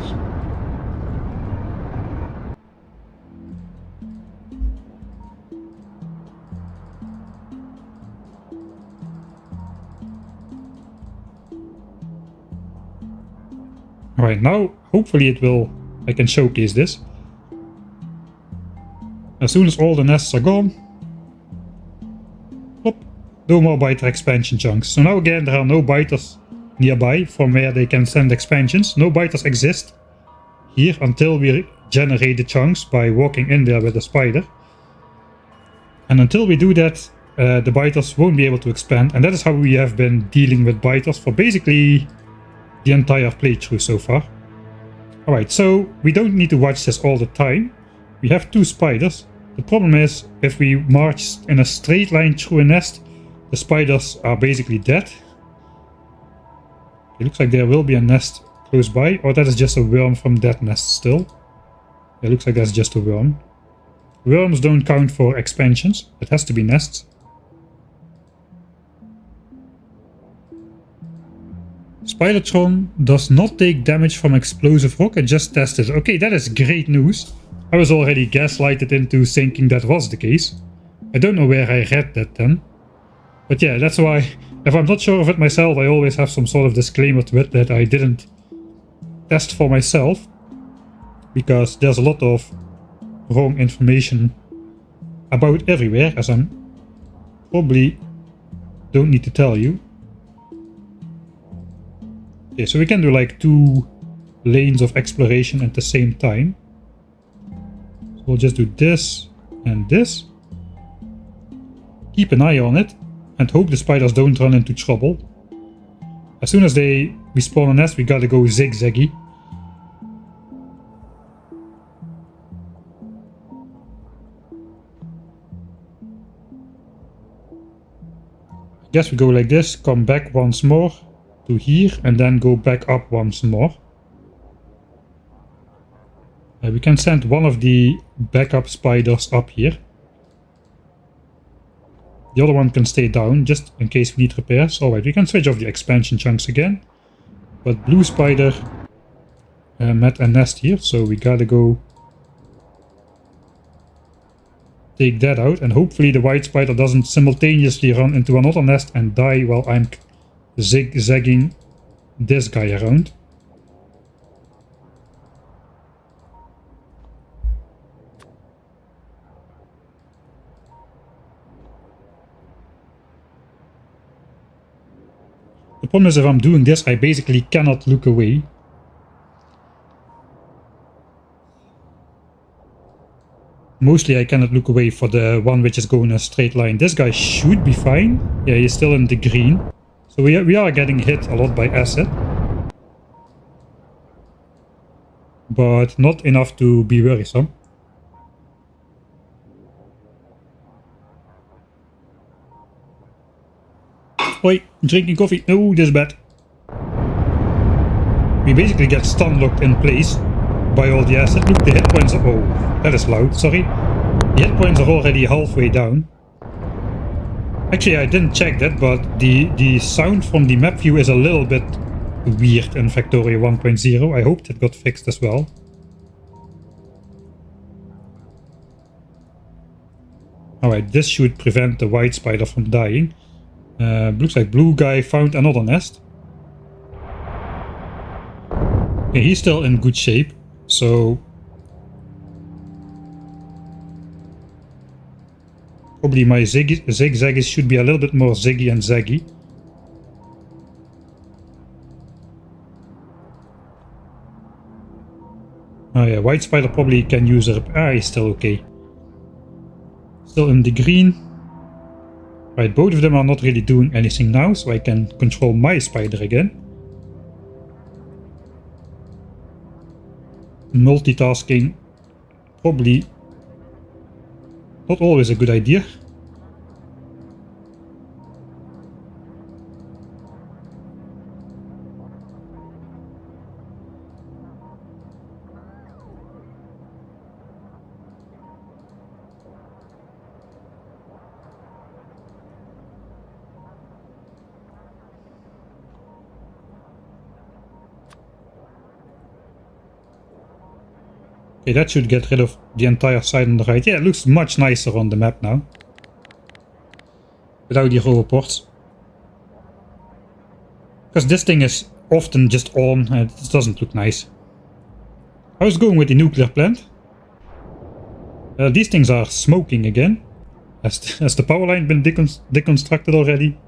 Alright, now hopefully I can showcase this. As soon as all the nests are gone, whoop, no more biter expansion chunks. So now again there are no biters nearby from where they can send expansions. No biters exist here until we generate the chunks by walking in there with the spider. And until we do that, the biters won't be able to expand, and that is how we have been dealing with biters for basically the entire playthrough so far. Alright, so we don't need to watch this all the time. We have two spiders. The problem is, if we march in a straight line through a nest, the spiders are basically dead. It looks like there will be a nest close by, or that is just a worm from that nest still. It looks like that's just a worm. Worms don't count for expansions, it has to be nests. Spidertron does not take damage from explosive rock, I just tested. Okay, that is great news. I was already gaslighted into thinking that was the case. I don't know where I read that then. But yeah, that's why, if I'm not sure of it myself, I always have some sort of disclaimer to it that I didn't test for myself. Because there's a lot of wrong information about everywhere, as I probably don't need to tell you. Okay, so we can do like 2 lanes of exploration at the same time. So we'll just do this and this. Keep an eye on it and hope the spiders don't run into trouble. As soon as we spawn a nest, we gotta go zigzaggy. I guess we go like this, come back once more to here, and then go back up once more. We can send one of the backup spiders up here. The other one can stay down, just in case we need repairs. Alright, we can switch off the expansion chunks again. But blue spider met a nest here, so we gotta go take that out. And hopefully the white spider doesn't simultaneously run into another nest and die while I'm zigzagging this guy around. The problem is, if I'm doing this, I basically cannot look away. Mostly I cannot look away for the one which is going in a straight line. This guy should be fine. Yeah, he's still in the green. So we are getting hit a lot by acid. But not enough to be worrisome. Oi, drinking coffee. No, this is bad. We basically get stun locked in place by all the acid. Look, the hit points are... Oh, that is loud, sorry. The hit points are already halfway down. Actually, I didn't check that, but the sound from the map view is a little bit weird in Factorio 1.0. I hope that got fixed as well. Alright, this should prevent the white spider from dying. Looks like blue guy found another nest. Okay, he's still in good shape, so... Probably my zigzaggies should be a little bit more ziggy and zaggy. Oh yeah, white spider probably can use a... Ah, he's still okay. Still in the green. Right, both of them are not really doing anything now, so I can control my spider again. Multitasking, probably not always a good idea. Okay, that should get rid of the entire side on the right. Yeah, it looks much nicer on the map now. Without the row reports. Because this thing is often just on and it doesn't look nice. How's it going with the nuclear plant? These things are smoking again. Has the power line been deconstructed already?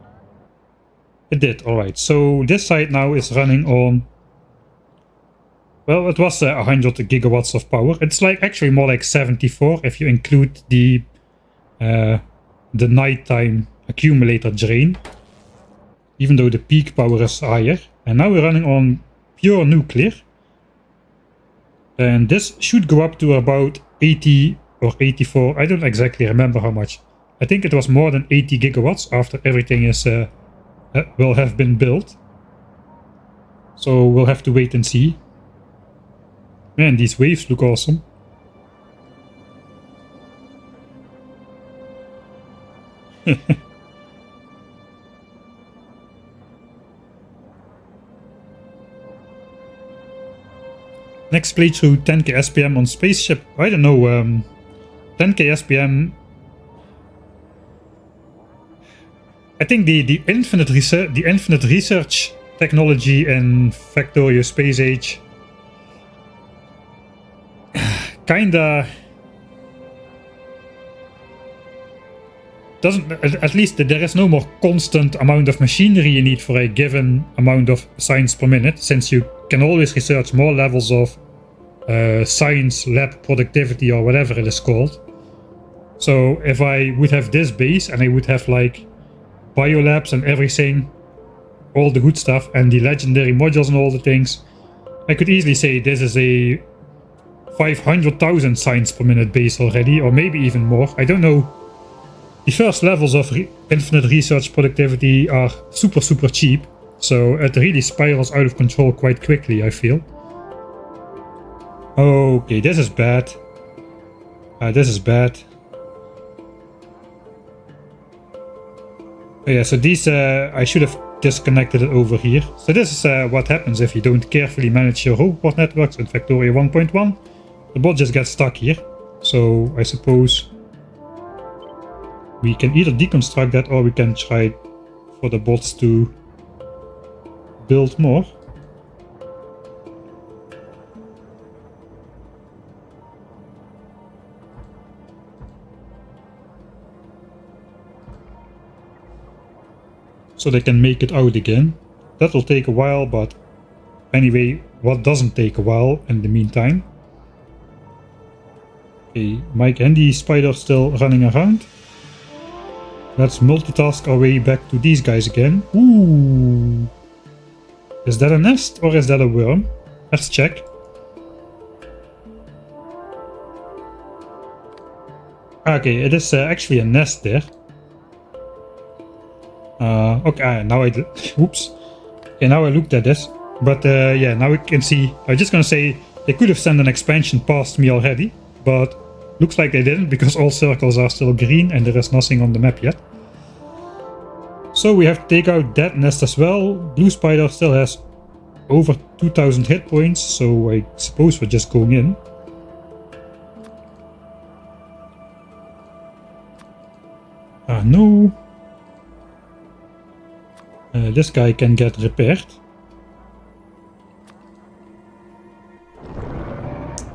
It did, alright. So this side now is running on... Well, it was 100 gigawatts of power. It's like actually more like 74 if you include the nighttime accumulator drain. Even though the peak power is higher. And now we're running on pure nuclear. And this should go up to about 80 or 84. I don't exactly remember how much. I think it was more than 80 gigawatts after everything is will have been built. So we'll have to wait and see. Man, these waves look awesome. Next playthrough 10k SPM on spaceship. I don't know, 10k SPM. I think the infinite research technology in Factorio Space Age kinda doesn't, at least there is no more constant amount of machinery you need for a given amount of science per minute, since you can always research more levels of science lab productivity or whatever it is called. So if I would have this base and I would have like biolabs and everything, all the good stuff and the legendary modules and all the things, I could easily say this is a 500,000 science per minute base already, or maybe even more. I don't know. The first levels of infinite research productivity are super cheap, so it really spirals out of control quite quickly, I feel. Okay, this is bad. This is bad. Oh yeah, so these, I should have disconnected it over here. So this is what happens if you don't carefully manage your robot networks in Factorio 1.1. The bot just gets stuck here. So I suppose we can either deconstruct that or we can try for the bots to build more. So they can make it out again. That will take a while, but anyway, what doesn't take a while in the meantime? Okay, Mike and the spider still running around. Let's multitask our way back to these guys again. Ooh. Is that a nest or is that a worm? Let's check. Okay, it is actually a nest there. Okay, now oops. Okay, now I looked at this. But yeah, now we can see. I was just gonna say they could have sent an expansion past me already, but looks like they didn't because all circles are still green and there is nothing on the map yet. So we have to take out that nest as well. Blue spider still has over 2000 hit points, so I suppose we're just going in. No. This guy can get repaired.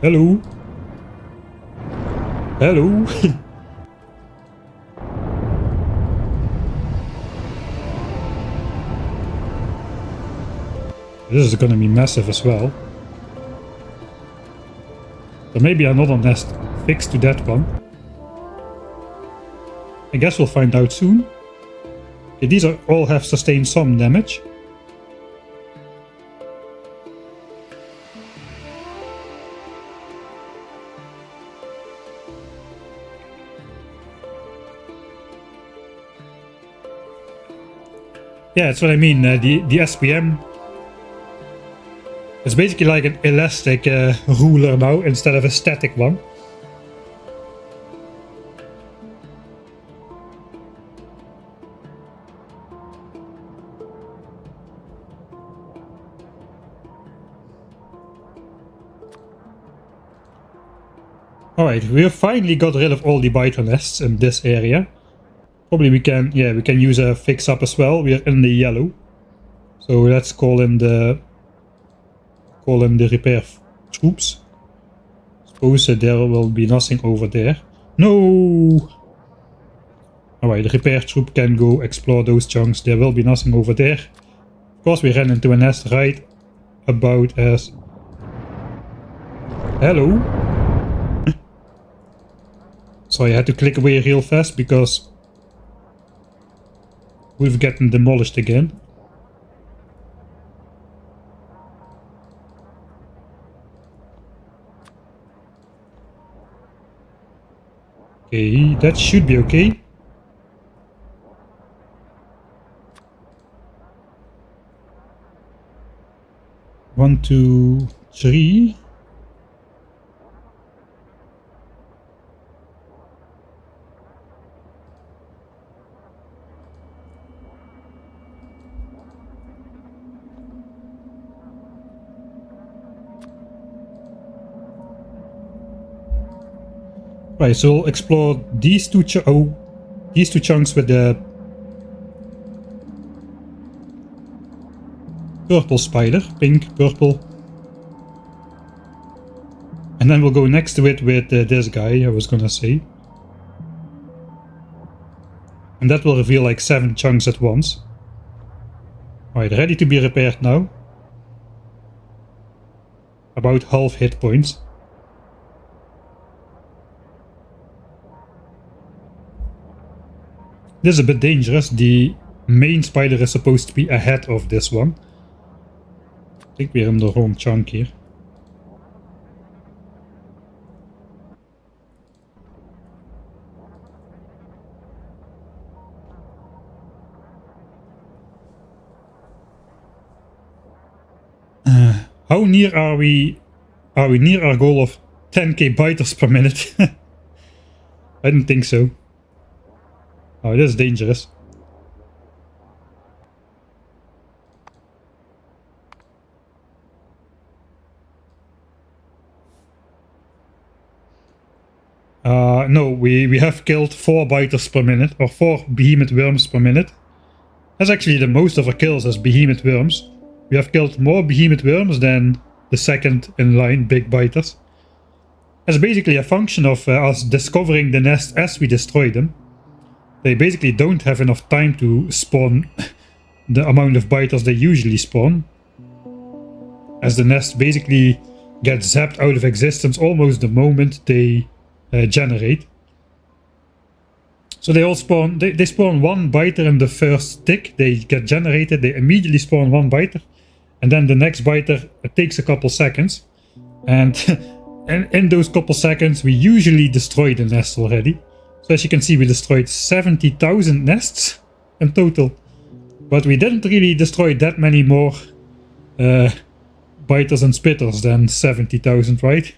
Hello. Hello. This is gonna be massive as well. There may be another nest fixed to that one. I guess we'll find out soon. Okay, these all have sustained some damage. Yeah, that's what I mean. The SPM is basically like an elastic ruler now instead of a static one. Alright, we have finally got rid of all the biter nests in this area. Probably we can use a fix up as well. We are in the yellow. So let's call in the repair troops. Suppose that there will be nothing over there. No! Alright, the repair troop can go explore those chunks. There will be nothing over there. Of course we ran into a nest right about as... Hello! So I had to click away real fast because we've gotten demolished again. Okay, that should be okay. One, two, three. Right, so we'll explore these two chunks with the purple spider, pink, purple, and then we'll go next to it with this guy. I was gonna say, and that will reveal like 7 chunks at once. Alright, ready to be repaired now. About half hit points. This is a bit dangerous. The main spider is supposed to be ahead of this one. I think we're in the wrong chunk here. How near are we? Are we near our goal of 10k biters per minute? I didn't think so. Oh, this is dangerous. No, we have killed 4 biters per minute, or 4 behemoth worms per minute. That's actually the most of our kills as behemoth worms. We have killed more behemoth worms than the second in line big biters. It's basically a function of us discovering the nest as we destroy them. They basically don't have enough time to spawn the amount of biters they usually spawn, as the nest basically gets zapped out of existence almost the moment they generate. So they all spawn, they spawn one biter in the first tick, they get generated, they immediately spawn one biter, and then the next biter, it takes a couple seconds, and in those couple seconds we usually destroy the nest already. So as you can see, we destroyed 70,000 nests in total, but we didn't really destroy that many more biters and spitters than 70,000, right?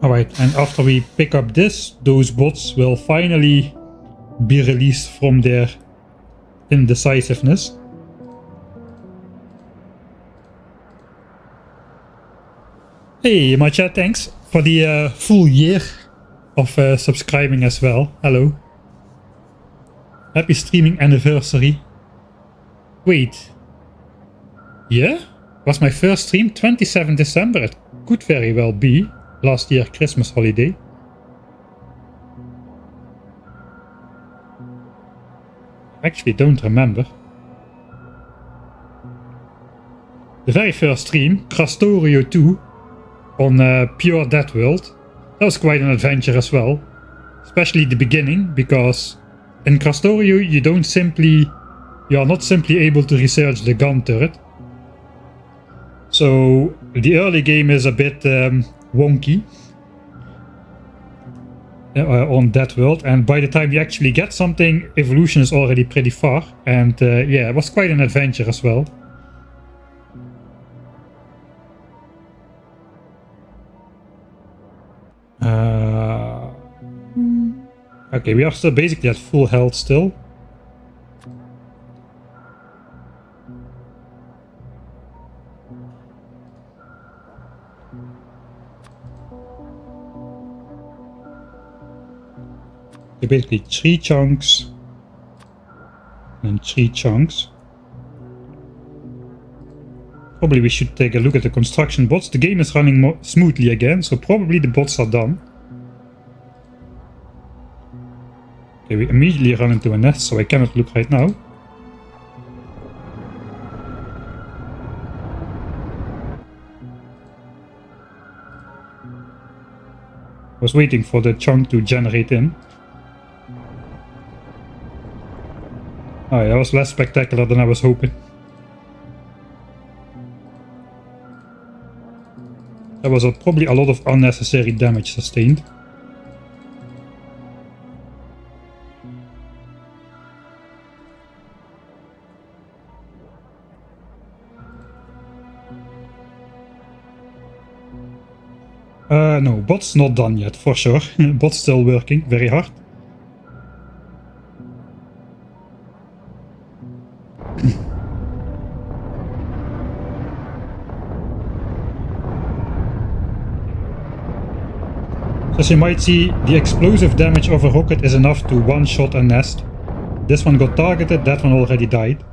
Alright, and after we pick up this, those bots will finally be released from their indecisiveness. Hey, my chat, thanks for the full year of subscribing as well. Hello. Happy streaming anniversary. Wait. Yeah? Was my first stream 27 December? It could very well be. Last year Christmas holiday. I actually don't remember. The very first stream, Crastorio 2, on Pure Dead World. That was quite an adventure as well. Especially the beginning, because in Crastorio you are not simply able to research the gun turret. So the early game is a bit wonky on that world, and by the time you actually get something, evolution is already pretty far, and yeah, it was quite an adventure as well. Okay, we are still basically at full health still. Basically 3 chunks and 3 chunks. Probably we should take a look at the construction bots. The game is running more smoothly again, so probably the bots are done. Okay, we immediately run into a nest, so I cannot look right now. I was waiting for the chunk to generate in. Oh, that was less spectacular than I was hoping. There was probably a lot of unnecessary damage sustained. No, bot's not done yet, for sure. Bot's still working very hard. As you might see, the explosive damage of a rocket is enough to one-shot a nest. This one got targeted, that one already died.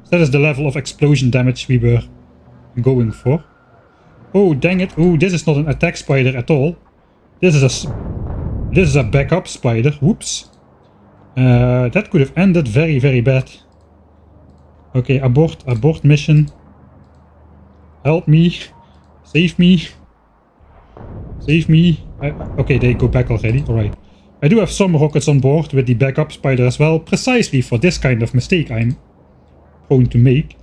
So that is the level of explosion damage we were going for. Oh, dang it. Oh, this is not an attack spider at all. This is a backup spider. Whoops. That could have ended very, very bad. Okay, abort mission. Help me. Save me. Save me. Okay, they go back already. Alright. I do have some rockets on board with the backup spider as well, precisely for this kind of mistake I'm prone to make.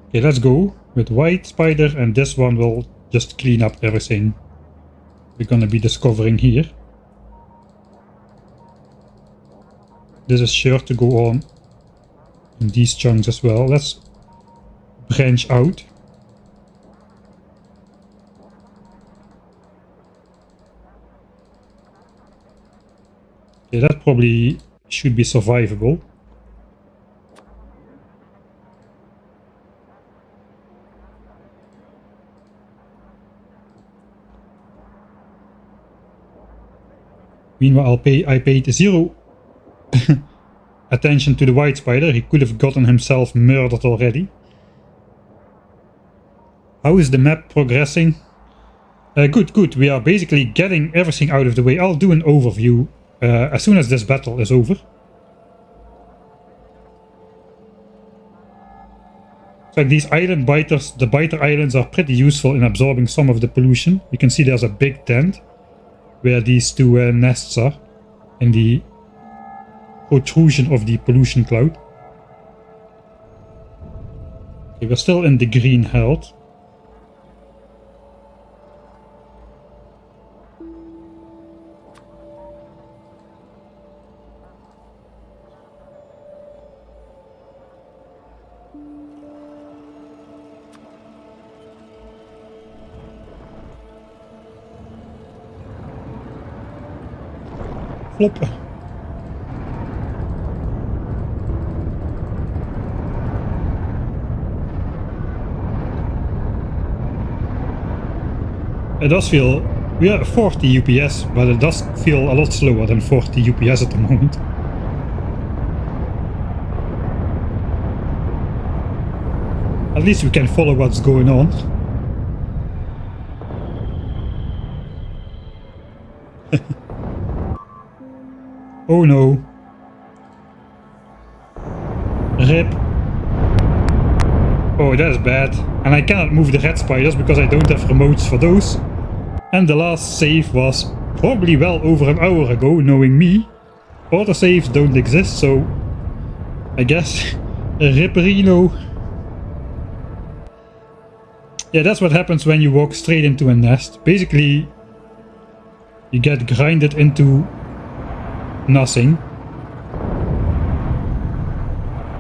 Okay, let's go with white spider, and this one will just clean up everything we're gonna be discovering here. This is sure to go on in these chunks as well. Let's branch out. Okay, that probably should be survivable. Meanwhile, I paid zero attention to the white spider. He could have gotten himself murdered already. How is the map progressing? Good. We are basically getting everything out of the way. I'll do an overview as soon as this battle is over. So like these island biters, the biter islands are pretty useful in absorbing some of the pollution. You can see there's a big dent where these two nests are in the protrusion of the pollution cloud. Okay, we're still in the green held. Flop. It does feel, we are 40 UPS, but it does feel a lot slower than 40 UPS at the moment. At least we can follow what's going on. Oh no. RIP. Oh, that's bad. And I cannot move the red spiders because I don't have remotes for those. And the last save was probably well over an hour ago, knowing me. Auto saves don't exist, so I guess Ripperino. Yeah, that's what happens when you walk straight into a nest. Basically, you get grinded into nothing.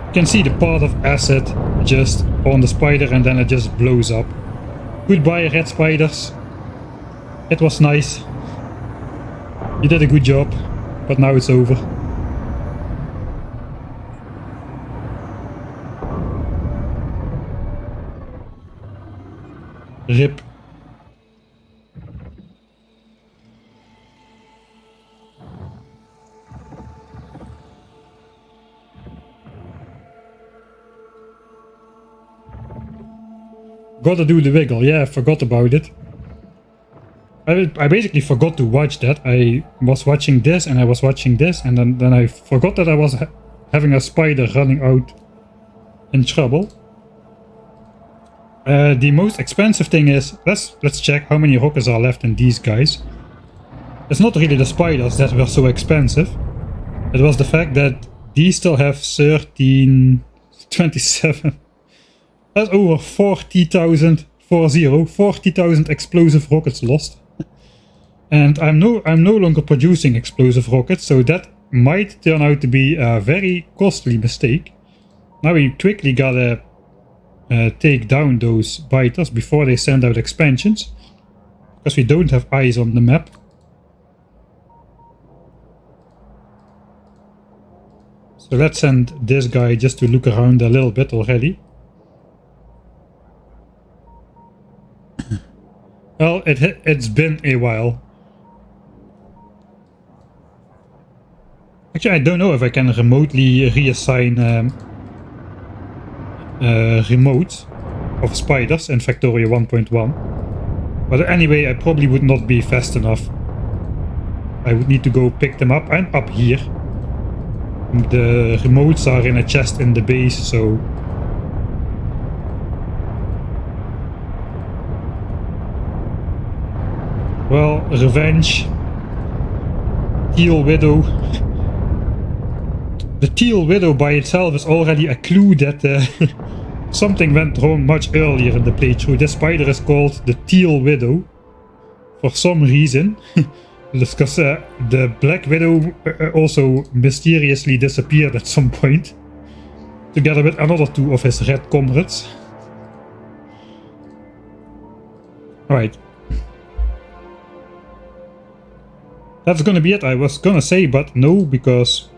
You can see the part of acid just on the spider and then it just blows up. Goodbye, red spiders. It was nice. You did a good job, but now it's over. RIP. Gotta do the wiggle. Yeah, I forgot about it. I basically forgot to watch that. I was watching this and I was watching this and then I forgot that I was having a spider running out in trouble. The most expensive thing is, let's check how many rockets are left in these guys. It's not really the spiders that were so expensive. It was the fact that these still have 1327. That's over 40,000 40,000 explosive rockets lost. And I'm no longer producing explosive rockets, so that might turn out to be a very costly mistake. Now we quickly gotta take down those biters before they send out expansions, because we don't have eyes on the map. So let's send this guy just to look around a little bit already. Well, it's been a while. Actually, I don't know if I can remotely reassign remotes of spiders in Factorio 1.1. But anyway, I probably would not be fast enough. I would need to go pick them up. I'm up here. The remotes are in a chest in the base, so... Well, revenge. Teal Widow. The Teal Widow by itself is already a clue that something went wrong much earlier in the playthrough. This spider is called the Teal Widow for some reason. Because the Black Widow also mysteriously disappeared at some point, together with another two of his red comrades. Alright. That's gonna be it, I was gonna say, but no, because...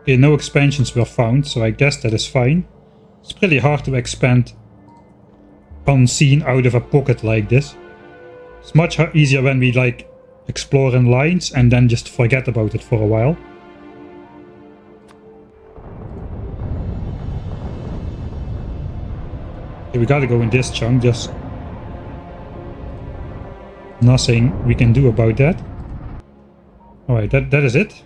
Okay, no expansions were found, so I guess that is fine. It's pretty hard to expand unseen out of a pocket like this. It's much easier when we like explore in lines and then just forget about it for a while. Okay, we gotta go in this chunk, just nothing we can do about that. Alright, that is it.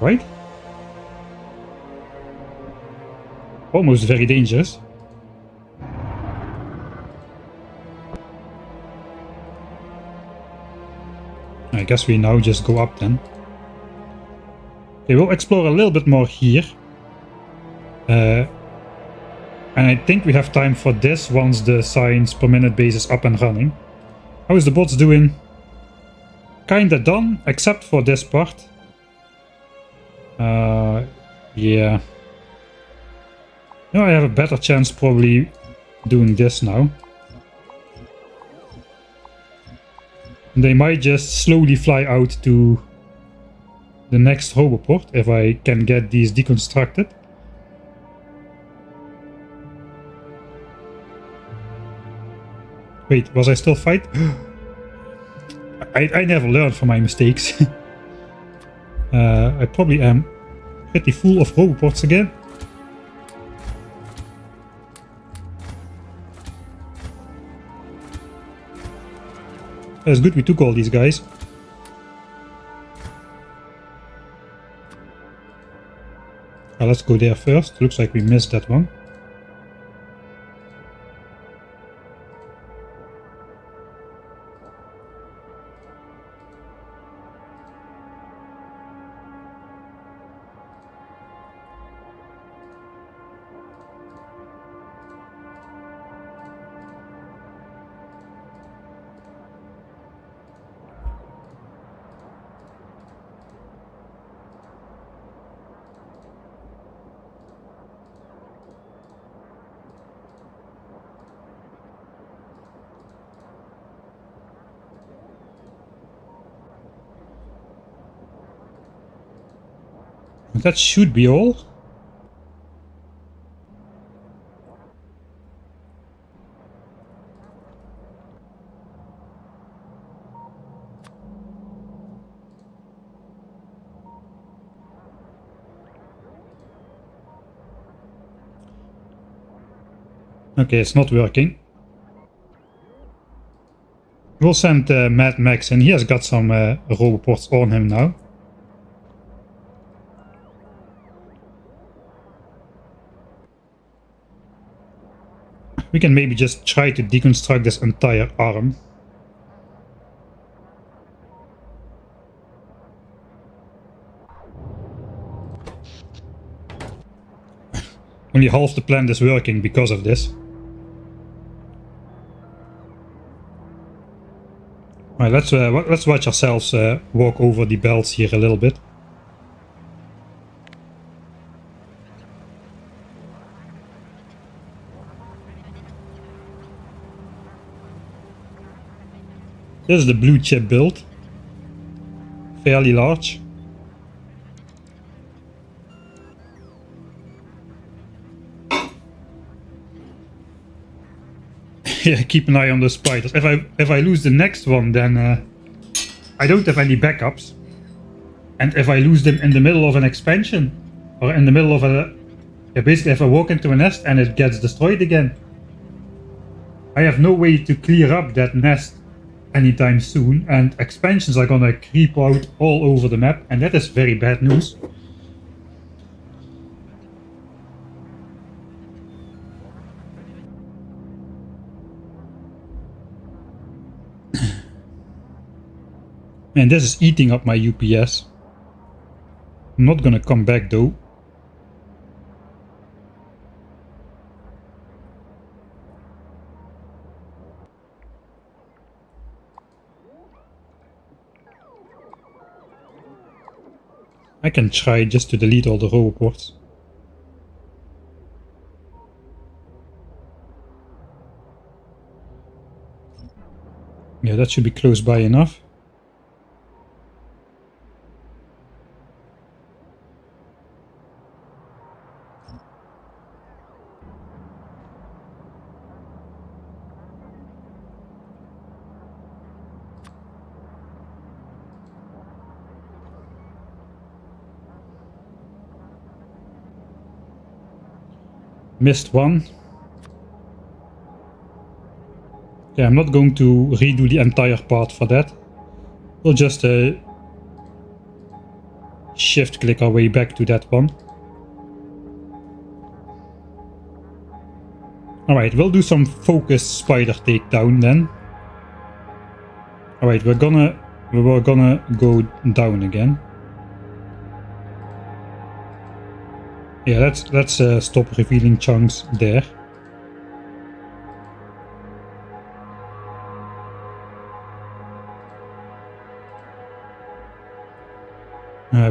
Right? Almost very dangerous. I guess we now just go up then. Okay, we'll explore a little bit more here. And I think we have time for this once the signs per minute base is up and running. How is the bots doing? Kinda done, except for this part. Yeah. No, I have a better chance probably doing this now. They might just slowly fly out to the next roboport if I can get these deconstructed. Wait, was I still fight? I never learn from my mistakes. I probably am pretty full of roboports again. That's good, we took all these guys. Let's go there first. Looks like we missed that one. That should be all. Okay, it's not working. We'll send Mad Max in. He has got some roboports on him now. We can maybe just try to deconstruct this entire arm. Only half the plan is working because of this. Alright, let's watch ourselves walk over the belts here a little bit. This is the blue chip build. Fairly large. Yeah, keep an eye on the spiders. If I lose the next one, then I don't have any backups. And if I lose them in the middle of an expansion, or in the middle of a... Yeah, basically if I walk into a nest and it gets destroyed again, I have no way to clear up that nest anytime soon, and expansions are gonna creep out all over the map, and that is very bad news. And this is eating up my UPS. I'm not gonna come back though. I can try just to delete all the roboports. Yeah, that should be close by enough. Missed one. Yeah, I'm not going to redo the entire part for that. We'll just shift click our way back to that one. Alright, we'll do some focus spider takedown then. Alright, we're gonna go down again. Yeah, let's stop revealing chunks there.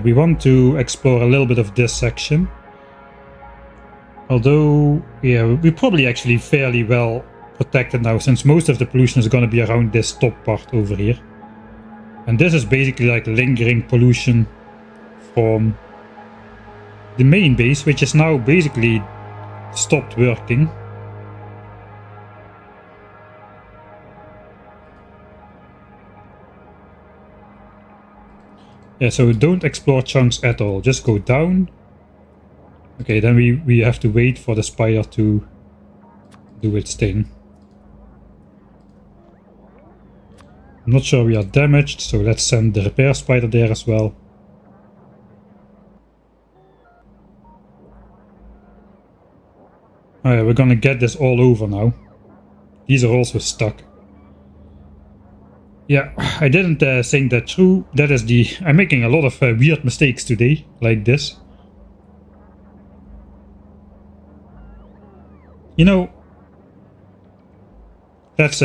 We want to explore a little bit of this section. Although, yeah, we're probably actually fairly well protected now, since most of the pollution is going to be around this top part over here. And this is basically like lingering pollution from the main base, which is now basically stopped working. Yeah, so don't explore chunks at all, just go down. Okay, then we have to wait for the spider to do its thing. I'm not sure we are damaged, so let's send the repair spider there as well. Alright, we're gonna get this all over now. These are also stuck. Yeah, I didn't think that through. That is the... I'm making a lot of weird mistakes today, like this. You know, let's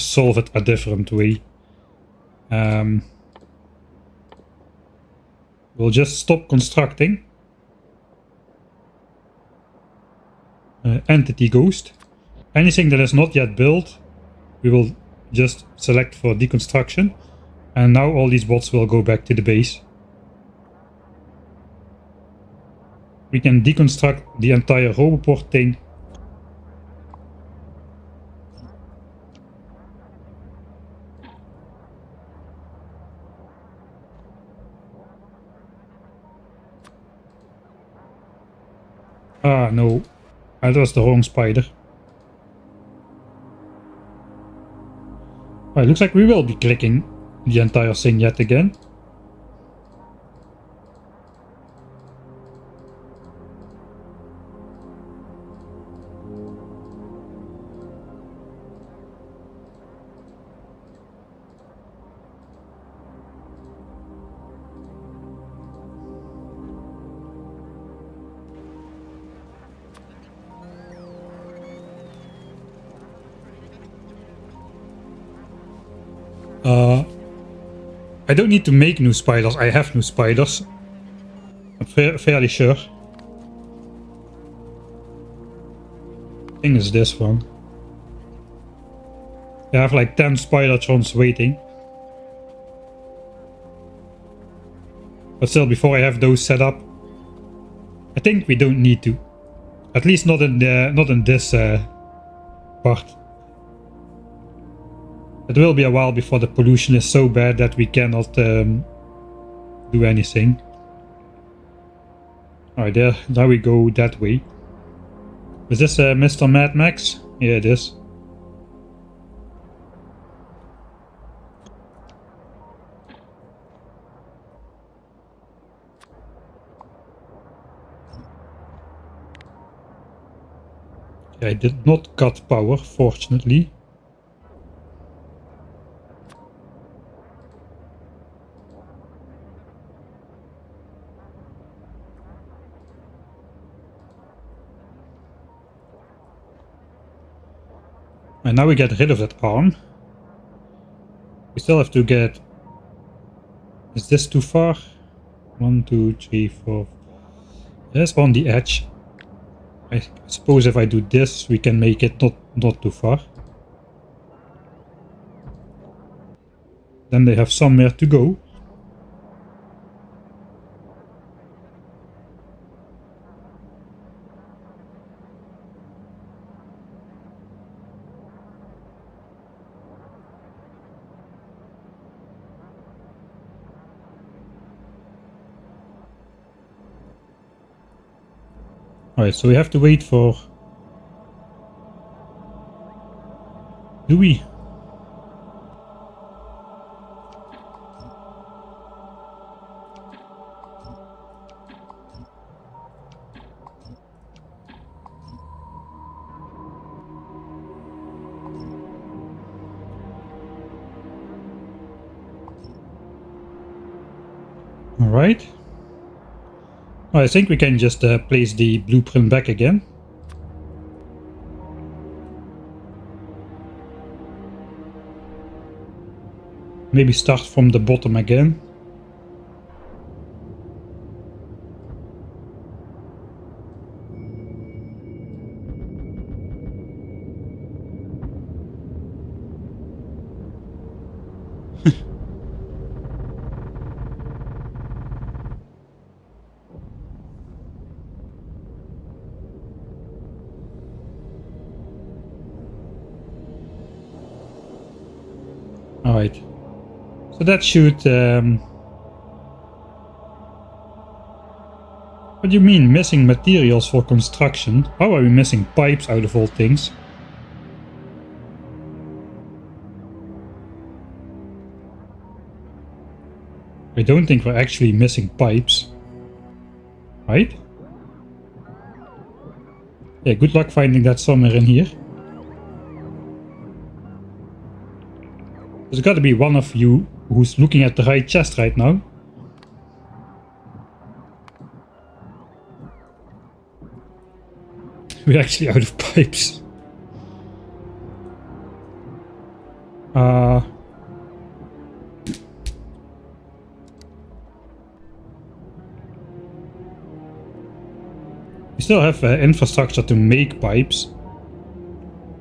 solve it a different way. We'll just stop constructing. Entity ghost. Anything that is not yet built, we will just select for deconstruction. And now all these bots will go back to the base. We can deconstruct the entire roboport thing. Ah, no. That was the wrong spider. It looks like we will be clicking the entire thing yet again. I don't need to make new spiders, I have new spiders. I'm fairly sure. I think it's this one. I have like 10 spidertrons waiting. But still, before I have those set up, I think we don't need to. At least not in this part. It will be a while before the pollution is so bad that we cannot do anything. Alright, there we go that way. Is this Mr. Mad Max? Yeah, it is. I did not cut power, fortunately. And now we get rid of that arm. We still have to get... Is this too far? 1, 2, 3, 4. Yes, on the edge. I suppose if I do this, we can make it not too far. Then they have somewhere to go. Alright, so we have to wait for... Do we? Alright. I think we can just place the blueprint back again. Maybe start from the bottom again. Alright. So that should... What do you mean, missing materials for construction? How are we missing pipes out of all things? I don't think we're actually missing pipes. Right? Yeah, good luck finding that somewhere in here. There's gotta be one of you who's looking at the right chest right now. We're actually out of pipes. We still have infrastructure to make pipes,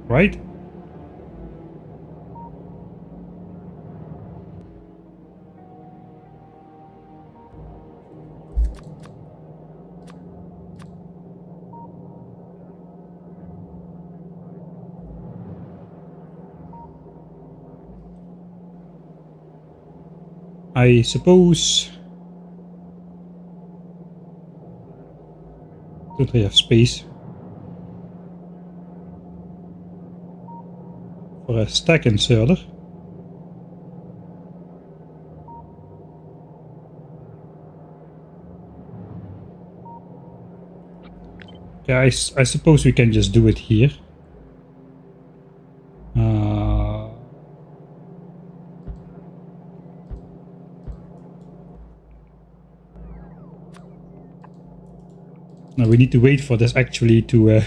right? I suppose... Don't really have space for a stack inserter. Yeah, I suppose we can just do it here. Now we need to wait for this actually to...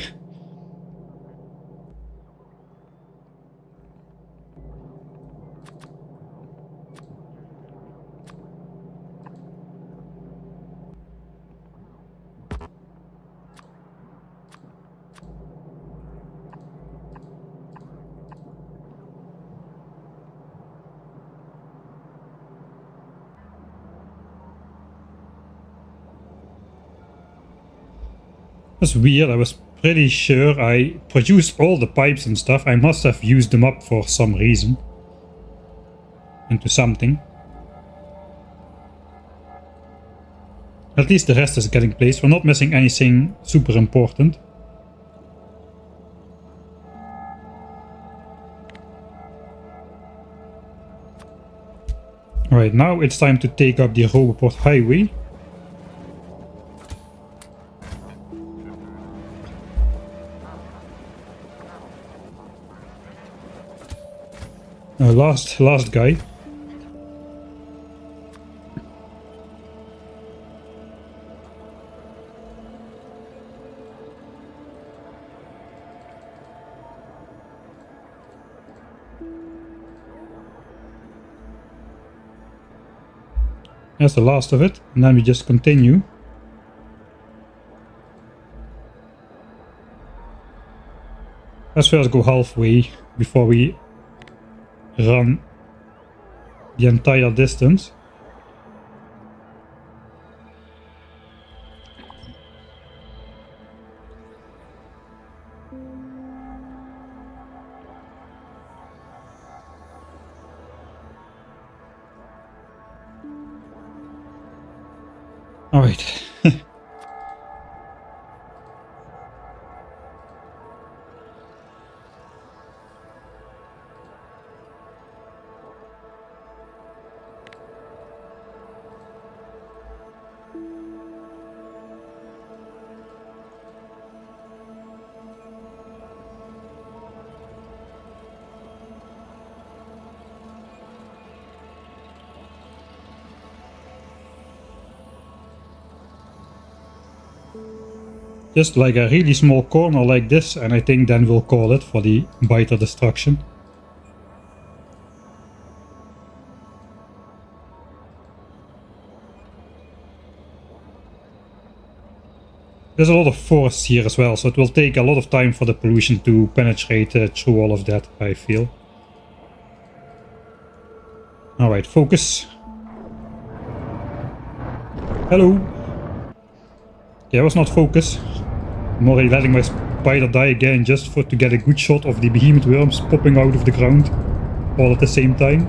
That's weird. I was pretty sure I produced all the pipes and stuff. I must have used them up for some reason. Into something. At least the rest is getting placed. We're not missing anything super important. Alright, now it's time to take up the Roboport Highway. Last guy. That's the last of it, and then we just continue. Let's first go halfway before we run the entire distance. Alright. Just like a really small corner like this, and I think then we'll call it for the biter destruction. There's a lot of forest here as well, so it will take a lot of time for the pollution to penetrate through all of that, I feel. Alright, focus. Hello. Yeah, I was not focus. I'm already letting my spider die again just to get a good shot of the behemoth worms popping out of the ground all at the same time.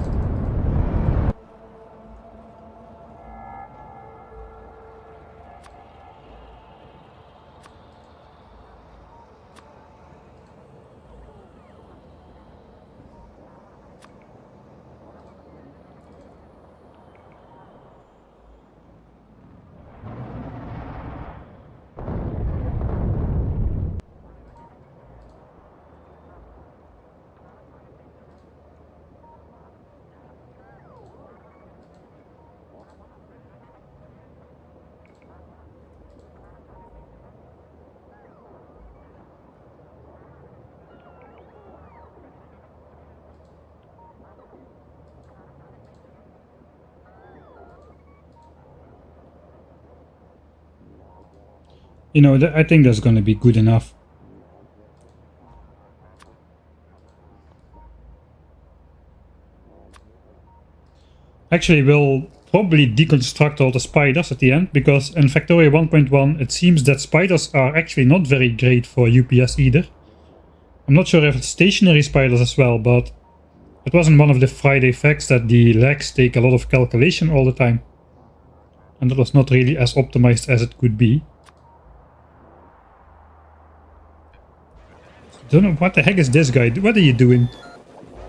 You know, I think that's gonna be good enough. Actually, we'll probably deconstruct all the spiders at the end, because in Factorio 1.1 it seems that spiders are actually not very great for UPS either. I'm not sure if it's stationary spiders as well, but it wasn't one of the Friday facts that the legs take a lot of calculation all the time. And that was not really as optimized as it could be. Don't know, what the heck is this guy? What are you doing?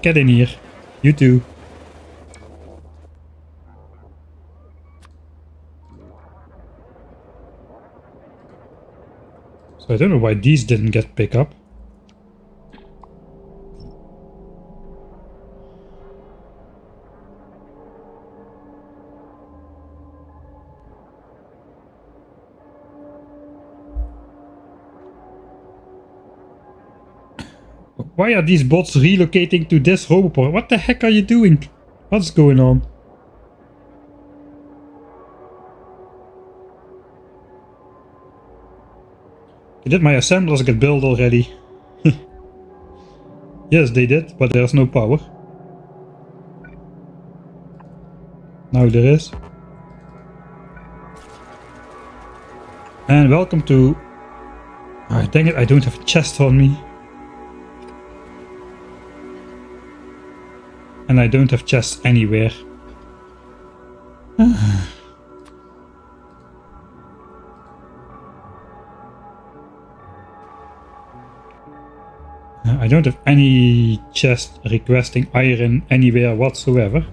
Get in here. You too. So I don't know why these didn't get picked up. Why are these bots relocating to this roboport? What the heck are you doing? What's going on? Did my assemblers get built already? Yes, they did, but there's no power. Now there is. And welcome to... Oh, dang it, I don't have a chest on me. And I don't have chests anywhere. I don't have any chest requesting iron anywhere whatsoever.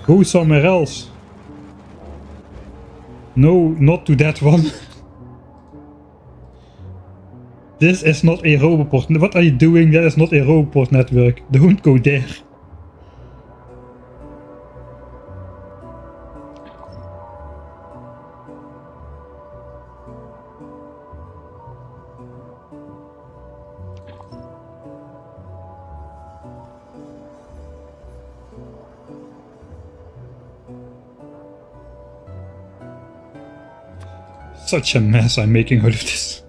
Go somewhere else. No, not to that one. This is not a roboport. What are you doing? That is not a roboport network. Don't go there. Such a mess I'm making out of this.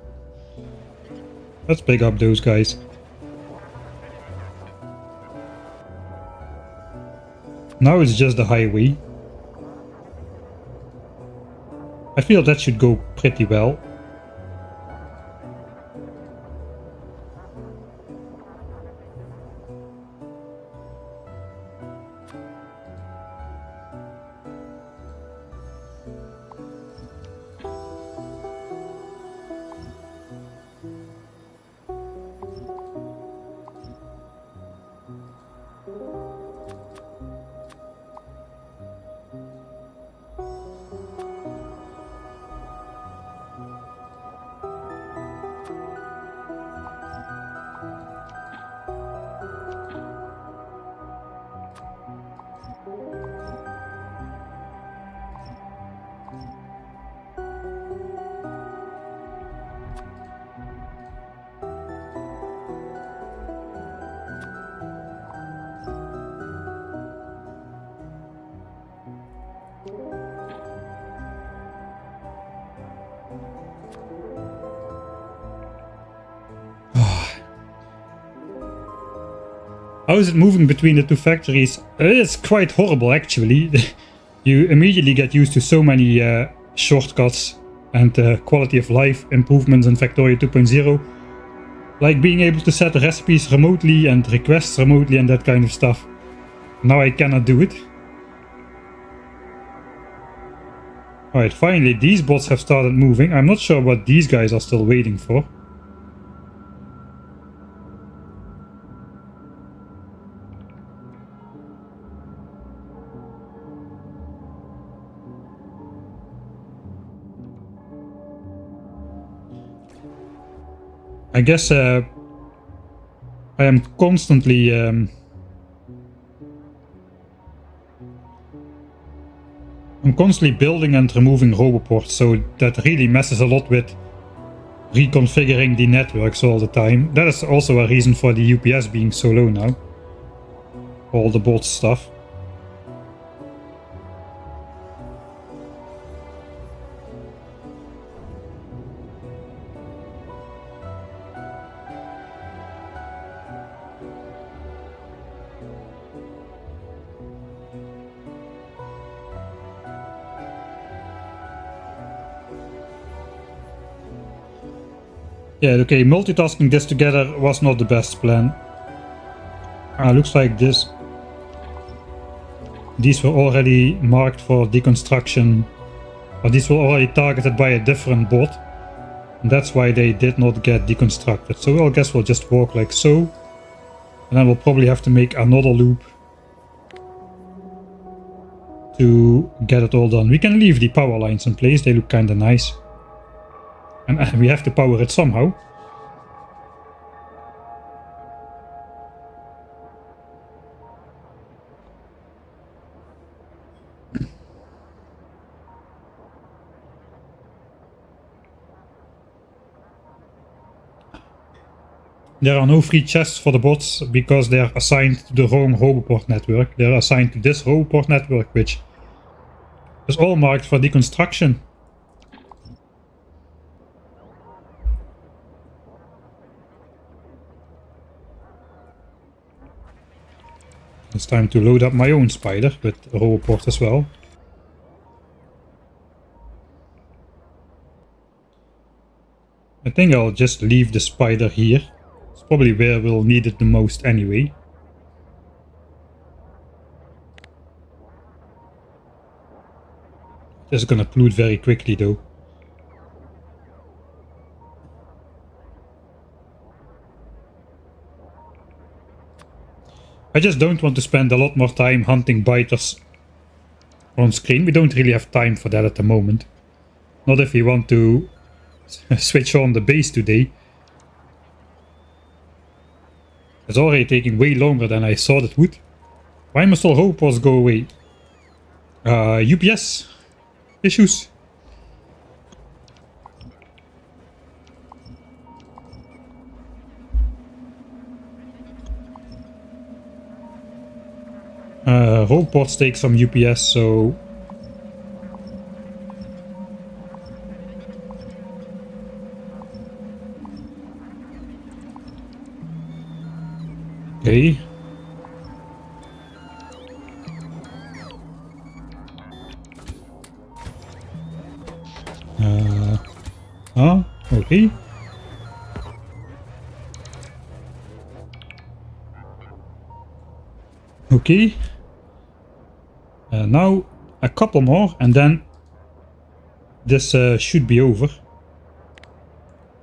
Let's pick up those guys. Now it's just the highway. I feel that should go pretty well. How is it moving between the two factories? It's quite horrible actually. You immediately get used to so many shortcuts and quality of life improvements in Factorio 2.0. Like being able to set recipes remotely and requests remotely and that kind of stuff. Now I cannot do it. Alright, finally these bots have started moving. I'm not sure what these guys are still waiting for. I guess I am constantly I'm constantly building and removing roboports, so that really messes a lot with reconfiguring the networks all the time. That is also a reason for the UPS being so low now. All the bot stuff. Yeah, okay, multitasking this together was not the best plan. Looks like this. These were already marked for deconstruction. Or these were already targeted by a different bot. And that's why they did not get deconstructed. So I guess we'll just walk like so. And then we'll probably have to make another loop to get it all done. We can leave the power lines in place, they look kinda nice. And we have to power it somehow. There are no free chests for the bots because they are assigned to the wrong roboport network. They are assigned to this roboport network, which is all marked for deconstruction. It's time to load up my own spider with a roboport as well. I think I'll just leave the spider here. It's probably where we'll need it the most anyway. This is gonna pollute very quickly though. I just don't want to spend a lot more time hunting biters on screen. We don't really have time for that at the moment. Not if we want to switch on the base today. It's already taking way longer than I thought it would. Why must all robots go away? UPS issues. Robots take some UPS, so Okay. Okay. Okay. Now a couple more and then this should be over.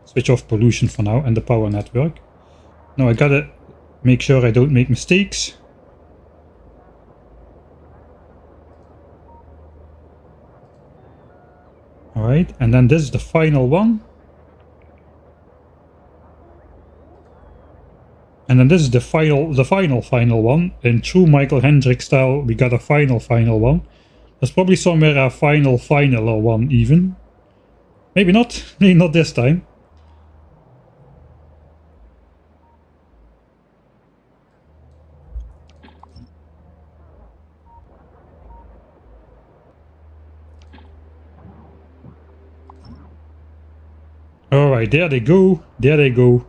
Switch off pollution for now and the power network. Now I gotta make sure I don't make mistakes. Alright, and then this is the final one. And then this is the final one. In true Michael Hendricks style, we got a final one. There's probably somewhere a finaler one even. Maybe not. Maybe not this time. Alright, there they go. There they go.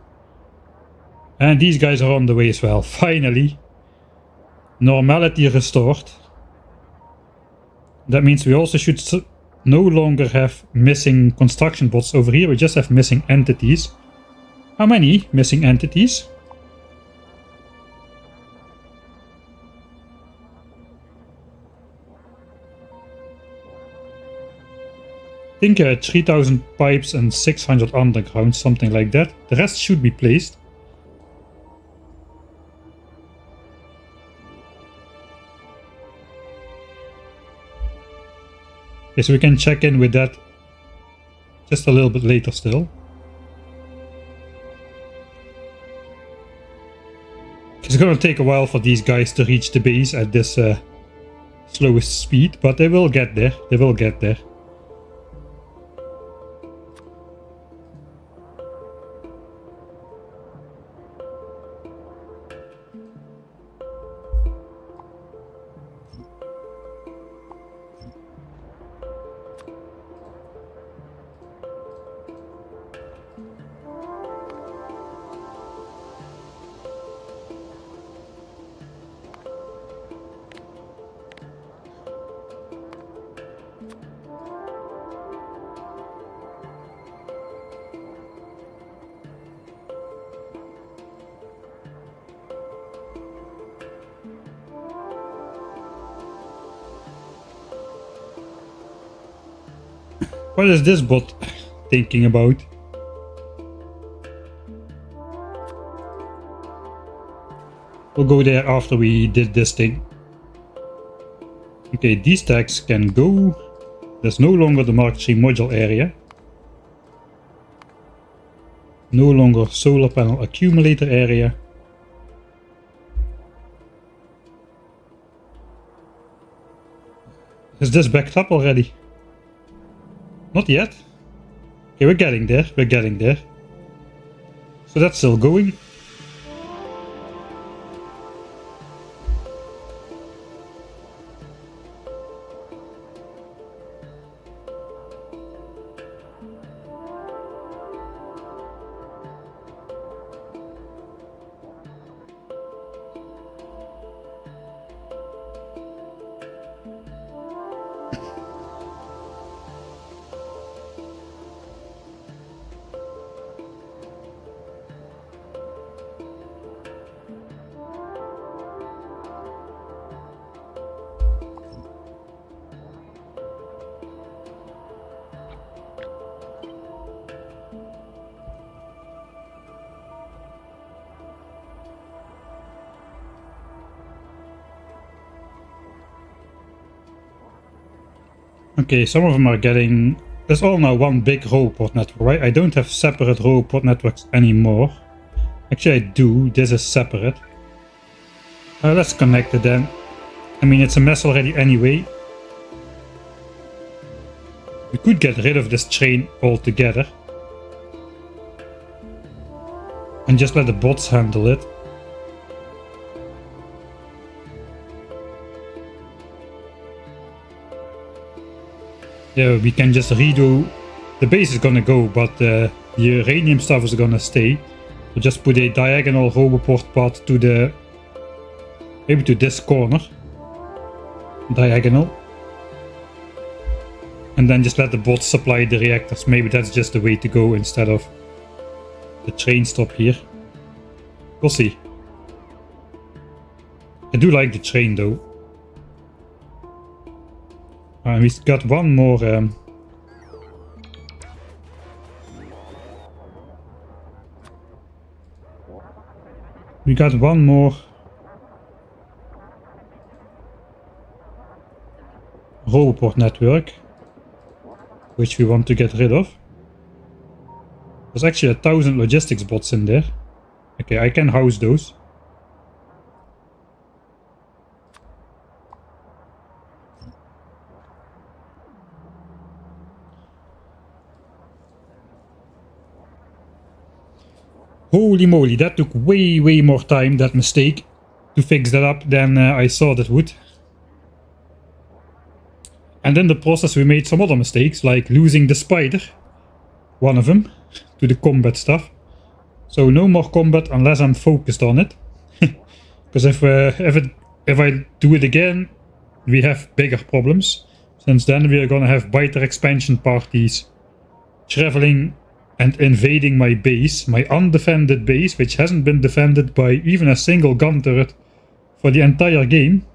And these guys are on the way as well. Finally. Normality restored. That means we also should no longer have missing construction bots over here. We just have missing entities. How many missing entities? I think 3000 pipes and 600 underground, something like that. The rest should be placed. Okay, so we can check in with that just a little bit later still. It's gonna take a while for these guys to reach the base at this slowest speed, but they will get there. They will get there. What is this bot thinking about? We'll go there after we did this thing. Okay, these tags can go. There's no longer the Mark III module area. No longer solar panel accumulator area. Is this backed up already? Not yet. Okay, we're getting there. We're getting there. So that's still going. Okay, some of them are getting... There's all now one big robot network, right? I don't have separate robot networks anymore. Actually, I do. This is separate. Let's connect it then. I mean, it's a mess already anyway. We could get rid of this train altogether. And just let the bots handle it. Yeah, we can just redo. The base is gonna go, but the uranium stuff is gonna stay. So just put a diagonal roboport path to the, maybe to this corner, diagonal, and then just let the bots supply the reactors. Maybe that's just the way to go instead of the train stop here. We'll see. I do like the train though. We've got one more we got one more roboport network which we want to get rid of. There's actually 1,000 logistics bots in there. Okay, I can house those. Holy moly, that took way more time, that mistake, to fix that up than I thought it would. And in the process we made some other mistakes, like losing the spider, one of them, to the combat stuff. So no more combat unless I'm focused on it. Because if I do it again, we have bigger problems. Since then we are gonna have biter expansion parties traveling and invading my base, my undefended base, which hasn't been defended by even a single gun turret for the entire game.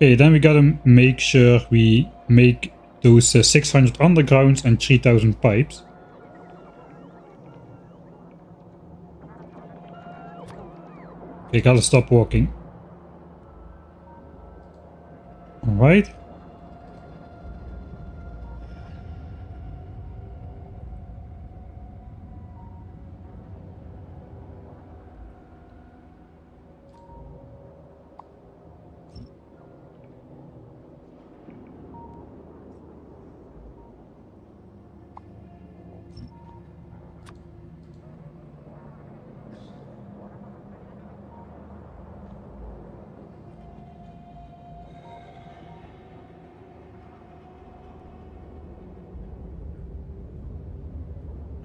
Okay, then we gotta make sure we make those 600 undergrounds and 3000 pipes. Okay, gotta stop walking. Alright.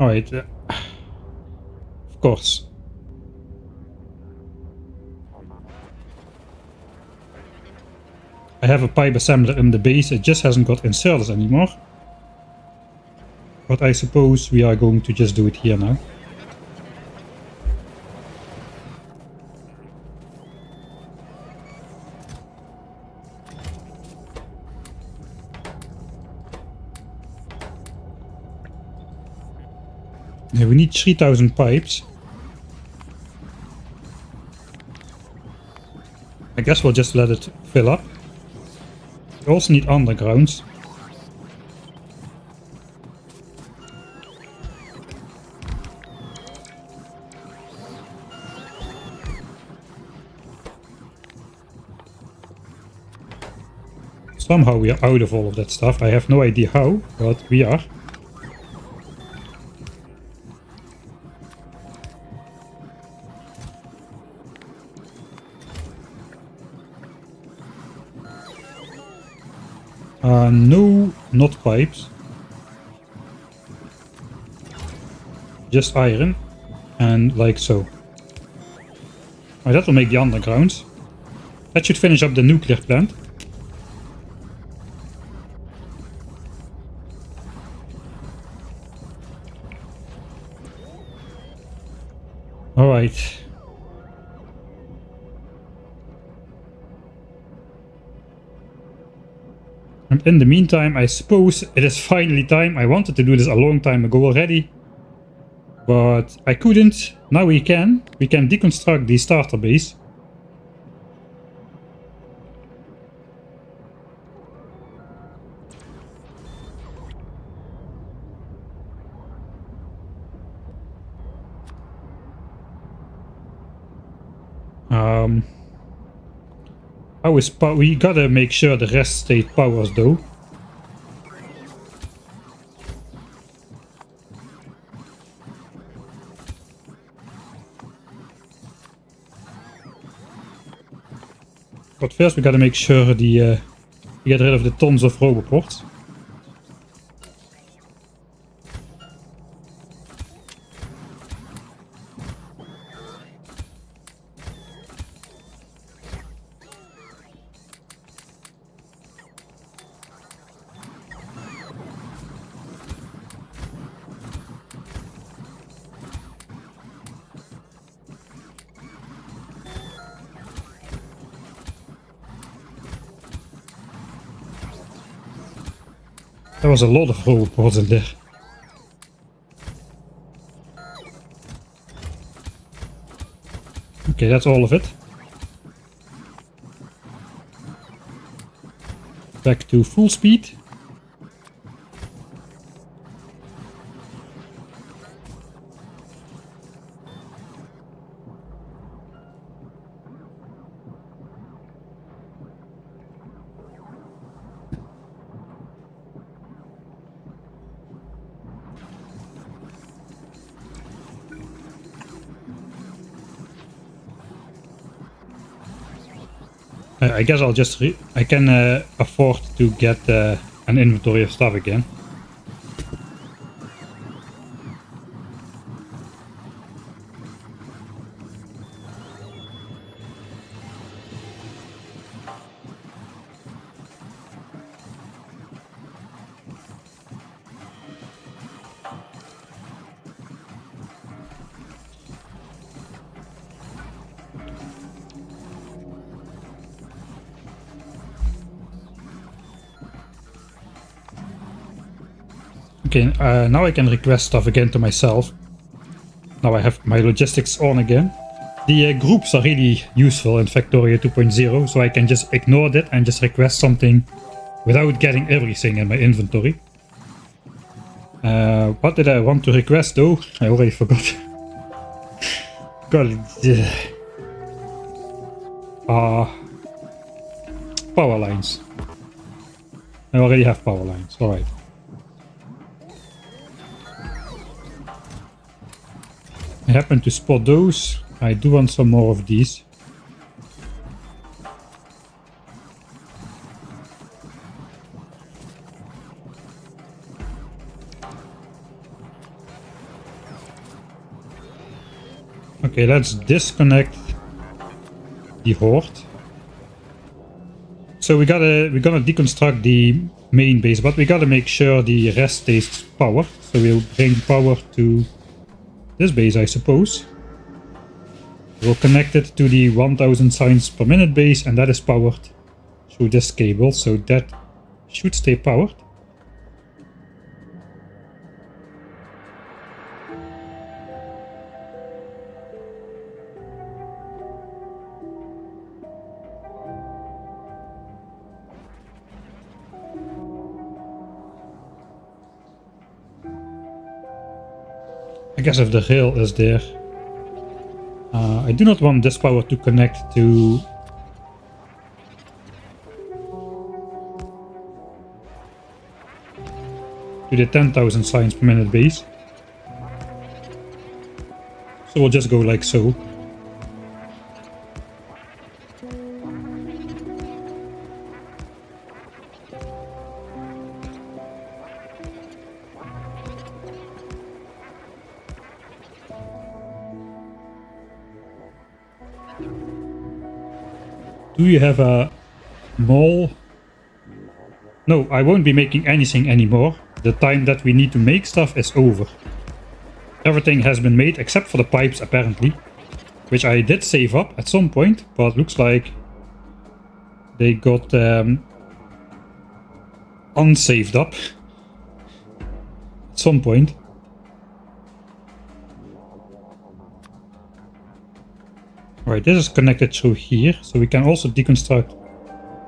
Alright, of course. I have a pipe assembler in the base, it just hasn't got inserters anymore. But I suppose we are going to just do it here now. Yeah, we need 3000 pipes. I guess we'll just let it fill up. We also need undergrounds. Somehow we are out of all of that stuff. I have no idea how, but we are. No, not pipes. Just iron. And like so. Oh, that will make the undergrounds. That should finish up the nuclear plant. Alright. And in the meantime, I suppose it is finally time. I wanted to do this a long time ago already, but I couldn't. Now we can. We can deconstruct the starter base. We gotta make sure the rest state powers though. But first we gotta make sure we get rid of the tons of roboports. There was a lot of roboports in there. Okay, that's all of it. Back to full speed. I guess I'll just I can afford to get an inventory of stuff again. Okay, now I can request stuff again to myself. Now I have my logistics on again. The groups are really useful in Factorio 2.0, so I can just ignore that and just request something without getting everything in my inventory. What did I want to request though? I already forgot. God, power lines. I already have power lines, alright. I happen to spot those. I do want some more of these. Okay, let's disconnect the horde. So we're gonna deconstruct the main base, but we gotta make sure the rest stays power. So we'll bring power to this base, I suppose. We'll connect it to the 1000 signs per minute base, and that is powered through this cable, so that should stay powered. I guess if the rail is there, I do not want this power to connect to the 10,000 signs per minute base. So we'll just go like so. Do you have a mall? No, I won't be making anything anymore. The time that we need to make stuff is over. Everything has been made except for the pipes apparently, which I did save up at some point, but looks like they got unsaved up at some point. Right, this is connected through here, so we can also deconstruct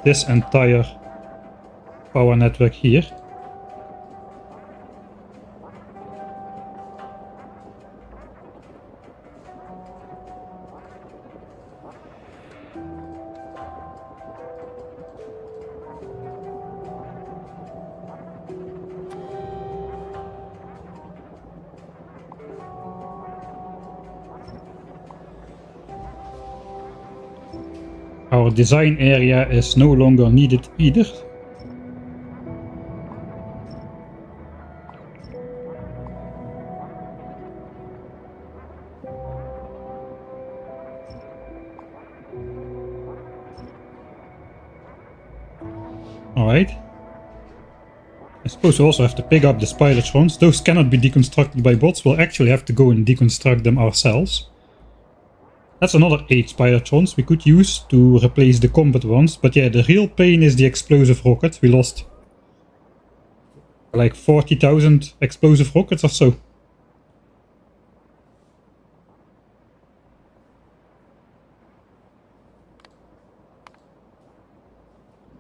this entire power network here. Our design area is no longer needed either. Alright. I suppose we also have to pick up the spilatrons. Those cannot be deconstructed by bots. We'll actually have to go and deconstruct them ourselves. That's another 8 spilatrons we could use to replace the combat ones. But yeah, the real pain is the explosive rocket. We lost like 40,000 explosive rockets or so.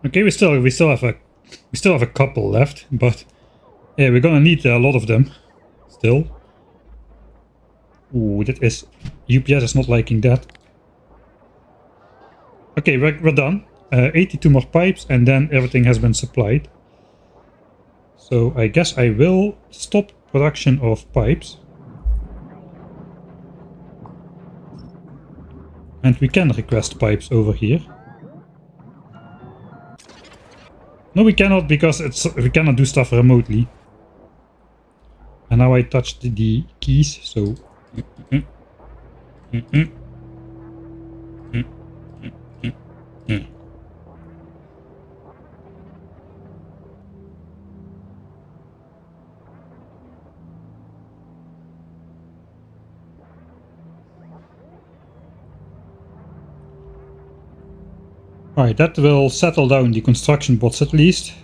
Okay, we still have a couple left, but yeah, we're gonna need a lot of them still. Ooh, that is UPS is not liking that. Okay, we're done. 82 more pipes, and then everything has been supplied. So I guess I will stop production of pipes. And we can request pipes over here. No, we cannot, because we cannot do stuff remotely. And now I touched the keys, so... Alright, that will settle down the construction bots at least.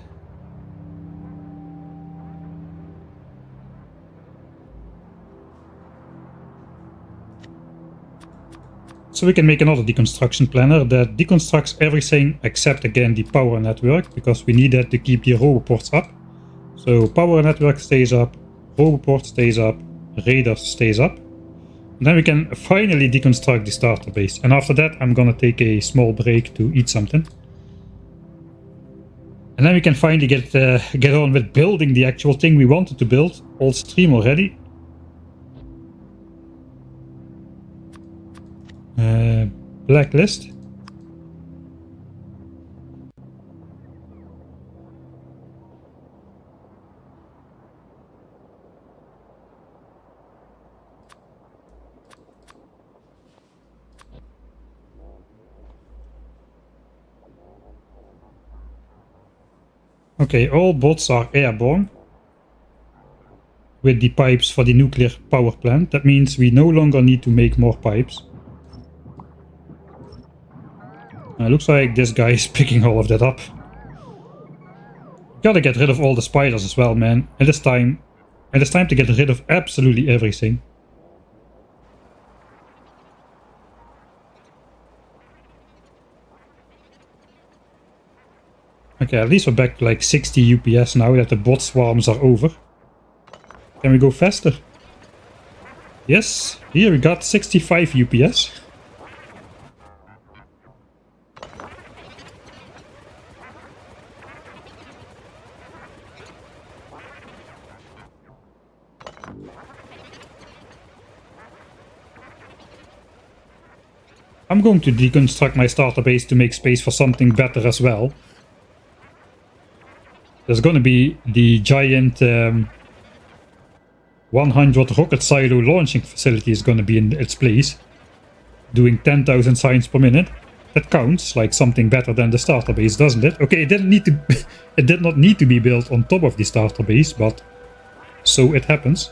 So we can make another deconstruction planner that deconstructs everything except again the power network, because we need that to keep the roboports up. So power network stays up, roboport stays up, radar stays up. And then we can finally deconstruct the starter base. And after that I'm gonna take a small break to eat something. And then we can finally get on with building the actual thing we wanted to build. All stream already. Blacklist. Okay, all bots are airborne with the pipes for the nuclear power plant. That means we no longer need to make more pipes. Looks like this guy is picking all of that up. Gotta get rid of all the spiders as well, man. It is time to get rid of absolutely everything. Okay, at least we're back to like 60 UPS now that the bot swarms are over. Can we go faster? Yes, here we got 65 UPS. I'm going to deconstruct my starter base to make space for something better as well. There's going to be the giant 100 rocket silo launching facility is going to be in its place, doing 10,000 signs per minute. That counts like something better than the starter base, doesn't it? Okay, it didn't need to. It did not need to be built on top of the starter base, but so it happens.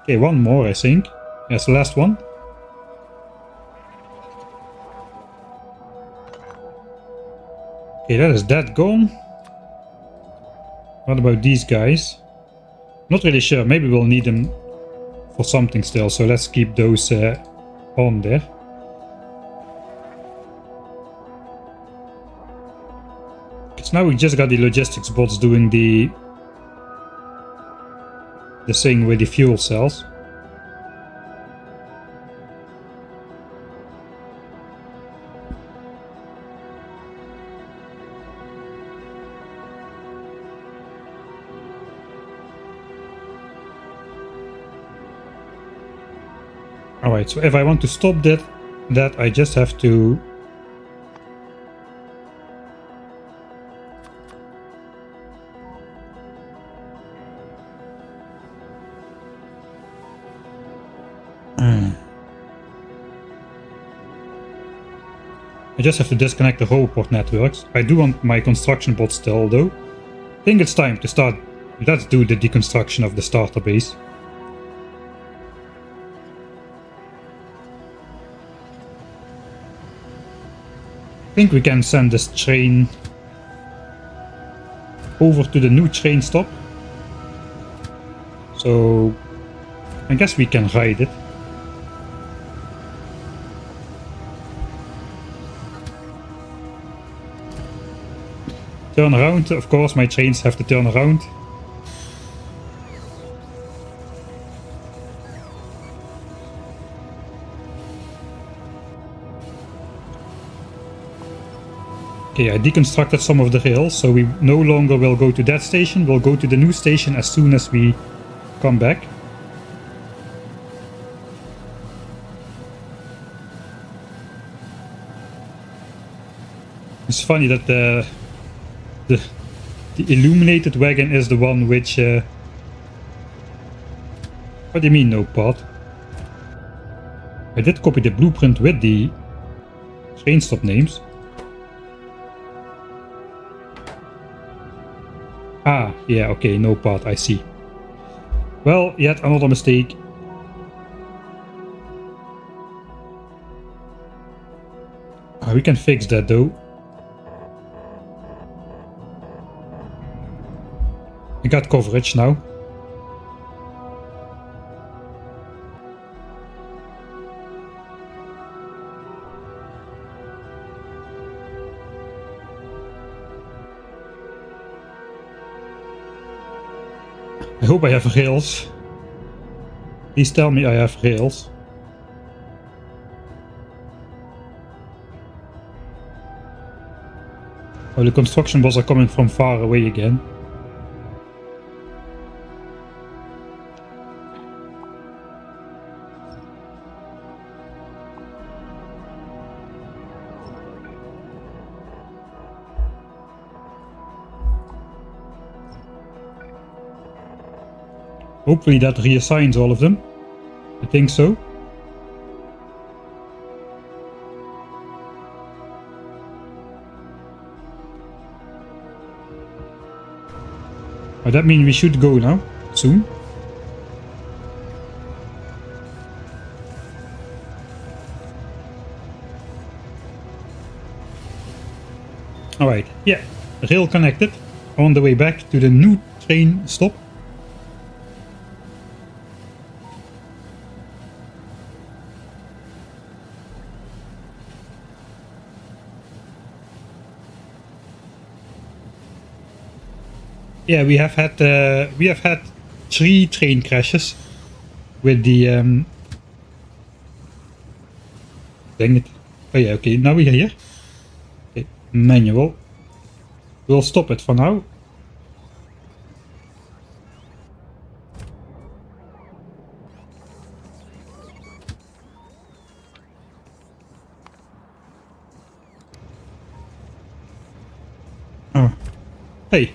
Okay, one more, I think. That's the last one. Okay, that is that gone. What about these guys? Not really sure. Maybe we'll need them for something still. So let's keep those on there. Because now we just got the logistics bots doing the thing with the fuel cells. Alright, so if I want to stop that, that I just have to disconnect the roboport networks. I do want my construction bot still though. I think it's time to start. Let's do the deconstruction of the starter base. I think we can send this train over to the new train stop. So I guess we can ride it. Turn around, of course my trains have to turn around. Okay, I deconstructed some of the rails, so we no longer will go to that station, we'll go to the new station as soon as we come back. It's funny that the illuminated wagon is the one which... What do you mean, no part? I did copy the blueprint with the train stop names. Ah, yeah, okay, no part, I see. Well, yet another mistake. We can fix that though. I got coverage now. I hope I have rails. Please tell me I have rails. Oh, the construction bots are coming from far away again. Hopefully that reassigns all of them. I think so. Oh, that means we should go now, soon. Alright, yeah, rail connected. On the way back to the new train stop. Yeah, we have had 3 train crashes with the dang it. Oh yeah, okay, now we're here. Okay, manual. We'll stop it for now. Oh. Hey.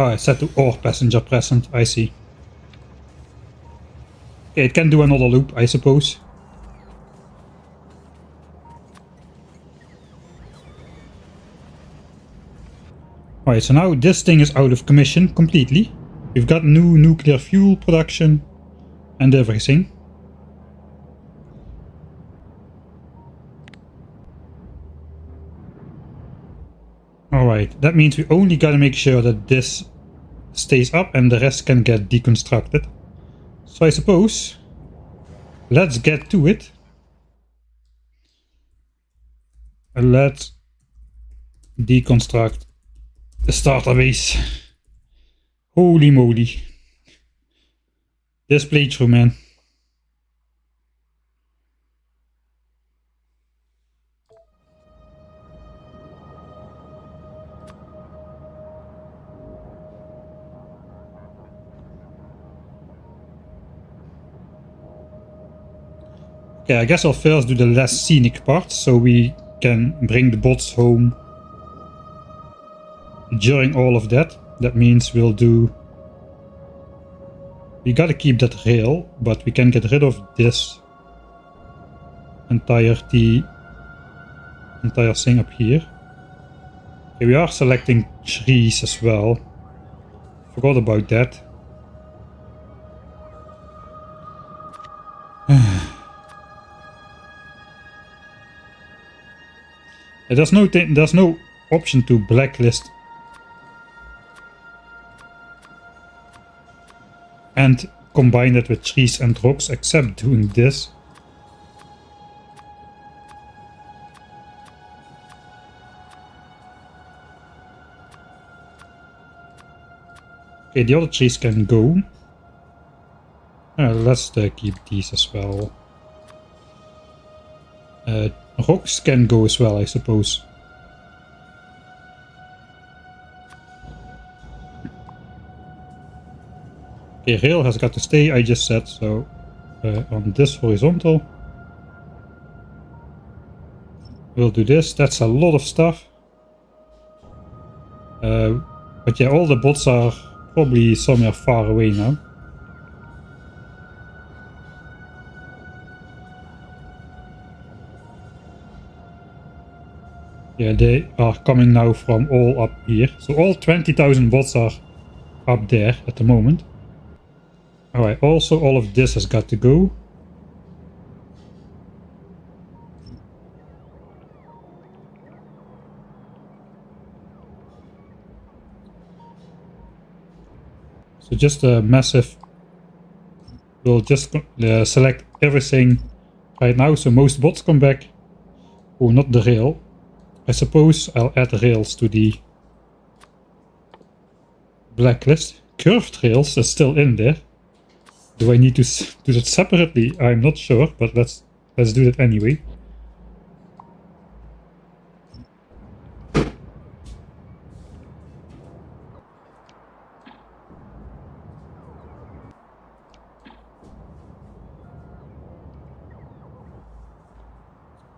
Oh, I set to all passenger present, I see. Okay, it can do another loop, I suppose. Alright, so now this thing is out of commission completely. We've got new nuclear fuel production and everything. Alright, that means we only gotta make sure that this stays up and the rest can get deconstructed. So I suppose let's get to it. Let's deconstruct the starter base. Holy moly. This playthrough, man. Okay, I guess I'll first do the less scenic parts so we can bring the bots home during all of that. That means we'll do... We gotta keep that rail, but we can get rid of this entire thing up here. Okay, we are selecting trees as well. Forgot about that. There's no option to blacklist and combine it with trees and rocks except doing this. Okay, the other trees can go. Let's keep these as well. Rocks can go as well, I suppose. Okay, rail has got to stay, I just said, so on this horizontal. We'll do this. That's a lot of stuff. But yeah, all the bots are probably somewhere far away now. Yeah, they are coming now from all up here. So all 20,000 bots are up there at the moment. Alright, also all of this has got to go. So just a massive... We'll just select everything right now, so most bots come back. Oh, not the rail. I suppose I'll add rails to the blacklist. Curved rails is still in there. Do I need to do that separately? I'm not sure, but let's do that anyway.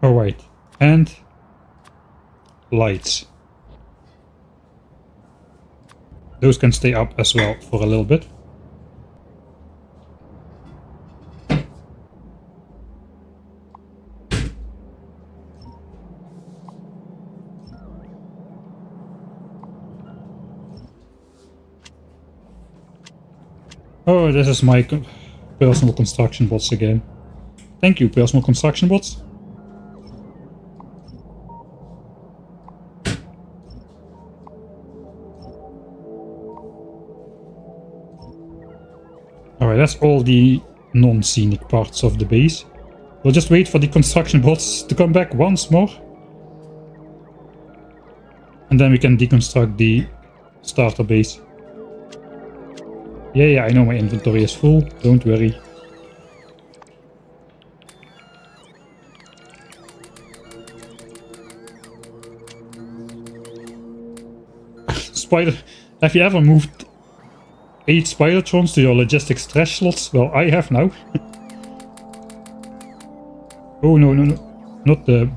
Alright, and lights. Those can stay up as well for a little bit. Oh, this is my personal construction bots again. Thank you, personal construction bots. Alright, that's all the non-scenic parts of the base. We'll just wait for the construction bots to come back once more. And then we can deconstruct the starter base. Yeah, I know my inventory is full, don't worry. Spider, have you ever moved 8 Spidertrons to your logistics trash slots? Well, I have now. Oh, no, not the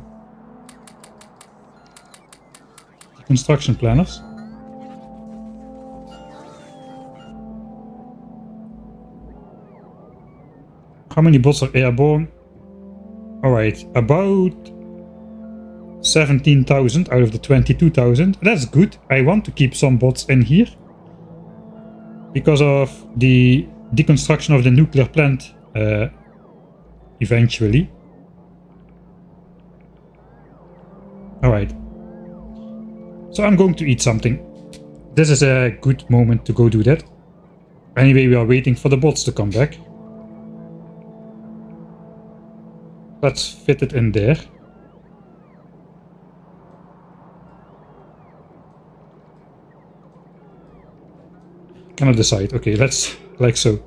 construction planners. How many bots are airborne? Alright, about 17,000 out of the 22,000. That's good. I want to keep some bots in here. Because of the deconstruction of the nuclear plant eventually. Alright. So I'm going to eat something. This is a good moment to go do that. Anyway, we are waiting for the bots to come back. Let's fit it in there. Cannot decide. Okay, let's like so.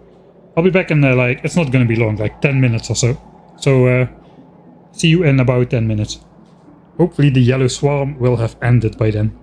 I'll be back in like, it's not gonna be long, like 10 minutes or so. So see you in about 10 minutes. Hopefully the yellow swarm will have ended by then.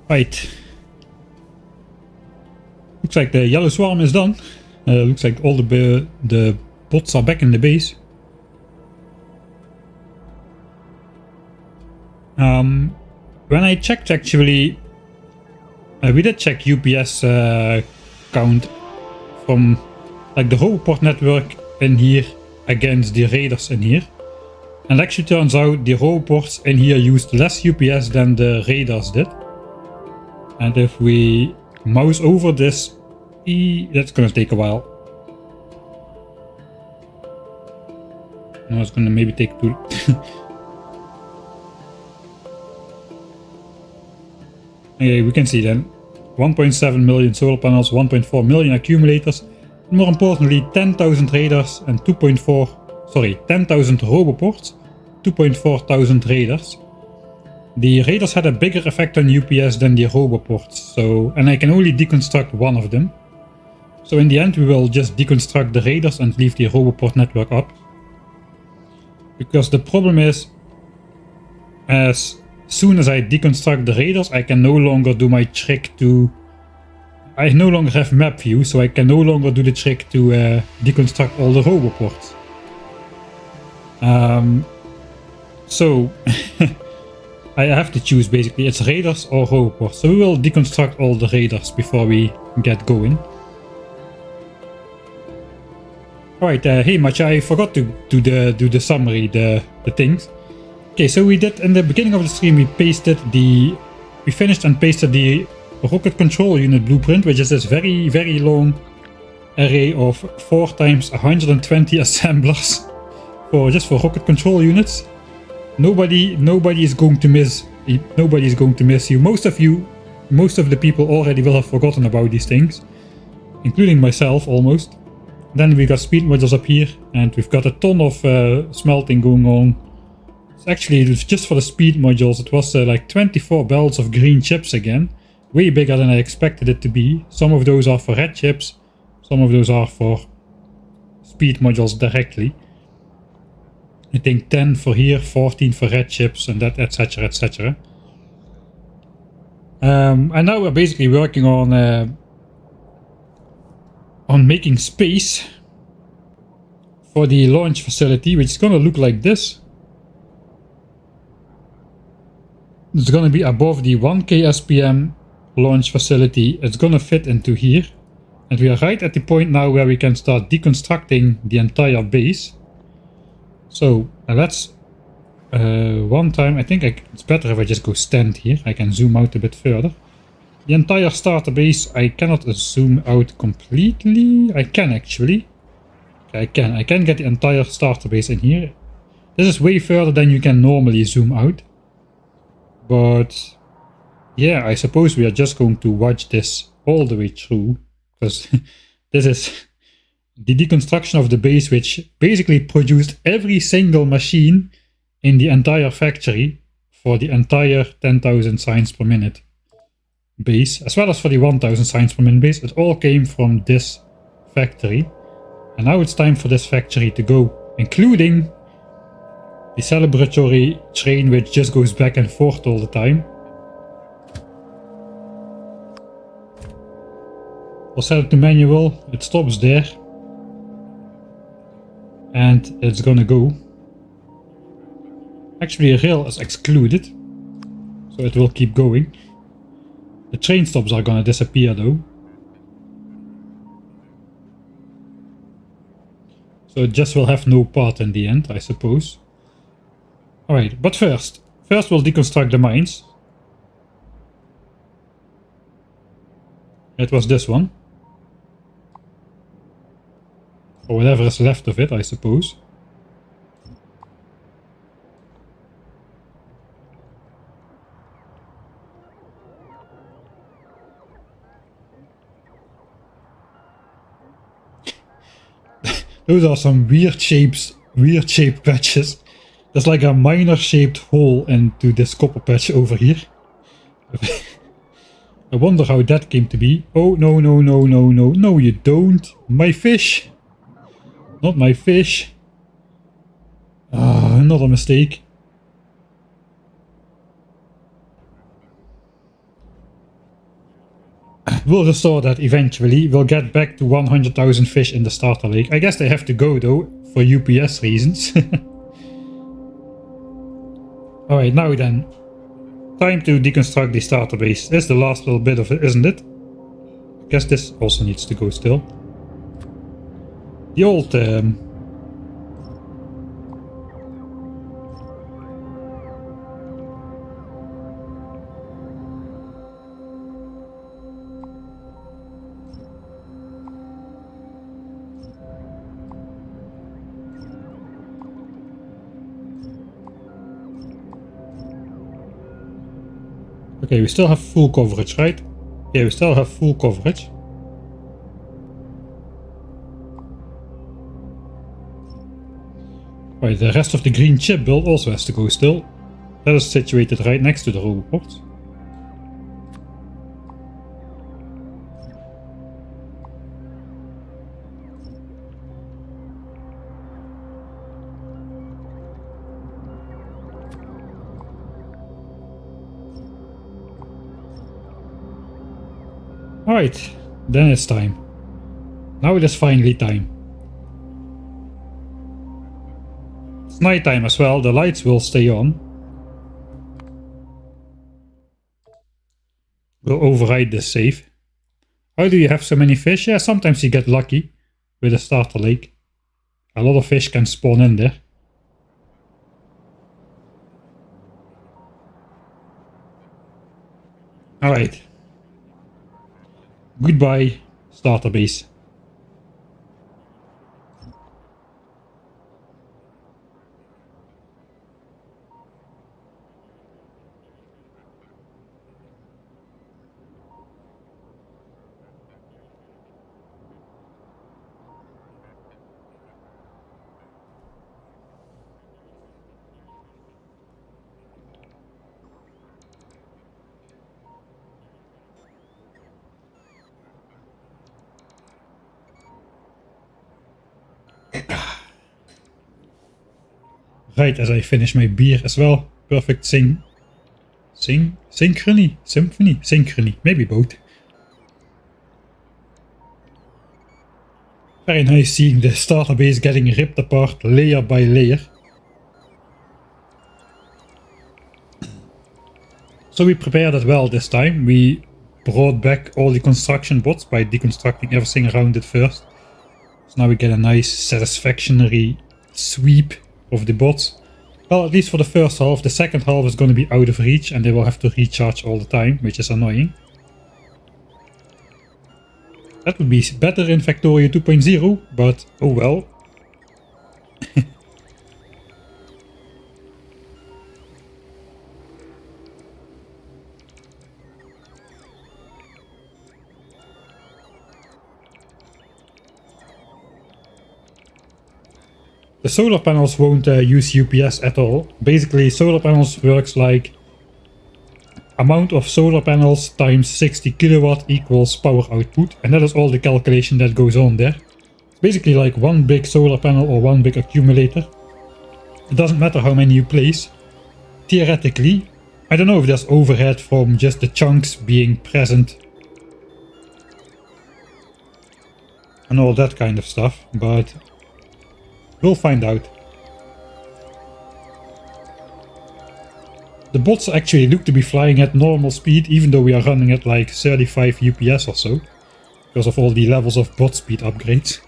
Right. Looks like the yellow swarm is done. Looks like all the bots are back in the base. When I checked, actually, we did check UPS count from like the roboport network in here against the raiders in here. And actually turns out the roboports in here used less UPS than the raiders did. And if we mouse over this, that's gonna take a while. No, it's gonna maybe take two. Okay, we can see then 1.7 million solar panels, 1.4 million accumulators, and more importantly 10,000 raiders and 10,000 roboports, 2.4 thousand raiders. The raiders had a bigger effect on UPS than the roboports, and I can only deconstruct one of them. So in the end we will just deconstruct the raiders and leave the roboport network up. Because the problem is, as soon as I deconstruct the raiders, I can no longer do my trick to... I no longer have map view, so I can no longer do the trick to deconstruct all the roboports. So I have to choose basically, it's raiders or roboports. So we will deconstruct all the raiders before we get going. Alright, hey Matcha, I forgot to do the summary, the things. Okay, so we did in the beginning of the stream, we finished and pasted the rocket control unit blueprint, which is this very, very long array of 4 times 120 assemblers just for rocket control units. Nobody is going to miss you. Most of the people already will have forgotten about these things, including myself almost. Then we got speed modules up here, and we've got a ton of smelting going on. Actually, it was just for the speed modules. It was like 24 belts of green chips again. Way bigger than I expected it to be. Some of those are for red chips. Some of those are for speed modules directly. I think 10 for here, 14 for red chips, and that, etc, etc. And now we're basically working on making space for the launch facility, which is gonna look like this. It's gonna be above the 1K SPM launch facility. It's gonna fit into here. And we are right at the point now where we can start deconstructing the entire base. So let's one time, I think it's better if I just go stand here. I can zoom out a bit further. The entire starter base, I cannot zoom out completely. I can actually. Okay, I can get the entire starter base in here. This is way further than you can normally zoom out. But yeah, I suppose we are just going to watch this all the way through, because this is the deconstruction of the base, which basically produced every single machine in the entire factory for the entire 10,000 signs per minute base, as well as for the 1,000 signs per minute base. It all came from this factory, and now it's time for this factory to go, including the celebratory train, which just goes back and forth all the time. We'll set it to manual, it stops there, and it's gonna go. Actually, a rail is excluded, so it will keep going. The train stops are gonna disappear though. So it just will have no part in the end, I suppose. Alright, but first we'll deconstruct the mines. It was this one. Or whatever is left of it, I suppose. Those are some weird shaped patches. There's like a minor shaped hole into this copper patch over here. I wonder how that came to be. Oh, no, no, no, no, no, no, you don't. My fish. Not my fish. Ah, another mistake. We'll restore that eventually. We'll get back to 100,000 fish in the starter lake. I guess they have to go though, for UPS reasons. Alright, now then. Time to deconstruct the starter base. This is the last little bit of it, isn't it? I guess this also needs to go still. The old... Okay, we still have full coverage, right? Yeah, we still have full coverage. Right, the rest of the green chip build also has to go still. That is situated right next to the roboport. Alright, then it's time. Now it is finally time. It's nighttime as well, the lights will stay on. We'll override this save. How do you have so many fish? Yeah, sometimes you get lucky with a starter lake. A lot of fish can spawn in there. Alright. Goodbye, starter base. Right as I finish my beer as well. Perfect synchrony, maybe both. Very nice seeing the starter base getting ripped apart layer by layer. So we prepared it well this time. We brought back all the construction bots by deconstructing everything around it first. So now we get a nice satisfactory sweep of the bots. Well, at least for the first half. The second half is going to be out of reach and they will have to recharge all the time, which is annoying. That would be better in Factorio 2.0, but oh well. The solar panels won't use UPS at all. Basically, solar panels works like amount of solar panels times 60 kilowatt equals power output, and that is all the calculation that goes on there. It's basically like one big solar panel or one big accumulator. It doesn't matter how many you place. Theoretically, I don't know if there's overhead from just the chunks being present and all that kind of stuff, but we'll find out. The bots actually look to be flying at normal speed, even though we are running at like 35 UPS or so, because of all the levels of bot speed upgrades.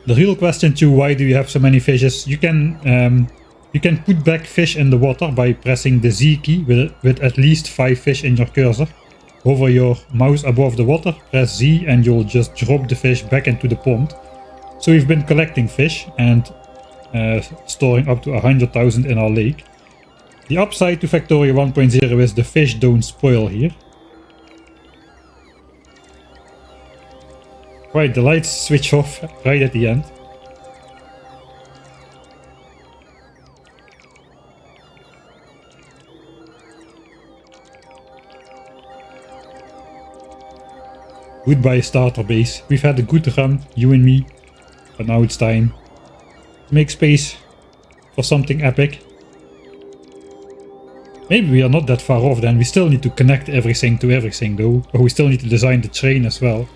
The real question too, why do you have so many fishes? You can put back fish in the water by pressing the Z key with at least 5 fish in your cursor. Hover your mouse above the water, press Z and you'll just drop the fish back into the pond. So we've been collecting fish and storing up to 100,000 in our lake. The upside to Factorio 1.0 is the fish don't spoil here. Right, the lights switch off right at the end. Goodbye starter base. We've had a good run, you and me, but now it's time to make space for something epic. maybe we are not that far off then. We still need to connect everything to everything though. Or we still need to design the train as well.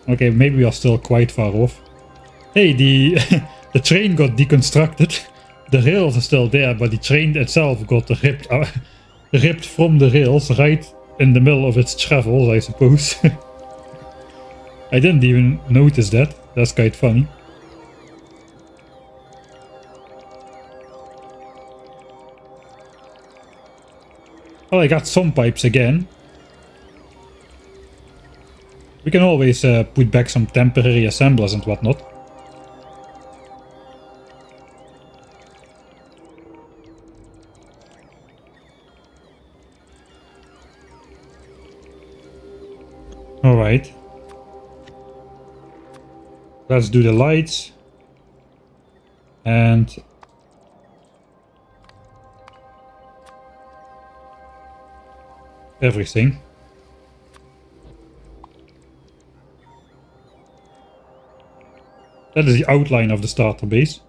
Okay, maybe we are still quite far off. Hey, the the train got deconstructed. The rails are still there, but the train itself got ripped from the rails right in the middle of its travels, I suppose. I didn't even notice that. That's quite funny. Well, I got some pipes again. We can always put back some temporary assemblers and whatnot. Alright. Let's do the lights. And everything. That is the outline of the starter base.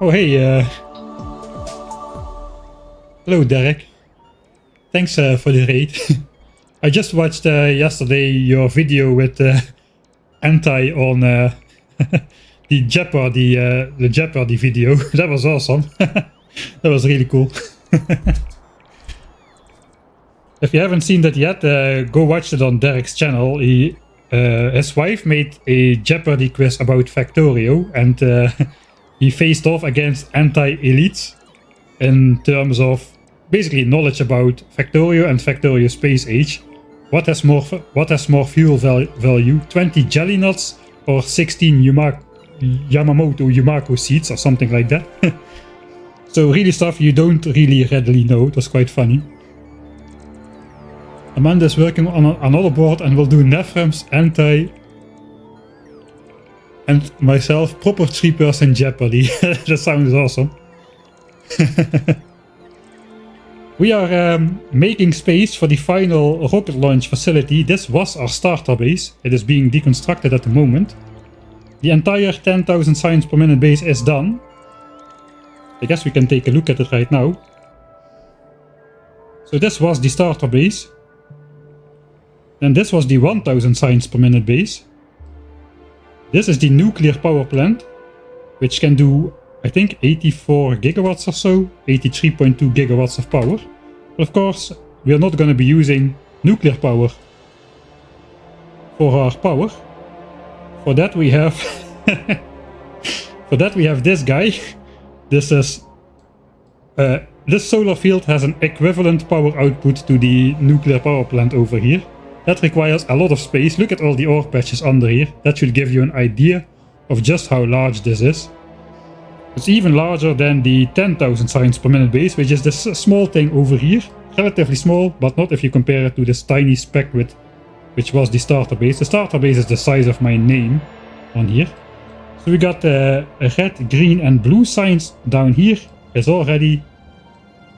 Oh hey, hello Derek. Thanks for the raid. I just watched yesterday your video with Anti on the Jeopardy video. That was awesome. That was really cool. If you haven't seen that yet, go watch it on Derek's channel. His wife made a Jeopardy quiz about Factorio, and he faced off against anti-elites in terms of basically knowledge about Factorio and Factorio Space Age. What has more fuel value? 20 jelly nuts or 16 Yamamoto Yumako seeds or something like that. So really stuff you don't really readily know. It was quite funny. Amanda is working on another board and will do Nephrem's anti and myself proper 3-person Jeopardy. That sounds awesome. We are making space for the final rocket launch facility. This was our starter base. It is being deconstructed at the moment. The entire 10,000 science per minute base is done. I guess we can take a look at it right now. So this was the starter base. And this was the 1000 science per minute base. This is the nuclear power plant, which can do, I think, 84 gigawatts or so, 83.2 gigawatts of power. But of course, we are not going to be using nuclear power for our power. For that we have, this guy. This is, this solar field has an equivalent power output to the nuclear power plant over here. That requires a lot of space. Look at all the ore patches under here. That should give you an idea of just how large this is. It's even larger than the 10,000 science per minute base, which is this small thing over here. Relatively small, but not if you compare it to this tiny speck with, which was the starter base. The starter base is the size of my name on here. So we got a red, green and blue signs down here. It's all ready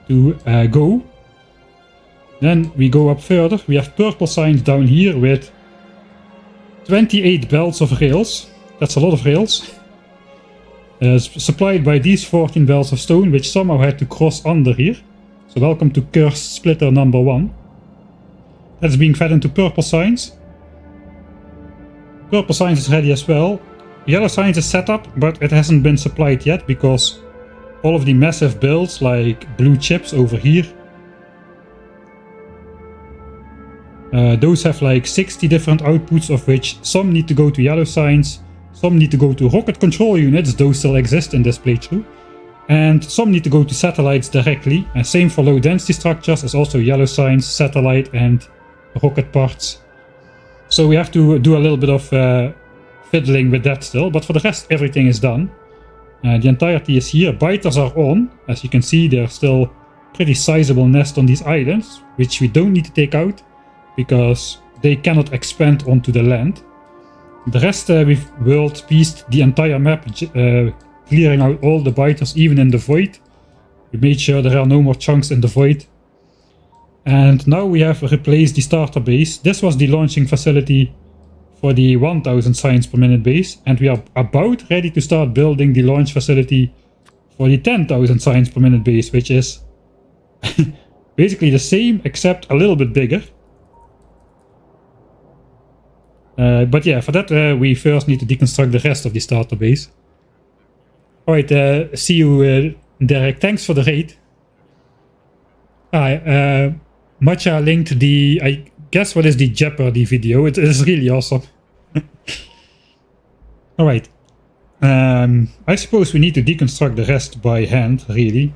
to go. Then we go up further. We have purple signs down here with 28 belts of rails. That's a lot of rails. Supplied by these 14 belts of stone, which somehow had to cross under here. So welcome to Cursed Splitter number 1. That's being fed into purple signs. Purple signs is ready as well. Yellow signs is set up, but it hasn't been supplied yet because all of the massive builds like blue chips over here, those have like 60 different outputs, of which some need to go to yellow signs, some need to go to rocket control units, those still exist in this playthrough, and some need to go to satellites directly. And same for low density structures, is also yellow signs, satellite and rocket parts. So we have to do a little bit of fiddling with that still, but for the rest everything is done. The entirety is here. Biters are on. As you can see, there's still pretty sizable nest on these islands, which we don't need to take out because they cannot expand onto the land. The rest we've world pieced the entire map, clearing out all the biters, even in the void. We made sure there are no more chunks in the void. And now we have replaced the starter base. This was the launching facility for the 1000 science per minute base, and we are about ready to start building the launch facility for the 10,000 science per minute base, which is basically the same except a little bit bigger. But yeah, for that we first need to deconstruct the rest of the starter base. Alright, see you Derek, thanks for the raid. Matcha linked the, I guess what is the Jeopardy video, it is really awesome. Alright, I suppose we need to deconstruct the rest by hand, really.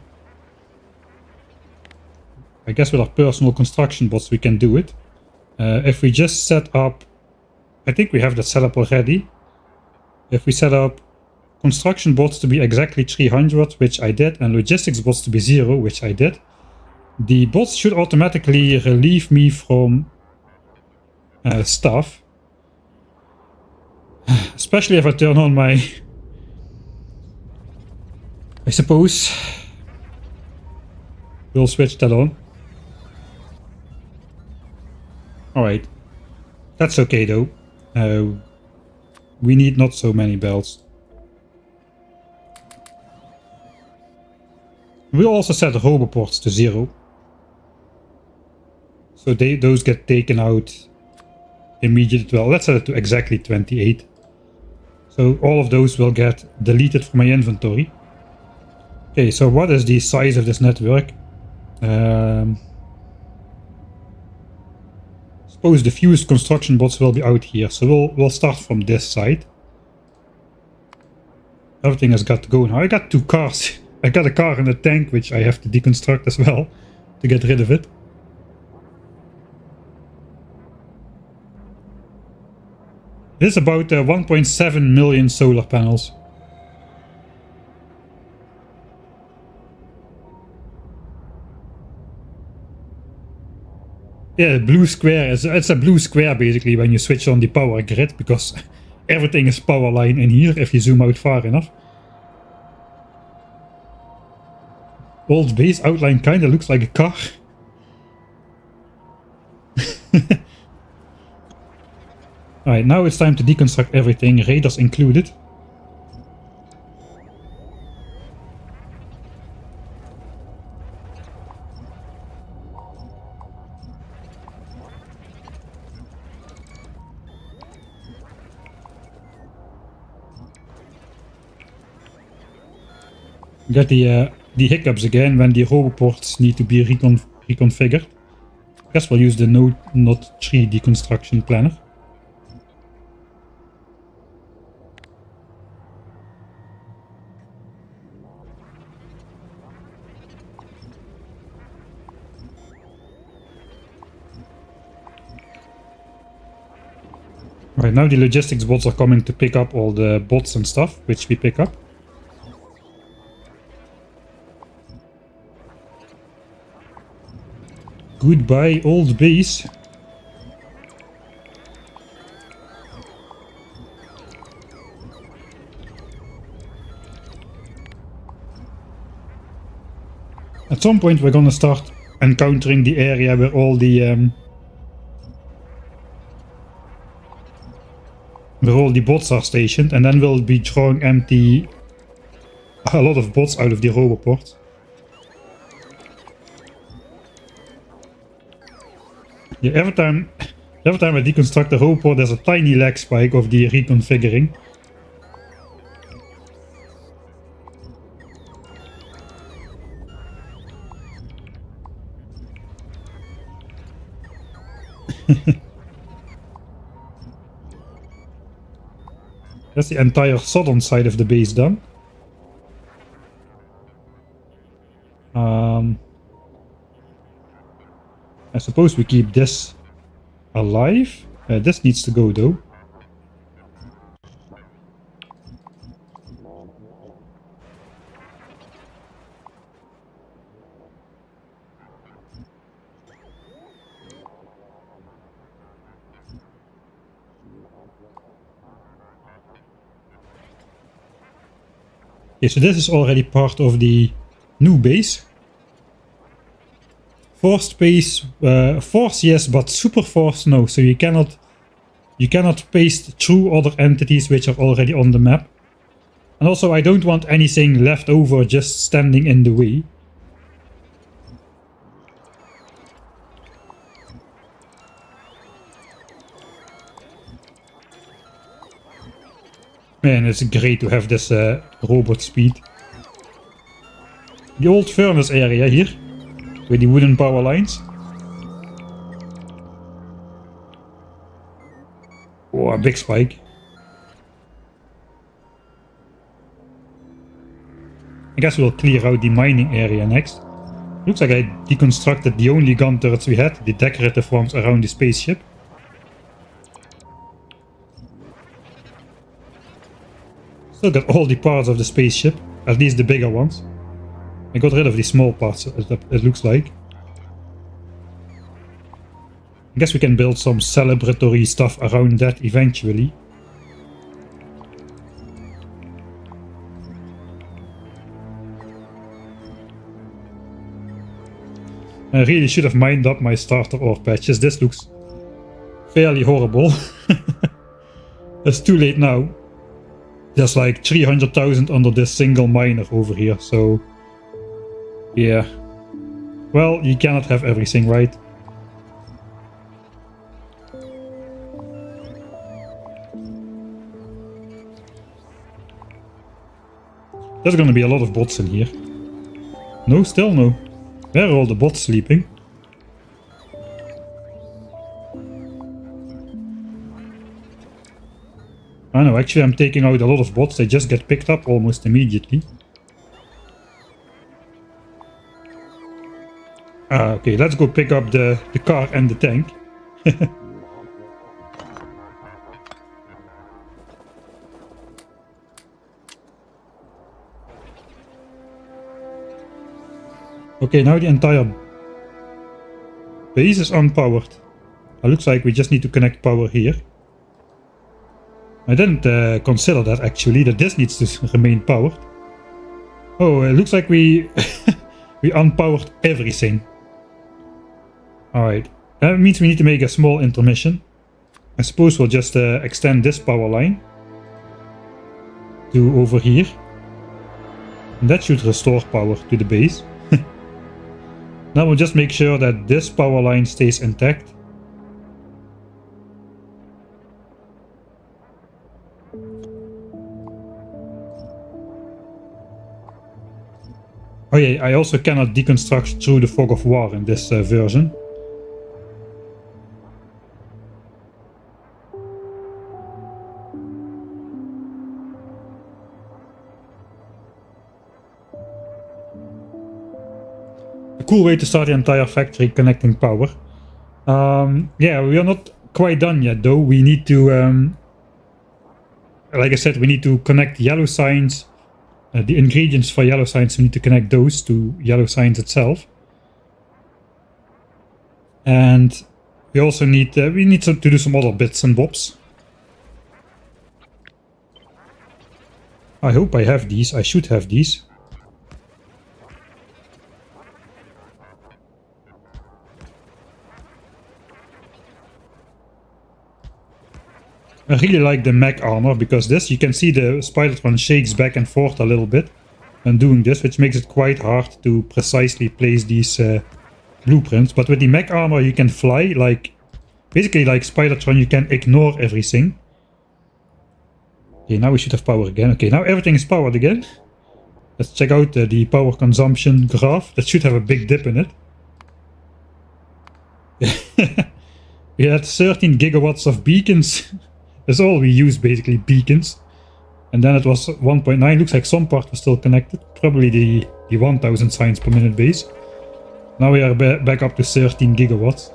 I guess with our personal construction bots we can do it. If we just set up, I think we have that set up already. If we set up construction bots to be exactly 300, which I did, and logistics bots to be 0, which I did, the bots should automatically relieve me from stuff. Especially if I turn on my... I suppose we'll switch that on. Alright. That's okay though. We need not so many bells. We'll also set the roboports to 0. So those get taken out immediately. Well, let's set it to exactly 28. So all of those will get deleted from my inventory. Okay, so what is the size of this network? Suppose the fused construction bots will be out here. So we'll start from this side. Everything has got to go now. I got 2 cars. I got a car and a tank, which I have to deconstruct as well to get rid of it. This is about 1.7 million solar panels. Yeah, blue square it's a blue square basically when you switch on the power grid, because everything is power line in here if you zoom out far enough. Old base outline kinda looks like a car. Alright, now it's time to deconstruct everything, raiders included. Get the hiccups again when the roboports need to be reconfigured. I guess we'll use the Node 3 deconstruction planner. Right, now the logistics bots are coming to pick up all the bots and stuff, which we pick up. Goodbye, old base. At some point we're gonna start encountering the area where all the bots are stationed, and then we'll be throwing a lot of bots out of the roboport. Yeah, every time I deconstruct the roboport, there's a tiny lag spike of the reconfiguring. That's the entire southern side of the base done. I suppose we keep this alive. This needs to go though. Okay, so this is already part of the new base. Force space, force yes, but super force no. So you cannot paste through other entities which are already on the map. And also I don't want anything left over just standing in the way. Man, it's great to have this robot speed. The old furnace area here, with the wooden power lines. Oh, a big spike. I guess we'll clear out the mining area next. Looks like I deconstructed the only gun turrets we had, the decorative ones around the spaceship. Still got all the parts of the spaceship, at least the bigger ones. I got rid of the small parts, it looks like. I guess we can build some celebratory stuff around that eventually. I really should have mined up my starter ore patches. This looks fairly horrible. It's too late now. There's like 300,000 under this single miner over here, so yeah. Well, you cannot have everything, right? There's gonna be a lot of bots in here. No, still no. Where are all the bots sleeping? I know, actually I'm taking out a lot of bots, they just get picked up almost immediately. Okay, let's go pick up the car and the tank. Okay, now the entire base is unpowered. It looks like we just need to connect power here. I didn't consider that actually, that this needs to remain powered. Oh, it looks like we we unpowered everything. Alright, that means we need to make a small intermission. I suppose we'll just extend this power line to over here. And that should restore power to the base. Now we'll just make sure that this power line stays intact. Oh yeah, I also cannot deconstruct through the fog of war in this version. A cool way to start the entire factory connecting power. Yeah, we are not quite done yet though. We need to, like I said, we need to connect yellow signs. The ingredients for yellow signs, we need to connect those to yellow signs itself. And we also need, to do some other bits and bobs. I hope I have these. I should have these. I really like the mech armor because this, you can see the Spidertron shakes back and forth a little bit when doing this, which makes it quite hard to precisely place these blueprints. But with the mech armor you can fly, like basically like Spidertron, you can ignore everything. Okay, now we should have power again. Okay, now everything is powered again. Let's check out the power consumption graph. That should have a big dip in it. We had 13 gigawatts of beacons. That's all we use, basically, beacons. And then it was 1.9. Looks like some part was still connected. Probably the 1000 signs per minute base. Now we are back up to 13 gigawatts.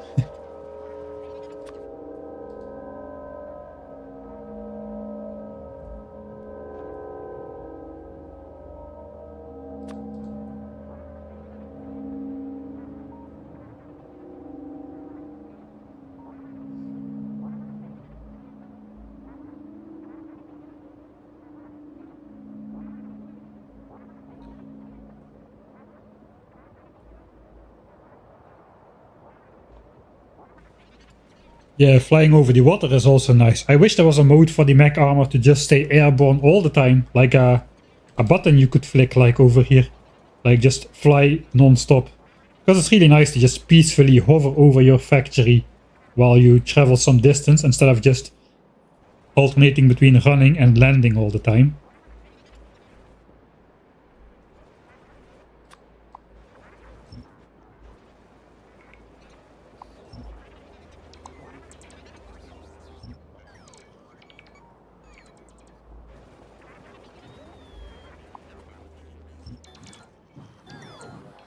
Yeah, flying over the water is also nice. I wish there was a mode for the mech armor to just stay airborne all the time. Like a button you could flick like over here. Like just fly non-stop. Because it's really nice to just peacefully hover over your factory while you travel some distance instead of just alternating between running and landing all the time.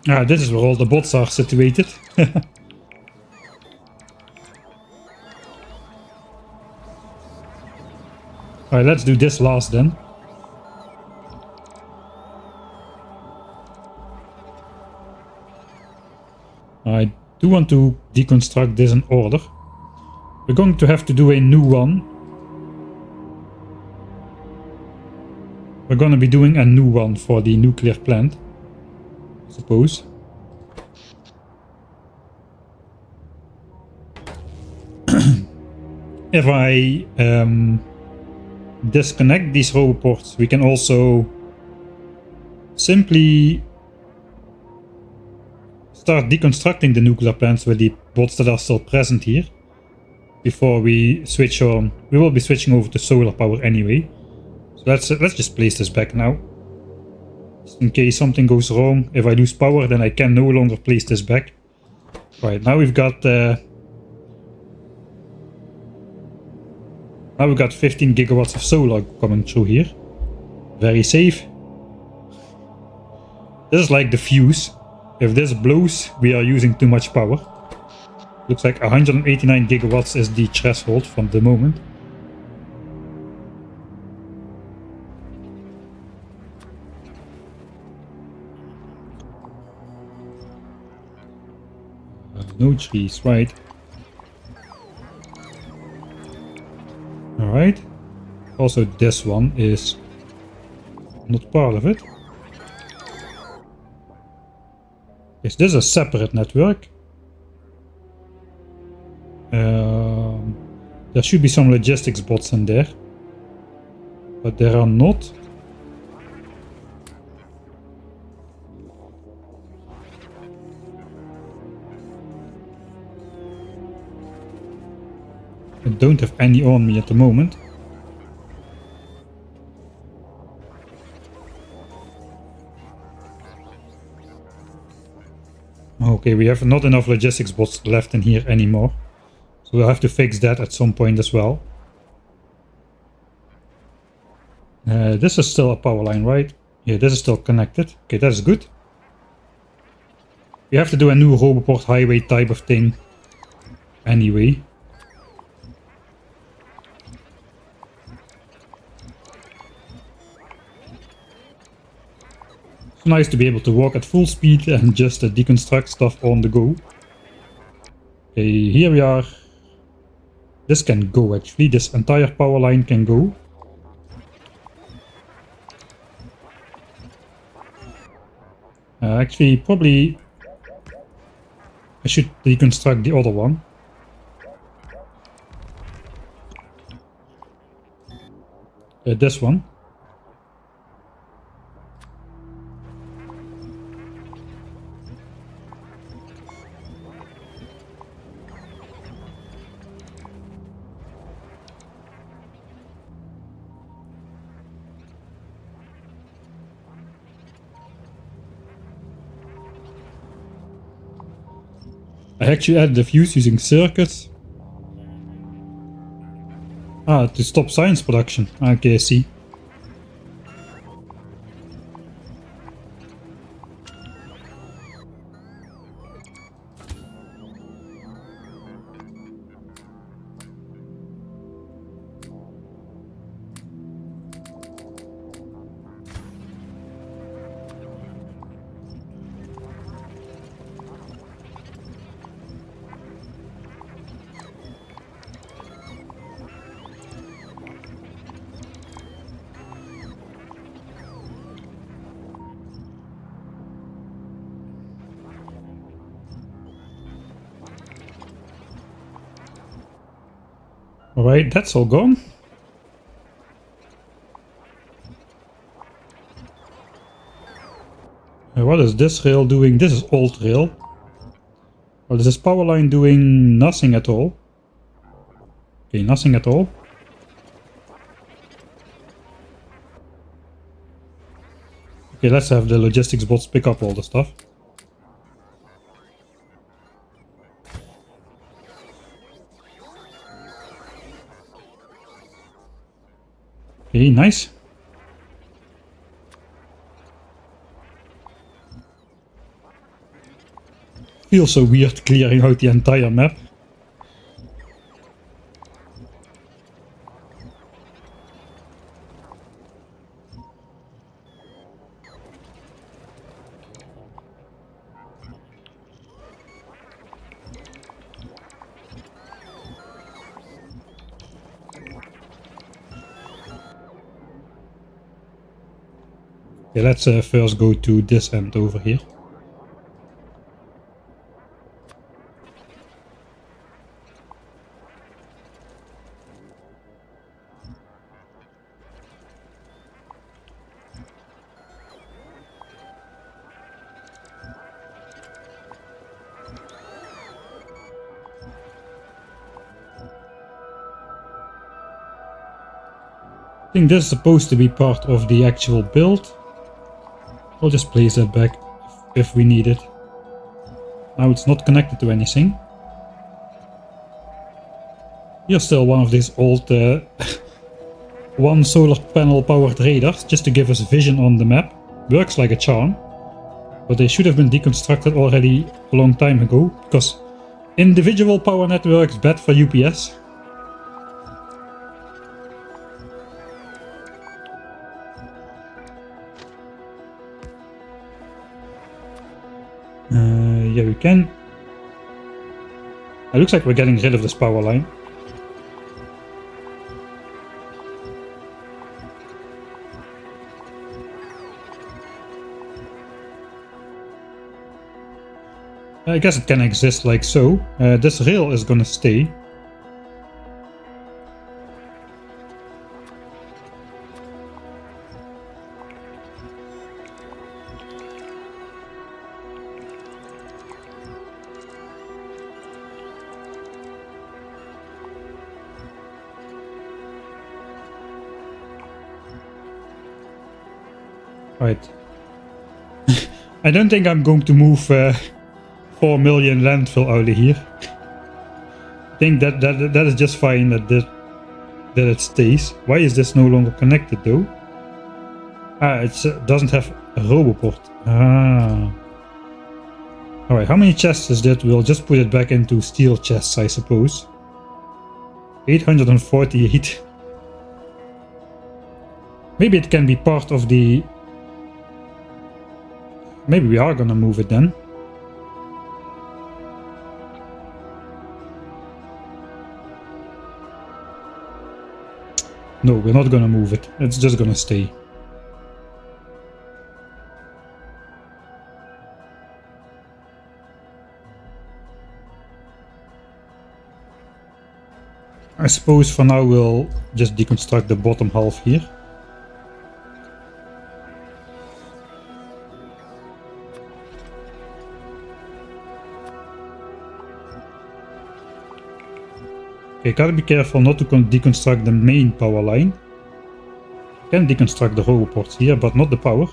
Ah, this is where all the bots are situated. Alright, let's do this last then. I do want to deconstruct this in order. We're going to have to do a new one. We're gonna be doing a new one for the nuclear plant, I suppose. If I disconnect these roboports, we can also simply start deconstructing the nuclear plants with the bots that are still present here before we switch on. We will be switching over to solar power anyway. So let's just place this back now. Just in case something goes wrong, if I lose power, then I can no longer place this back. Right, now we've got 15 gigawatts of solar coming through here. Very safe. This is like the fuse. If this blows, we are using too much power. Looks like 189 gigawatts is the threshold from the moment. No trees, right. Alright. Also this one is not part of it. Is this a separate network? There should be some logistics bots in there. But there are not. I don't have any on me at the moment. Okay, we have not enough logistics bots left in here anymore. So we'll have to fix that at some point as well. This is still a power line, right? Yeah, this is still connected. Okay, that's good. We have to do a new Roboport highway type of thing anyway. It's nice to be able to walk at full speed and just deconstruct stuff on the go. Okay, here we are. This can go actually, this entire power line can go. Actually, probably I should deconstruct the other one. This one. I actually added the fuse using circuits. Ah, to stop science production. Okay, I see. Alright, that's all gone. What is this rail doing? This is old rail. Well, is this power line doing nothing at all? Okay, nothing at all. Okay, let's have the logistics bots pick up all the stuff. Okay, nice. Feels so weird clearing out the entire map. Okay, let's first go to this end over here. I think this is supposed to be part of the actual build. I'll just place that back if we need it. Now it's not connected to anything. Here's still one of these old one solar panel powered radars, just to give us vision on the map. Works like a charm. But they should have been deconstructed already a long time ago, because individual power networks bad for UPS. Yeah, we can. It looks like we're getting rid of this power line. I guess it can exist like so. This rail is gonna stay. Right. I don't think I'm going to move 4 million landfill out of here. I think that is just fine that it stays. Why is this no longer connected though? Ah, it doesn't have a roboport. Ah. Alright, how many chests is that? We'll just put it back into steel chests, I suppose. 848. Maybe it can be part of the... Maybe we are gonna move it then. No, we're not gonna move it. It's just gonna stay. I suppose for now we'll just deconstruct the bottom half here. Okay, gotta be careful not to deconstruct the main power line. Can deconstruct the roboports here, but not the power.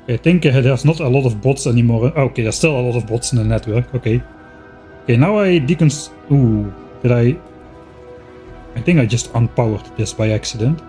I think there's not a lot of bots anymore. Okay, there's still a lot of bots in the network. Okay. Okay, now I Ooh, did I... I think I just unpowered this by accident.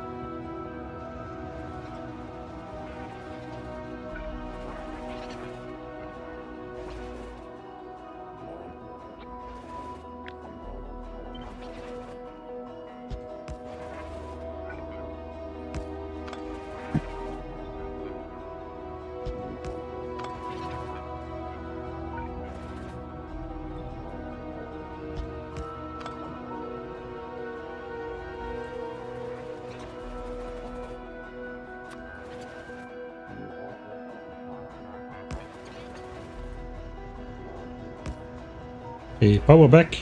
Okay, power back.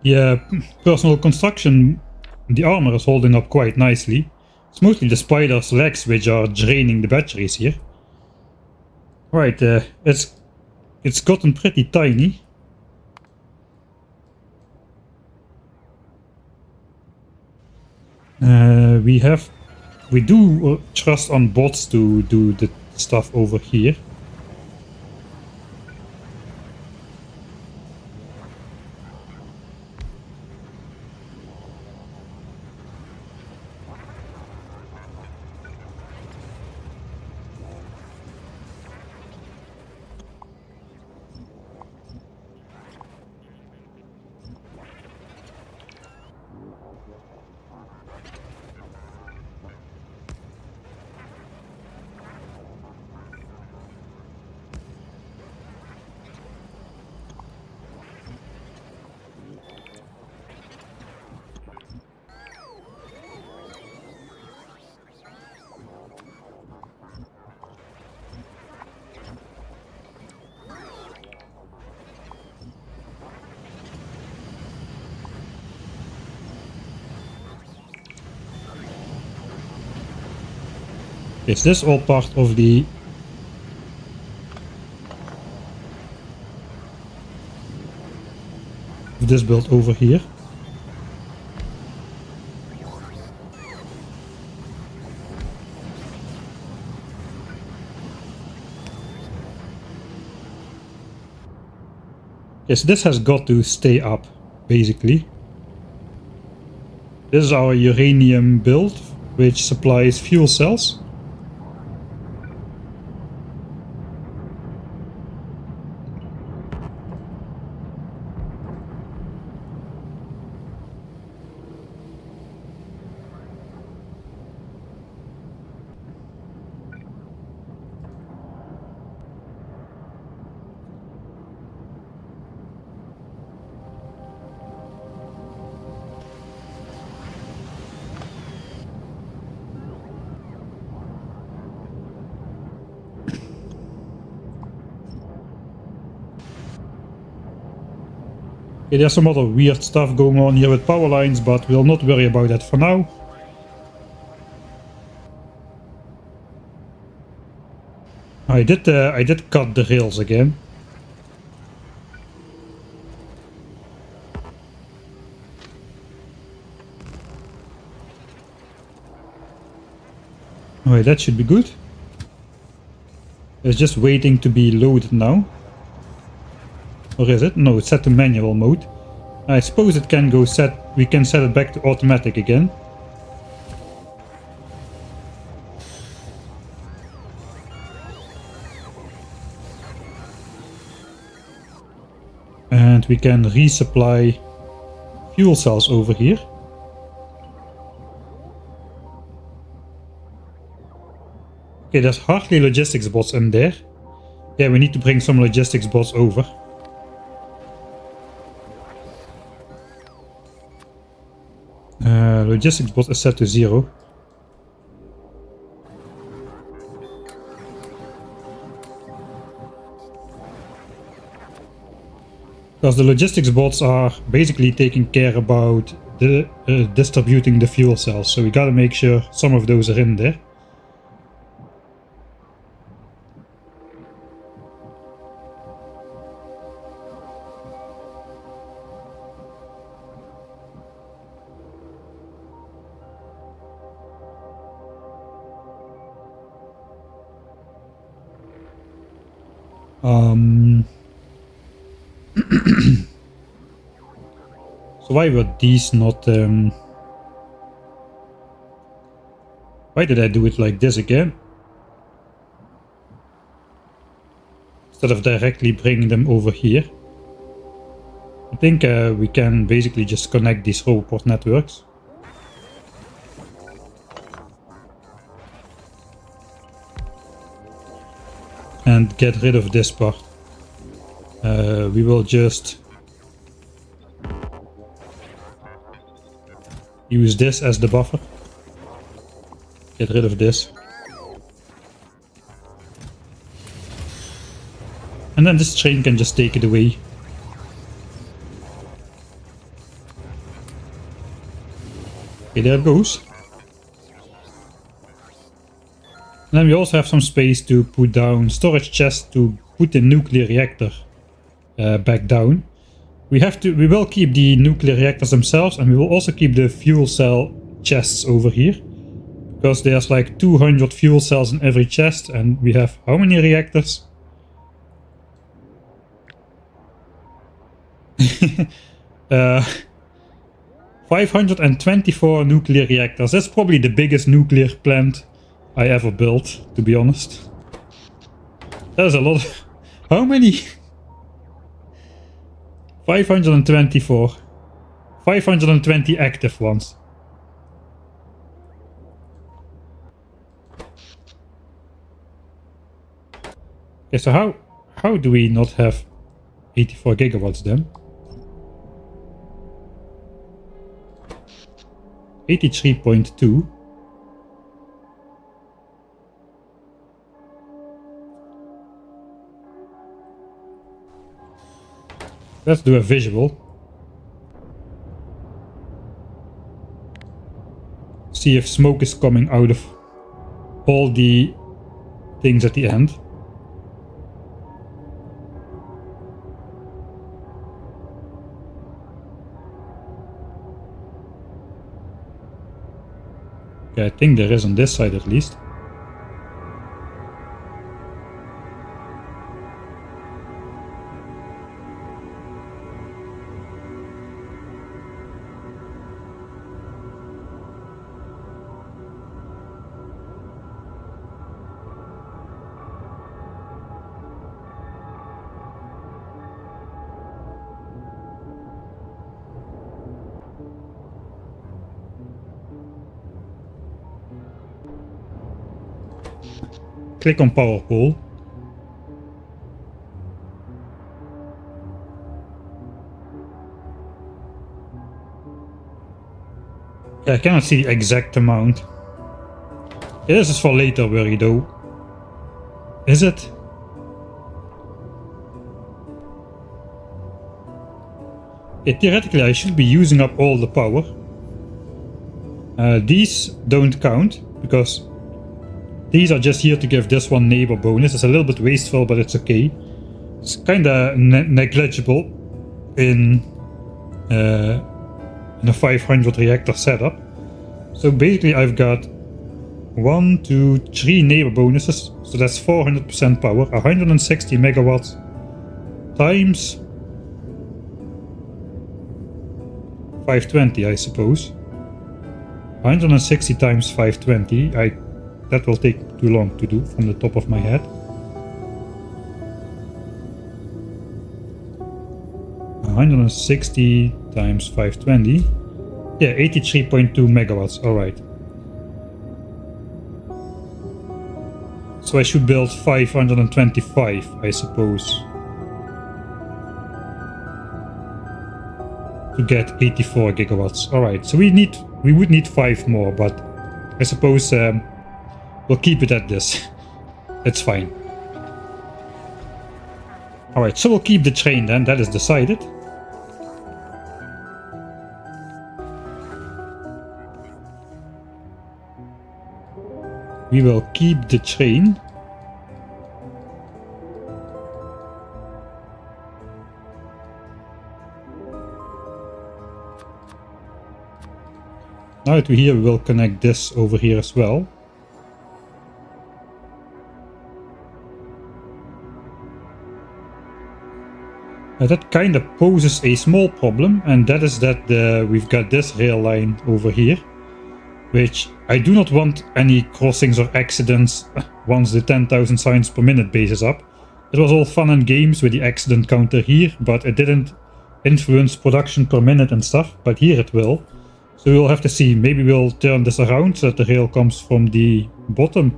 Yeah, personal construction, the armor is holding up quite nicely. It's mostly the spider's legs which are draining the batteries here. Right, it's gotten pretty tiny. We do trust on bots to do the stuff over here. Is this all part of the... this build over here? Yes, this has got to stay up, basically. This is our uranium build, which supplies fuel cells. Okay, there's some other weird stuff going on here with power lines, but we'll not worry about that for now. I did cut the rails again. Alright, that should be good. It's just waiting to be loaded now. Or is it? No, it's set to manual mode. I suppose it can go set... we can set it back to automatic again. And we can resupply fuel cells over here. Okay, there's hardly logistics bots in there. Yeah, we need to bring some logistics bots over. Logistics bot is set to 0. Because the logistics bots are basically taking care about the distributing the fuel cells, so we gotta make sure some of those are in there. So why were these not... why did I do it like this again? Instead of directly bringing them over here. I think we can basically just connect these robot networks. And get rid of this part. We will just Use this as the buffer. Get rid of this. And then this train can just take it away. Okay, there it goes. And then we also have some space to put down storage chests to put the nuclear reactor back down. We will keep the nuclear reactors themselves, and we will also keep the fuel cell chests over here. Because there's like 200 fuel cells in every chest, and we have how many reactors? 524 nuclear reactors. That's probably the biggest nuclear plant I ever built, to be honest. There's a lot. How many? 524. 520 active ones. Okay, so how do we not have 84 gigawatts then? 83.2. Let's do a visual. See if smoke is coming out of all the things at the end. Okay, I think there is on this side at least. Click on power pole. Yeah, I cannot see the exact amount. Yeah, this is for later worry though. Is it? Yeah, theoretically I should be using up all the power. These don't count because these are just here to give this one neighbor bonus. It's a little bit wasteful, but it's okay. It's kinda negligible in a 500 reactor setup. So basically I've got 1, 2, 3 neighbor bonuses. So that's 400% power, 160 megawatts times 520, I suppose. 160 times 520. That will take too long to do from the top of my head. 160 times 520. Yeah, 83.2 megawatts. Alright. So I should build 525, I suppose. To get 84 gigawatts. Alright, so we would need 5 more, but I suppose we'll keep it at this. It's fine. Alright, so we'll keep the train then, that is decided. We will keep the train. Now that we're here, we will connect this over here as well. That kind of poses a small problem, and that is that we've got this rail line over here, which I do not want any crossings or accidents once the 10,000 signs per minute base is up. It was all fun and games with the accident counter here, but it didn't influence production per minute and stuff, but here it will. So we'll have to see, maybe we'll turn this around so that the rail comes from the bottom,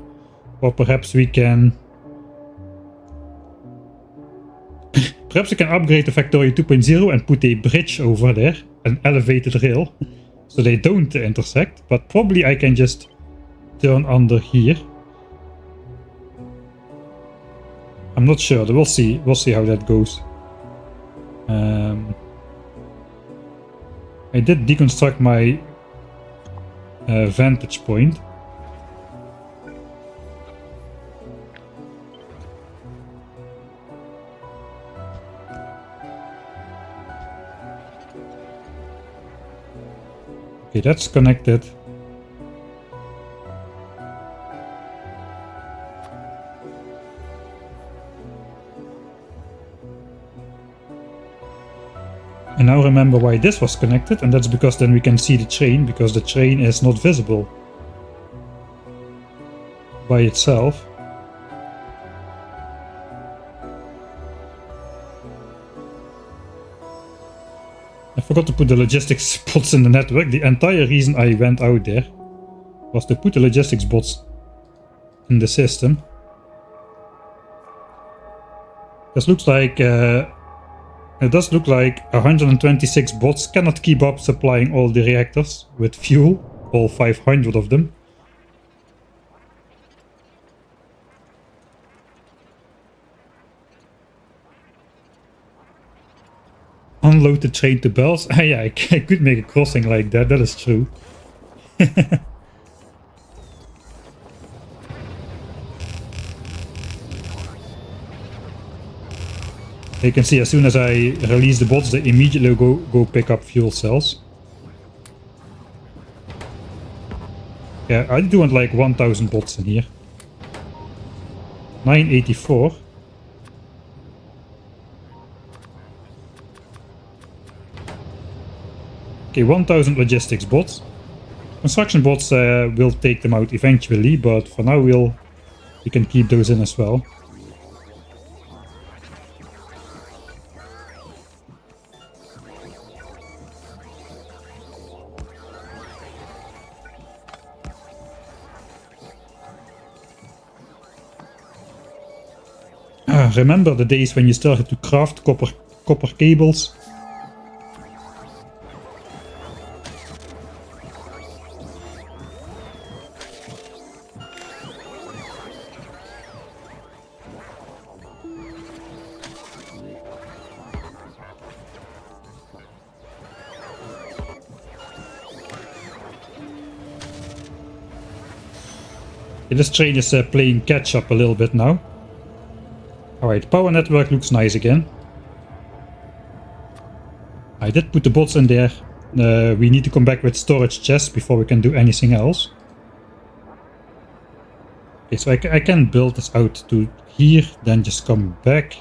or perhaps we can upgrade the Factorio 2.0 and put a bridge over there, an elevated rail. so they don't intersect, but probably I can just turn under here. I'm not sure, we'll see how that goes. I did deconstruct my vantage point. Okay, that's connected. And now remember why this was connected, and that's because then we can see the train, because the train is not visible by itself. I forgot to put the logistics spots in the network. The entire reason I went out there was to put the logistics bots in the system. This looks like it does look like 126 bots cannot keep up supplying all the reactors with fuel, all 500 of them. Unload the train to Bells. Yeah, I could make a crossing like that, that is true. You can see as soon as I release the bots, they immediately go pick up fuel cells. Yeah, I do want like 1000 bots in here. 984. Okay, 1000 logistics bots. Construction bots will take them out eventually, but for now we can keep those in as well. Remember the days when you started to craft copper cables? This train is playing catch up a little bit now. Alright, power network looks nice again. I did put the bots in there. We need to come back with storage chests before we can do anything else. Okay, so I can build this out to here, then just come back.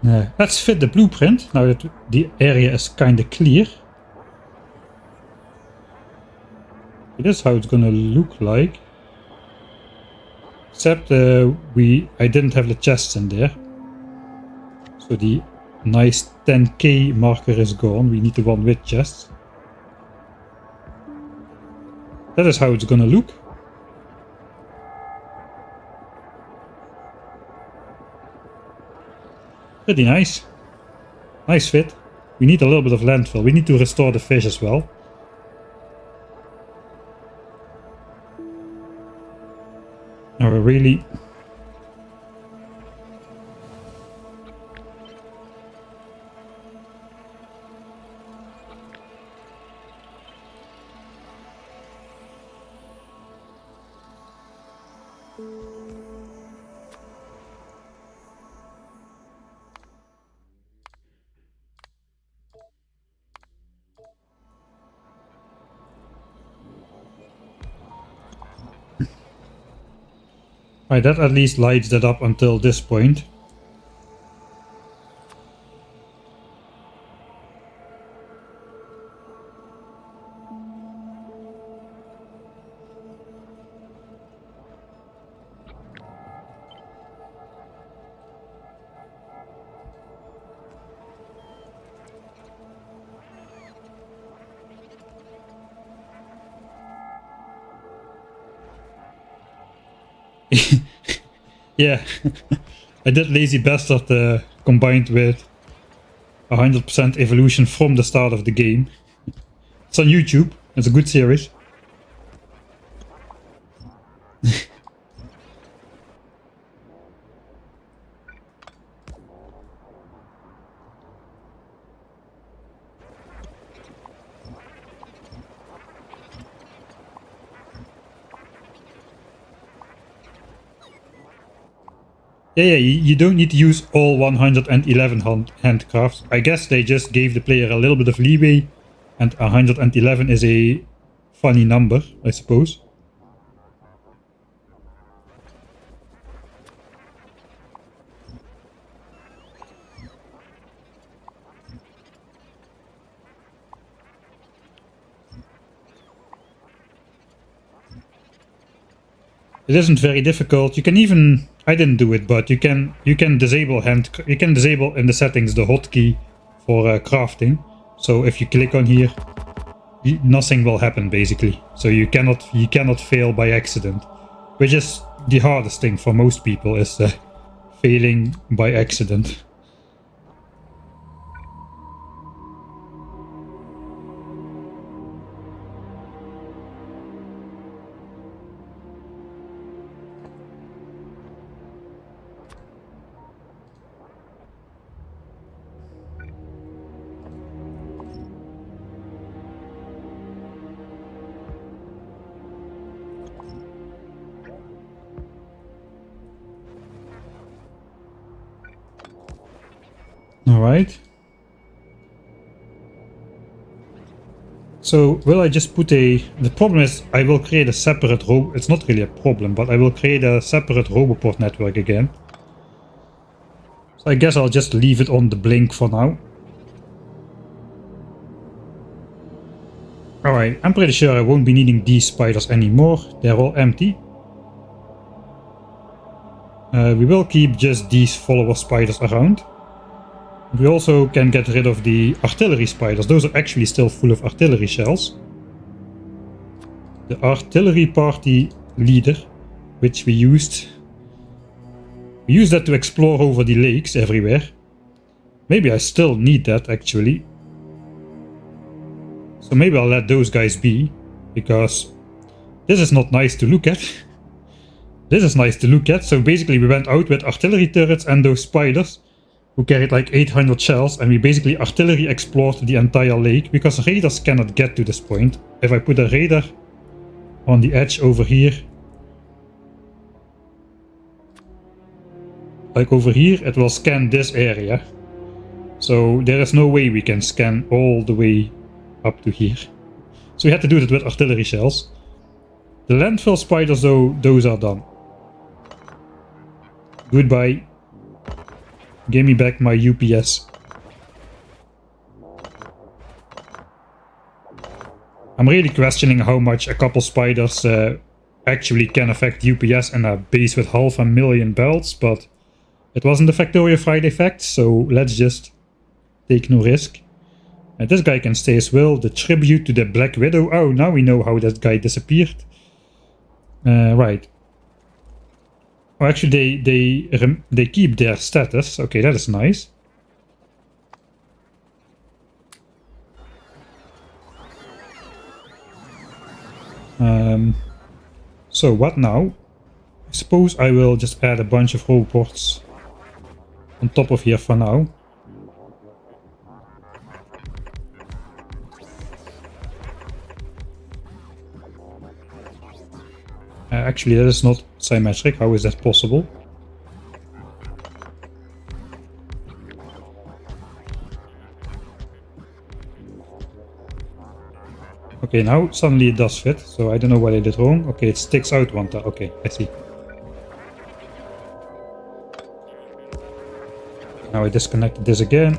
Let's fit the blueprint, now that the area is kind of clear. This is how it's gonna look like. Except I didn't have the chests in there. So the nice 10k marker is gone. We need the one with chests. That is how it's gonna look. Pretty nice. Nice fit. We need a little bit of landfill. We need to restore the fish as well. Now we're really... Right, that at least lights that up until this point. Yeah, I did lazy bastard combined with 100% evolution from the start of the game. It's on YouTube. It's a good series. Yeah, you don't need to use all 111 handcrafts. I guess they just gave the player a little bit of leeway, and 111 is a funny number, I suppose. It isn't very difficult. You can even, I didn't do it, but you can disable in the settings the hotkey for crafting. So if you click on here, nothing will happen basically. So you cannot fail by accident, which is the hardest thing for most people, is failing by accident. Alright. So will I just put the problem is I will create a separate it's not really a problem, but I will create a separate Roboport network again. So I guess I'll just leave it on the blink for now. Alright, I'm pretty sure I won't be needing these spiders anymore. They're all empty. We will keep just these follower spiders around. We also can get rid of the artillery spiders. Those are actually still full of artillery shells. The artillery party leader, which we used that to explore over the lakes everywhere. Maybe I still need that actually. So maybe I'll let those guys be, because this is not nice to look at. This is nice to look at. So basically we went out with artillery turrets and those spiders, who carried like 800 shells, and we basically artillery explored the entire lake, because raiders cannot get to this point. If I put a raider on the edge over here, like over here, it will scan this area. So there is no way we can scan all the way up to here. So we had to do that with artillery shells. The landfill spiders though, those are done. Goodbye. Give me back my UPS. I'm really questioning how much a couple spiders actually can affect UPS in a base with 500,000 belts, but it wasn't the Factorio Friday fact, so let's just take no risk. And this guy can stay as well. The tribute to the Black Widow. Oh, now we know how that guy disappeared. Right. Oh, actually, they keep their status. Okay, that is nice. So what now? I suppose I will just add a bunch of robots on top of here for now. Actually, that is not symmetric. How is that possible? Okay, now suddenly it does fit, so I don't know what I did wrong. Okay, it sticks out one time. Okay, I see. Now I disconnected this again.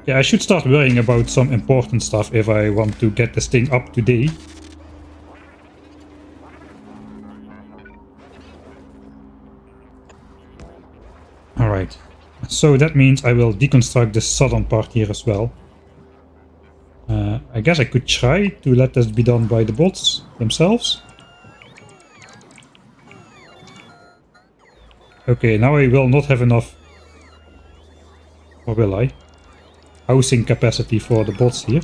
Yeah, I should start worrying about some important stuff if I want to get this thing up to date. Alright, so that means I will deconstruct the southern part here as well. I guess I could try to let this be done by the bots themselves. Okay, now I will not have enough, or will I? Housing capacity for the bots here.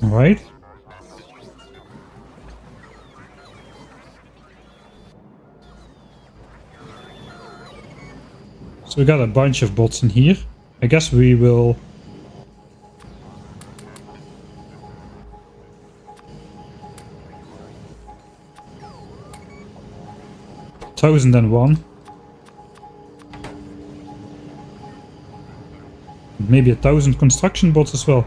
Alright. So we got a bunch of bots in here. I guess we will... Thousand and one. Maybe 1,000 construction bots as well.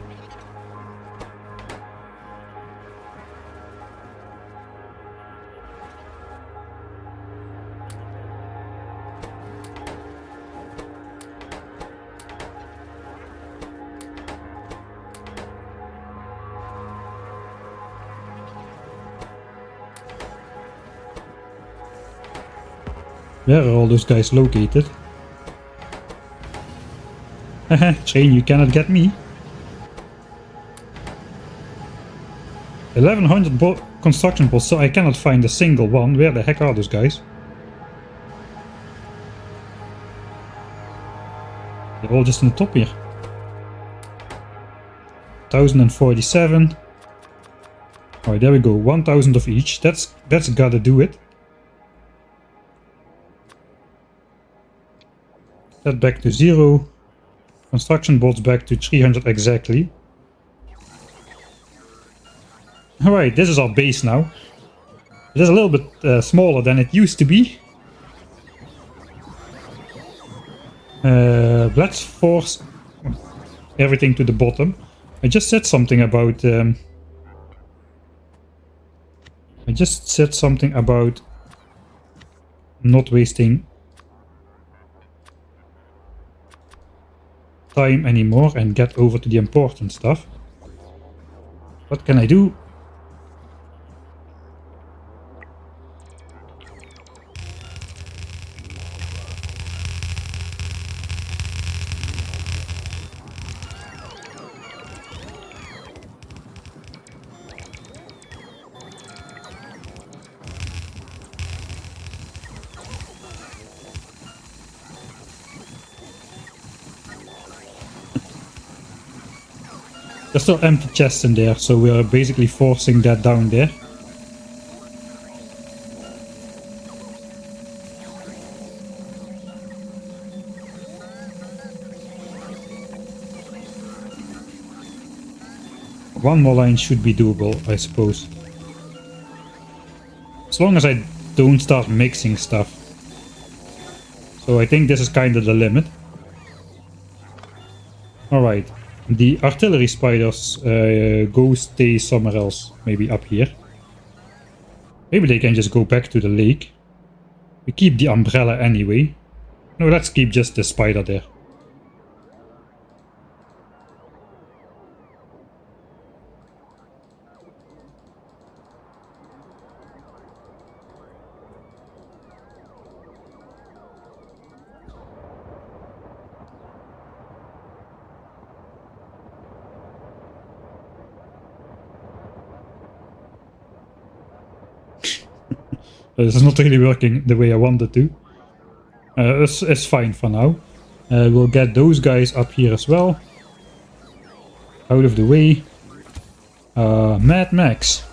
Where are all those guys located? Haha, train, you cannot get me. 1100 construction bots, so I cannot find a single one. Where the heck are those guys? They're all just on the top here. 1047. Alright, there we go. 1000 of each. That's gotta do it. That back to 0. Construction bots back to 300 exactly. Alright, this is our base now. It is a little bit smaller than it used to be. Let's force everything to the bottom. I just said something about... not wasting time anymore and get over to the important stuff. What can I do? There's still empty chests in there, so we're basically forcing that down there. One more line should be doable, I suppose. As long as I don't start mixing stuff. So I think this is kind of the limit. Alright. The artillery spiders go stay somewhere else, maybe up here. Maybe they can just go back to the lake. We keep the umbrella anyway. No, let's keep just the spider there. This is not really working the way I wanted to. It's fine for now. We'll get those guys up here as well. Out of the way. Mad Max.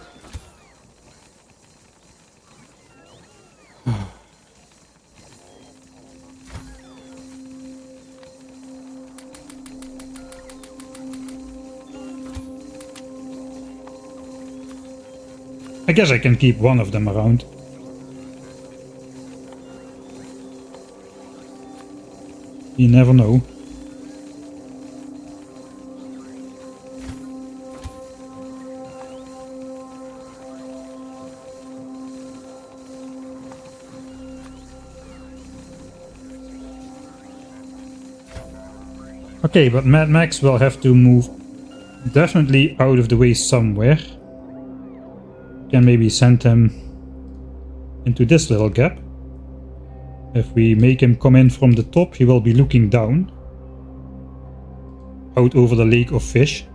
I guess I can keep one of them around. You never know. Okay, but Mad Max will have to move definitely out of the way somewhere. Can maybe send him into this little gap. If we make him come in from the top, he will be looking down. Out over the lake of fish.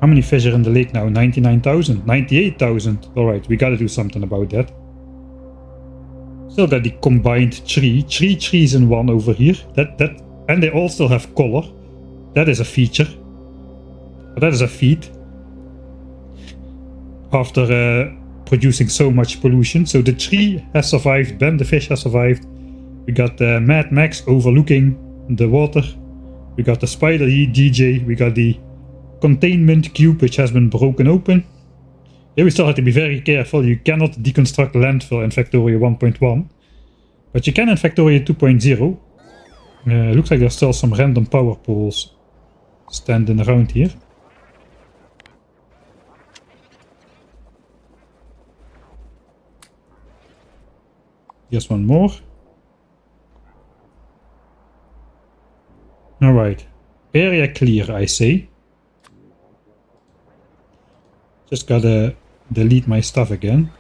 How many fish are in the lake now? 99,000, 98,000. Alright, we gotta do something about that. Still got the combined tree. Three trees in one over here. And they all still have color. That is a feature. But that is a feat. After producing so much pollution. So the tree has survived. Ben the fish has survived. We got the Mad Max overlooking the water. We got the spider DJ. We got the containment cube which has been broken open. Here we still have to be very careful. You cannot deconstruct landfill in Factorio 1.1, but you can in Factorio 2.0. Looks like there's still some random power poles standing around here. Here's one more. Alright, area clear, I say. Just gotta delete my stuff again.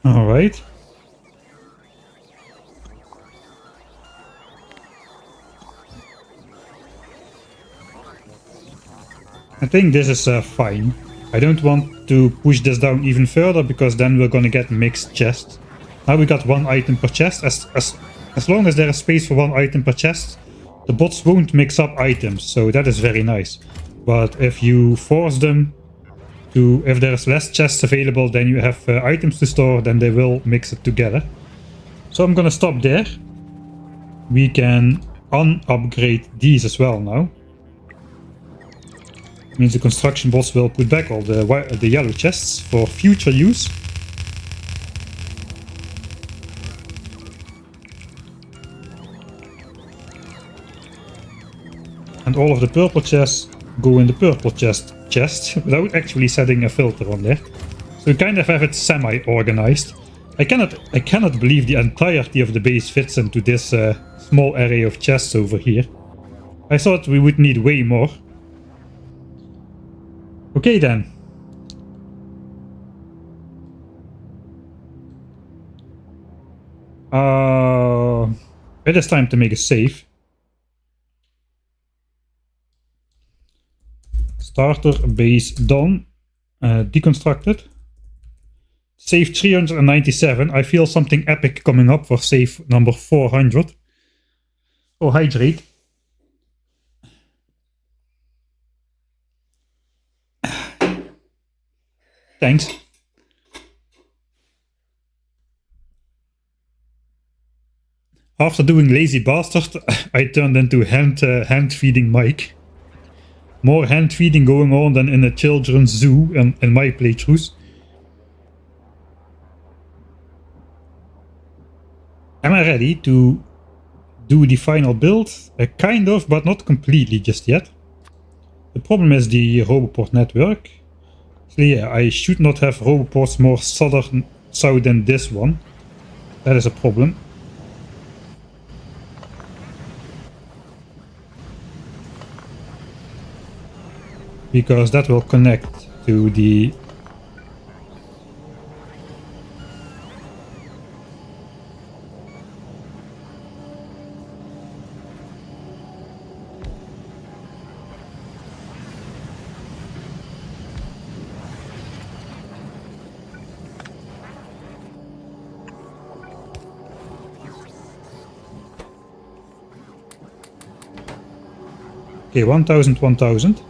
All right. I think this is fine. I don't want to push this down even further because then we're gonna get mixed chests. Now we got one item per chest. As long as there is space for one item per chest, the bots won't mix up items, so that is very nice. But if you force them to, if there's less chests available than you have items to store, then they will mix it together. So I'm gonna stop there. We can un-upgrade these as well now. Means the construction bots will put back all the yellow chests for future use. And all of the purple chests go in the purple chest without actually setting a filter on there. So we kind of have it semi-organized. I cannot believe the entirety of the base fits into this small array of chests over here. I thought we would need way more. Okay then. It is time to make a save. Starter base done. Deconstructed. Save 397. I feel something epic coming up for save number 400. Oh, hydrate. Thanks. After doing Lazy Bastard, I turned into hand feeding Mike. More hand feeding going on than in a children's zoo in my playthroughs. Am I ready to do the final build? Kind of, but not completely just yet. The problem is the Roboport network. So yeah, I should not have Roboports more south than this one. That is a problem. Because that will connect to the... Okay, 1000, 1000.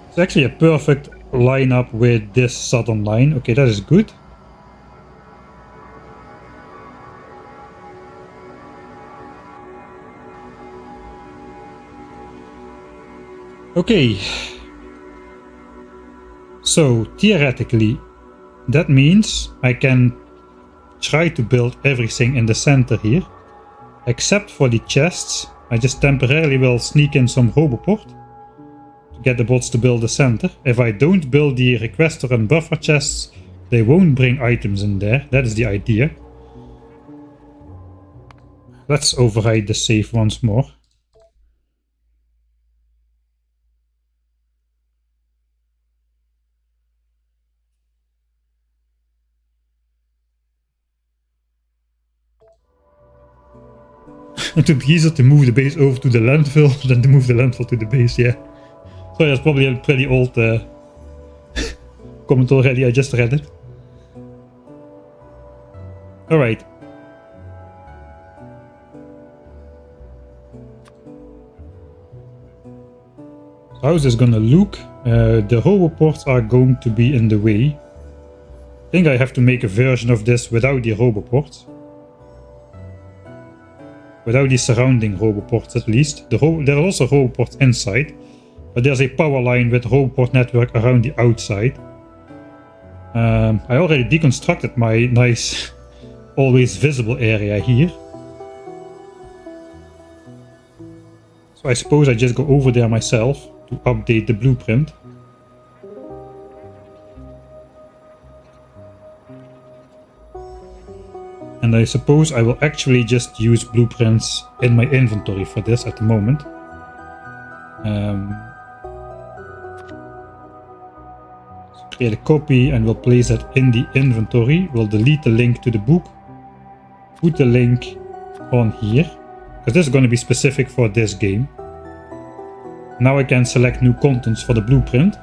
It's actually a perfect lineup with this southern line. Okay, that is good. Okay. So, theoretically, that means I can try to build everything in the center here, except for the chests. I just temporarily will sneak in some Roboport to get the bots to build the center. If I don't build the requester and buffer chests, they won't bring items in there. That is the idea. Let's override the save once more. It would be easier to move the base over to the landfill than to move the landfill to the base, yeah. Sorry, that's probably a pretty old comment already, I just read it. Alright. So how is this gonna look? The Roboports are going to be in the way. I think I have to make a version of this without the Roboports. Without the surrounding Roboports at least. There are also Roboports inside. But there's a power line with Roboport network around the outside. I already deconstructed my nice, always visible area here. So I suppose I just go over there myself to update the blueprint. And I suppose I will actually just use blueprints in my inventory for this at the moment. So create a copy and we'll place it in the inventory. We'll delete the link to the book. Put the link on here. Because this is going to be specific for this game. Now I can select new contents for the blueprint.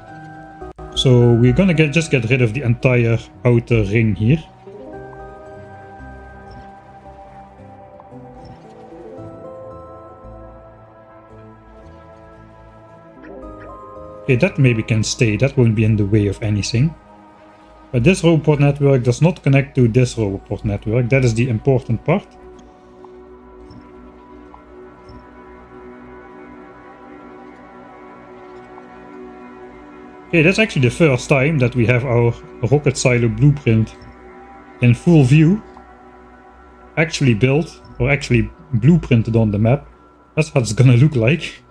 So we're going to just get rid of the entire outer ring here. Okay, that maybe can stay, that won't be in the way of anything. But this Roboport network does not connect to this Roboport network, that is the important part. Okay, that's actually the first time that we have our rocket silo blueprint in full view. Actually built, or actually blueprinted on the map. That's how it's gonna look like.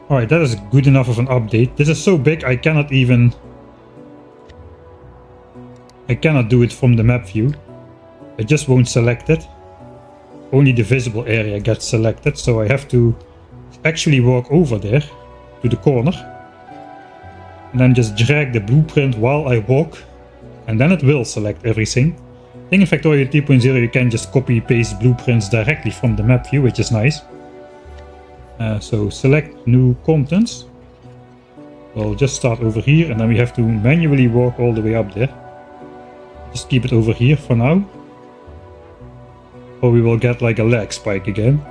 Alright, that is good enough of an update. This is so big I cannot do it from the map view. I just won't select it. Only the visible area gets selected, so I have to actually walk over there to the corner. And then just drag the blueprint while I walk. And then it will select everything. I think in Factorio 3.0 you can just copy paste blueprints directly from the map view, which is nice. So select new contents. We'll just start over here and then we have to manually walk all the way up there. Just keep it over here for now. Or we will get like a lag spike again.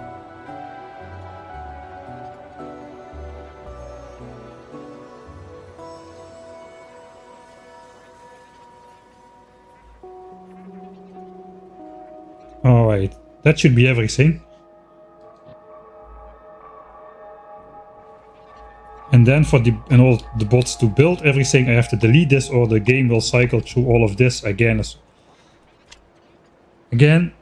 Alright, that should be everything. And then for all the bots to build everything, I have to delete this or the game will cycle through all of this again. Again,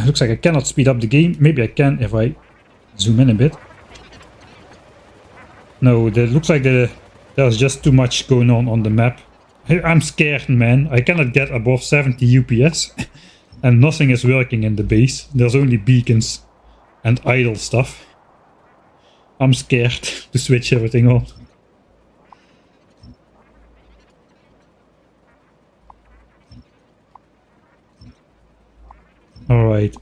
looks like I cannot speed up the game. Maybe I can if I zoom in a bit. No, it looks like there's just too much going on the map. I'm scared, man. I cannot get above 70 UPS. And nothing is working in the base. There's only beacons and idle stuff. I'm scared to switch everything on. Alright.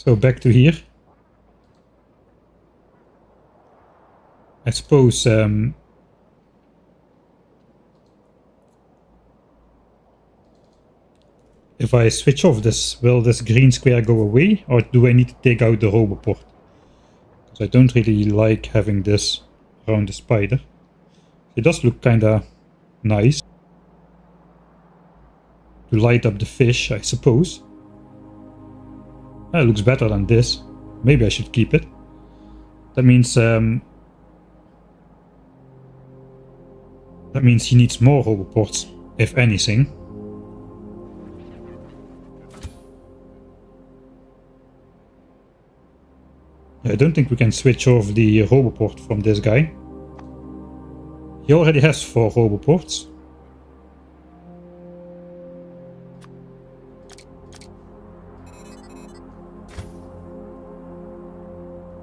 So back to here. I suppose if I switch off this, will this green square go away, or do I need to take out the roboport? Because I don't really like having this around the spider. It does look kinda nice to light up the fish, I suppose. It looks better than this. Maybe I should keep it. That means he needs more roboports, if anything. I don't think we can switch off the roboport from this guy. He already has 4 roboports.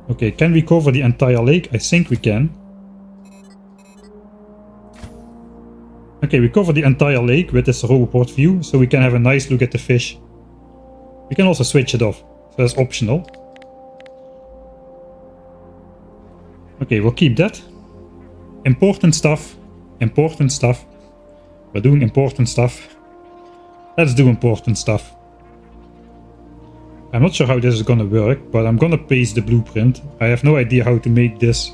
Okay, can we cover the entire lake? I think we can. Okay, we cover the entire lake with this roboport view, so we can have a nice look at the fish. We can also switch it off, so that's optional. Okay, we'll keep that. Important stuff. Important stuff. We're doing important stuff. Let's do important stuff. I'm not sure how this is gonna work, but I'm gonna paste the blueprint. I have no idea how to make this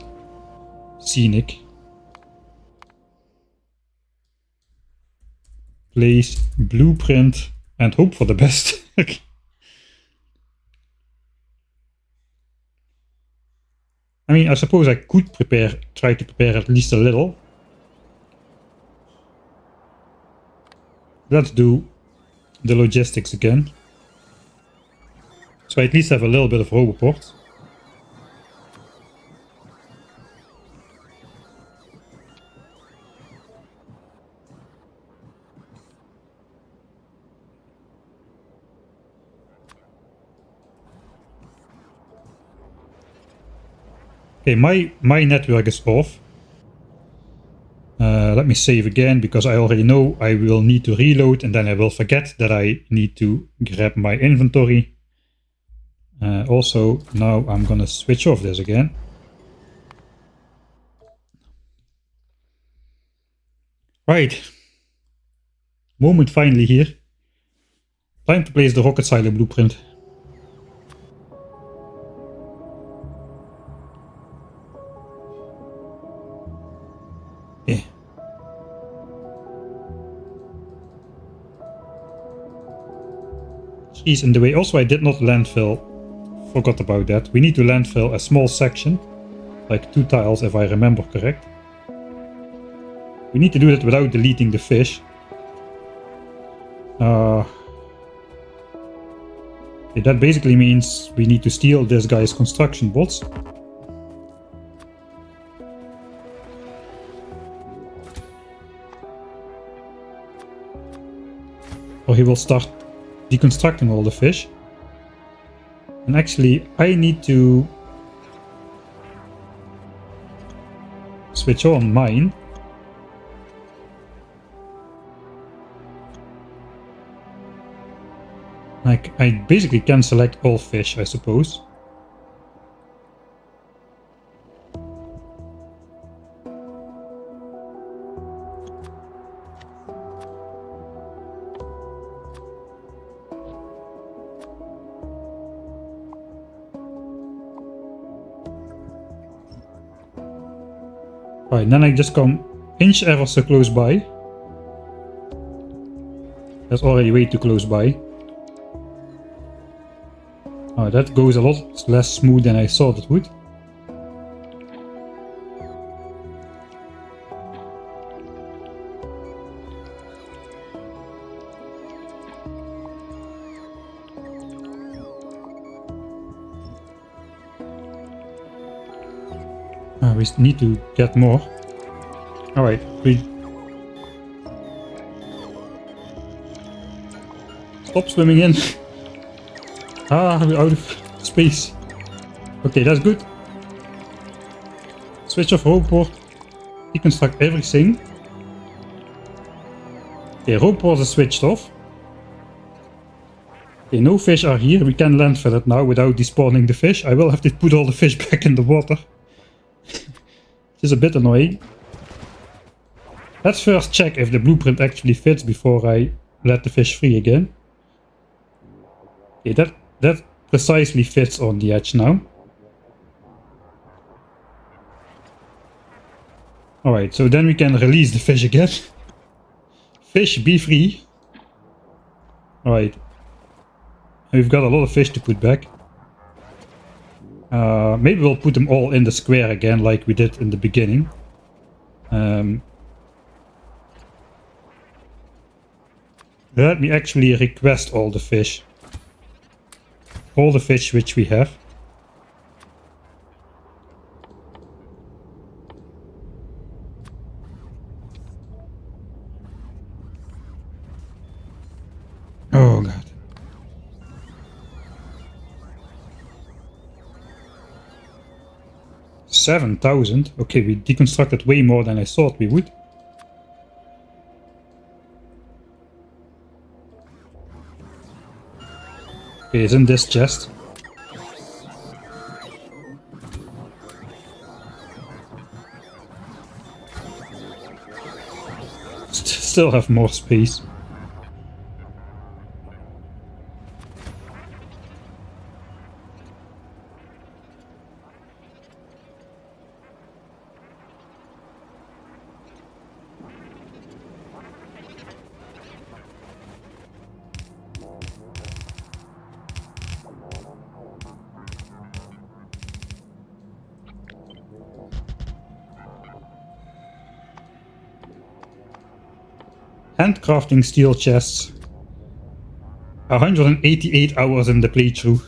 scenic. Place blueprint and hope for the best. I mean, I suppose I could try to prepare at least a little. Let's do the logistics again. So I at least have a little bit of roboports. Okay, my network is off. Let me save again, because I already know I will need to reload and then I will forget that I need to grab my inventory. Also, now I'm gonna switch off this again. Right. Moment finally here. Time to place the rocket silo blueprint. Yeah. Trees in the way. Also, I did not landfill. Forgot about that. We need to landfill a small section. Like 2 tiles, if I remember correct. We need to do that without deleting the fish. Okay, that basically means we need to steal this guy's construction bots. Or he will start deconstructing all the fish. And actually, I need to switch on mine. Like, I basically can select all fish, I suppose. Right, then I just come inch ever so close by. That's already way too close by. Oh, that goes a lot less smooth than I thought it would. We need to get more. Alright, stop swimming in. Ah, we're out of space. Okay, that's good. Switch off roboport. Deconstruct everything. Okay, roboport is switched off. Okay, no fish are here. We can landfill it now without despawning the fish. I will have to put all the fish back in the water. Which is a bit annoying. Let's first check if the blueprint actually fits before I let the fish free again. Okay, that precisely fits on the edge now. Alright, so then we can release the fish again. Fish, be free. Alright. We've got a lot of fish to put back. Maybe we'll put them all in the square again like we did in the beginning. Let me actually request all the fish. All the fish which we have. Oh god. $7,000. Okay, we deconstructed way more than I thought we would. Okay, it's in this chest. Still have more space. Handcrafting steel chests. 188 hours in the playthrough.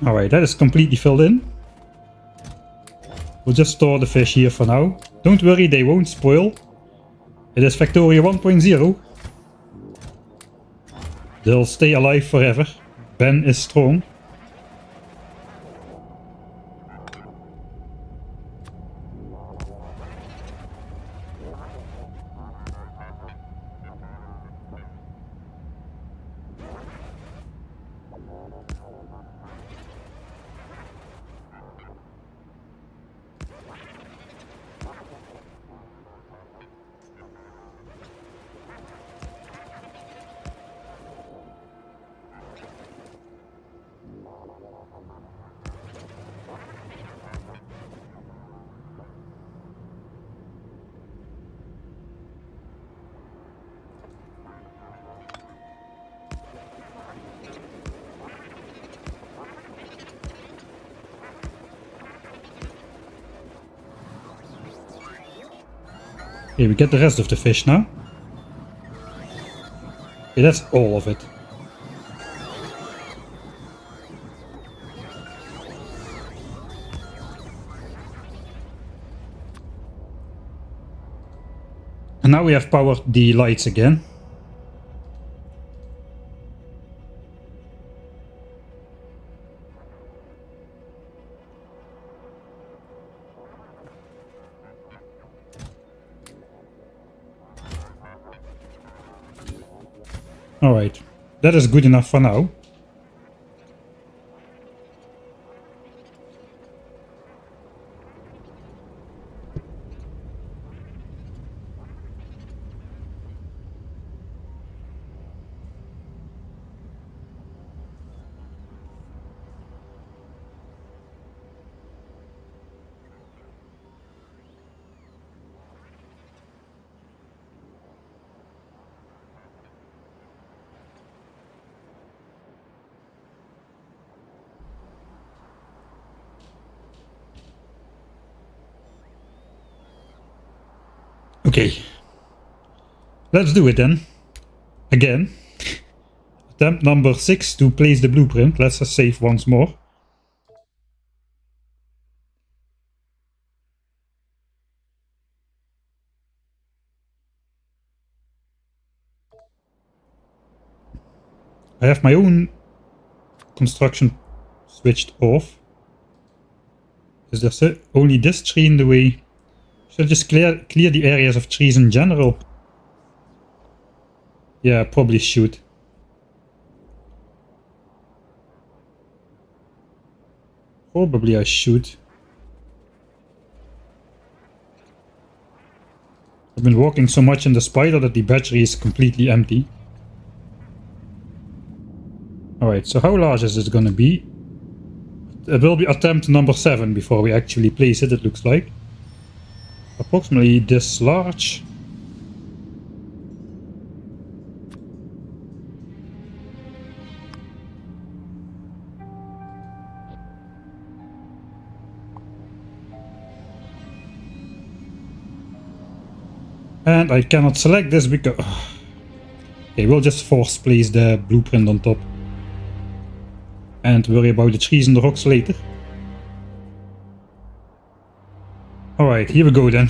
Alright, that is completely filled in. We'll just store the fish here for now. Don't worry, they won't spoil. It is Factoria 1.0. They'll stay alive forever. Ben is strong. Okay, we get the rest of the fish now. Okay, that's all of it. And now we have powered the lights again. Alright, that is good enough for now. Okay, let's do it then. Again. Attempt number 6 to place the blueprint. Let's just save once more. I have my own construction switched off. Is there only this tree in the way? Should I just clear the areas of trees in general? Yeah, probably should. Probably I should. I've been walking so much in the spider that the battery is completely empty. Alright, so how large is this gonna be? It will be attempt number 7 before we actually place it, it looks like. Approximately this large. And I cannot select this because... Okay, we'll just force place the blueprint on top. And worry about the trees and the rocks later. Alright, here we go then.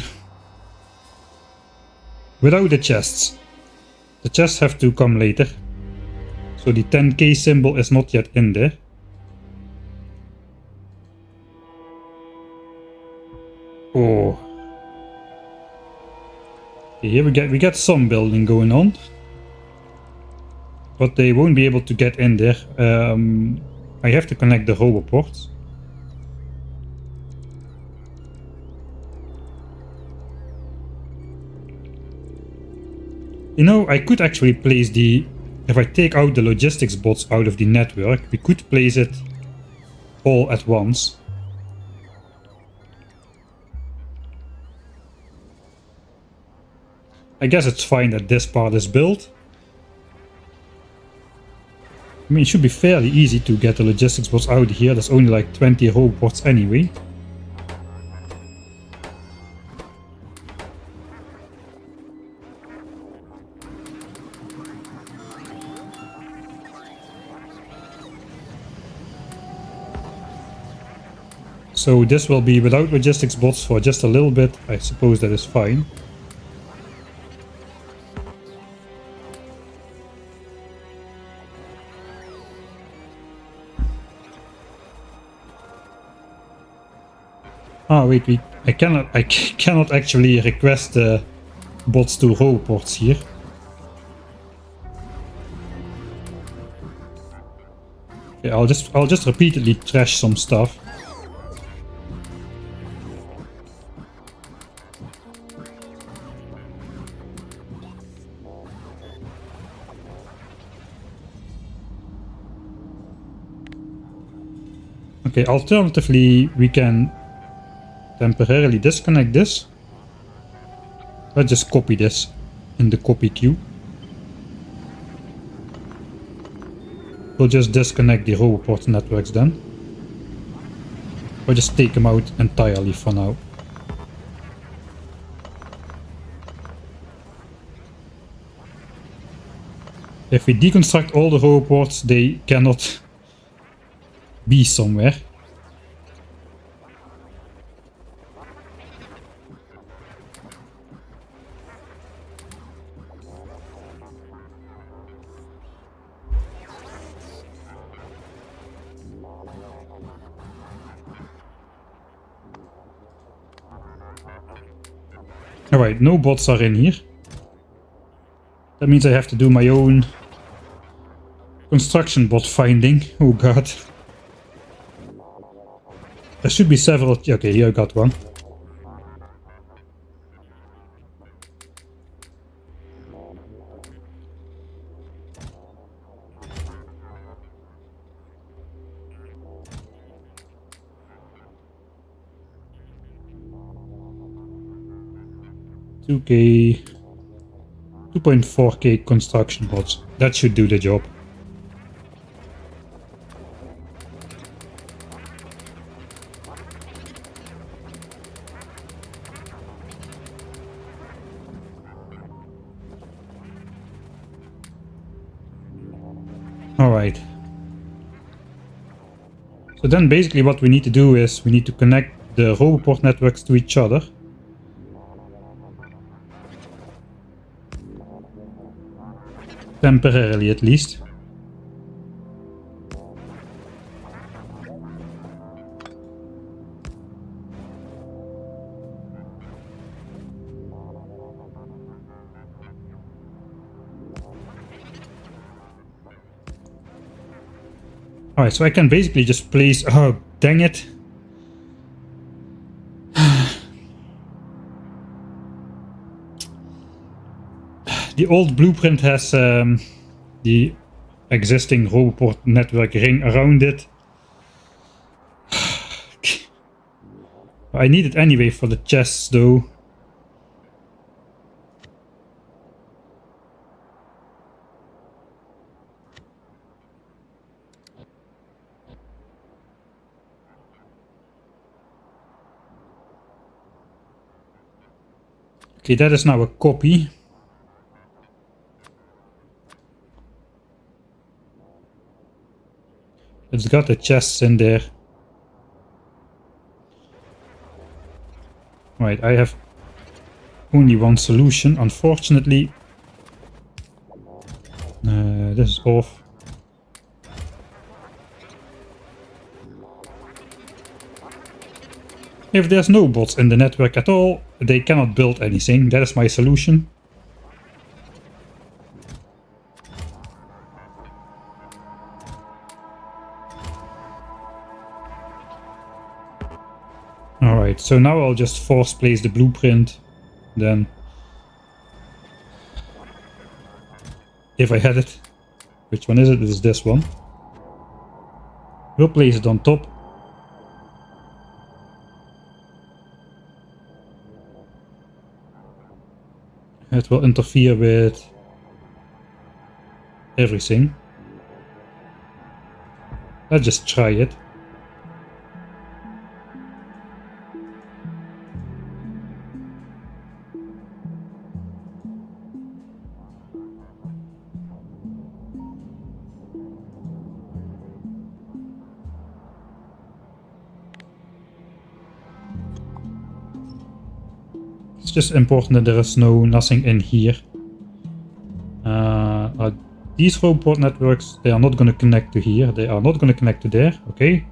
Without the chests. The chests have to come later. So the 10k symbol is not yet in there. Oh. Okay, here we get some building going on. But they won't be able to get in there. I have to connect the roboports. You know, I could actually place the... If I take out the logistics bots out of the network, we could place it all at once. I guess it's fine that this part is built. I mean, it should be fairly easy to get the logistics bots out here. There's only like 20 robots anyway. So this will be without logistics bots for just a little bit. I suppose that is fine. Ah, wait, I cannot actually request bots to roboports here. Okay, I'll just repeatedly trash some stuff. Okay, alternatively we can temporarily disconnect this. Let's just copy this in the copy queue. We'll just disconnect the roboport networks then. Or just take them out entirely for now. If we deconstruct all the roboports, they cannot be somewhere. Alright, no bots are in here. That means I have to do my own construction bot finding. Oh god. There should be several. Okay, here I got one. $2K, 2.4K construction bots. That should do the job. Alright. So then basically what we need to do is we need to connect the roboport networks to each other. Temporarily at least. Alright, so I can basically just place... Oh, dang it. The old blueprint has the existing roboport network ring around it. I need it anyway for the chests though. Okay, that is now a copy. It's got the chests in there. Right, I have only one solution, unfortunately. This is off. If there's no bots in the network at all, they cannot build anything. That is my solution. Alright, so now I'll just force place the blueprint. Then, if I had it, which one is it? It is this one. We'll place it on top. It will interfere with everything. Let's just try it. It's just important that there is nothing in here. These robot networks, they are not going to connect to here. They are not going to connect to there. Okay.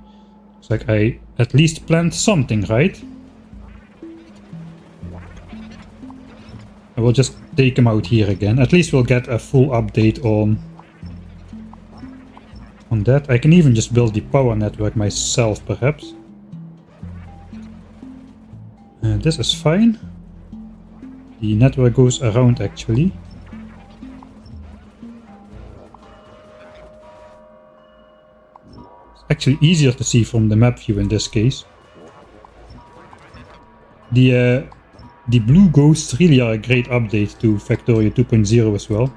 Looks like I at least planned something, right? I will just take them out here again. At least we'll get a full update on that. I can even just build the power network myself, perhaps. This is fine. The network goes around, actually. It's actually easier to see from the map view in this case. The blue ghosts really are a great update to Factorio 2.0 as well.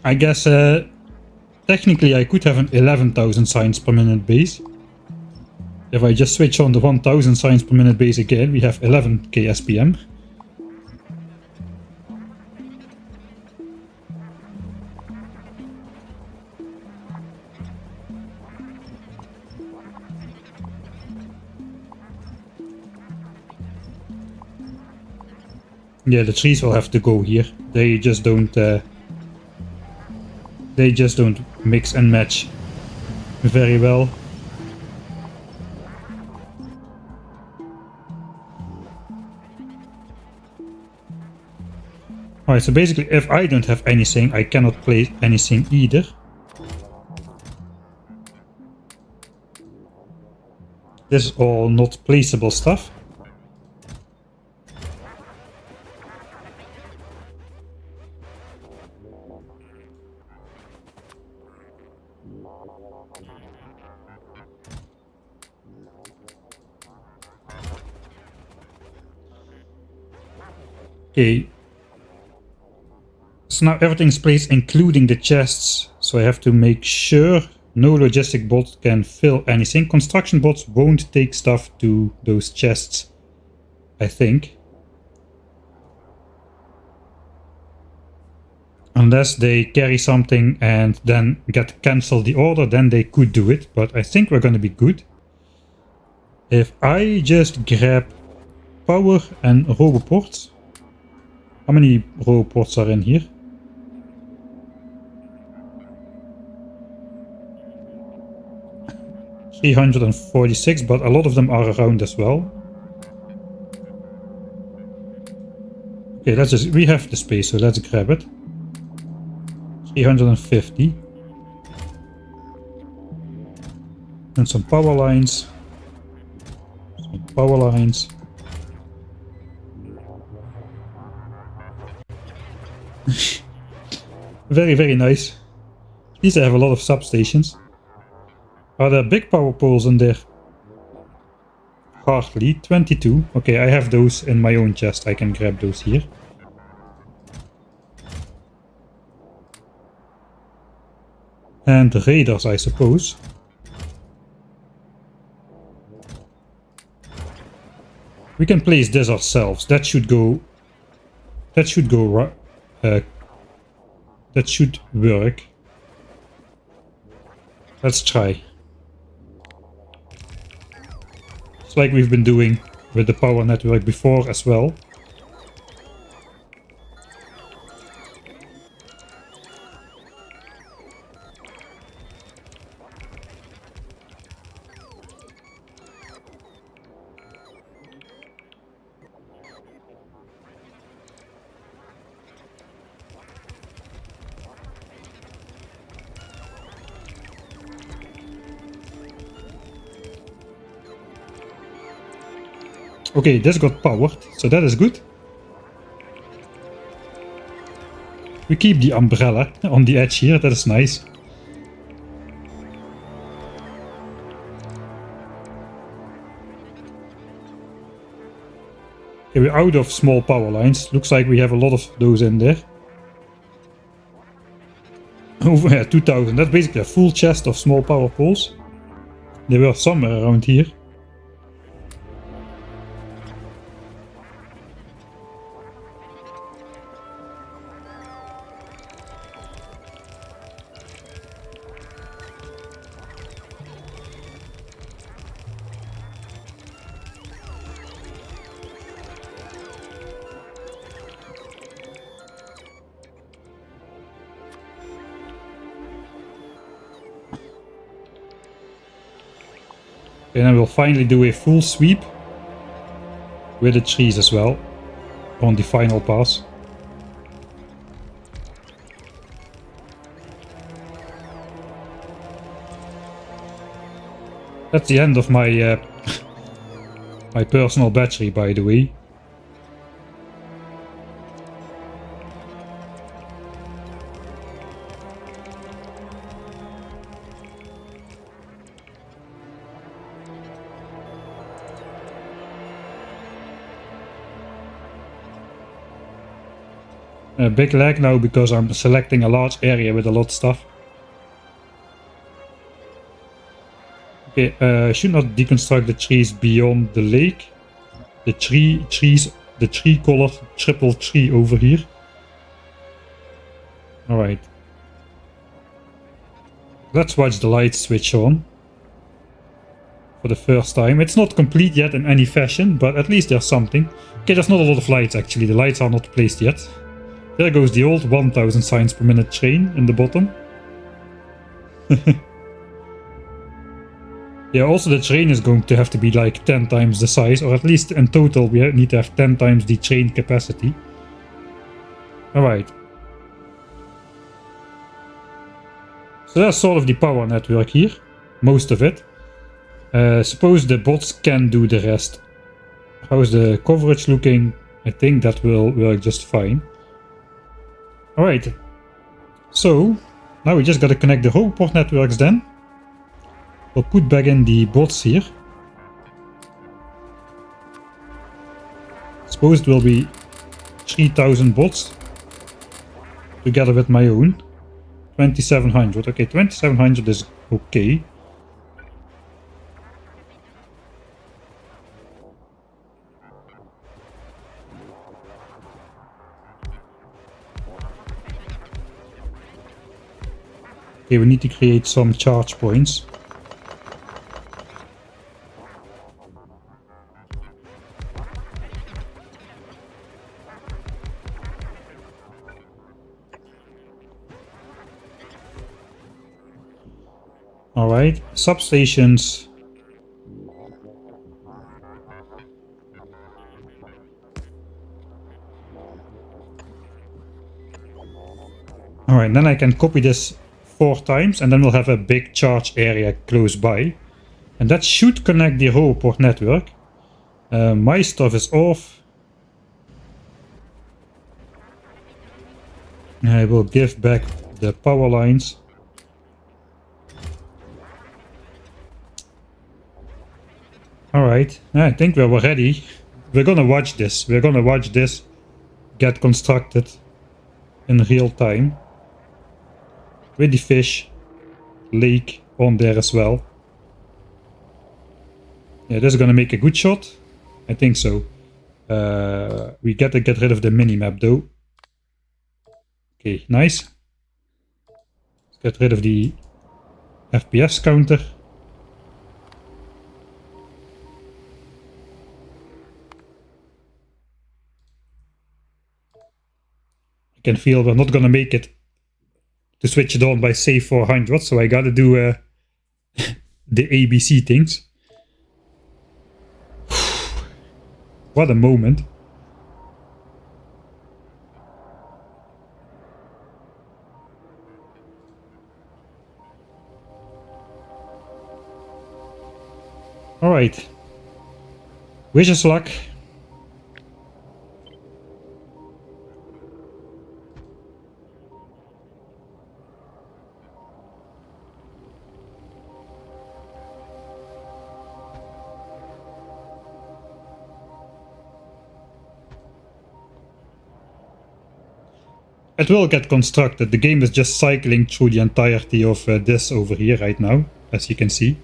I guess technically I could have an 11,000 signs per minute base. If I just switch on the 1,000 signs per minute base again, we have 11k SPM. Yeah, the trees will have to go here. They just don't mix and match very well. Alright, so basically if I don't have anything, I cannot place anything either. This is all not placeable stuff. Okay, so now everything's placed including the chests, so I have to make sure no logistic bot can fill anything. Construction bots won't take stuff to those chests. I think. Unless they carry something and then get cancel the order, then they could do it. But I think we're gonna be good. If I just grab power and roboports. How many roboports are in here? $346, but a lot of them are around as well. Okay, let's just, we have the space, so let's grab it. 350. And some power lines. Some power lines. Very, very nice. These have a lot of substations. Are there big power poles in there? Hardly. 22. Okay, I have those in my own chest. I can grab those here. And radars, I suppose. We can place this ourselves. That should go. That should go. That should work. Let's try. It's like we've been doing with the power network before as well. Okay, this got powered, so that is good. We keep the umbrella on the edge here, that is nice. Okay, we're out of small power lines. Looks like we have a lot of those in there. Over 2000, that's basically a full chest of small power poles. There were somewhere around here. And then we'll finally do a full sweep with the trees as well on the final pass. That's the end of my my personal battery, by the way. A big lag now because I'm selecting a large area with a lot of stuff. Okay, I should not deconstruct the trees beyond the lake. The tree colored triple tree over here. Alright. Let's watch the lights switch on. For the first time. It's not complete yet in any fashion, but at least there's something. Okay, there's not a lot of lights actually. The lights are not placed yet. There goes the old 1000 signs per minute train in the bottom. Yeah, also the train is going to have to be like 10 times the size, or at least in total we need to have 10 times the train capacity. Alright. So that's sort of the power network here. Most of it. Suppose the bots can do the rest. How's the coverage looking? I think that will work just fine. Alright, so now we just gotta connect the roboport networks then. We'll put back in the bots here. Suppose it will be 3000 bots together with my own. 2700, okay, 2700 is okay. Okay, we need to create some charge points. Alright, substations. Alright, then I can copy this 4 times and then we'll have a big charge area close by. And that should connect the Roboport network. My stuff is off. I will give back the power lines. Alright, I think we're ready. We're gonna watch this. We're gonna watch this get constructed in real time. With the fish lake on there as well. Yeah, this is gonna make a good shot. I think so. We gotta get rid of the minimap though. Okay, nice. Let's get rid of the FPS counter. I can feel we're not gonna make it to switch it on by say 400, so I gotta do the ABC things. What a moment. Alright. Wish us luck. It will get constructed. The game is just cycling through the entirety of this over here right now, as you can see.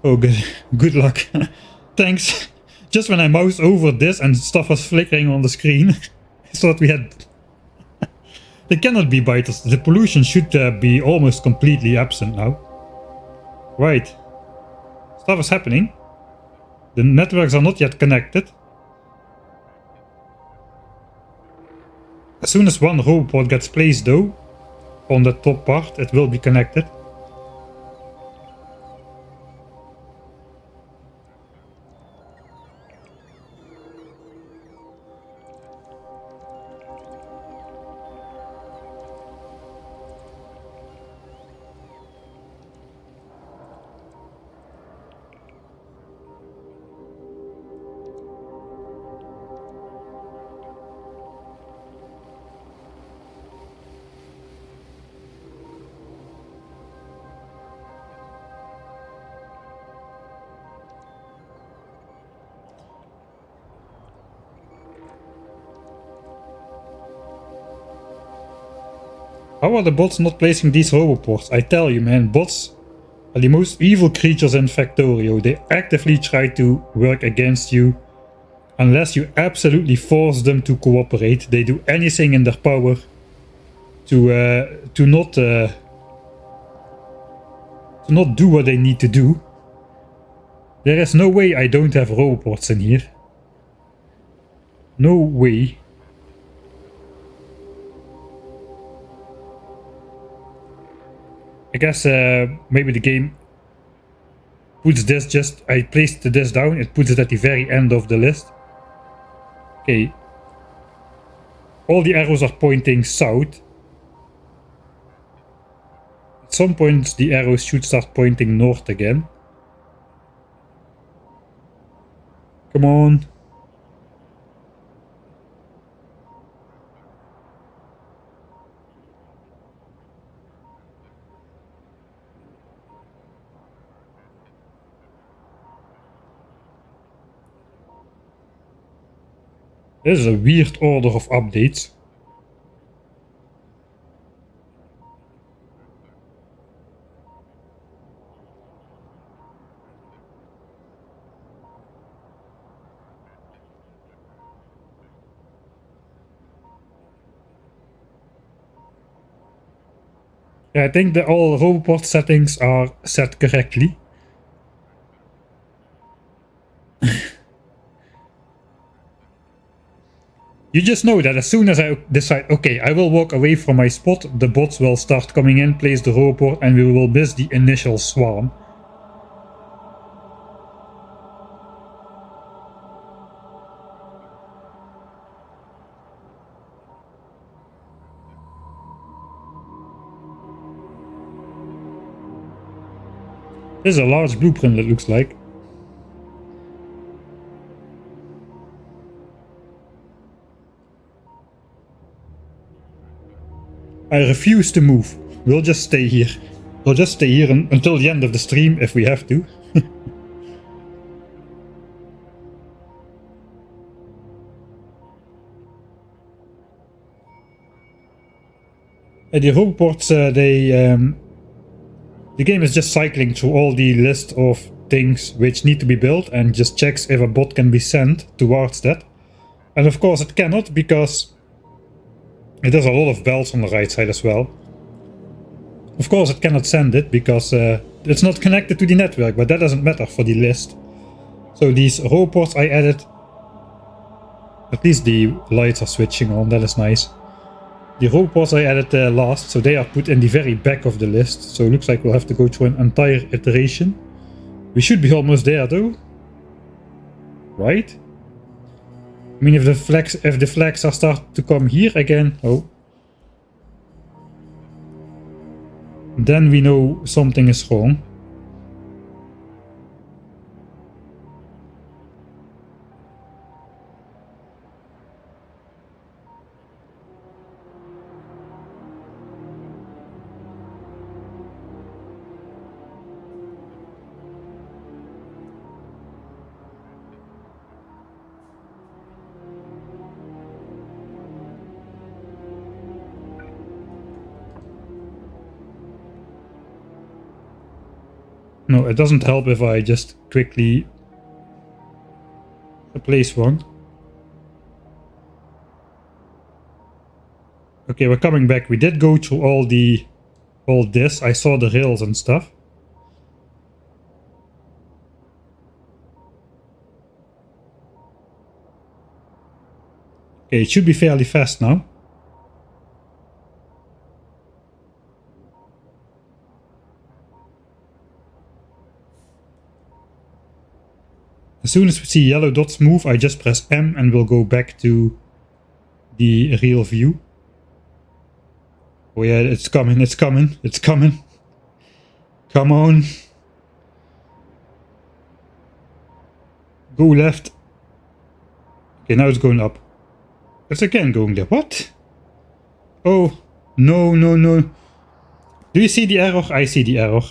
Oh, good luck. Thanks. Just when I moused over this and stuff was flickering on the screen, I thought we had... They cannot be biters. The pollution should be almost completely absent now. Right. Stuff is happening. The networks are not yet connected. As soon as one robot gets placed though, on the top part, it will be connected. How are the bots not placing these roboports? I tell you man, bots are the most evil creatures in Factorio. They actively try to work against you. Unless you absolutely force them to cooperate. They do anything in their power to not do what they need to do. There is no way I don't have roboports in here. No way. I guess maybe the game puts this just... I placed this down, it puts it at the very end of the list. Okay. All the arrows are pointing south. At some point the arrows should start pointing north again. Come on. This is a weird order of updates. Yeah, I think that all roboport settings are set correctly. You just know that as soon as I decide, okay, I will walk away from my spot, the bots will start coming in, place the roboport, and we will miss the initial swarm. This is a large blueprint, it looks like. I refuse to move. We'll just stay here. We'll just stay here until the end of the stream if we have to. The roboports, the game is just cycling through all the list of things which need to be built and just checks if a bot can be sent towards that. And of course it cannot, because it has a lot of belts on the right side as well. Of course it cannot send it because it's not connected to the network, but that doesn't matter for the list. So these roboports I added, at least the lights are switching on, that is nice. The roboports I added last, so they are put in the very back of the list. So it looks like we'll have to go through an entire iteration. We should be almost there though. Right? I mean, if the flags are start to come here again, oh. Then we know something is wrong. No, it doesn't help if I just quickly replace one. Okay, we're coming back. We did go through all this. I saw the rails and stuff. Okay, it should be fairly fast now. As soon as we see yellow dots move, I just press M and we'll go back to the real view. Oh yeah, it's coming, it's coming, it's coming. Come on. Go left. Okay, now it's going up. It's again going there. What? Oh, no, no, no. Do you see the error? I see the error.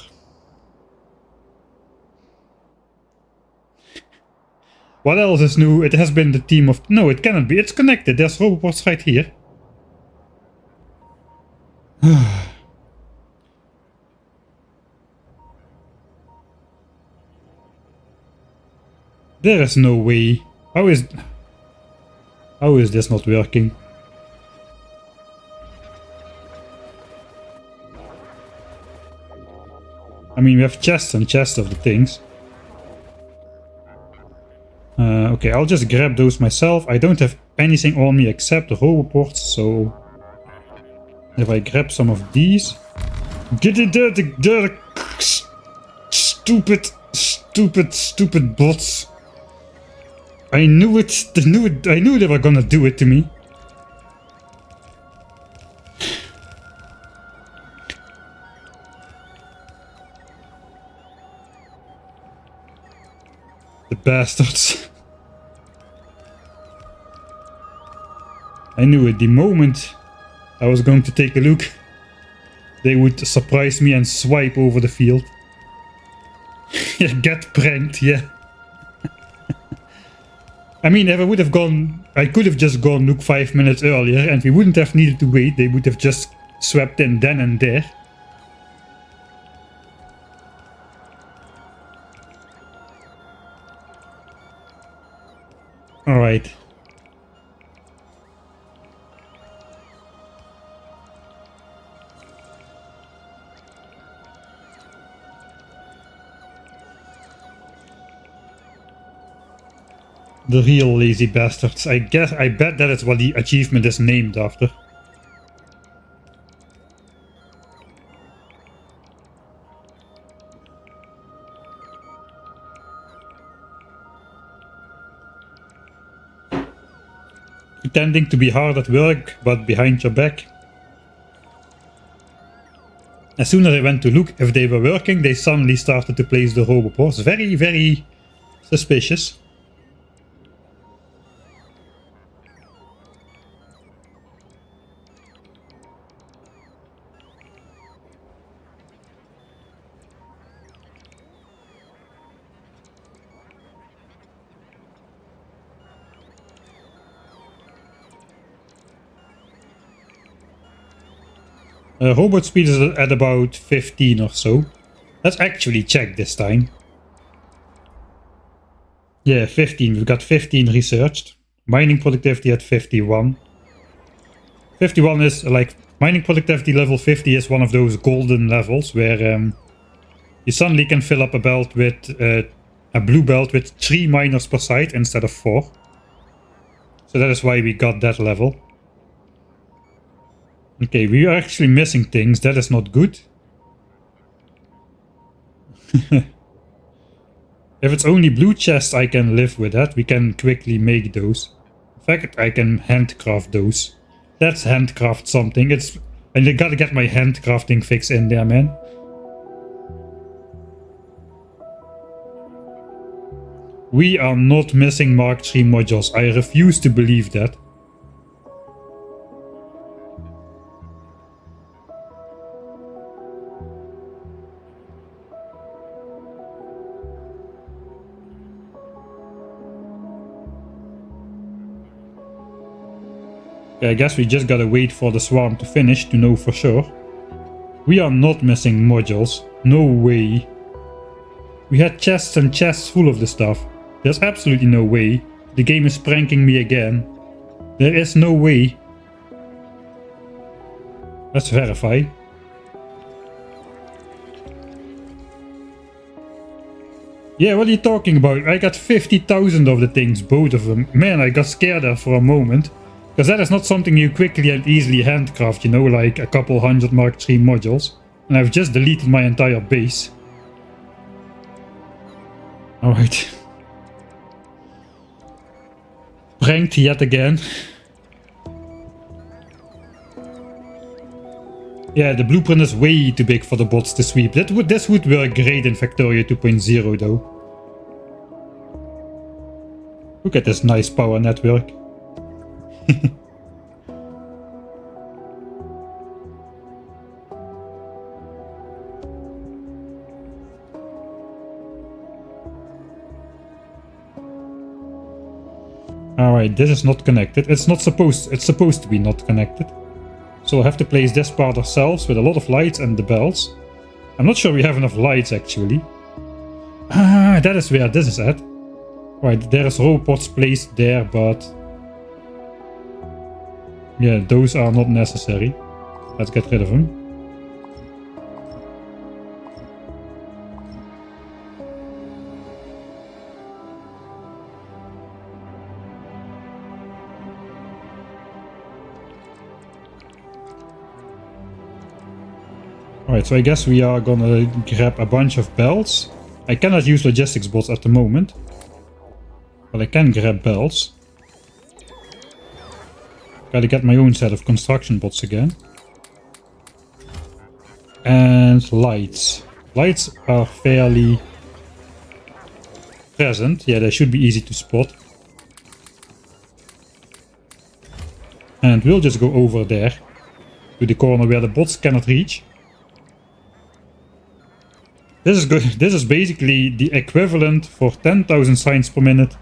What else is new? It has been the team of... No, it cannot be. It's connected. There's robots right here. There is no way. How is this not working? I mean, we have chests and chests of the things. Okay, I'll just grab those myself. I don't have anything on me except the roboports, so if I grab some of these, get it there, stupid bots! I knew it. I knew they were gonna do it to me. The bastards. I knew it the moment I was going to take a look. They would surprise me and swipe over the field. Get pranked, yeah. I mean, if I would have gone... I could have just gone look 5 minutes earlier and we wouldn't have needed to wait. They would have just swept in then and there. Alright. The real lazy bastards. I bet that is what the achievement is named after. Pretending to be hard at work, but behind your back. As soon as I went to look if they were working, they suddenly started to place the roboports. Very, very suspicious. Robot speed is at about 15 or so. Let's actually check this time. Yeah, 15. We've got 15 researched. Mining productivity at 51. 51 is like mining productivity level 50 is one of those golden levels where you suddenly can fill up a belt with a blue belt with 3 miners per side instead of 4. So that is why we got that level. Okay, we are actually missing things. That is not good. If it's only blue chests, I can live with that. We can quickly make those. In fact, I can handcraft those. Let's handcraft something. And I gotta get my handcrafting fix in there, man. We are not missing Mark III modules. I refuse to believe that. I guess we just gotta wait for the swarm to finish to know for sure. We are not missing modules. No way. We had chests and chests full of the stuff. There's absolutely no way. The game is pranking me again. There is no way. Let's verify. Yeah, what are you talking about? I got 50,000 of the things, both of them. Man, I got scared there for a moment. Because that is not something you quickly and easily handcraft, you know, like a couple hundred Mark III modules. And I've just deleted my entire base. Alright. Pranked yet again. Yeah, the blueprint is way too big for the bots to sweep. This would work great in Factorio 2.0 though. Look at this nice power network. Alright, this is not connected. It's supposed to be not connected. So we'll have to place this part ourselves with a lot of lights and the bells. I'm not sure we have enough lights actually. Ah, that is where this is at. Right, there's robots placed there, but yeah, those are not necessary. Let's get rid of them. Alright, so I guess we are gonna grab a bunch of bells. I cannot use logistics bots at the moment, but I can grab bells. Gotta get my own set of construction bots again. And lights. Lights are fairly present. Yeah, they should be easy to spot. And we'll just go over there to the corner where the bots cannot reach. This is good. This is basically the equivalent for 10,000 signs per minute,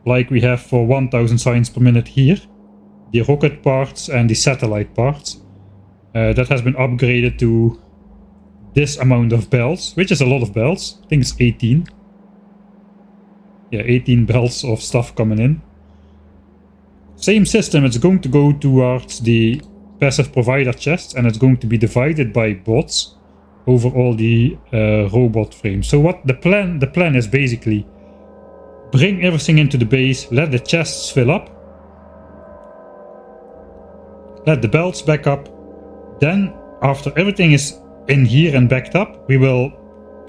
like we have for 1,000 signs per minute here. The rocket parts and the satellite parts. That has been upgraded to this amount of bells, which is a lot of bells. I think it's 18. Yeah, 18 bells of stuff coming in. Same system, it's going to go towards the passive provider chest, and it's going to be divided by bots over all the robot frames. So what the plan is basically bring everything into the base, let the chests fill up, let the belts back up. Then after everything is in here and backed up, we will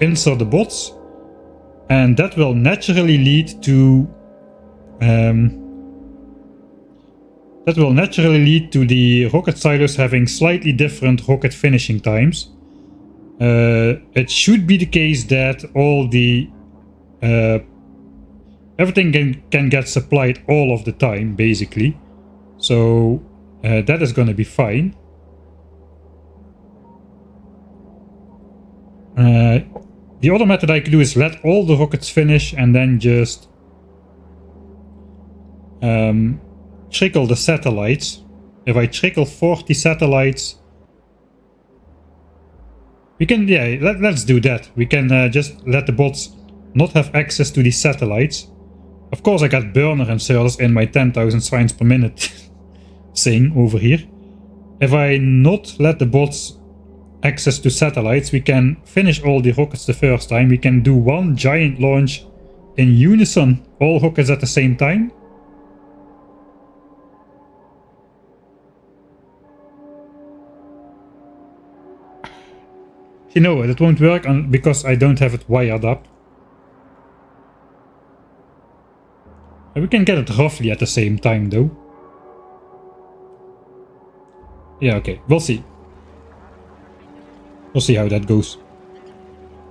insert the bots, and that will naturally lead to the rocket silos having slightly different rocket finishing times. It should be the case that all the everything can get supplied all of the time, basically. So that is going to be fine. The other method I could do is let all the rockets finish and then just trickle the satellites. If I trickle 40 satellites, we can, yeah, let's do that. We can just let the bots not have access to these satellites. Of course, I got burner inserters in my 10,000 signs per minute thing over here. If I not let the bots access to satellites, we can finish all the rockets the first time. We can do one giant launch in unison, all rockets at the same time. You know, it won't work because I don't have it wired up. We can get it roughly at the same time though. Yeah, okay, we'll see. We'll see how that goes.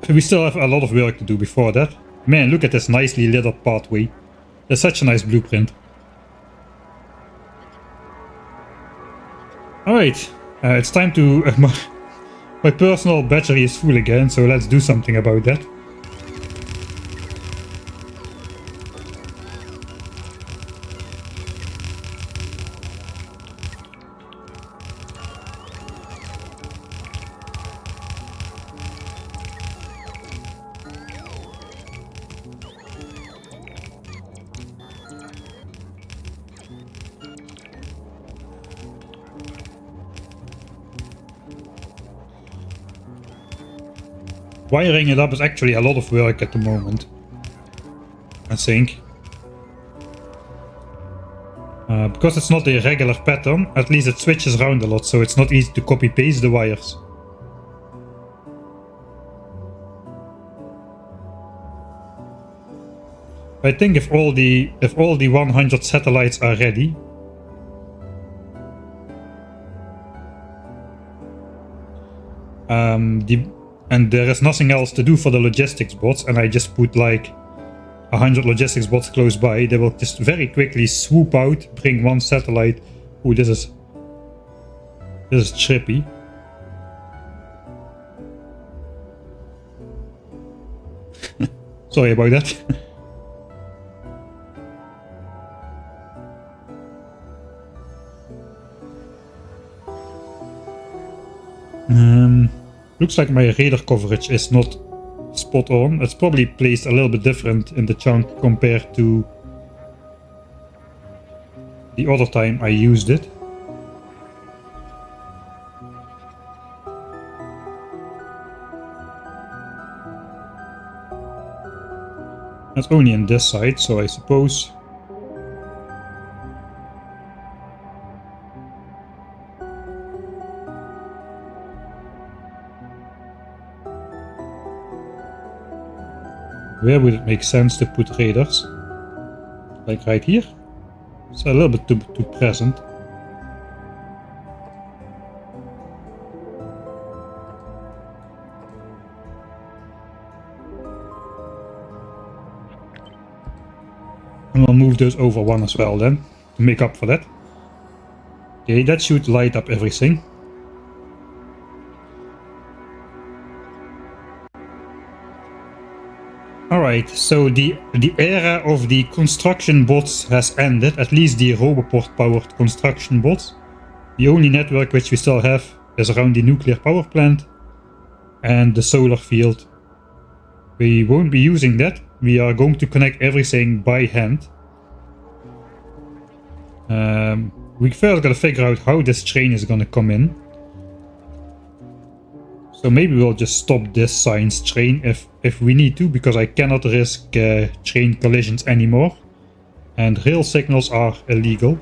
We still have a lot of work to do before that. Man, look at this nicely lit up pathway. That's such a nice blueprint. Alright, it's time to... my personal battery is full again, so let's do something about that. Wiring it up is actually a lot of work at the moment, I think. Because it's not a regular pattern, at least it switches around a lot, so it's not easy to copy paste the wires. I think if all the 100 satellites are ready, and there is nothing else to do for the logistics bots, and I just put like 100 logistics bots close by, they will just very quickly swoop out, bring one satellite. Ooh, this is trippy. Sorry about that. Looks like my radar coverage is not spot on. It's probably placed a little bit different in the chunk compared to the other time I used it. It's only in this side, so I suppose... Where would it make sense to put radars? Like right here? It's a little bit too present. And I'll move those over one as well then, to make up for that. Okay, that should light up everything. Alright, so the era of the construction bots has ended, at least the Roboport powered construction bots. The only network which we still have is around the nuclear power plant and the solar field. We won't be using that, we are going to connect everything by hand. We first gotta figure out how this train is gonna come in. So maybe we'll just stop this science train if we need to, because I cannot risk train collisions anymore. And rail signals are illegal.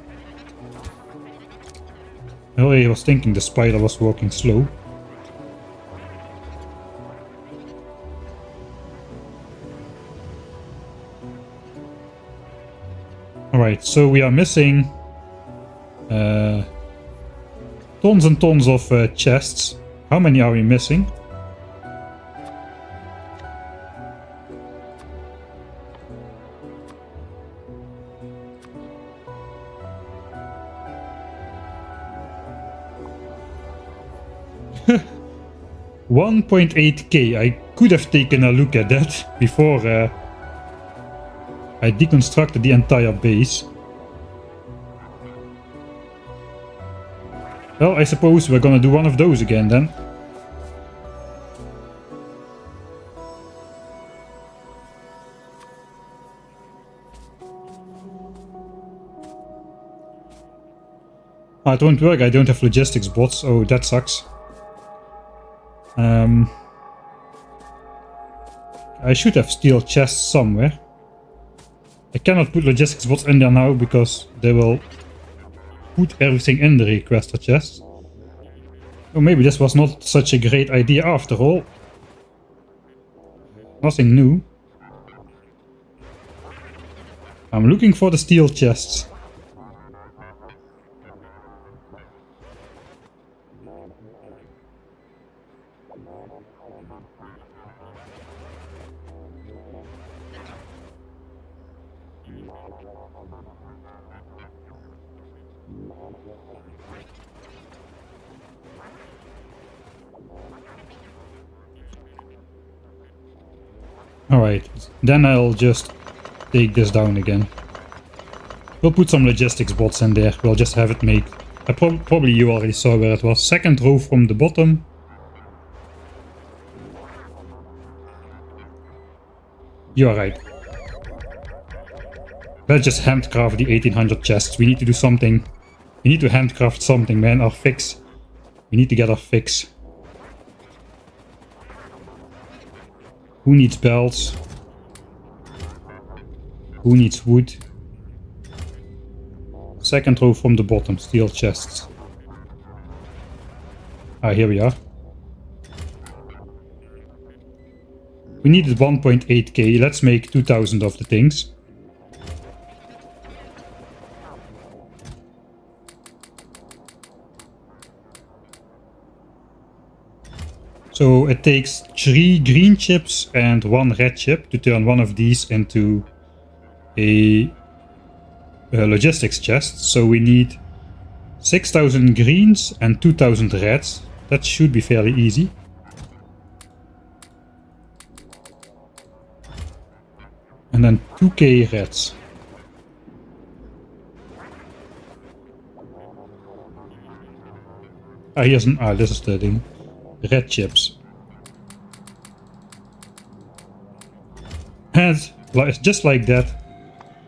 I already was thinking the spider was walking slow. Alright, so we are missing tons and tons of chests. How many are we missing? $1.8k. I could have taken a look at that before I deconstructed the entire base. Well, I suppose we're gonna do one of those again then. Ah, it won't work, I don't have logistics bots. Oh, that sucks. I should have steel chests somewhere. I cannot put logistics bots in there now because they will put everything in the requester chest. Oh, maybe this was not such a great idea after all. Nothing new. I'm looking for the steel chests. Alright, then I'll just take this down again. We'll put some logistics bots in there, we'll just have it make... probably you already saw where it was. Second row from the bottom. You are right. Let's just handcraft the 1800 chests. We need to do something. We need to handcraft something, man. Our fix. We need to get our fix. Who needs belts? Who needs wood? Second row from the bottom, steel chests. Ah, here we are. We needed 1.8k, let's make 2000 of the things. So it takes 3 green chips and 1 red chip to turn one of these into a logistics chest. So we need 6000 greens and 2000 reds. That should be fairly easy. And then 2k reds. Ah, here's an... Ah, this is the thing. Red chips. And just like that,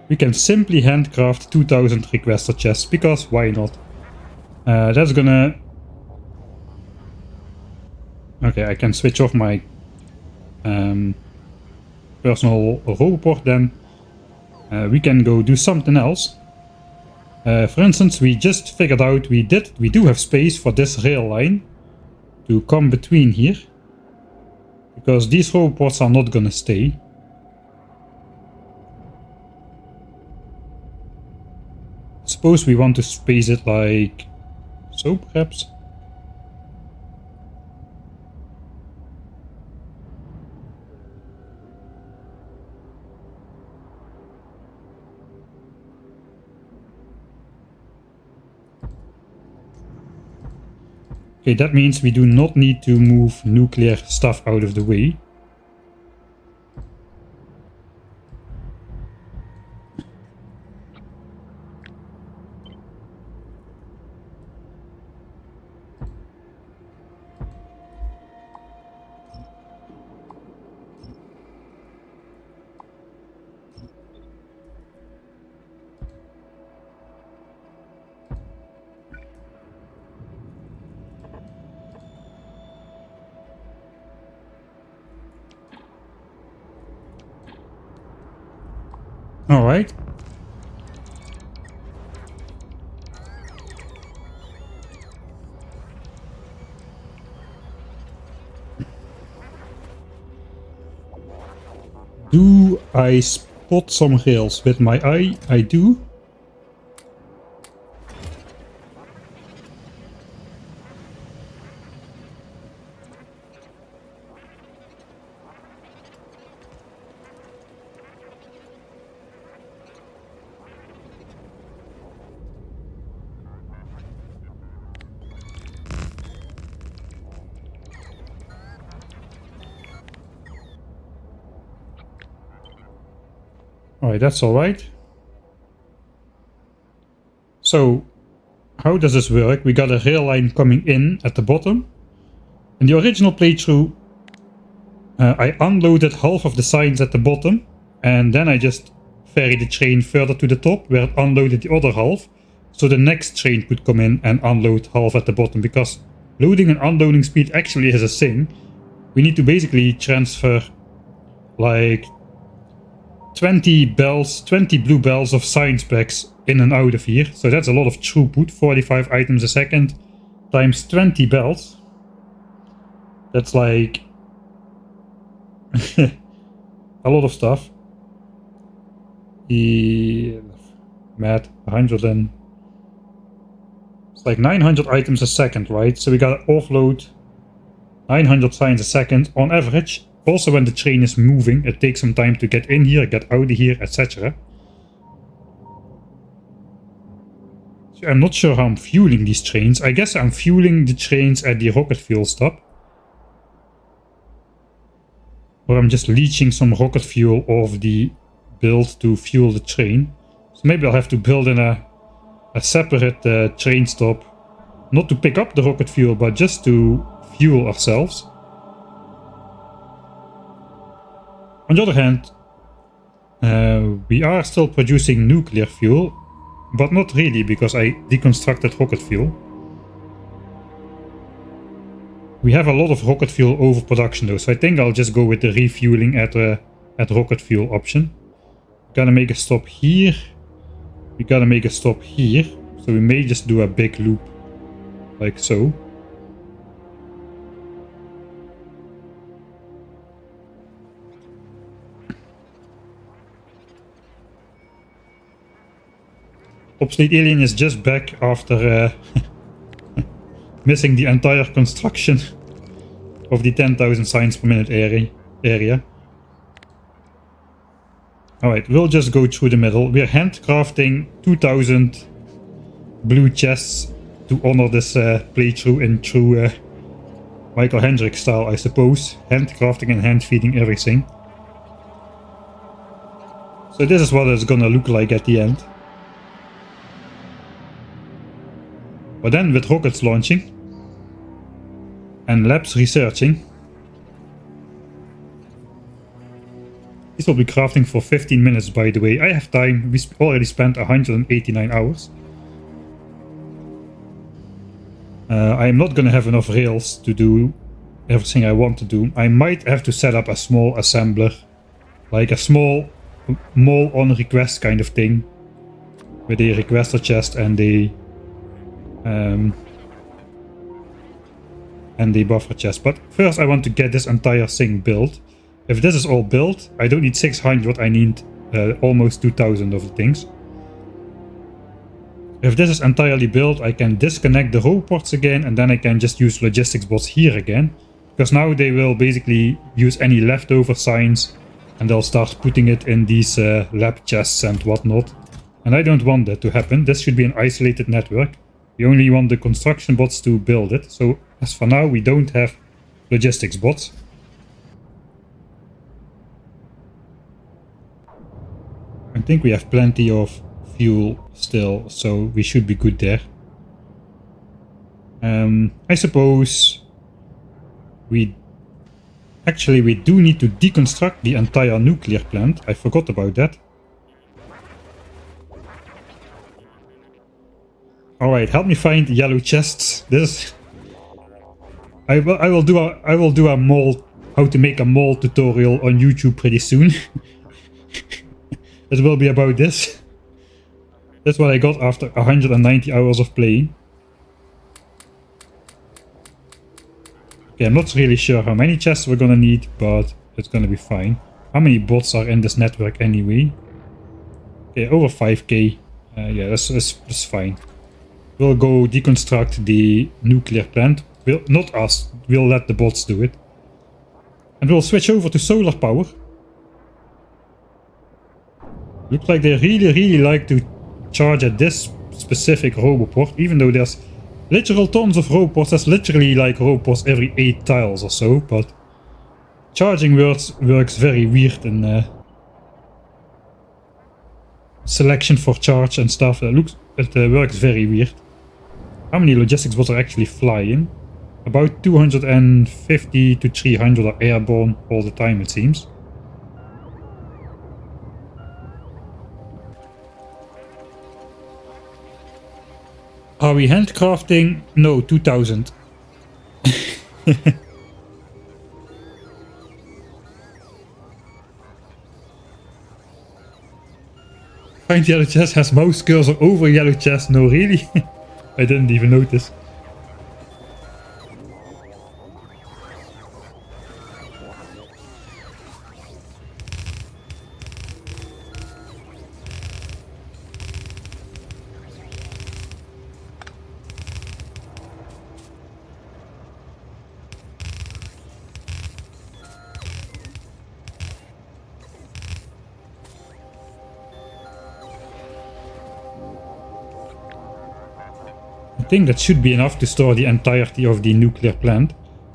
we can simply handcraft 2000 requester chests, because why not? That's gonna... Okay, I can switch off my personal roboport then. We can go do something else. For instance, we just figured out we do have space for this rail line to come between here, because these roboports are not gonna stay. Suppose we want to space it like so, perhaps. Okay, that means we do not need to move nuclear stuff out of the way. Alright. Do I spot some rails with my eye? I do. Alright, that's alright. So, how does this work? We got a rail line coming in at the bottom. In the original playthrough, I unloaded half of the signs at the bottom, and then I just ferried the train further to the top, where it unloaded the other half, so the next train could come in and unload half at the bottom, because loading and unloading speed actually is a thing. We need to basically transfer like 20 bells, 20 blue bells of science packs in and out of here. So that's a lot of throughput, 45 items a second times 20 bells. That's like a lot of stuff. Mad, 100 and... It's like 900 items a second, right? So we gotta offload 900 signs a second on average. Also, when the train is moving, it takes some time to get in here, get out of here, etc. So I'm not sure how I'm fueling these trains. I guess I'm fueling the trains at the rocket fuel stop. Or I'm just leaching some rocket fuel off the build to fuel the train. So maybe I'll have to build in a separate train stop. Not to pick up the rocket fuel, but just to fuel ourselves. On the other hand, we are still producing nuclear fuel, but not really, because I deconstructed rocket fuel. We have a lot of rocket fuel overproduction though, so I think I'll just go with the refueling at rocket fuel option. Gotta make a stop here. We gotta make a stop here, so we may just do a big loop, like so. Obsolete Alien is just back after missing the entire construction of the 10,000 signs per minute area. Alright, we'll just go through the middle. We're handcrafting 2,000 blue chests to honor this playthrough in true Michael Hendricks style, I suppose. Handcrafting and hand feeding everything. So this is what it's gonna look like at the end. But then with rockets launching and labs researching, this will be crafting for 15 minutes, by the way. I have time. We already spent 189 hours. I am not going to have enough rails to do everything I want to do. I might have to set up a small assembler, like a small mall on request kind of thing, with a requester chest and a buffer chest. But first I want to get this entire thing built. If this is all built, I don't need 600, I need almost 2000 of the things. If this is entirely built, I can disconnect the row ports again, and then I can just use logistics bots here again. Because now they will basically use any leftover signs and they'll start putting it in these lab chests and whatnot. And I don't want that to happen. This should be an isolated network. We only want the construction bots to build it. So as for now, we don't have logistics bots. I think we have plenty of fuel still, so we should be good there. I suppose we do need to deconstruct the entire nuclear plant. I forgot about that. Alright, help me find yellow chests. This I will do a mold, how to make a mold tutorial on YouTube pretty soon. it will be about this. That's what I got after 190 hours of playing. Okay, I'm not really sure how many chests we're gonna need, but it's gonna be fine. How many bots are in this network anyway? Okay, over 5k. Yeah, that's fine. We'll go deconstruct the nuclear plant. Not us, we'll let the bots do it. And we'll switch over to solar power. Looks like they really like to charge at this specific roboport, even though there's literal tons of robots. There's literally like robots every 8 tiles or so, but charging works very weird in selection for charge and stuff. It works very weird. How many logistics bots are actually flying? About 250 to 300 are airborne all the time, it seems. Are we handcrafting? No, 2000. Find yellow chest has mouse cursor over yellow chest. No, really? I didn't even notice. I think that should be enough to store the entirety of the nuclear plant.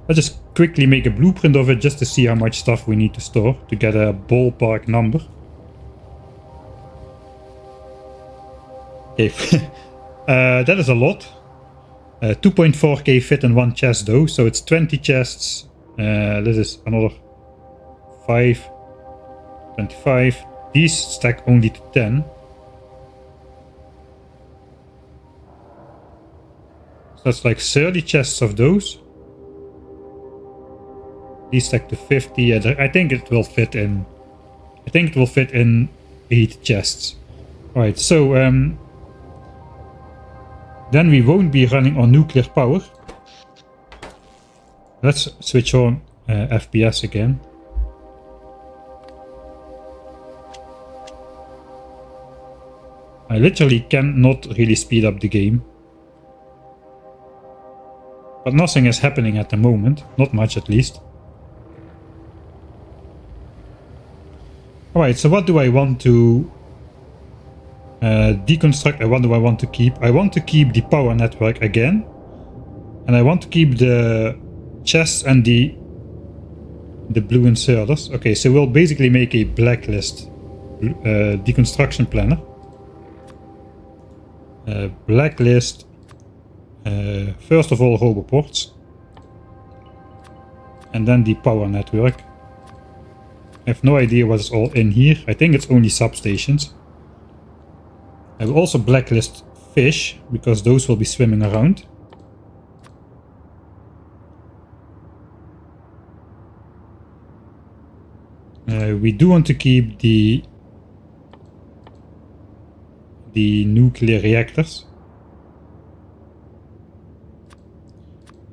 Let's just quickly make a blueprint of it just to see how much stuff we need to store to get a ballpark number. Okay, that is a lot. 2.4k fit in one chest though, so it's 20 chests. This is another 5, 25. These stack only to 10. That's like 30 chests of those. These stack to 50. I think it will fit in. I think it will fit in 8 chests. Right. So then we won't be running on nuclear power. Let's switch on FPS again. I literally cannot really speed up the game. But nothing is happening at the moment. Not much at least. Alright, so what do I want to deconstruct and what do I want to keep? I want to keep the power network again. And I want to keep the chests and the blue inserters. Okay, so we'll basically make a blacklist deconstruction planner. Blacklist. First of all, roboports, and then the power network. I have no idea what's all in here. I think it's only substations. I will also blacklist fish, because those will be swimming around. We do want to keep the nuclear reactors.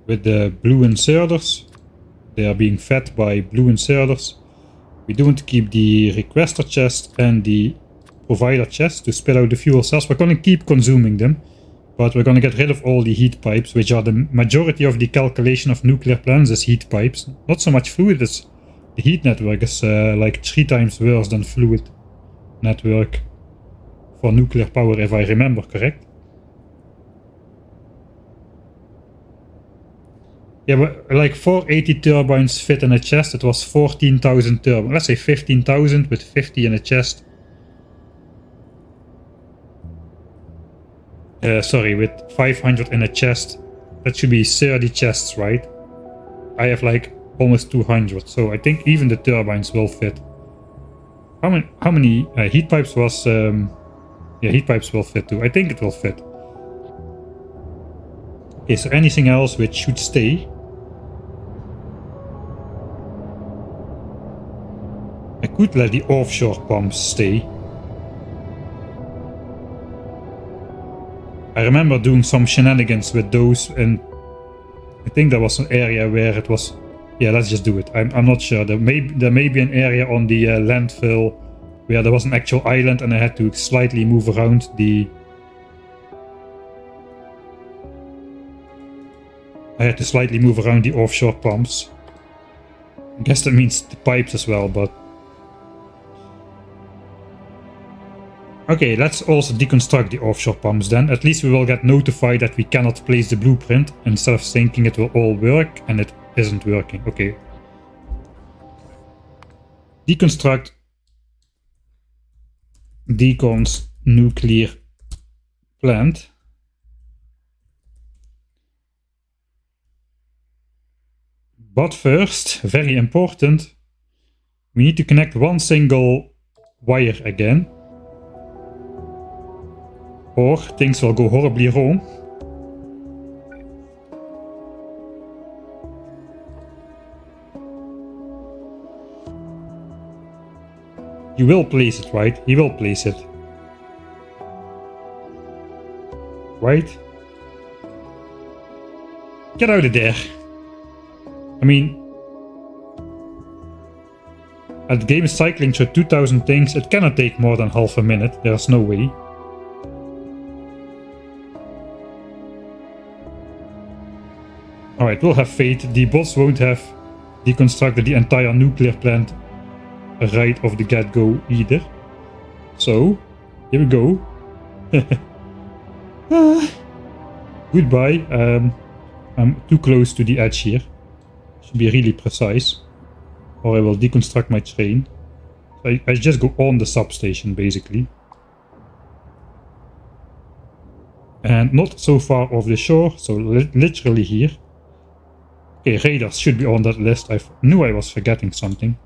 With the blue inserters, they are being fed by blue inserters. We do want to keep the requester chest and the provider chest to spit out the fuel cells. We're going to keep consuming them, but we're going to get rid of all the heat pipes, which are the majority of the calculation of nuclear plants is heat pipes. Not so much fluid, the heat network is like 3 times worse than fluid network for nuclear power, if I remember correct. Yeah, but like 480 turbines fit in a chest. It was 14,000 turbines. Let's say 15,000 with 50 in a chest. Sorry, with 500 in a chest. That should be 30 chests, right? I have like almost 200, so I think even the turbines will fit. How many heat pipes was... yeah, heat pipes will fit too. I think it will fit. Okay, so anything else which should stay? I could let the offshore pumps stay. I remember doing some shenanigans with those, and I think there was an area where it was... Yeah, let's just do it. I'm not sure. There may be an area on the landfill where there was an actual island and I had to slightly move around the... offshore pumps. I guess that means the pipes as well, but... Okay, let's also deconstruct the offshore pumps then. At least we will get notified that we cannot place the blueprint instead of thinking it will all work and it isn't working. Okay. Deconstruct Decon's nuclear plant. But first, very important, we need to connect one single wire again, or things will go horribly wrong. You will place it, right? He will place it. Right? Get out of there. I mean, the game is cycling through 2000 things. It cannot take more than half a minute. There's no way. Alright, we'll have faith. The bots won't have deconstructed the entire nuclear plant right off the get-go either. So, here we go. Goodbye. I'm too close to the edge here. Should be really precise, or I will deconstruct my train. So I just go on the substation basically. And not so far off the shore, so literally here. Okay, radars should be on that list. I knew I was forgetting something.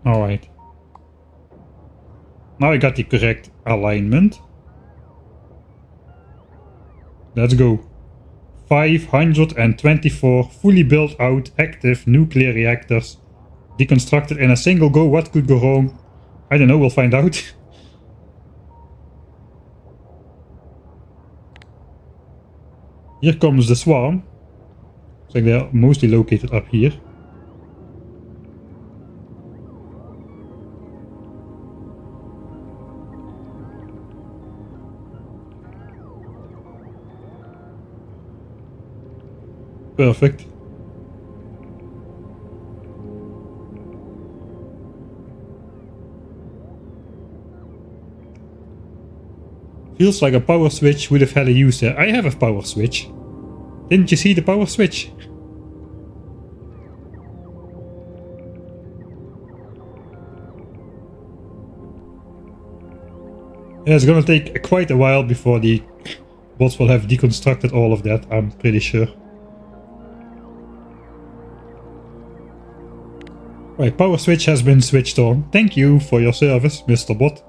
Alright. Now I got the correct alignment. Let's go. 524 fully built out active nuclear reactors deconstructed in a single go. What could go wrong? I don't know, we'll find out. Here comes the swarm. Looks like they're mostly located up here. Perfect. Feels like a power switch would have had a use there. I have a power switch. Didn't you see the power switch? Yeah, it's gonna take quite a while before the bots will have deconstructed all of that, I'm pretty sure. Right, power switch has been switched on. Thank you for your service, Mr. Bot.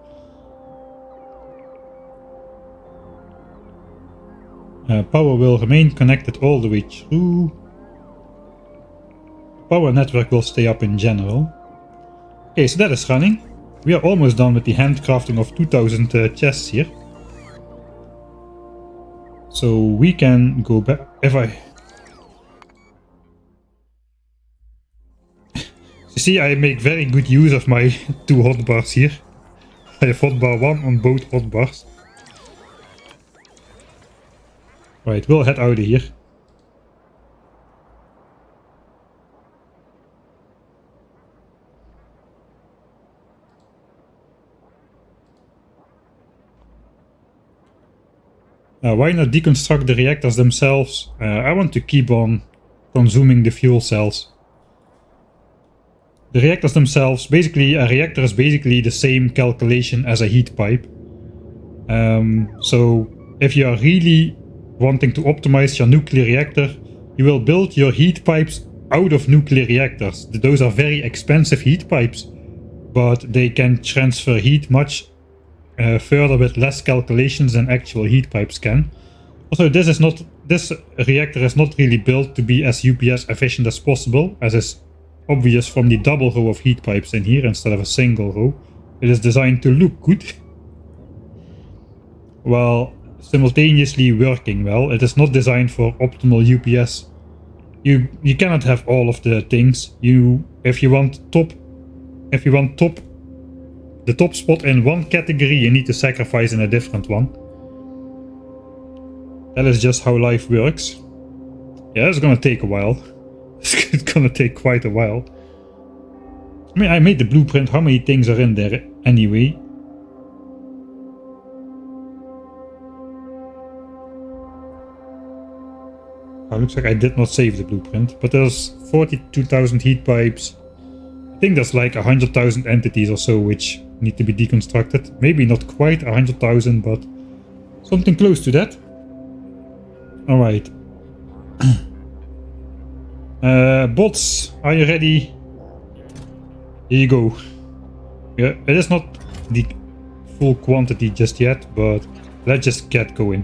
Power will remain connected all the way through. Power network will stay up in general. Okay, so that is running. We are almost done with the handcrafting of 2000 chests here. So we can go back. If I... You see, I make very good use of my 2 hotbars here. I have hotbar 1 on both hotbars. Right, we'll head out of here. Why not deconstruct the reactors themselves? I want to keep on consuming the fuel cells. The reactors themselves, basically a reactor is basically the same calculation as a heat pipe. So if you are really wanting to optimize your nuclear reactor, you will build your heat pipes out of nuclear reactors. Those are very expensive heat pipes, but they can transfer heat much further with less calculations than actual heat pipes can. Also, this is not this reactor is not really built to be as UPS efficient as possible, as is obvious from the double row of heat pipes in here instead of a single row. It is designed to look good, while simultaneously working well. It is not designed for optimal UPS. You cannot have all of the things. If you want the top spot in one category, you need to sacrifice in a different one. That is just how life works. Yeah, it's gonna take a while. It's gonna take quite a while. I mean, I made the blueprint. How many things are in there anyway? Oh, looks like I did not save the blueprint, but there's 42,000 heat pipes. I think there's like 100,000 entities or so which need to be deconstructed. Maybe not quite 100,000, but something close to that. Alright. Bots, are you ready? Here you go. Yeah, it is not the full quantity just yet, but let's just get going.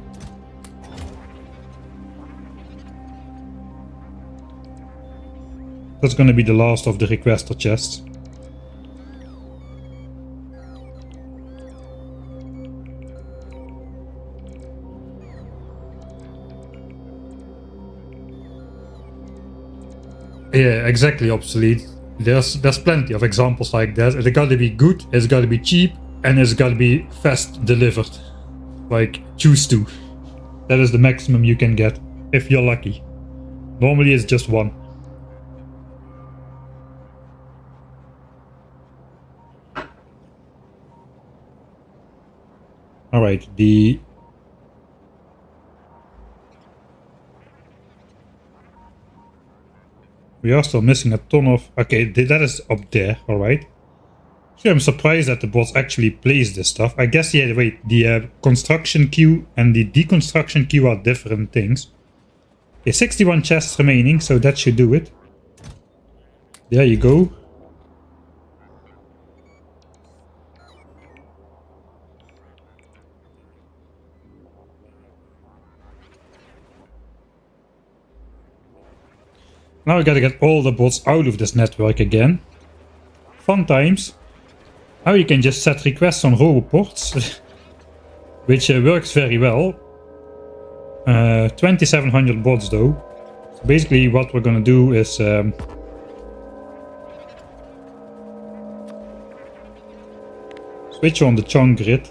That's gonna be the last of the requester chests. Yeah, exactly, obsolete. There's plenty of examples like that. It's gotta be good, it's gotta be cheap, and it's gotta be fast delivered. Like, choose two. That is the maximum you can get, if you're lucky. Normally it's just one. Alright, we are still missing a ton of... Okay, that is up there, alright. So I'm surprised that the bots actually place this stuff. I guess, yeah, wait, the construction queue and the deconstruction queue are different things. Okay, 61 chests remaining, so that should do it. There you go. Now we gotta get all the bots out of this network again. Fun times. Now you can just set requests on roboports, which works very well. 2700 bots though. So basically what we're gonna do is switch on the chunk grid.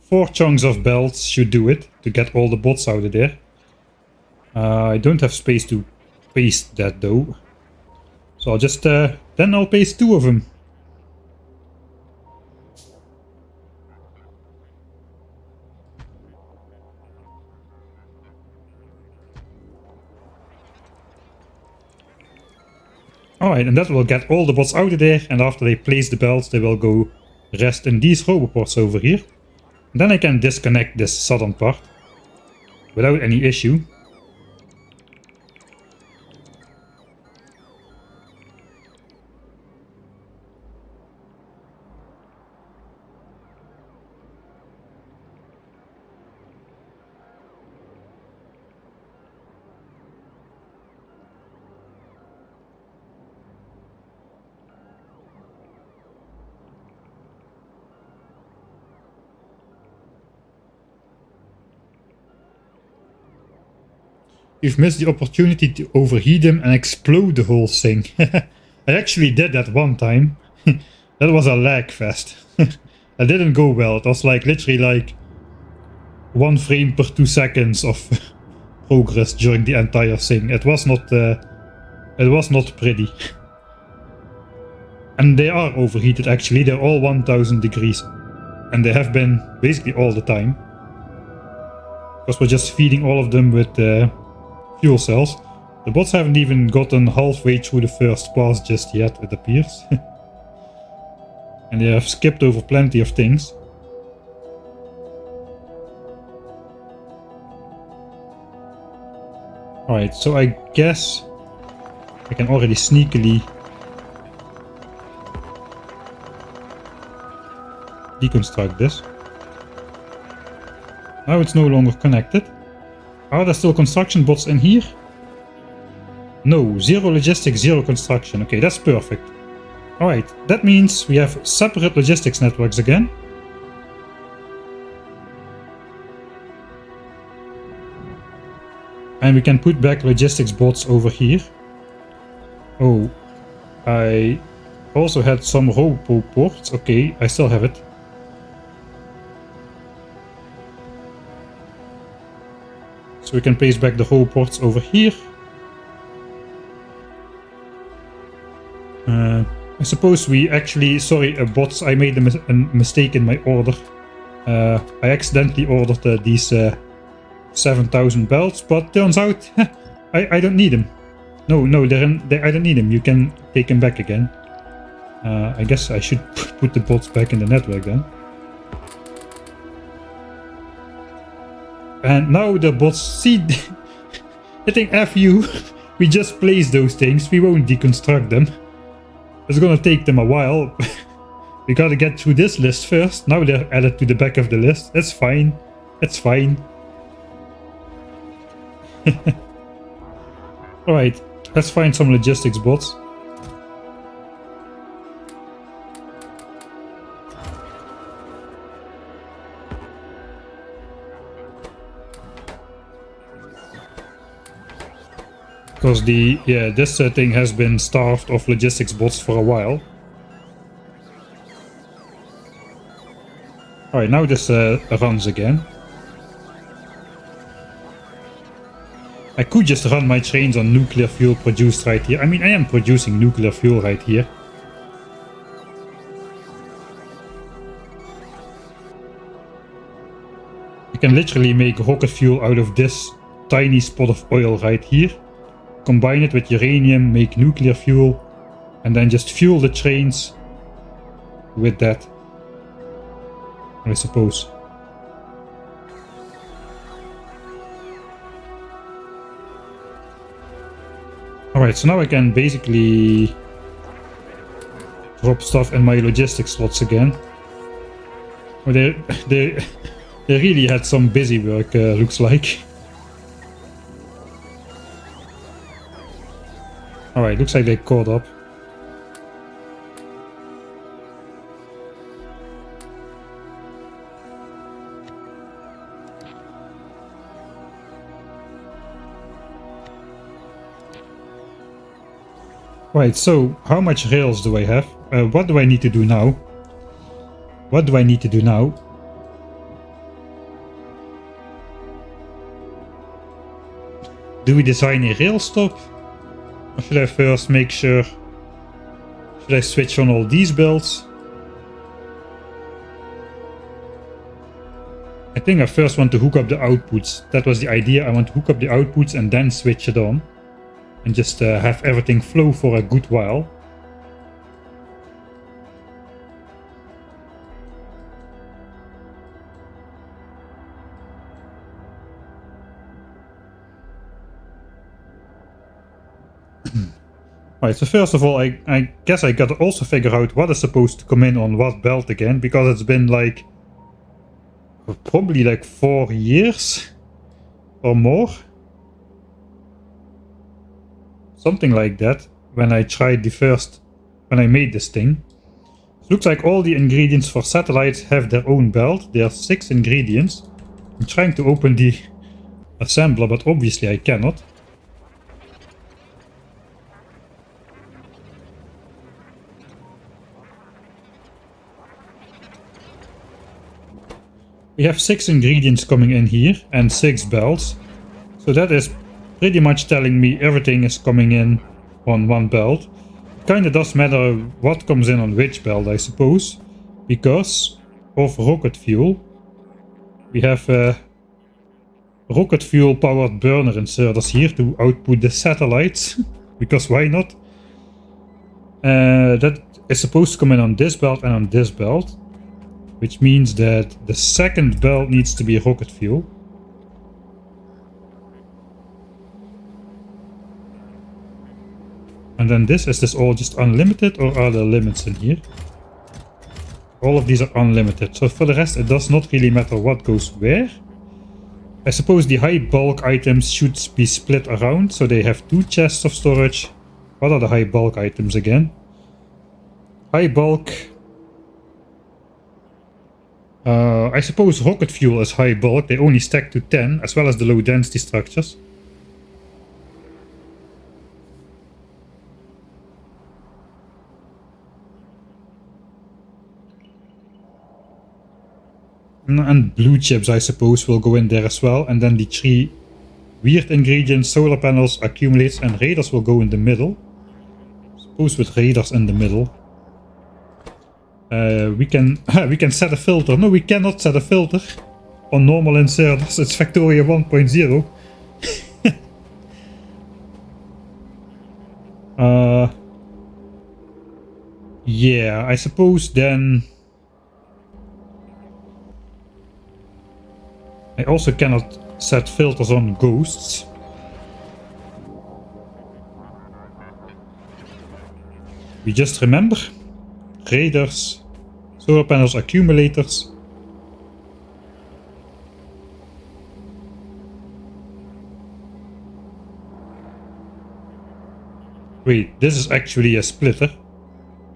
Four chunks of belts should do it to get all the bots out of there. I don't have space to paste that though. So I'll just, then I'll paste two of them. Alright, and that will get all the bots out of there, and after they place the belts they will go rest in these roboports over here. And then I can disconnect this southern part without any issue. You've missed the opportunity to overheat him and explode the whole thing. I actually did that one time. That was a lag fest. That didn't go well. It was like literally like 1 frame per 2 seconds of progress during the entire thing. It was not pretty. And they are overheated actually. They're all 1000 degrees. And they have been basically all the time. Because we're just feeding all of them with fuel cells. The bots haven't even gotten halfway through the first pass just yet, it appears. And they have skipped over plenty of things. Alright, so I guess I can already sneakily deconstruct this. Now it's no longer connected. Are there still construction bots in here? No, zero logistics, zero construction. Okay, that's perfect. Alright, that means we have separate logistics networks again. And we can put back logistics bots over here. Oh, I also had some robo ports. Okay, I still have it. So we can place back the robo ports over here. I suppose we actually, sorry, bots, I made a mistake in my order. I accidentally ordered these 7,000 belts, but turns out I don't need them. No, I don't need them. You can take them back again. I guess I should put the bots back in the network then. And now the bots see. I think F you. We just place those things. We won't deconstruct them. It's gonna take them a while. We gotta get through this list first. Now they're added to the back of the list. That's fine. That's fine. Alright, let's find some logistics bots. Because this thing has been starved of logistics bots for a while. Alright, now this runs again. I could just run my trains on nuclear fuel produced right here. I mean, I am producing nuclear fuel right here. You can literally make rocket fuel out of this tiny spot of oil right here. Combine it with uranium, make nuclear fuel, and then just fuel the trains with that, I suppose. Alright, so now I can basically drop stuff in my logistics slots again. Oh, they really had some busy work, looks like. Alright, looks like they caught up. Right, so how much rails do I have? What do I need to do now? What do I need to do now? Do we design a rail stop? Or should I first make sure... Should I switch on all these belts? I think I first want to hook up the outputs. That was the idea. I want to hook up the outputs and then switch it on. And just have everything flow for a good while. Right, so first of all, I guess I gotta also figure out what is supposed to come in on what belt again, because it's been like probably like 4 years or more. Something like that when I tried when I made this thing. It looks like all the ingredients for satellites have their own belt. There are 6 ingredients. I'm trying to open the assembler, but obviously I cannot. We have 6 ingredients coming in here and 6 belts. So that is pretty much telling me everything is coming in on one belt. It kinda does matter what comes in on which belt, I suppose. Because of rocket fuel. We have rocket fuel powered burner inserters here to output the satellites. Because why not? That is supposed to come in on this belt and on this belt. Which means that the second belt needs to be rocket fuel. And then is this all just unlimited, or are there limits in here? All of these are unlimited, so for the rest it does not really matter what goes where. I suppose the high bulk items should be split around, so they have 2 chests of storage. What are the high bulk items again? High bulk... I suppose rocket fuel is high bulk, they only stack to 10, as well as the low density structures. And blue chips, I suppose, will go in there as well. And then the 3 weird ingredients, solar panels, accumulates, and raiders will go in the middle. I suppose with raiders in the middle. We can set a filter. No, we cannot set a filter on normal inserters. It's Factoria 1.0. Yeah, I suppose then... I also cannot set filters on ghosts. We just remember raiders, solar panels, accumulators. Wait, this is actually a splitter.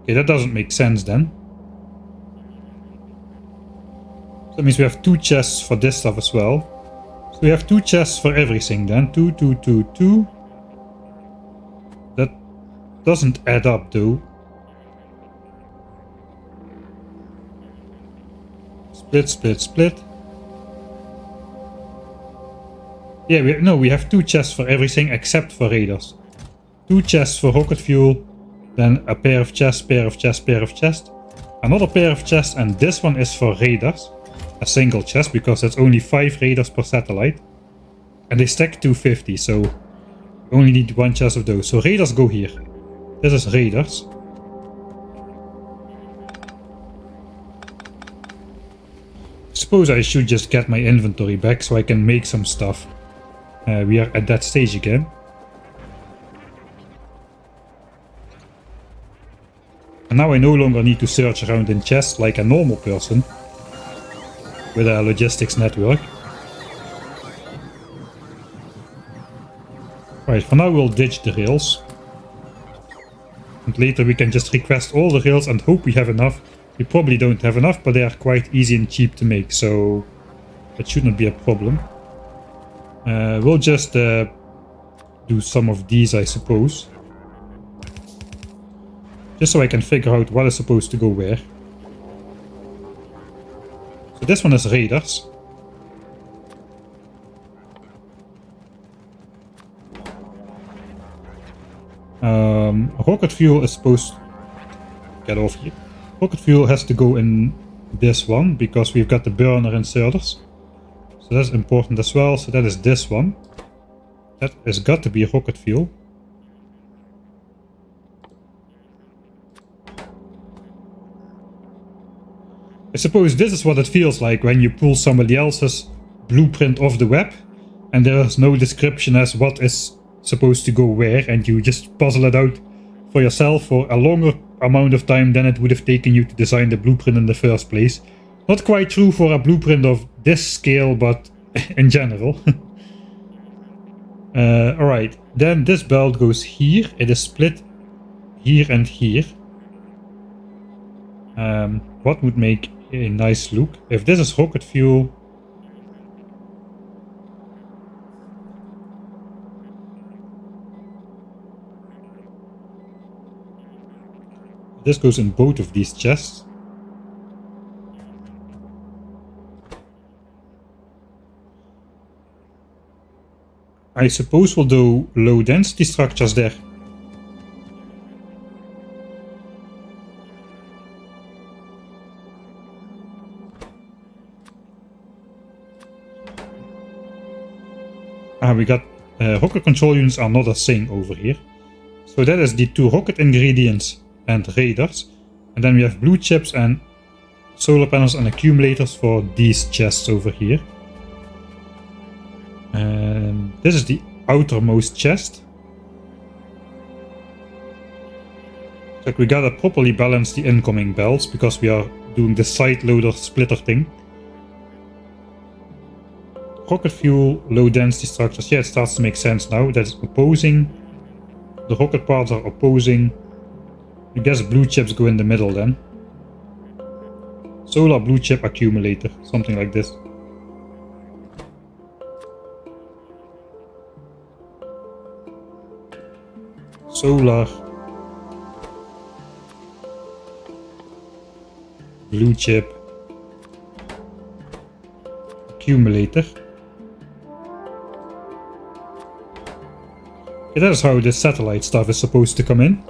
Okay, that doesn't make sense then. That means we have 2 chests for this stuff as well. So we have 2 chests for everything then. 2, 2, 2, 2. That doesn't add up though. Split, split, split. Yeah, we have 2 chests for everything except for raiders. 2 chests for rocket fuel. Then a pair of chests, pair of chests, pair of chests. Another pair of chests, and this one is for raiders. A single chest, because it's only 5 raiders per satellite. And they stack 250, so we only need 1 chest of those. So raiders go here. This is raiders. I suppose I should just get my inventory back so I can make some stuff. We are at that stage again. And now I no longer need to search around in chests like a normal person. With a logistics network. Right, for now we'll ditch the rails. And later we can just request all the rails and hope we have enough. We probably don't have enough, but they are quite easy and cheap to make, so that should not be a problem. We'll just do some of these, I suppose. Just so I can figure out what is supposed to go where. So this one is raiders. Rocket fuel is supposed to get off here. Rocket fuel has to go in this one because we've got the burner inserters. So that's important as well. So that is this one. That has got to be rocket fuel. I suppose this is what it feels like when you pull somebody else's blueprint off the web and there is no description as what is supposed to go where, and you just puzzle it out for yourself for a longer amount of time than it would have taken you to design the blueprint in the first place. Not quite true for a blueprint of this scale, but in general. Alright, then this belt goes here. It is split here and here. What would make a nice look? If this is rocket fuel, this goes in both of these chests. I suppose we'll do low density structures there. We got rocket control units are not a thing over here. So that is the 2 rocket ingredients and raiders. And then we have blue chips and solar panels and accumulators for these chests over here. And this is the outermost chest. Like we gotta properly balance the incoming belts because we are doing the side loader splitter thing. Rocket fuel, low density structures. Yeah, it starts to make sense now. That's opposing. The rocket parts are opposing. I guess blue chips go in the middle then. Solar blue chip accumulator, something like this. Solar blue chip accumulator. Okay, that is how the satellite stuff is supposed to come in.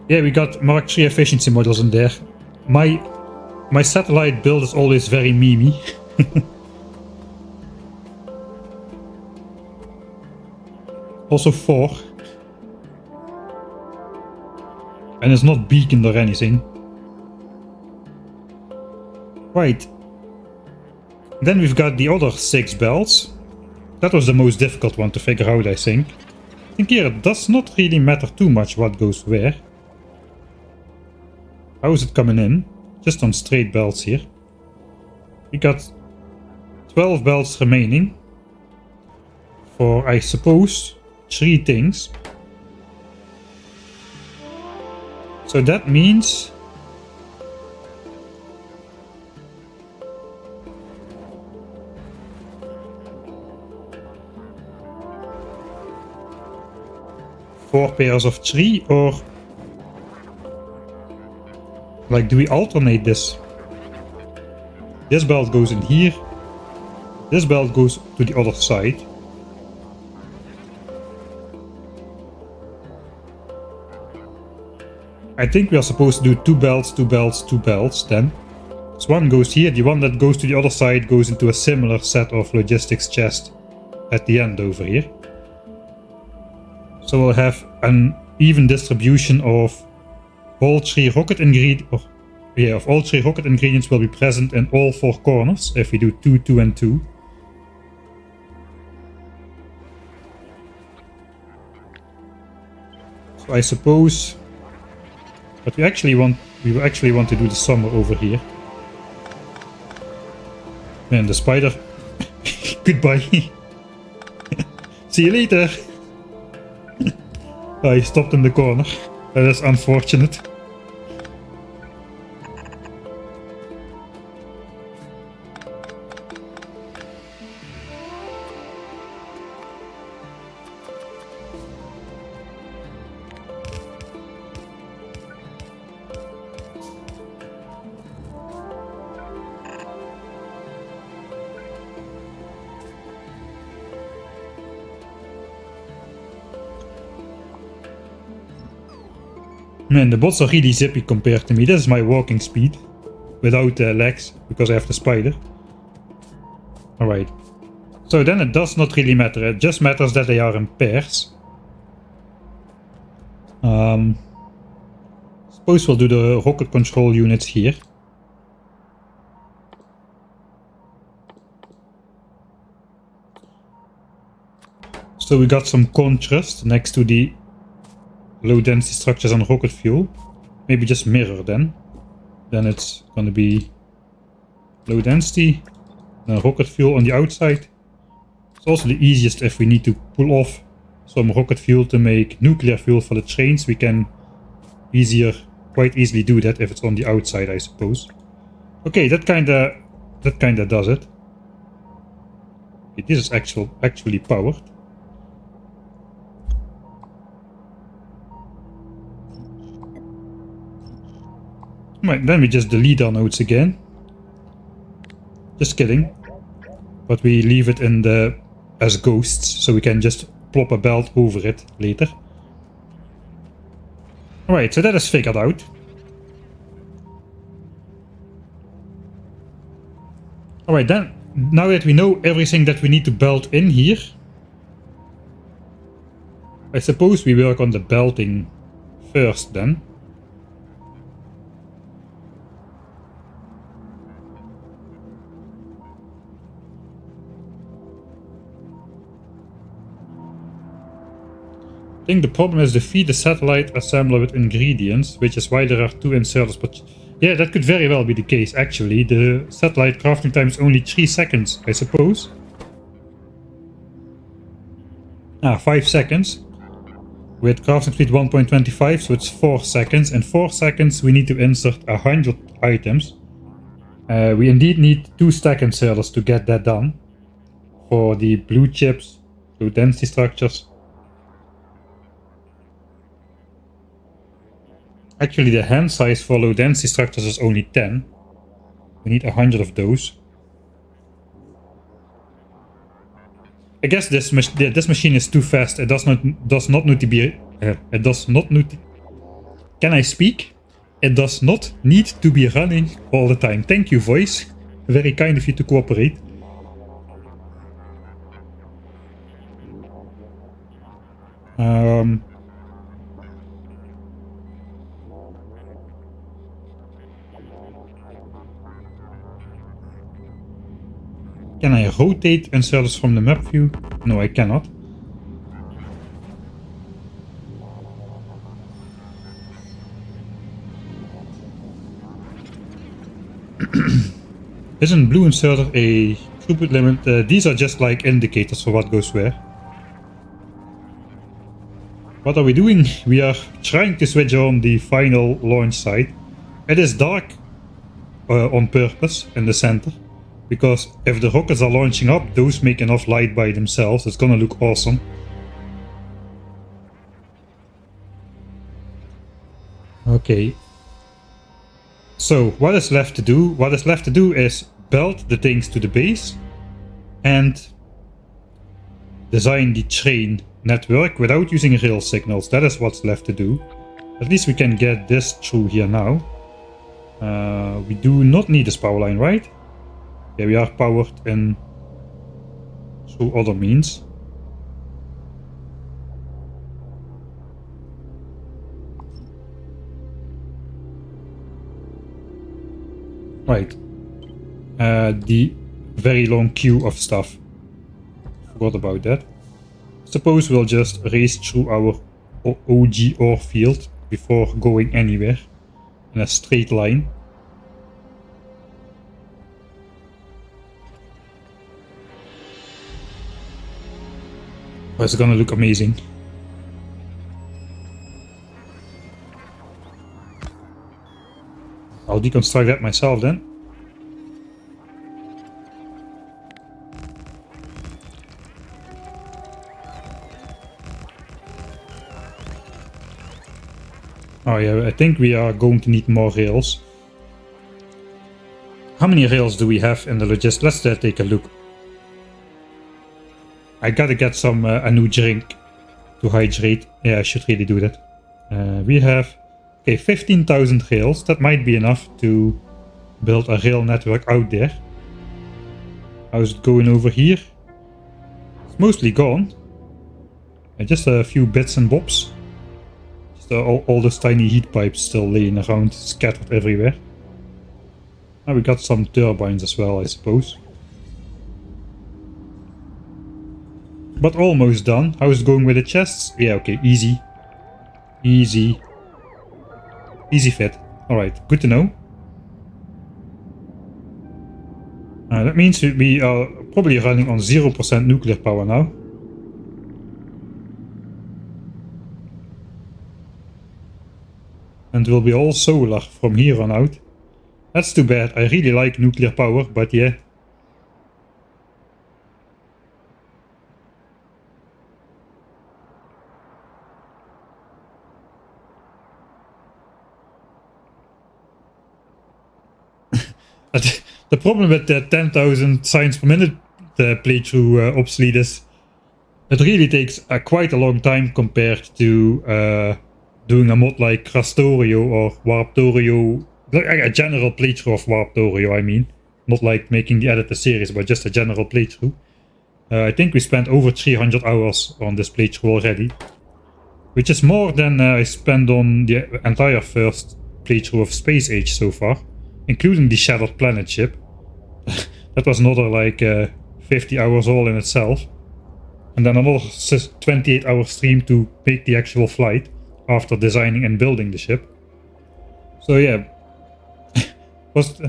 Yeah, we got Mark III efficiency models in there. My satellite build is always very memey. Also 4. And it's not beaconed or anything. Right. Then we've got the other 6 belts. That was the most difficult one to figure out, I think. I think here it does not really matter too much what goes where. How is it coming in? Just on straight belts here. We got 12 belts remaining. For, I suppose, 3 things. So that means... four pairs of 3, or... like, do we alternate this? This belt goes in here. This belt goes to the other side. I think we are supposed to do 2 belts, 2 belts, 2 belts then. So one goes here, the one that goes to the other side goes into a similar set of logistics chest at the end over here. So we'll have an even distribution of all 3 rocket ingredients. Of all 3 rocket ingredients will be present in all 4 corners if we do 2, 2 and 2. So I suppose, but we actually want to do the summer over here. Man, the spider. Goodbye. See you later. I stopped in the corner. That is unfortunate. Man, the bots are really zippy compared to me. This is my walking speed. Without legs, because I have the spider. Alright. So then it does not really matter. It just matters that they are in pairs. Suppose we'll do the rocket control units here. So we got some contrast next to the low density structures and rocket fuel. Maybe just mirror then. Then it's gonna be low density, then rocket fuel on the outside. It's also the easiest if we need to pull off some rocket fuel to make nuclear fuel for the trains. We can quite easily do that if it's on the outside, I suppose. Okay, that kinda does it. Okay, this is actually powered. Right, then we just delete our nodes again. Just kidding. But we leave it in as ghosts, so we can just plop a belt over it later. Alright, so that is figured out. Alright then, now that we know everything that we need to belt in here, I suppose we work on the belting first then. I think the problem is to feed the satellite assembler with ingredients, which is why there are 2 inserters. But yeah, that could very well be the case actually. The satellite crafting time is only 3 seconds, I suppose. 5 seconds. With crafting speed 1.25, so it's 4 seconds. In 4 seconds we need to insert 100 items. We indeed need 2 stack inserters to get that done. For the blue chips, low density structures. Actually, the hand size for low density structures is only 10. We need 100 of those. I guess this machine is too fast. It does not need to be. It does not need. Can I speak? It does not need to be running all the time. Thank you, voice. Very kind of you to cooperate. Can I rotate inserters from the map view? No, I cannot. Isn't blue inserter a throughput limit? These are just like indicators for what goes where. What are we doing? We are trying to switch on the final launch site. It is dark on purpose in the center. Because if the rockets are launching up, those make enough light by themselves. It's gonna look awesome. Okay. So what is left to do? What is left to do is build the things to the base and design the train network without using rail signals. That is what's left to do. At least we can get this through here now. We do not need this power line, right? Yeah, we are powered in through other means. Right. The very long queue of stuff. Forgot about that. Suppose we'll just race through our OG ore field before going anywhere in a straight line. Oh, it's gonna look amazing. I'll deconstruct that myself then. Oh yeah, I think we are going to need more rails. How many rails do we have in the logistics? Let's take a look. I gotta get some a new drink to hydrate. Yeah, I should really do that. We have 15,000 rails. That might be enough to build a rail network out there. How's it going over here? It's mostly gone. Just a few bits and bobs. Just all those tiny heat pipes still laying around, scattered everywhere. Now we got some turbines as well, I suppose. But almost done. How is it going with the chests? Yeah, okay, easy. Easy. Easy fit. Alright, good to know. That means we are probably running on 0% nuclear power now. And will be all solar from here on out. That's too bad. I really like nuclear power, but yeah. The problem with the 10,000 signs per minute playthrough obsolete is it really takes quite a long time compared to doing a mod like Crastorio or Warptorio, a general playthrough of Warptorio, I mean. Not like making the editor series, but just a general playthrough. I think we spent over 300 hours on this playthrough already. Which is more than I spent on the entire first playthrough of Space Age so far. Including the Shattered Planet ship. That was another like 50 hours all in itself. And then another 28-hour stream to make the actual flight after designing and building the ship. So yeah,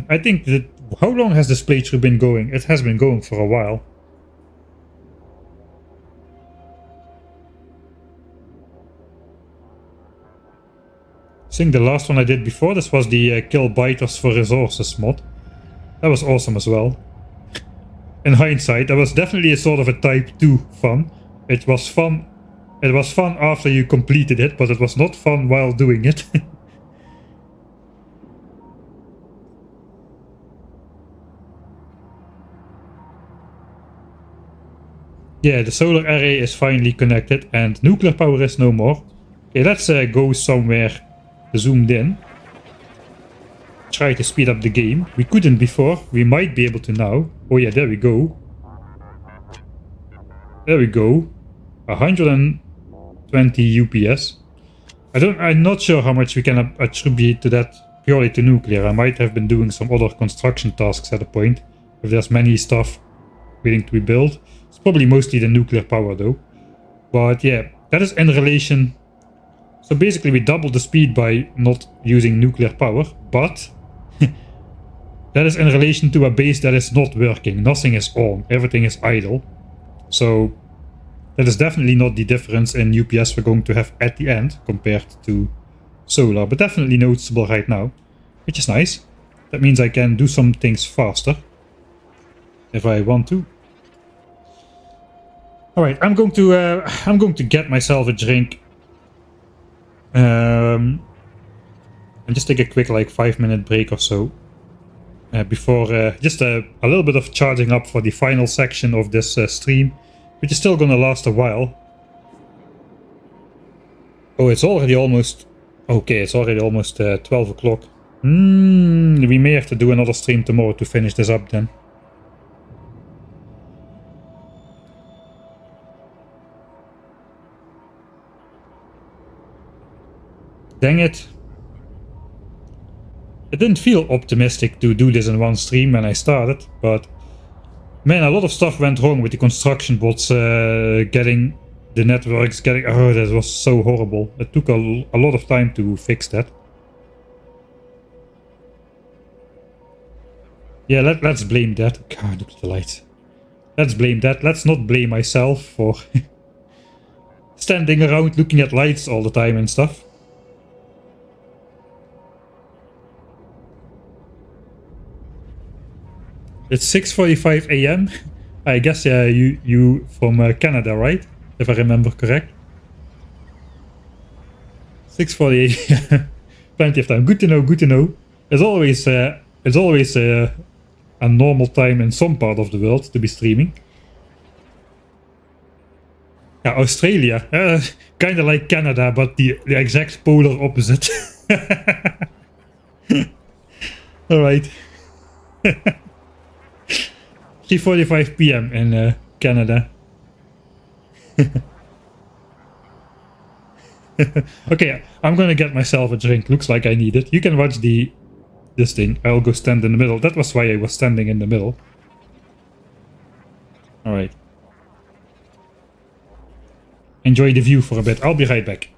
I think that, how long has this playthrough been going? It has been going for a while. I think the last one I did before this was the kill biters for resources mod. That was awesome as well. In hindsight, that was definitely a sort of a type 2 fun. It was fun. It was fun after you completed it, but it was not fun while doing it. Yeah, the solar array is finally connected and nuclear power is no more. Okay, let's go somewhere zoomed in. Try to speed up the game. We couldn't before. We might be able to now. Oh yeah, there we go. There we go. 120 UPS. I'm not sure how much we can attribute to that purely to nuclear. I might have been doing some other construction tasks at a point. If there's many stuff waiting to be built. It's probably mostly the nuclear power though. But yeah, that is in relation. So basically we doubled the speed by not using nuclear power, but that is in relation to a base that is not working. Nothing is on, everything is idle. So that is definitely not the difference in UPS we're going to have at the end compared to solar, but definitely noticeable right now, which is nice. That means I can do some things faster if I want to. All right, I'm going to get myself a drink. And just take a quick like 5-minute break or so before just a little bit of charging up for the final section of this stream, which is still gonna last a while. Oh, it's already almost... Okay, it's already almost 12 o'clock. We may have to do another stream tomorrow to finish this up then. Dang it. It didn't feel optimistic to do this in one stream when I started, but man, a lot of stuff went wrong with the construction bots getting the networks getting... Oh, that was so horrible. It took a lot of time to fix that. Yeah, let's blame that. God, look at the lights. Let's blame that. Let's not blame myself for standing around looking at lights all the time and stuff. It's 6:45 a.m. I guess you from Canada, right? If I remember correct. 6:48. Plenty of time. Good to know. Good to know. It's always a normal time in some part of the world to be streaming. Yeah, Australia, kind of like Canada, but the exact polar opposite. All right. 3:45 p.m. in Canada. Okay, I'm gonna get myself a drink. Looks like I need it. You can watch this thing. I'll go stand in the middle. That was why I was standing in the middle. All right. Enjoy the view for a bit. I'll be right back.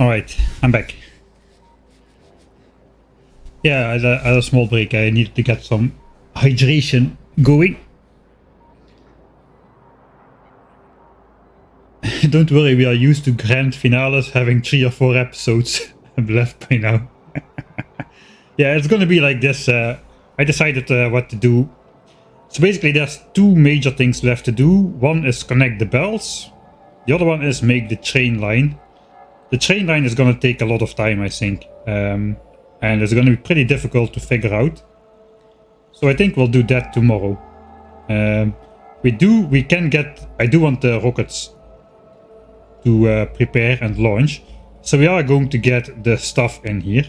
Alright, I'm back. Yeah, I had a small break. I needed to get some hydration going. Don't worry, we are used to grand finales having 3 or 4 episodes left by now. Yeah, it's gonna be like this. I decided what to do. So basically there's 2 major things left to do. One is connect the bells. The other one is make the train line. The train line is gonna take a lot of time, I think. And it's gonna be pretty difficult to figure out. So I think we'll do that tomorrow. We can get... I do want the rockets to prepare and launch. So we are going to get the stuff in here.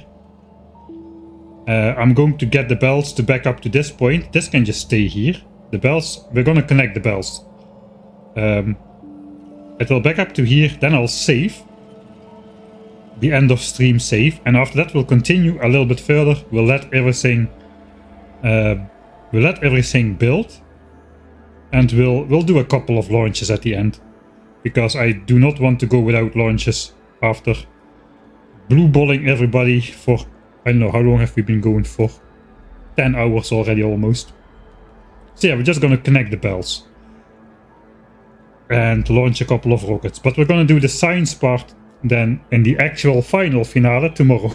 I'm going to get the bells to back up to this point. This can just stay here. The bells, we're gonna connect the bells. It will back up to here, then I'll save. The end of stream save, and after that we'll continue a little bit further. We'll let everything build, and we'll do a couple of launches at the end, because I do not want to go without launches after blue balling everybody for, I don't know, how long have we been going for? 10 hours already almost. So yeah, we're just gonna connect the bells and launch a couple of rockets, but we're gonna do the science part then in the actual final finale tomorrow.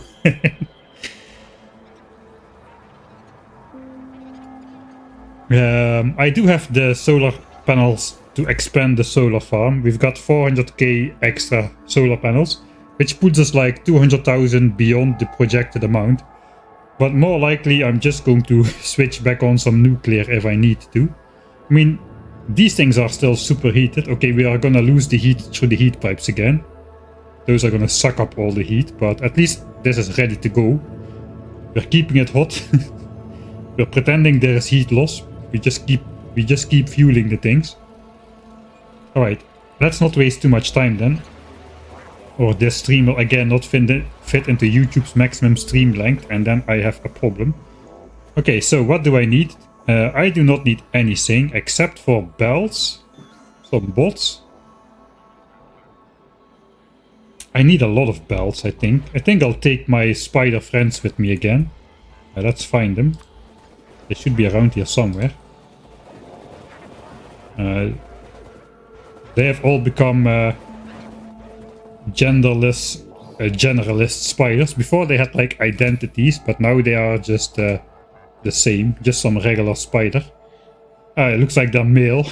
I do have the solar panels to expand the solar farm. We've got 400k extra solar panels, which puts us like 200,000 beyond the projected amount. But more likely I'm just going to switch back on some nuclear if I need to. I mean, these things are still superheated. Okay, we are gonna lose the heat through the heat pipes again. Those are gonna suck up all the heat, but at least this is ready to go. We're keeping it hot. We're pretending there is heat loss. We just keep fueling the things. Alright, let's not waste too much time then. Or this stream will again not fit into YouTube's maximum stream length, and then I have a problem. Okay, so what do I need? I do not need anything except for bells, some bots. I need a lot of bells, I think. I think I'll take my spider friends with me again. Let's find them. They should be around here somewhere. They have all become genderless generalist spiders. Before they had like identities, but now they are just the same. Just some regular spider. It looks like they're male.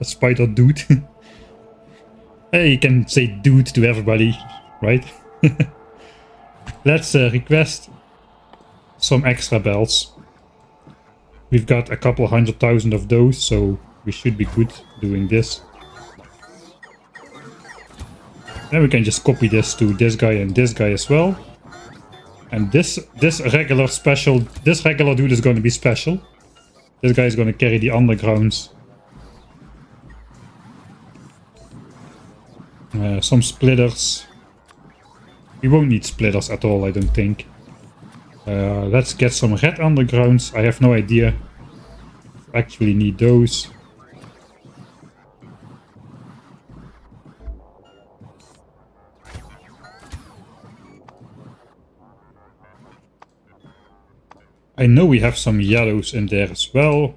A spider dude. You can say dude to everybody, right? Let's request some extra bells. We've got a couple 100,000 of those, so we should be good doing this. Then we can just copy this to this guy and this guy as well. And this regular dude is going to be special. This guy is going to carry the undergrounds. Some splitters. We won't need splitters at all, I don't think. Let's get some red undergrounds. I have no idea if I actually need those. I know we have some yellows in there as well.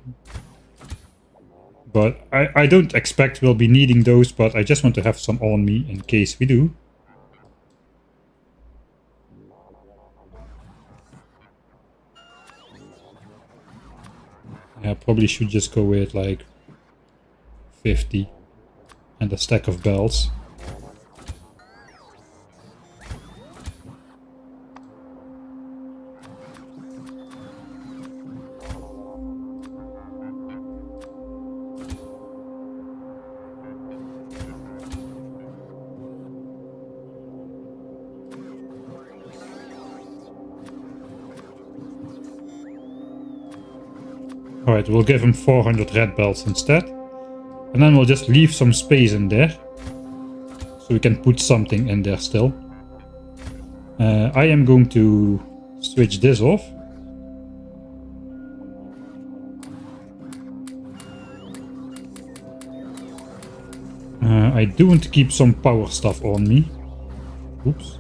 But I don't expect we'll be needing those, but I just want to have some on me in case we do. I probably should just go with like 50 and a stack of bells. Alright, we'll give him 400 red bells instead. And then we'll just leave some space in there. So we can put something in there still. I am going to switch this off. I do want to keep some power stuff on me. Oops.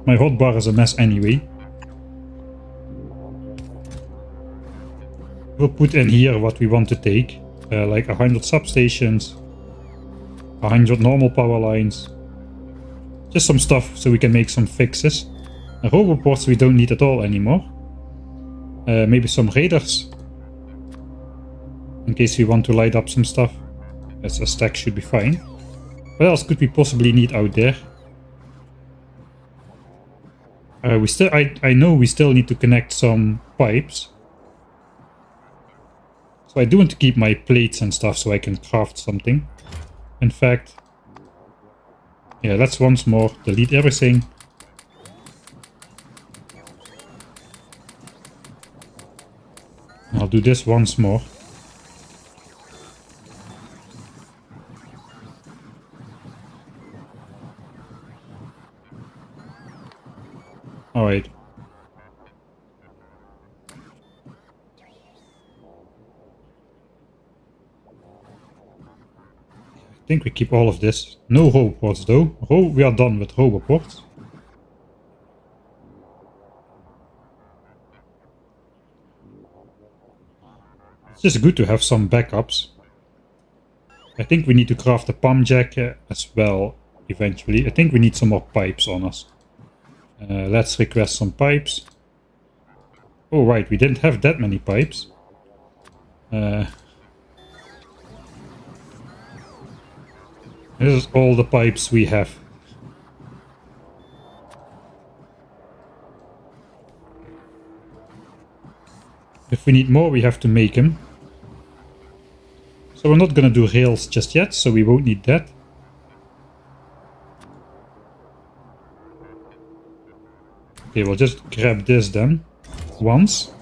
My hotbar is a mess anyway. We'll put in here what we want to take. Like 100 substations. 100 normal power lines. Just some stuff so we can make some fixes. And roboports we don't need at all anymore. Maybe some radars. In case we want to light up some stuff. As a stack should be fine. What else could we possibly need out there? I know we still need to connect some pipes. So I do want to keep my plates and stuff so I can craft something. In fact, yeah, let's once more delete everything. I'll do this once more. Alright. I think we keep all of this. No roboports though. We are done with roboports. It's just good to have some backups. I think we need to craft a pump jack as well eventually. I think we need some more pipes on us. Let's request some pipes. Oh right, we didn't have that many pipes. This is all the pipes we have. If we need more, we have to make them. So we're not gonna do rails just yet, so we won't need that. Okay, we'll just grab this then. Once.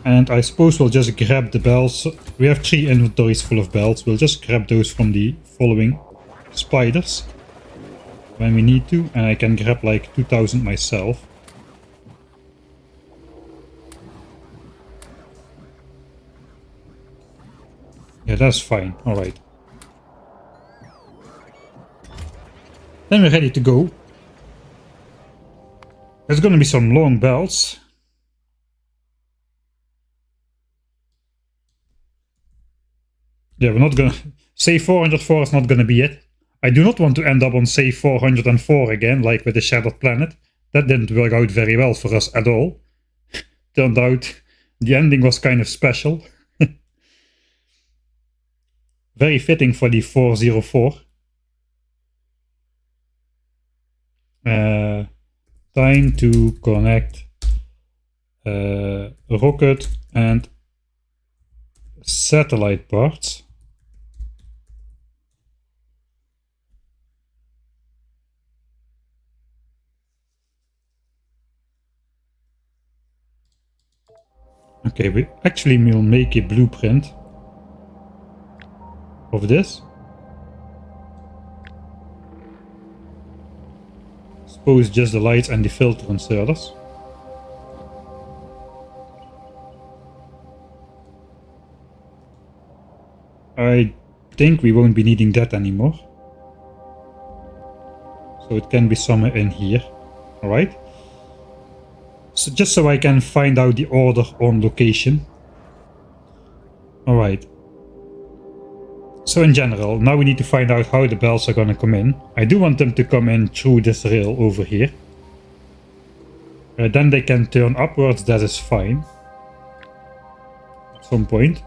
And I suppose we'll just grab the bells. We have 3 inventories full of bells. We'll just grab those from the following spiders when we need to. And I can grab like 2000 myself. Yeah, that's fine. Alright. Then we're ready to go. There's gonna be some long bells. Yeah, we're not gonna... Save 404 is not gonna be it. I do not want to end up on save 404 again, like with the Shattered Planet. That didn't work out very well for us at all. Turned out the ending was kind of special. Very fitting for the 404. Time to connect rocket and satellite parts. Okay, we actually will make a blueprint of this. Suppose just the lights and the filter inserters. I think we won't be needing that anymore. So it can be somewhere in here. Alright. So just so I can find out the order on location. Alright. So in general, now we need to find out how the bells are gonna come in. I do want them to come in through this rail over here. Then they can turn upwards, that is fine. At some point.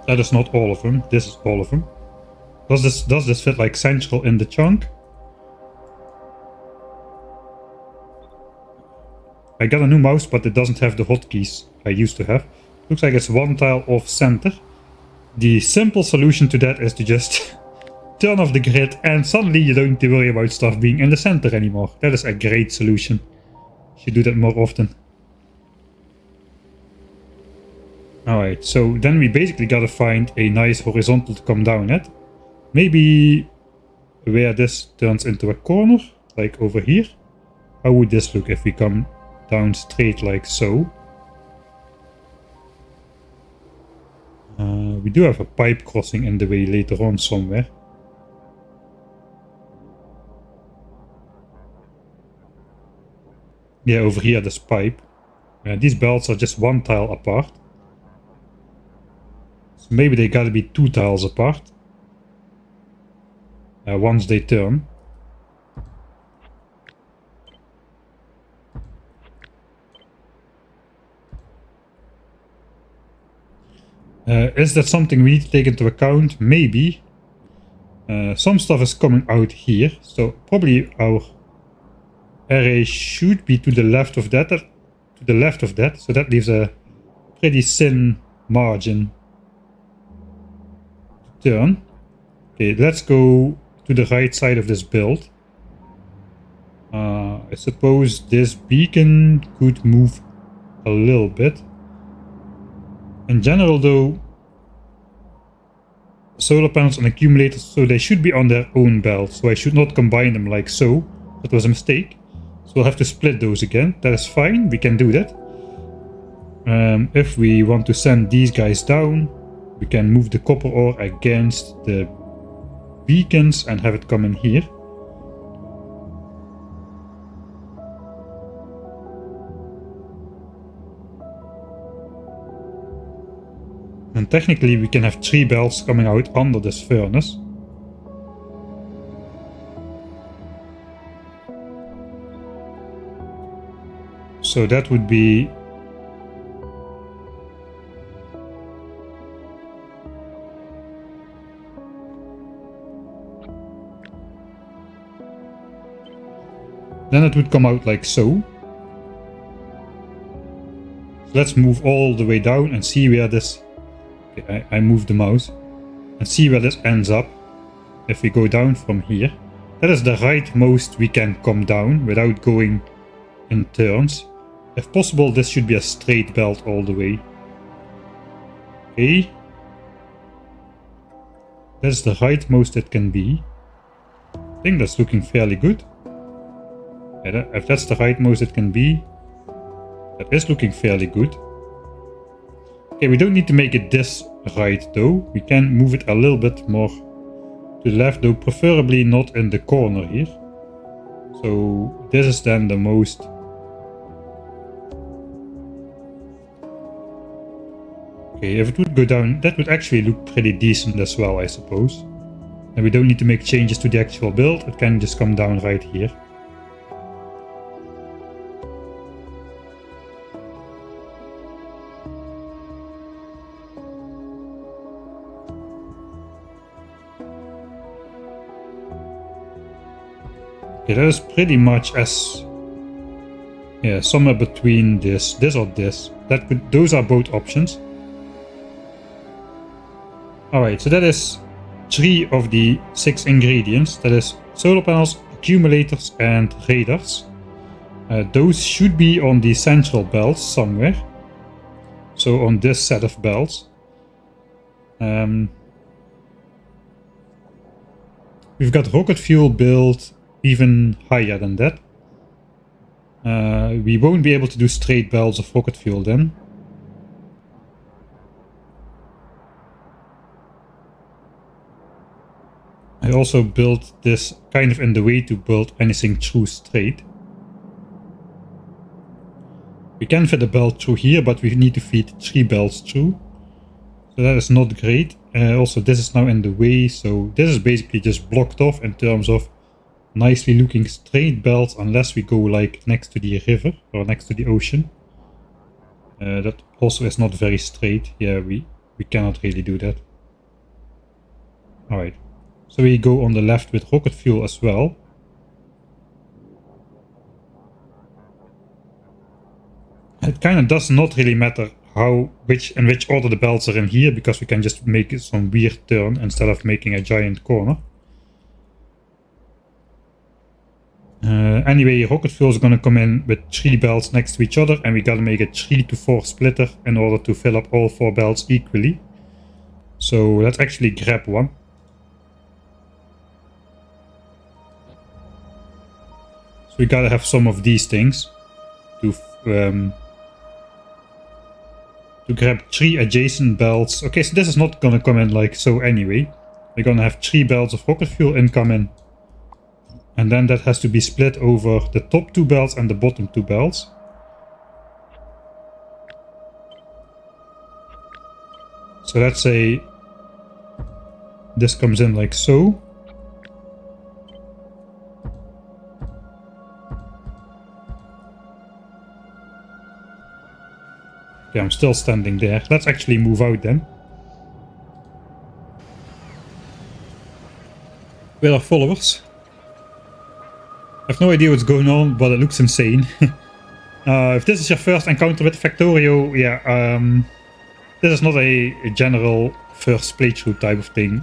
That is not all of them, this is all of them. Does this fit like central in the chunk? I got a new mouse, but it doesn't have the hotkeys I used to have. Looks like it's one tile off center. The simple solution to that is to just turn off the grid and suddenly you don't need to worry about stuff being in the center anymore. That is a great solution. Should do that more often. Alright, so then we basically gotta find a nice horizontal to come down at. Maybe where this turns into a corner, like over here. How would this look if we come down straight like so? We do have a pipe crossing in the way later on somewhere. Yeah, over here this pipe. These belts are just one tile apart. So maybe they gotta be 2 tiles apart. Once they turn. Is that something we need to take into account? Maybe. Some stuff is coming out here, so probably our array should be to the left of that. So that leaves a pretty thin margin to turn. Okay, let's go to the right side of this build. I suppose this beacon could move a little bit. In general though, solar panels and accumulators, so they should be on their own belt, so I should not combine them like so. That was a mistake. So we'll have to split those again. That is fine, we can do that. If we want to send these guys down, we can move the copper ore against the beacons and have it come in here. And technically we can have 3 belts coming out under this furnace. So that would be then it would come out like so. Let's move all the way down and see where this... Okay, I moved the mouse. And see where this ends up. If we go down from here. That is the rightmost we can come down without going in turns. If possible, this should be a straight belt all the way. Okay. That's the rightmost it can be. I think that's looking fairly good. Yeah, if that's the rightmost it can be, that is looking fairly good. Okay, we don't need to make it this right though. We can move it a little bit more to the left though, preferably not in the corner here. So this is then the most... Okay, if it would go down, that would actually look pretty decent as well, I suppose. And we don't need to make changes to the actual build, it can just come down right here. Okay, that is pretty much as... Yeah, somewhere between this or this. Those are both options. Alright, so that is 3 of the 6 ingredients. That is solar panels, accumulators and radars. Those should be on the central belts somewhere. So on this set of belts. We've got rocket fuel built even higher than that. We won't be able to do straight belts of rocket fuel then. I also built this kind of in the way to build anything through straight. We can fit a belt through here, but we need to feed 3 belts through. So that is not great. Also this is now in the way, so this is basically just blocked off in terms of nicely looking straight belts, unless we go like next to the river or next to the ocean. That also is not very straight. Yeah, we cannot really do that. Alright. So we go on the left with rocket fuel as well. It kind of does not really matter in which order the belts are in here, because we can just make some weird turn instead of making a giant corner. Anyway, rocket fuel is going to come in with 3 belts next to each other, and we got to make a 3 to 4 splitter in order to fill up all 4 belts equally. So let's actually grab one. So we gotta have some of these things to to grab 3 adjacent belts. Okay, so this is not gonna come in like so anyway. We're gonna have 3 belts of rocket fuel incoming. And then that has to be split over the top 2 belts and the bottom 2 belts. So let's say this comes in like so. Okay, I'm still standing there. Let's actually move out then. With our followers. I have no idea what's going on, but it looks insane. If this is your first encounter with Factorio, yeah, this is not a general first playthrough type of thing.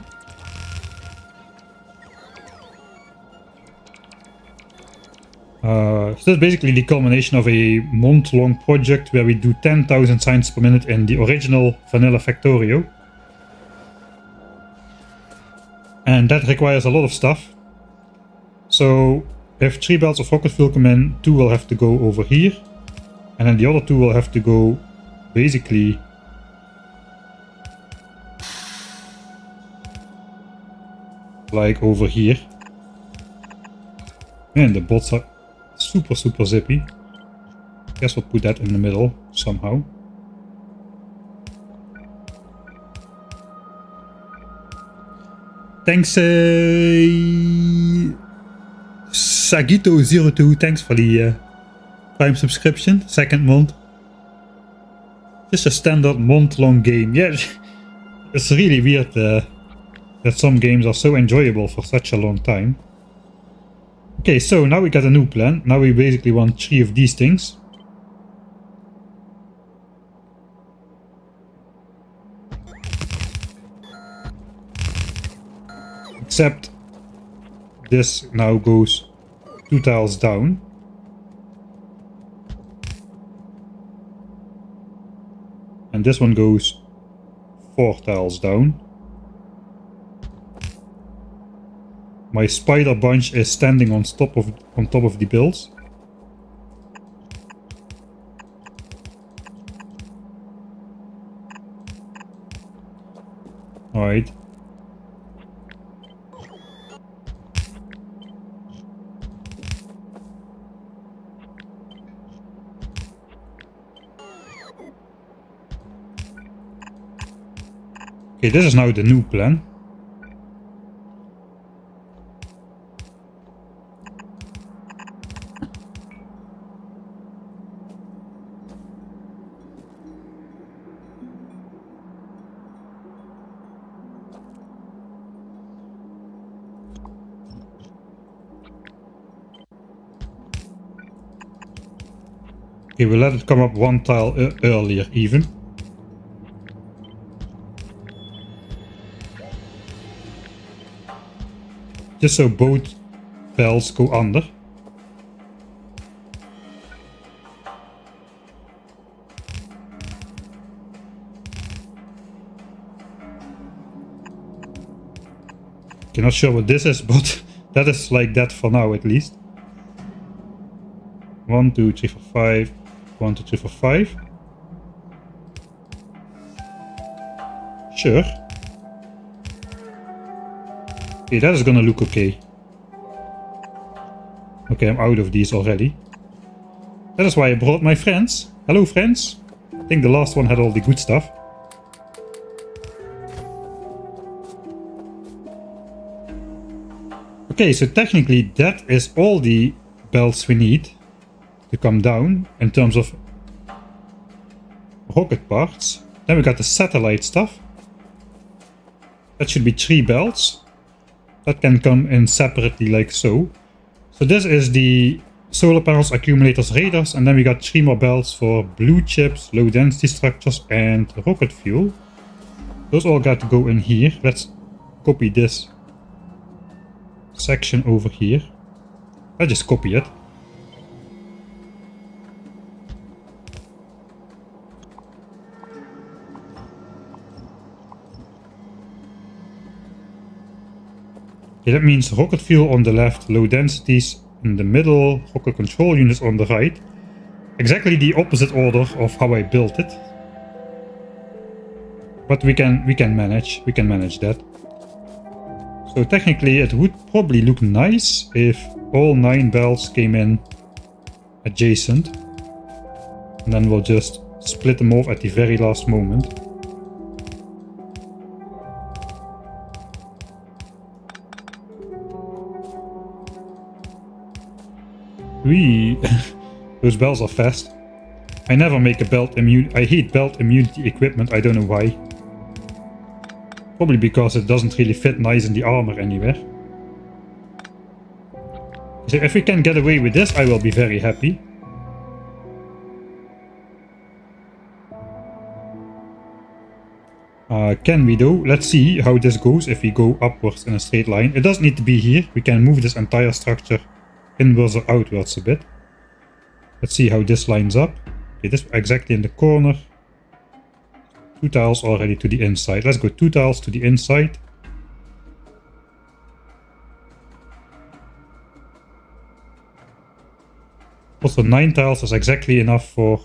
So this is basically the culmination of a month-long project where we do 10,000 signs per minute in the original vanilla Factorio. And that requires a lot of stuff. So if 3 belts of rocket fuel come in, 2 will have to go over here. And then the other 2 will have to go basically like over here. And the bots are super zippy. Guess we'll put that in the middle somehow. Thanks Sagito02, thanks for the Prime subscription, 2nd month. Just a standard month-long game. Yeah, it's really weird that some games are so enjoyable for such a long time. Okay, so now we got a new plan. Now we basically want 3 of these things. Except this now goes 2 tiles down. And this one goes 4 tiles down. My spider bunch is standing on top of the bills. Alright. Okay, this is now the new plan. Okay, we'll let it come up 1 tile earlier even. Just so both bells go under. Okay, not sure what this is, but that is like that for now at least. 1, 2, 3, 4, 5. 1, 2, 3, 4, 5. Sure. Okay, that is gonna look okay. Okay, I'm out of these already. That is why I brought my friends. Hello, friends. I think the last one had all the good stuff. Okay, so technically that is all the belts we need to come down in terms of rocket parts. Then we got the satellite stuff. That should be 3 belts. That can come in separately like so. So this is the solar panels, accumulators, radars, and then we got 3 more belts for blue chips, low density structures, and rocket fuel. Those all got to go in here. Let's copy this section over here. I just copy it. Okay, that means rocket fuel on the left, low densities in the middle, rocket control units on the right. Exactly the opposite order of how I built it. But we can manage that. So technically it would probably look nice if all 9 belts came in adjacent. And then we'll just split them off at the very last moment. Those belts are fast. I never make a belt immune. I hate belt immunity equipment, I don't know why. Probably because it doesn't really fit nice in the armor anywhere. So if we can get away with this, I will be very happy. Can we though? Let's see how this goes if we go upwards in a straight line. It doesn't need to be here. We can move this entire structure inwards or outwards a bit. Let's see how this lines up. Okay, this exactly in the corner. 2 tiles already to the inside. Let's go 2 tiles to the inside. Also 9 tiles is exactly enough for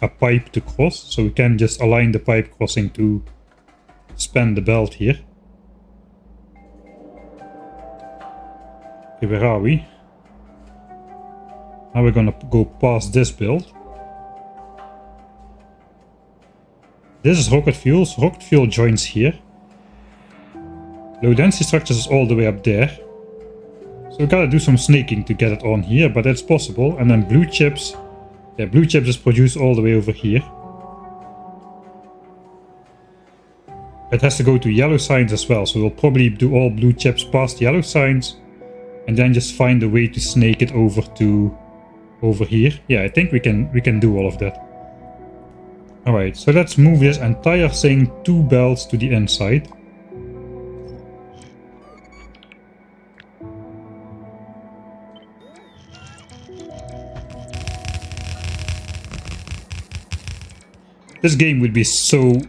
a pipe to cross. So we can just align the pipe crossing to span the belt here. Okay, where are we? Now we're gonna go past this build. This is rocket fuels. Rocket fuel joins here. Low density structures is all the way up there. So we gotta do some snaking to get it on here, but that's possible. And then blue chips. Yeah, blue chips is produced all the way over here. It has to go to yellow signs as well, so we'll probably do all blue chips past yellow signs. And then just find a way to snake it over to over here. Yeah, I think we can do all of that. Alright, so let's move this entire thing 2 belts to the inside. This game would be so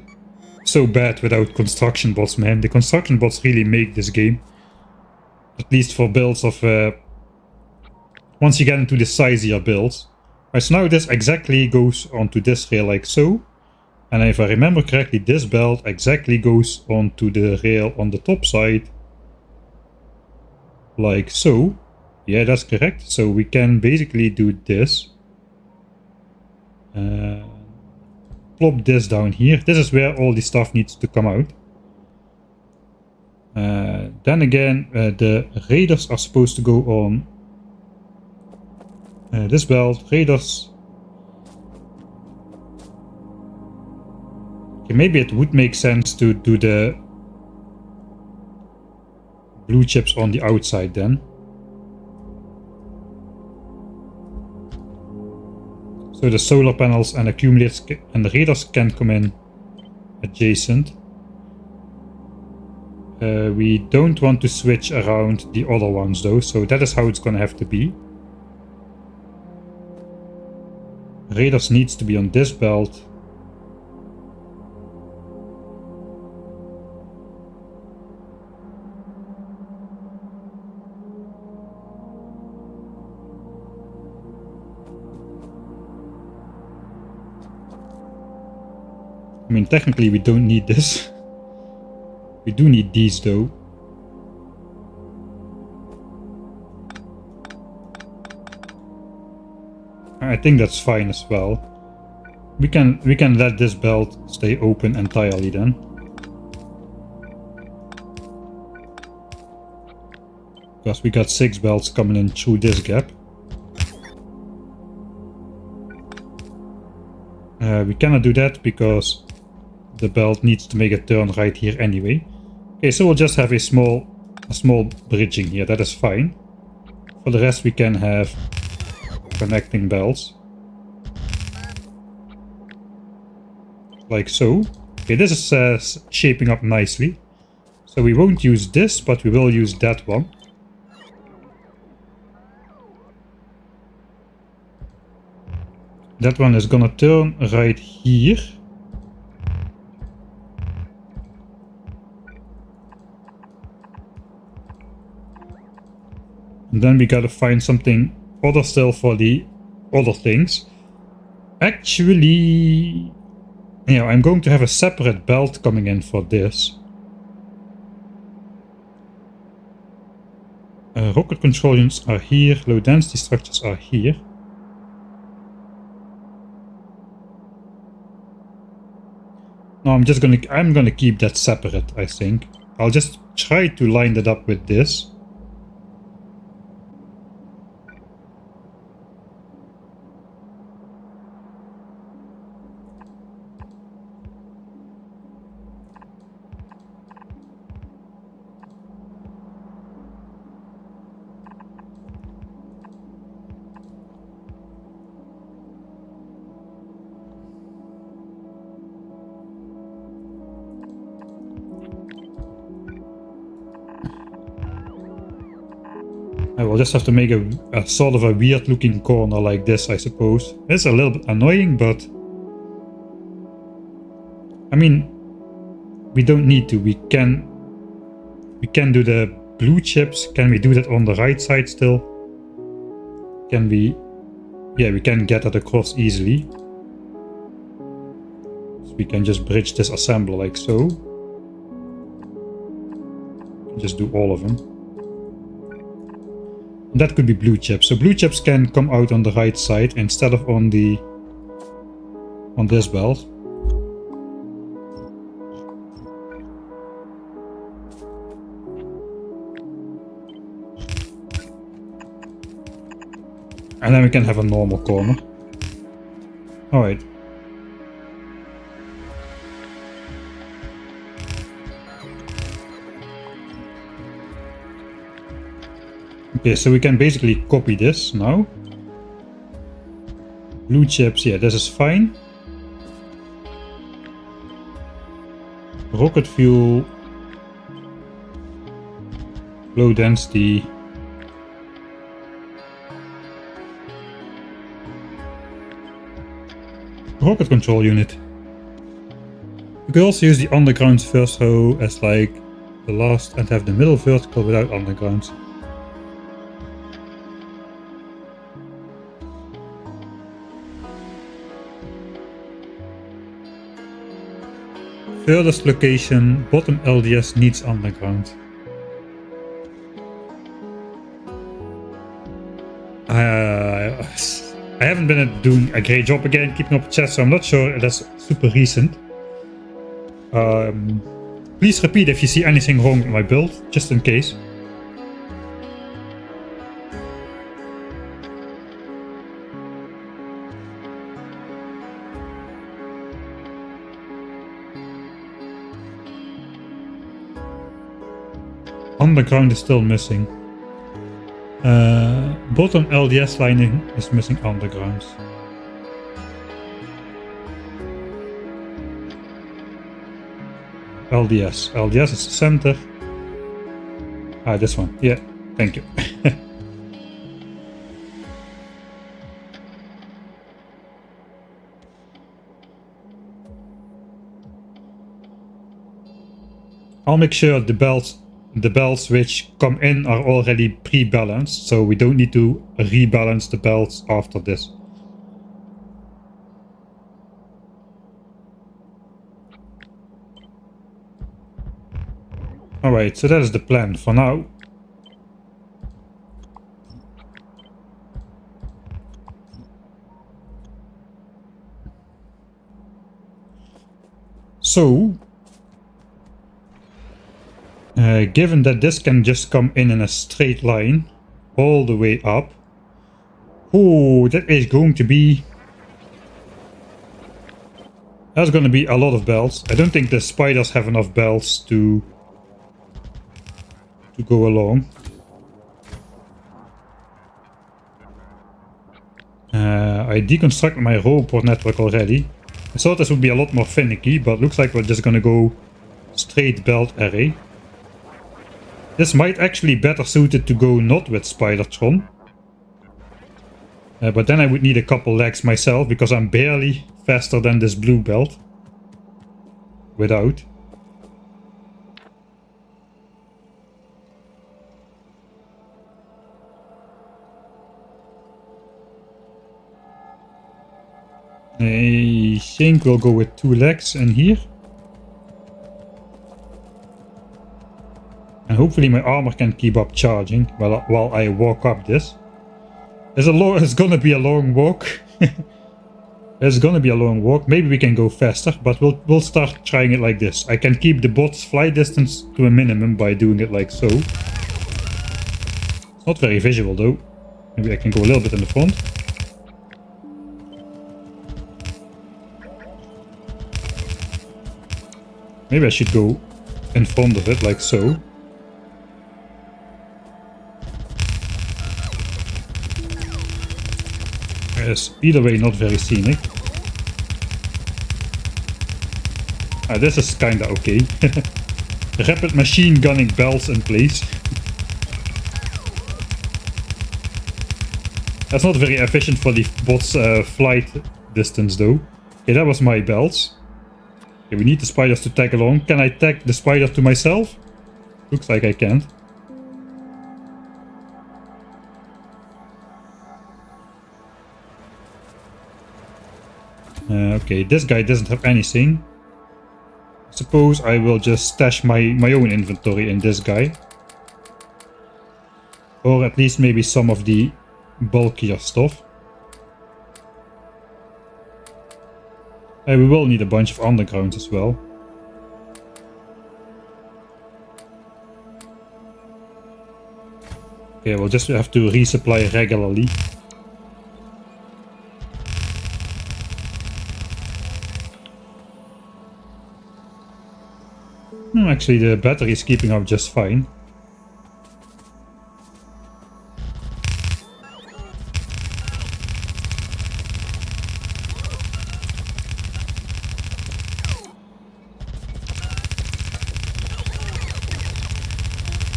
bad without construction bots, man. The construction bots really make this game. At least for builds of once you get into the sizier builds. Right, so now this exactly goes onto this rail like so. And if I remember correctly, this belt exactly goes onto the rail on the top side. Like so. Yeah, that's correct. So we can basically do this. Plop this down here. This is where all the stuff needs to come out. Then again, the raiders are supposed to go on this belt. Raiders. Okay, maybe it would make sense to do the blue chips on the outside then. So the solar panels and accumulators and the raiders can come in adjacent. We don't want to switch around the other ones though, so that is how it's gonna have to be. Raiders needs to be on this belt. I mean, technically we don't need this. We do need these though. I think that's fine as well. We can let this belt stay open entirely then. Because we got 6 belts coming in through this gap. We cannot do that because the belt needs to make a turn right here anyway. Okay, so we'll just have a small bridging here. That is fine. For the rest we can have connecting belts. Like so. Okay, this is shaping up nicely. So we won't use this, but we will use that one. That one is gonna turn right here. And then we gotta find something other still for the other things. Actually, Yeah, I'm going to have a separate belt coming in for this. Rocket control units are here, low density structures are here. No, I'm gonna keep that separate, I think. I'll just try to line that up with this. I will just have to make a sort of a weird looking corner like this, I suppose. It's a little bit annoying, but I mean, we don't need to. We can do the blue chips. Can we do that on the right side still? Can we? Yeah, we can get that across easily. So we can just bridge this assembler like so. Just do all of them. And that could be blue chips. So blue chips can come out on the right side instead of on this belt. And then we can have a normal corner. Alright. Okay, so we can basically copy this now. Blue chips, yeah, this is fine. Rocket fuel. Low density. Rocket control unit. You could also use the underground first row as like the last and have the middle vertical without underground. Furthest location, bottom LDS needs underground. I haven't been doing a great job again keeping up with chat, so I'm not sure that's super recent. Please repeat if you see anything wrong with my build, just in case. Underground is still missing. Bottom LDS lining is missing underground. LDS is the center. Ah, this one. Yeah, thank you. I'll make sure the belts which come in are already pre-balanced, so we don't need to rebalance the belts after this. Alright, so that is the plan for now. So, given that this can just come in a straight line all the way up, oh, that is going to be... That's going to be a lot of belts. I don't think the spiders have enough belts to go along. I deconstructed my robot network already. I thought this would be a lot more finicky, but looks like we're just going to go straight belt array. This might actually be better suited to go not with Spidertron. But then I would need a couple legs myself, because I'm barely faster than this blue belt. Without. I think we'll go with 2 legs in here. And hopefully my armor can keep up charging while I walk up this. It's gonna be a long walk. It's gonna be a long walk. Maybe we can go faster, but we'll start trying it like this. I can keep the bot's flight distance to a minimum by doing it like so. It's not very visual though. Maybe I can go a little bit in the front. Maybe I should go in front of it like so. Yes, either way not very scenic. This is kinda okay. Rapid machine gunning belts in place. That's not very efficient for the bot's flight distance though. Okay, that was my belts. Okay, we need the spiders to tag along. Can I tag the spider to myself? Looks like I can't. Okay, this guy doesn't have anything. I suppose I will just stash my own inventory in this guy. Or at least maybe some of the bulkier stuff. We will need a bunch of undergrounds as well. Okay, we'll just have to resupply regularly. Actually, the battery is keeping up just fine.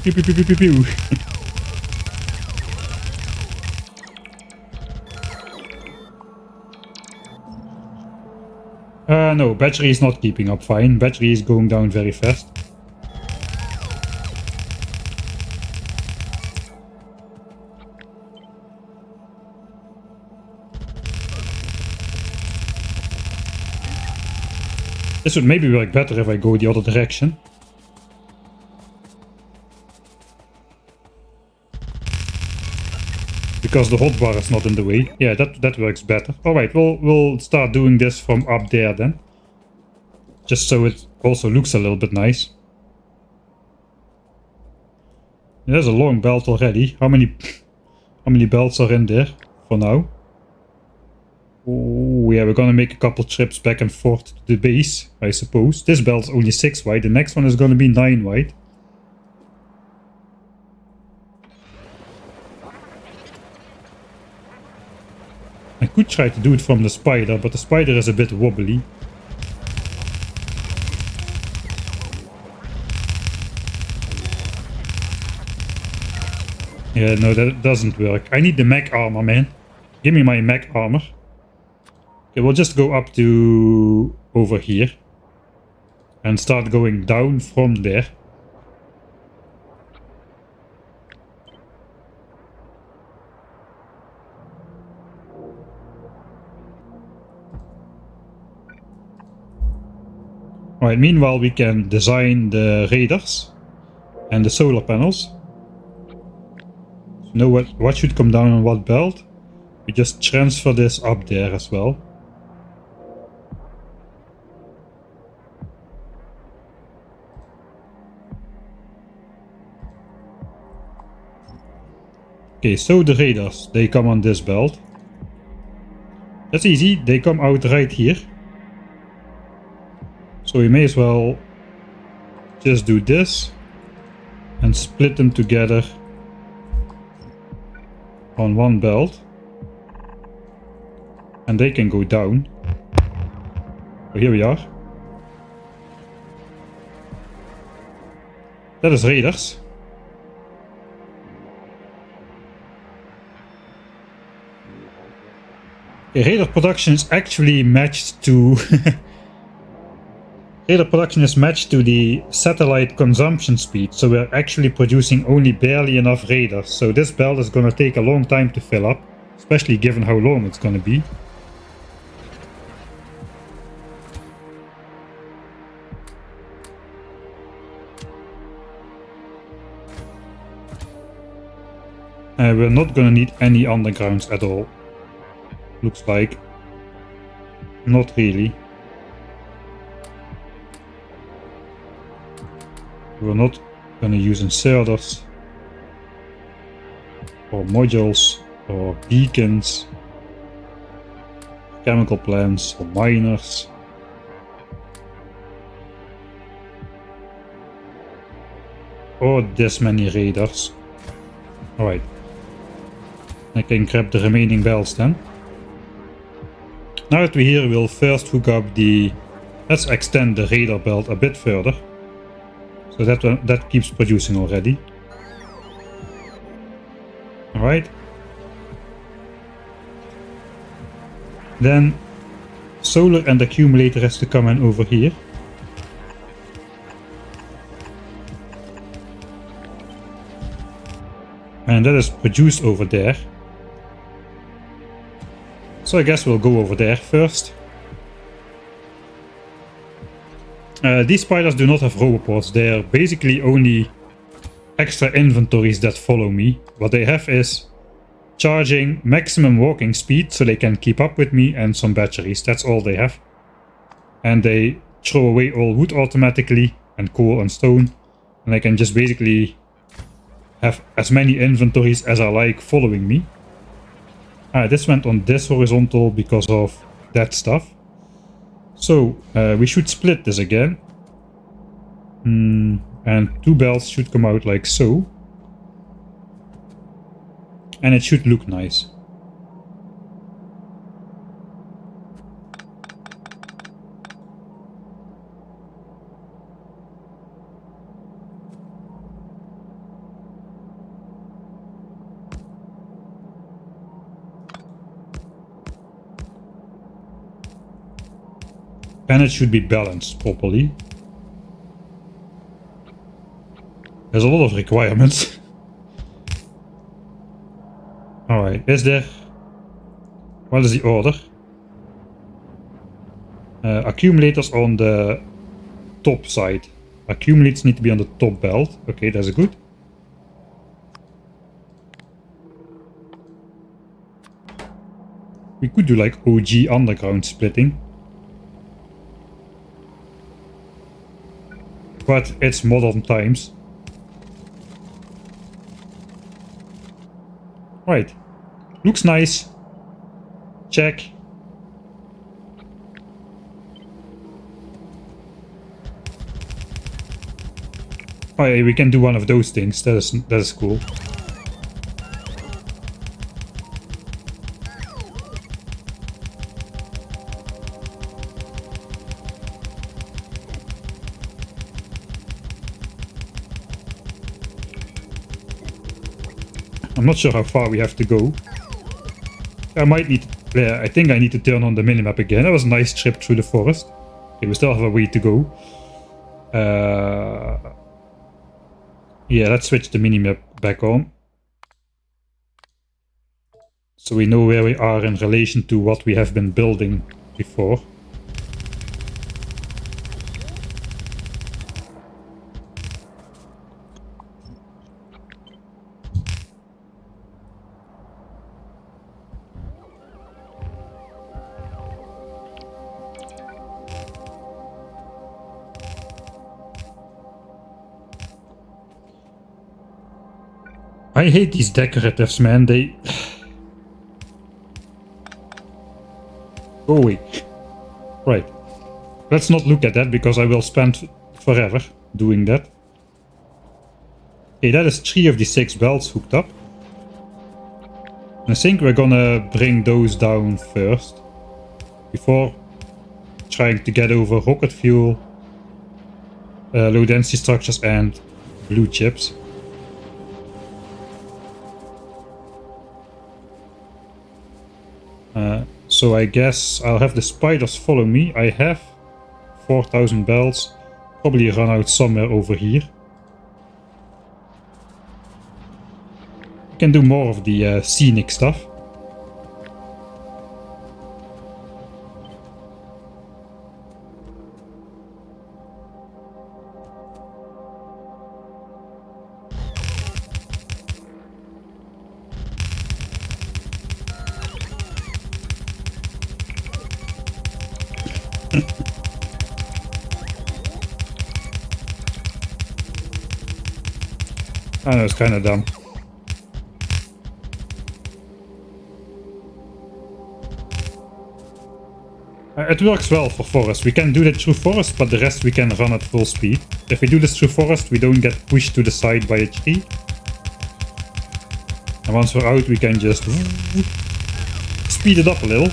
Pew pew pew pew pew pew. No, battery is not keeping up fine. Battery is going down very fast. This would maybe work better if I go the other direction. Because the hotbar is not in the way. Yeah, that works better. Alright, we'll start doing this from up there then. Just so it also looks a little bit nice. There's a long belt already. How many belts are in there for now? Oh yeah, we're gonna make a couple trips back and forth to the base, I suppose. This belt's only 6 wide, the next one is gonna be 9 wide. I could try to do it from the spider, but the spider is a bit wobbly. Yeah, no, that doesn't work. I need the mech armor, man. Give me my mech armor. Okay, we'll just go up to over here. And start going down from there. Alright, meanwhile we can design the radars and the solar panels. So know what should come down on what belt. We just transfer this up there as well. Okay, so the radars, they come on this belt. That's easy, they come out right here. So we may as well just do this and split them together on one belt. And they can go down. So here we are. That is radars. Okay, radar production is actually matched to radar production is matched to the satellite consumption speed, so we're actually producing only barely enough radars. So this belt is going to take a long time to fill up, especially given how long it's going to be. We're not gonna need any undergrounds at all. Looks like. Not really. We're not gonna use inserters or modules or beacons, chemical plants or miners. Or this many raiders. Alright. I can grab the remaining belts then. Now that we're here, we'll first hook up the... Let's extend the raider belt a bit further. So that keeps producing already. Alright. Then solar and accumulator has to come in over here. And that is produced over there. So I guess we'll go over there first. These spiders do not have roboports. They're basically only extra inventories that follow me. What they have is charging, maximum walking speed so they can keep up with me, and some batteries. That's all they have. And they throw away all wood automatically, and coal and stone. And I can just basically have as many inventories as I like following me. This went on this horizontal because of that stuff. So we should split this again. And two belts should come out like so. And it should look nice. And it should be balanced properly. There's a lot of requirements. Alright, is there... What is the order? Accumulators on the top side. Accumulators need to be on the top belt. Okay, that's good. We could do like OG underground splitting. But it's modern times. Right. Looks nice. Check. Oh yeah, we can do one of those things. That is cool. I'm not sure how far we have to go. I might need... Yeah, I think I need to turn on the minimap again. That was a nice trip through the forest. Okay, we still have a way to go. Yeah, let's switch the minimap back on. So we know where we are in relation to what we have been building before. I hate these decoratives, man. They... Go away. Right. Let's not look at that because I will spend forever doing that. Okay, that is 3 of the 6 belts hooked up. I think we're gonna bring those down first. Before trying to get over rocket fuel, low density structures and blue chips. So I guess I'll have the spiders follow me. I have 4,000 belts. Probably run out somewhere over here. I can do more of the scenic stuff. I know, it's kind of dumb. It works well for forest. We can do that through forest, but the rest we can run at full speed. If we do this through forest, we don't get pushed to the side by a tree. And once we're out, we can just speed it up a little.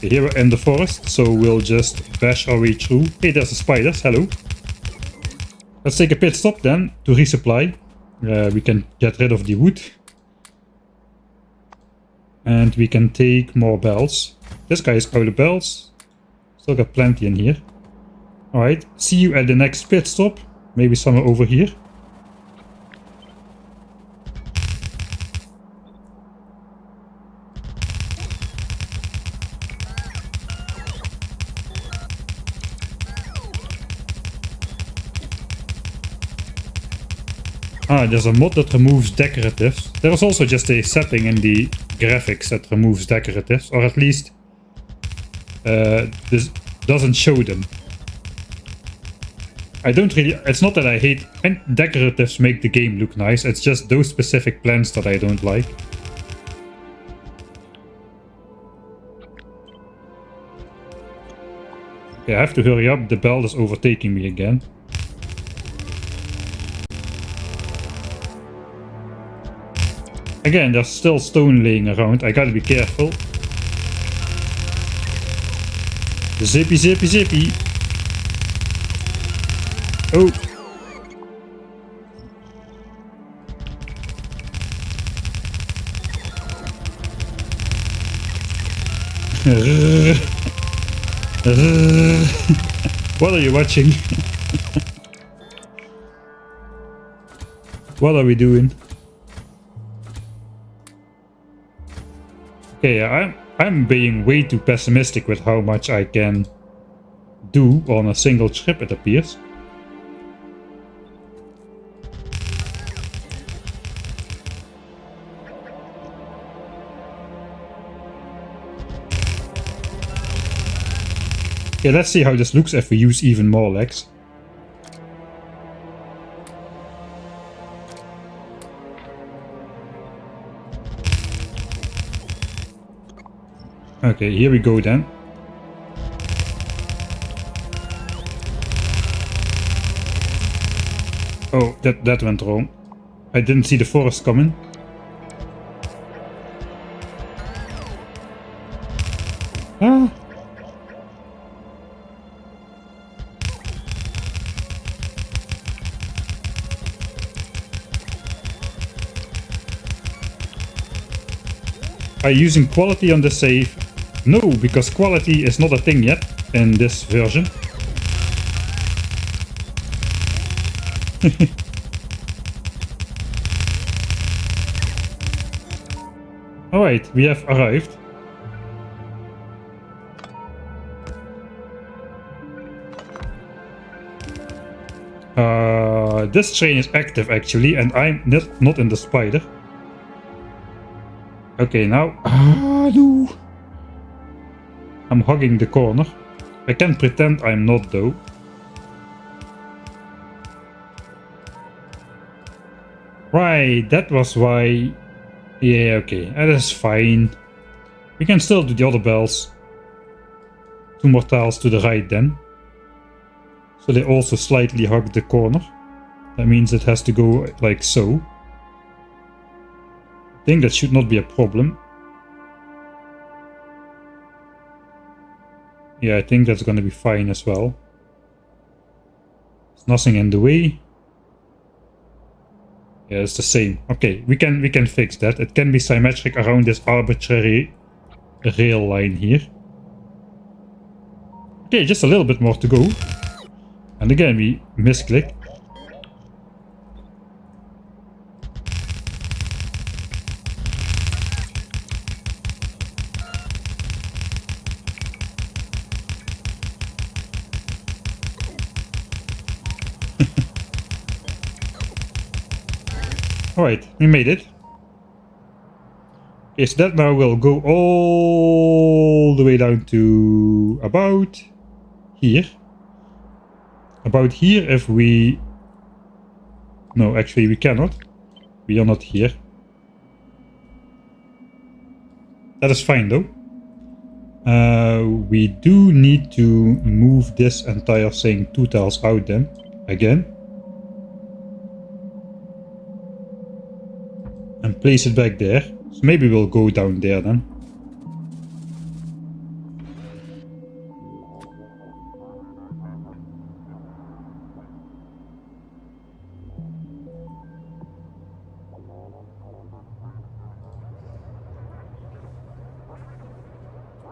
Here we're in the forest, so we'll just bash our way through. Hey, there's the spiders. Hello. Let's take a pit stop then to resupply. We can get rid of the wood. And we can take more bells. This guy is out of bells. Still got plenty in here. Alright, see you at the next pit stop. Maybe somewhere over here. Ah, there's a mod that removes decoratives. There is also just a setting in the graphics that removes decoratives, or at least this doesn't show them. I don't really, it's not that I hate, and decoratives make the game look nice, it's just those specific plants that I don't like. Okay, I have to hurry up, the bell is overtaking me again. Again, there's still stone laying around. I gotta be careful. Zippy, zippy, zippy. Oh. What are you watching? What are we doing? Okay, I'm being way too pessimistic with how much I can do on a single trip, it appears. Okay, let's see how this looks if we use even more legs. Okay, here we go then. Oh, that went wrong. I didn't see the forest coming. Ah. Are you using quality on the save? No, because quality is not a thing yet in this version. Alright, we have arrived. This train is active actually, and I'm not in the spider. Okay, now... Ah, no! I'm hugging the corner. I can pretend I'm not though. Right, that was why... Yeah, okay, that is fine. We can still do the other bells. 2 more tiles to the right then. So they also slightly hug the corner. That means it has to go like so. I think that should not be a problem. Yeah, I think that's gonna be fine as well. There's nothing in the way. Yeah, it's the same. Okay, we can fix that. It can be symmetric around this arbitrary rail line here. Okay, just a little bit more to go. And again, we misclick. Alright, we made it. Okay, so that now will go all the way down to about here. About here if we... No, actually we cannot. We are not here. That is fine though. We do need to move this entire thing 2 tiles out then, again. And place it back there. So maybe we'll go down there then.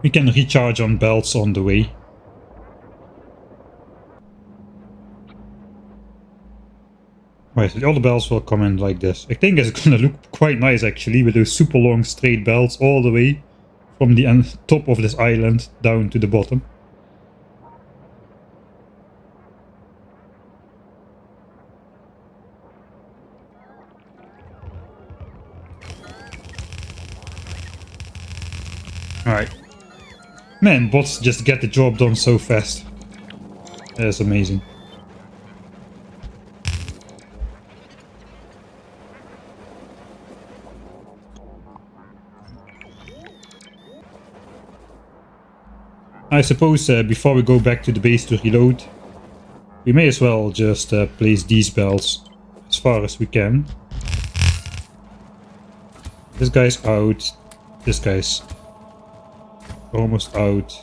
We can recharge on belts on the way. Right, so all the belts will come in like this. I think it's gonna look quite nice actually, with those super long straight belts all the way from the top of this island down to the bottom. Alright. Man, bots just get the job done so fast. That's amazing. I suppose before we go back to the base to reload, we may as well just place these belts as far as we can. This guy's out. This guy's almost out.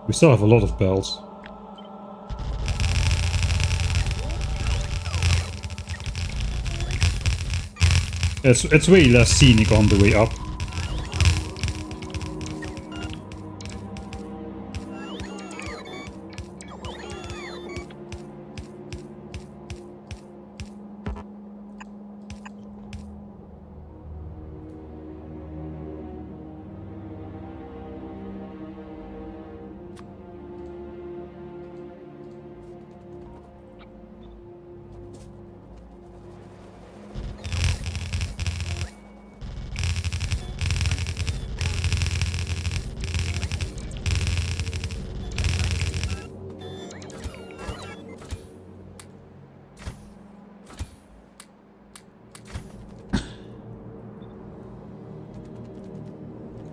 We still have a lot of belts. It's way less scenic on the way up.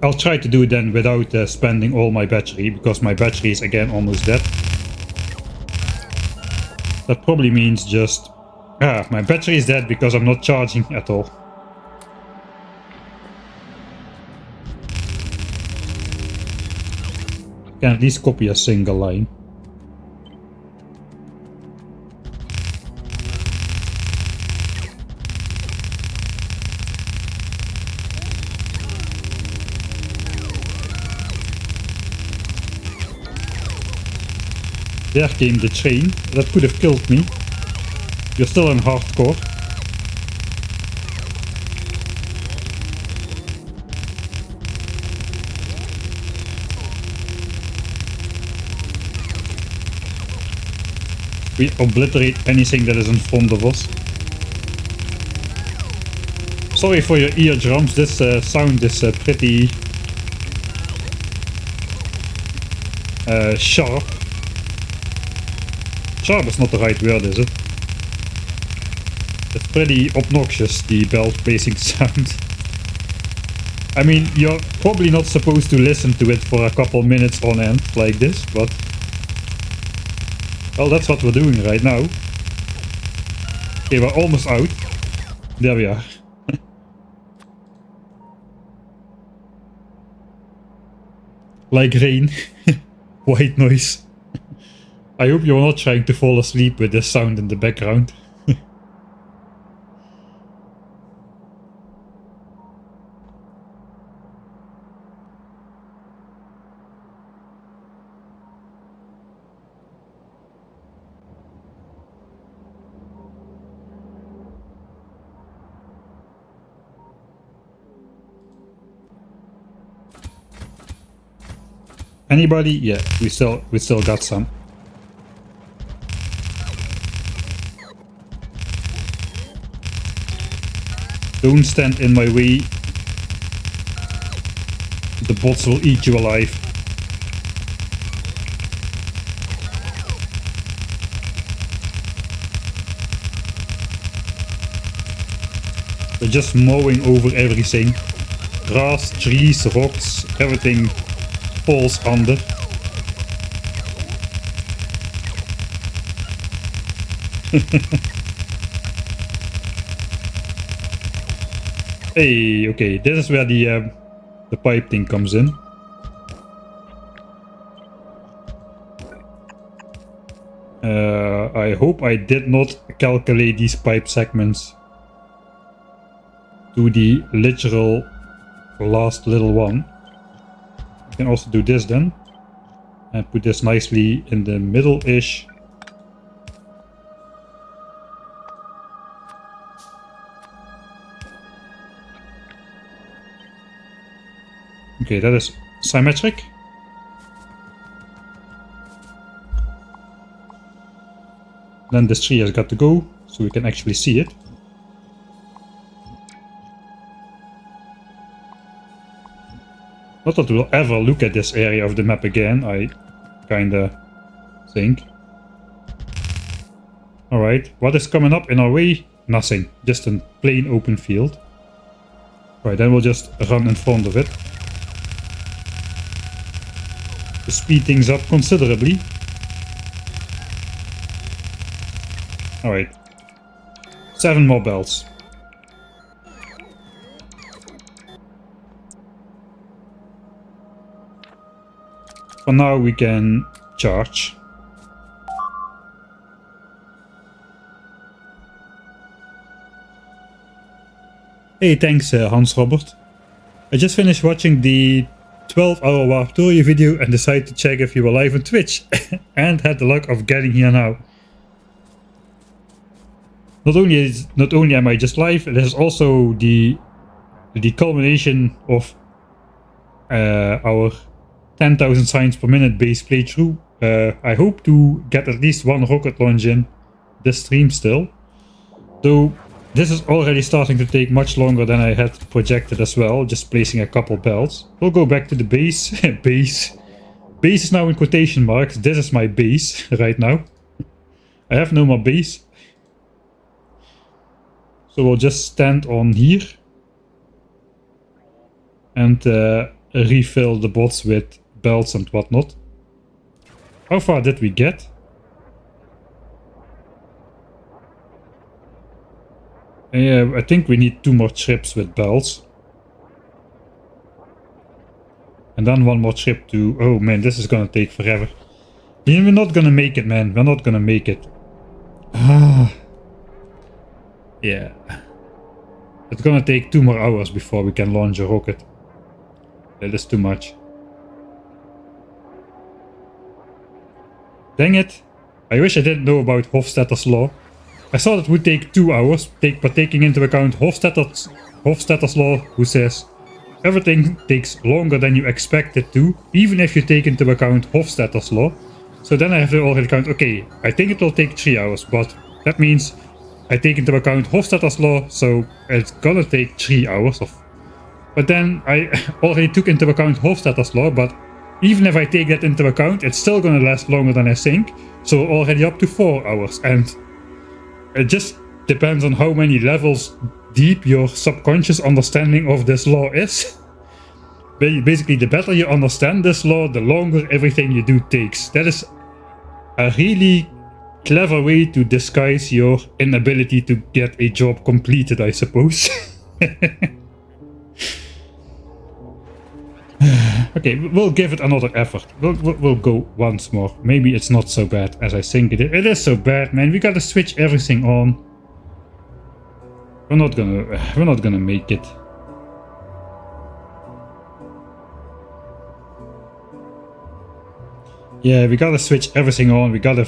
I'll try to do it then without spending all my battery, because my battery is again almost dead. That probably means just... my battery is dead because I'm not charging at all. Can at least copy a single line. There came the train. That could have killed me. You're still in hardcore. We obliterate anything that is in front of us. Sorry for your eardrums, this sound is pretty sharp. Sharp is not the right word, is it? It's pretty obnoxious, the belt placing sound. I mean, you're probably not supposed to listen to it for a couple minutes on end like this, but... well, that's what we're doing right now. Okay, we're almost out. There we are. Like rain. White noise. I hope you're not trying to fall asleep with this sound in the background. Anybody? Yeah, we still got some. Don't stand in my way. The bots will eat you alive. They're just mowing over everything. Grass, trees, rocks, everything falls under. Hey, okay, this is where the pipe thing comes in. I hope I did not calculate these pipe segments to the literal last little one. You can also do this then and put this nicely in the middle-ish. Okay, that is symmetric. Then this tree has got to go, so we can actually see it. Not that we'll ever look at this area of the map again, I kinda think. Alright, what is coming up in our way? Nothing, just a plain open field. Right, then we'll just run in front of it. To speed things up considerably. Alright. 7 more bells. For now we can charge. Hey, thanks Hans Robert. I just finished watching the 12-hour Warp Tutorial video and decided to check if you were live on Twitch and had the luck of getting here now. Not only am I just live, it is also the culmination of our 10,000 signs per minute base playthrough. I hope to get at least one rocket launch in this stream still, though this is already starting to take much longer than I had projected as well, just placing a couple belts. We'll go back to the base. Base is now in quotation marks. This is my base right now. I have no more base. So we'll just stand on here and refill the bots with belts and whatnot. How far did we get? I think we need 2 more trips with belts. And then 1 more trip to... Oh man, this is gonna take forever. We're not gonna make it, man. We're not gonna make it. Ah. Yeah. It's gonna take 2 more hours before we can launch a rocket. That is too much. Dang it. I wish I didn't know about Hofstadter's law. I thought it would take 2 hours, but taking into account Hofstadter's law, who says everything takes longer than you expect it to, even if you take into account Hofstadter's law. So then I have to already count, okay, I think it will take 3 hours, but that means I take into account Hofstadter's law, so it's gonna take 3 hours. But then I already took into account Hofstadter's law, but even if I take that into account, it's still gonna last longer than I think, so already up to 4 hours. And it just depends on how many levels deep your subconscious understanding of this law is. Basically, the better you understand this law, the longer everything you do takes. That is a really clever way to disguise your inability to get a job completed, I suppose. Okay, we'll give it another effort. We'll go once more. Maybe it's not so bad as I think it is. It is so bad, man. We gotta switch everything on. We're not gonna make it. Yeah, we gotta switch everything on. We gotta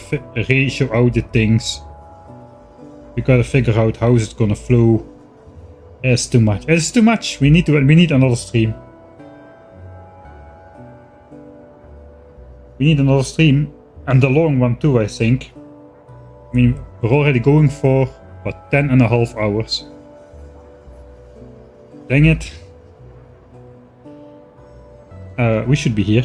ratio out the things. We gotta figure out how is it gonna flow. It's too much. It's too much. We need another stream. We need another stream, and a long one too, I think. I mean, we're already going for, what, 10.5 hours. Dang it. We should be here.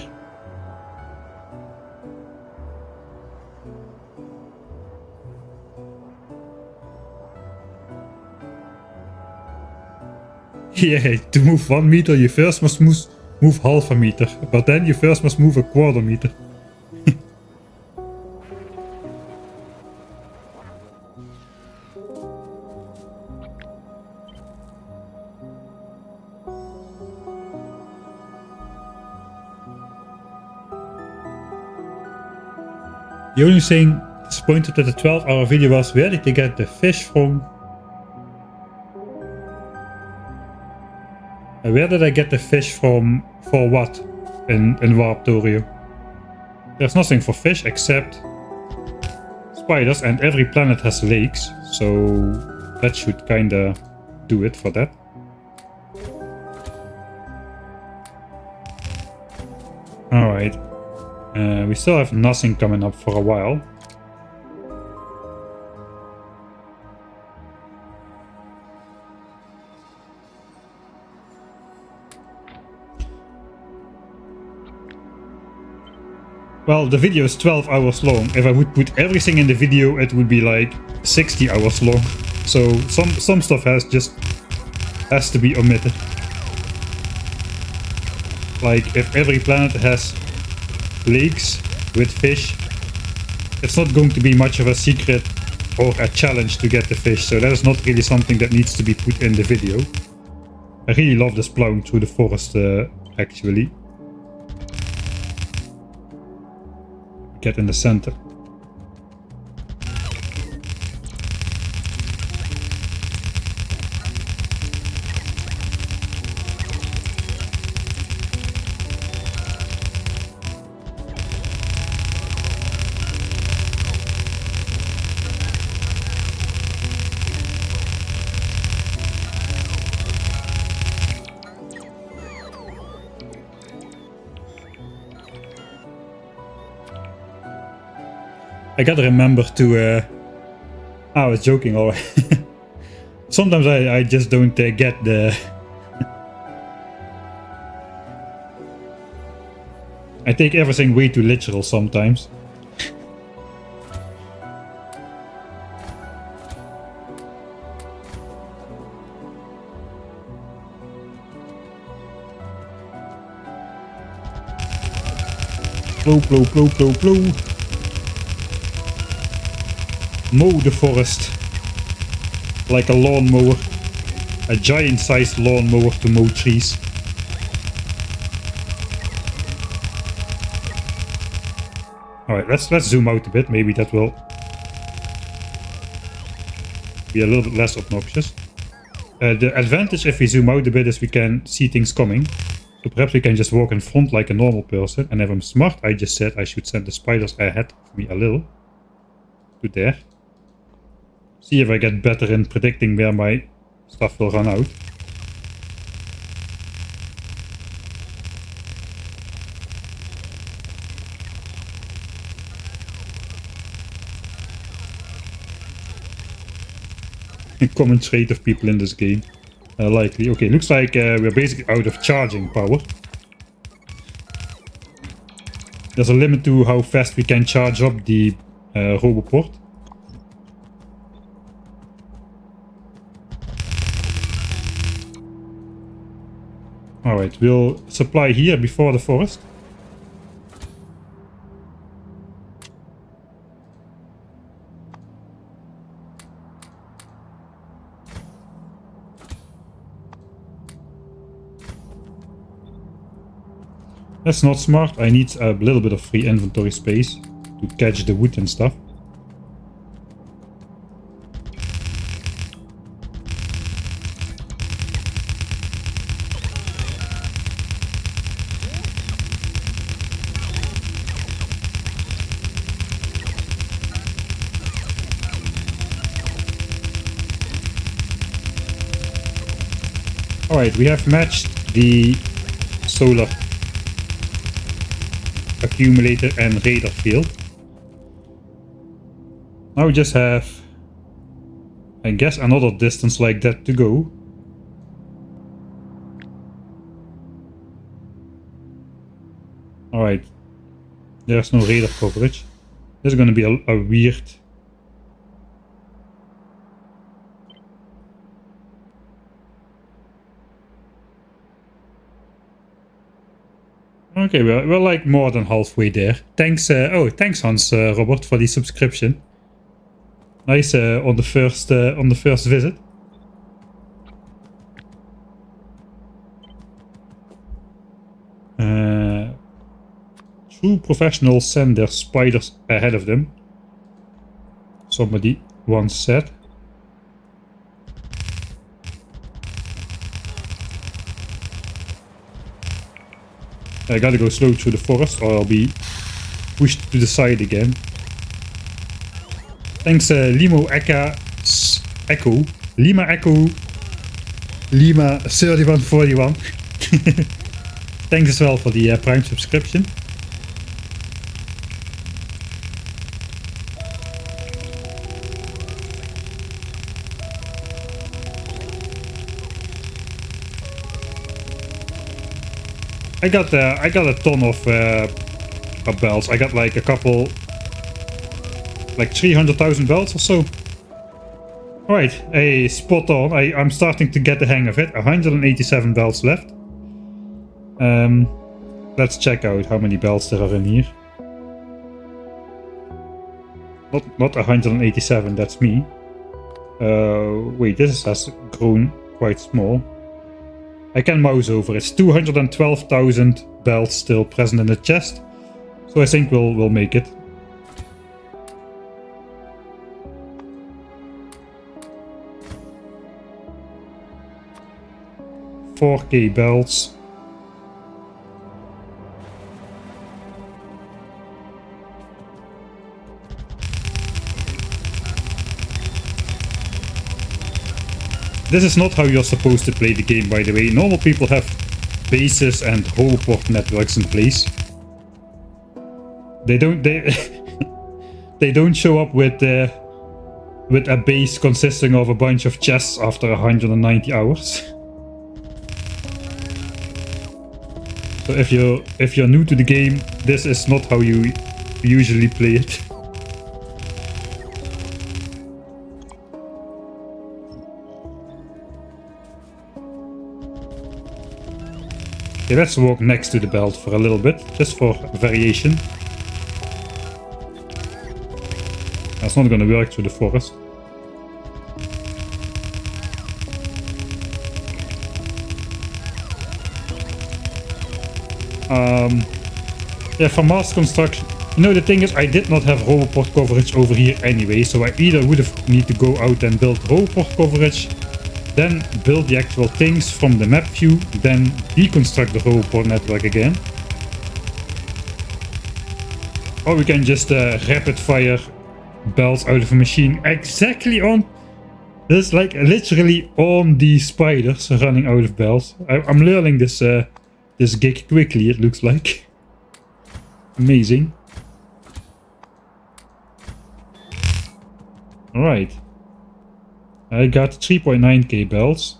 Yeah, to move 1 meter you first must move half a meter, but then you first must move a quarter meter. The only thing disappointed that the 12-hour video was, where did they get the fish from? Where did I get the fish from for what in Warptorio? There's nothing for fish except spiders, and every planet has lakes, so that should kinda do it for that. Alright. We still have nothing coming up for a while. Well, the video is 12 hours long. If I would put everything in the video, it would be like 60 hours long. So some stuff has to be omitted. Like if every planet has lakes with fish, it's not going to be much of a secret or a challenge to get the fish, so that is not really something that needs to be put in the video. I really love this plowing through the forest actually. Get in the center. I gotta remember to I was joking already. Sometimes I just don't get the I take everything way too literal sometimes. Plow, plow, plow, plow, plow. Mow the forest like a lawnmower, a giant-sized lawnmower to mow trees. All right, let's zoom out a bit. Maybe that will be a little bit less obnoxious. The advantage if we zoom out a bit is we can see things coming. So perhaps we can just walk in front like a normal person. And if I'm smart, I just said I should send the spiders ahead of me a little to there. See if I get better in predicting where my stuff will run out. A common trait of people in this game. Likely. Okay, looks like we're basically out of charging power. There's a limit to how fast we can charge up the Roboport. Alright, we'll supply here before the forest. That's not smart. I need a little bit of free inventory space to catch the wood and stuff. Alright, we have matched the solar accumulator and radar field. Now we just have, I guess, another distance like that to go. Alright. There's no radar coverage. This is gonna be a weird... Okay, we're like more than halfway there. Thanks, thanks Hans Robert for the subscription. Nice on the first visit. True professionals send their spiders ahead of them. Somebody once said. I gotta go slow through the forest or I'll be pushed to the side again. Thanks Lima Echo Lima 3141. Thanks as well for the Prime subscription. I got a ton of belts. I got like a couple, like 300,000 belts or so. Alright, hey, spot on. I'm starting to get the hang of it. 187 belts left. Let's check out how many belts there are in here. Not 187, that's me. Wait, this has grown quite small. I can mouse over. It's 212,000 belts still present in the chest. So I think we'll make it. $4K belts. This is not how you're supposed to play the game, by the way. Normal people have bases and Roboport networks in place. They don't they don't show up with a base consisting of a bunch of chests after 190 hours. So if you're new to the game, this is not how you usually play it. Okay, let's walk next to the belt for a little bit, just for variation. That's not gonna work through the forest. Yeah, for mass construction. You know, the thing is, I did not have Roboport coverage over here anyway, so I either would have need to go out and build Roboport coverage, then build the actual things from the map view, then deconstruct the Roboport network again. Or we can just rapid fire belts out of a machine exactly on... This is like literally on the spiders running out of belts. I'm learning this this gig quickly, it looks like. Amazing. Alright. I got 3.9k belts.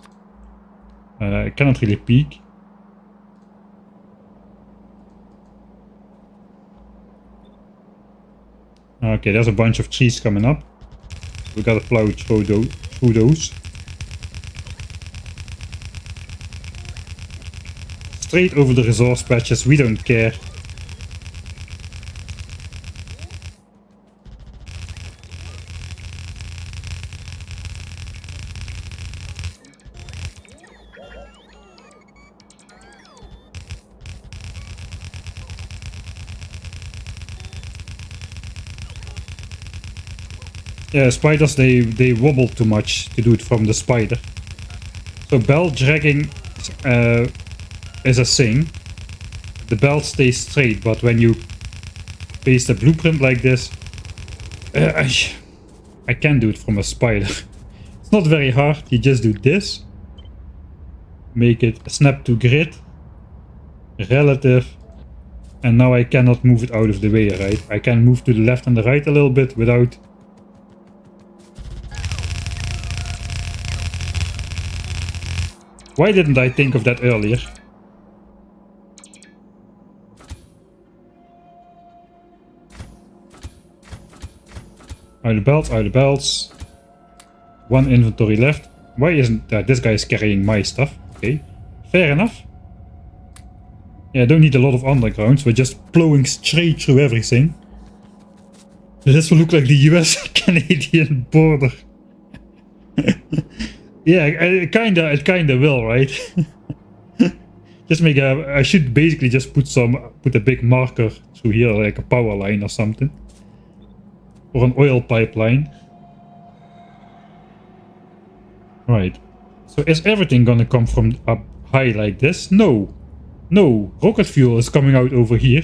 I cannot really peek. Okay, there's a bunch of trees coming up. We gotta plow through those. Straight over the resource patches, we don't care. Yeah, spiders, they wobble too much to do it from the spider. So belt dragging is a thing. The belt stays straight, but when you paste a blueprint like this, I can do it from a spider. It's not very hard, you just do this. Make it snap to grid, relative, and now I cannot move it out of the way, right? I can move to the left and the right a little bit without... Why didn't I think of that earlier? Out of belts, out of belts. One inventory left. Why isn't that? This guy is carrying my stuff. Okay, fair enough. Yeah, I don't need a lot of undergrounds. We're just plowing straight through everything. This will look like the US-Canadian border. Yeah, it kinda will, right? Just make a. I should basically just put a big marker through here, like a power line or something, or an oil pipeline. Right. So is everything gonna come from up high like this? No. No. Rocket fuel is coming out over here.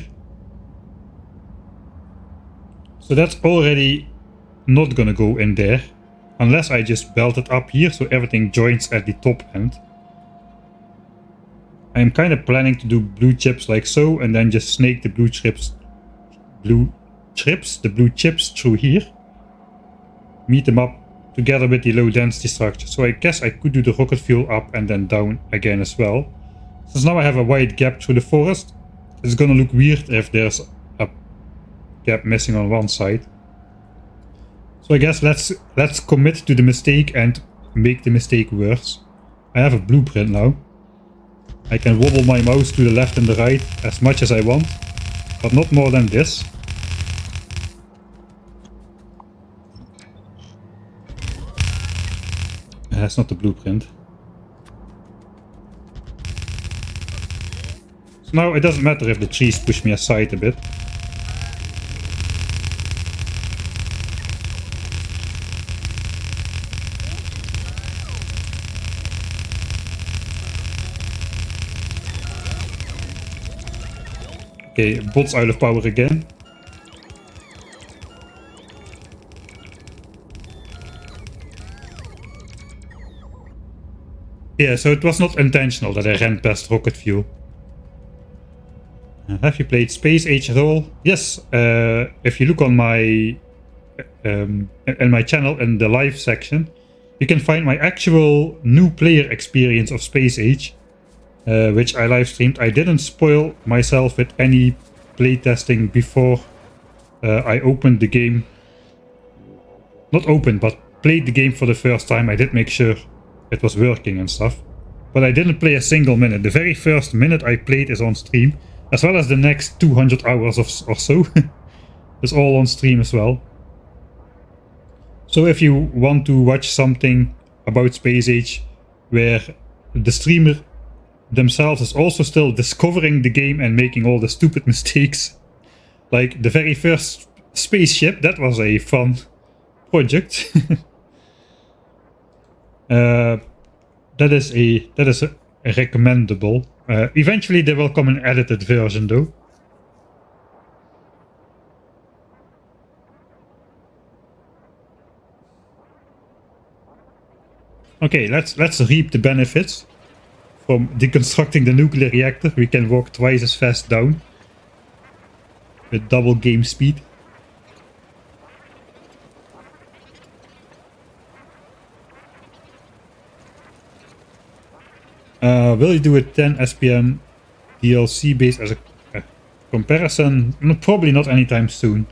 So that's already not gonna go in there. Unless I just belt it up here so everything joins at the top end. I'm kind of planning to do blue chips like so, and then just snake the blue chips through here. Meet them up together with the low density structure. So I guess I could do the rocket fuel up and then down again as well. Since now I have a wide gap through the forest, it's gonna look weird if there's a gap missing on one side. So I guess let's commit to the mistake and make the mistake worse. I have a blueprint now. I can wobble my mouse to the left and the right as much as I want, but not more than this. That's not the blueprint. So now it doesn't matter if the trees push me aside a bit. Okay, bot's out of power again. Yeah, so it was not intentional that I ran past rocket fuel. Have you played Space Age at all? Yes, if you look on my channel in the live section, you can find my actual new player experience of Space Age. Which I live streamed. I didn't spoil myself with any playtesting before I opened the game. Not opened, but played the game for the first time. I did make sure it was working and stuff. But I didn't play a single minute. The very first minute I played is on stream, as well as the next 200 hours or so. It's all on stream as well. So if you want to watch something about Space Age where the streamer themselves is also still discovering the game and making all the stupid mistakes, like the very first spaceship, that was a fun project. That is a recommendable. Eventually there will come an edited version though. Okay, let's reap the benefits. From deconstructing the nuclear reactor, we can walk twice as fast down with double game speed. Will you do a 10 SPM DLC base as a comparison? No, probably not anytime soon.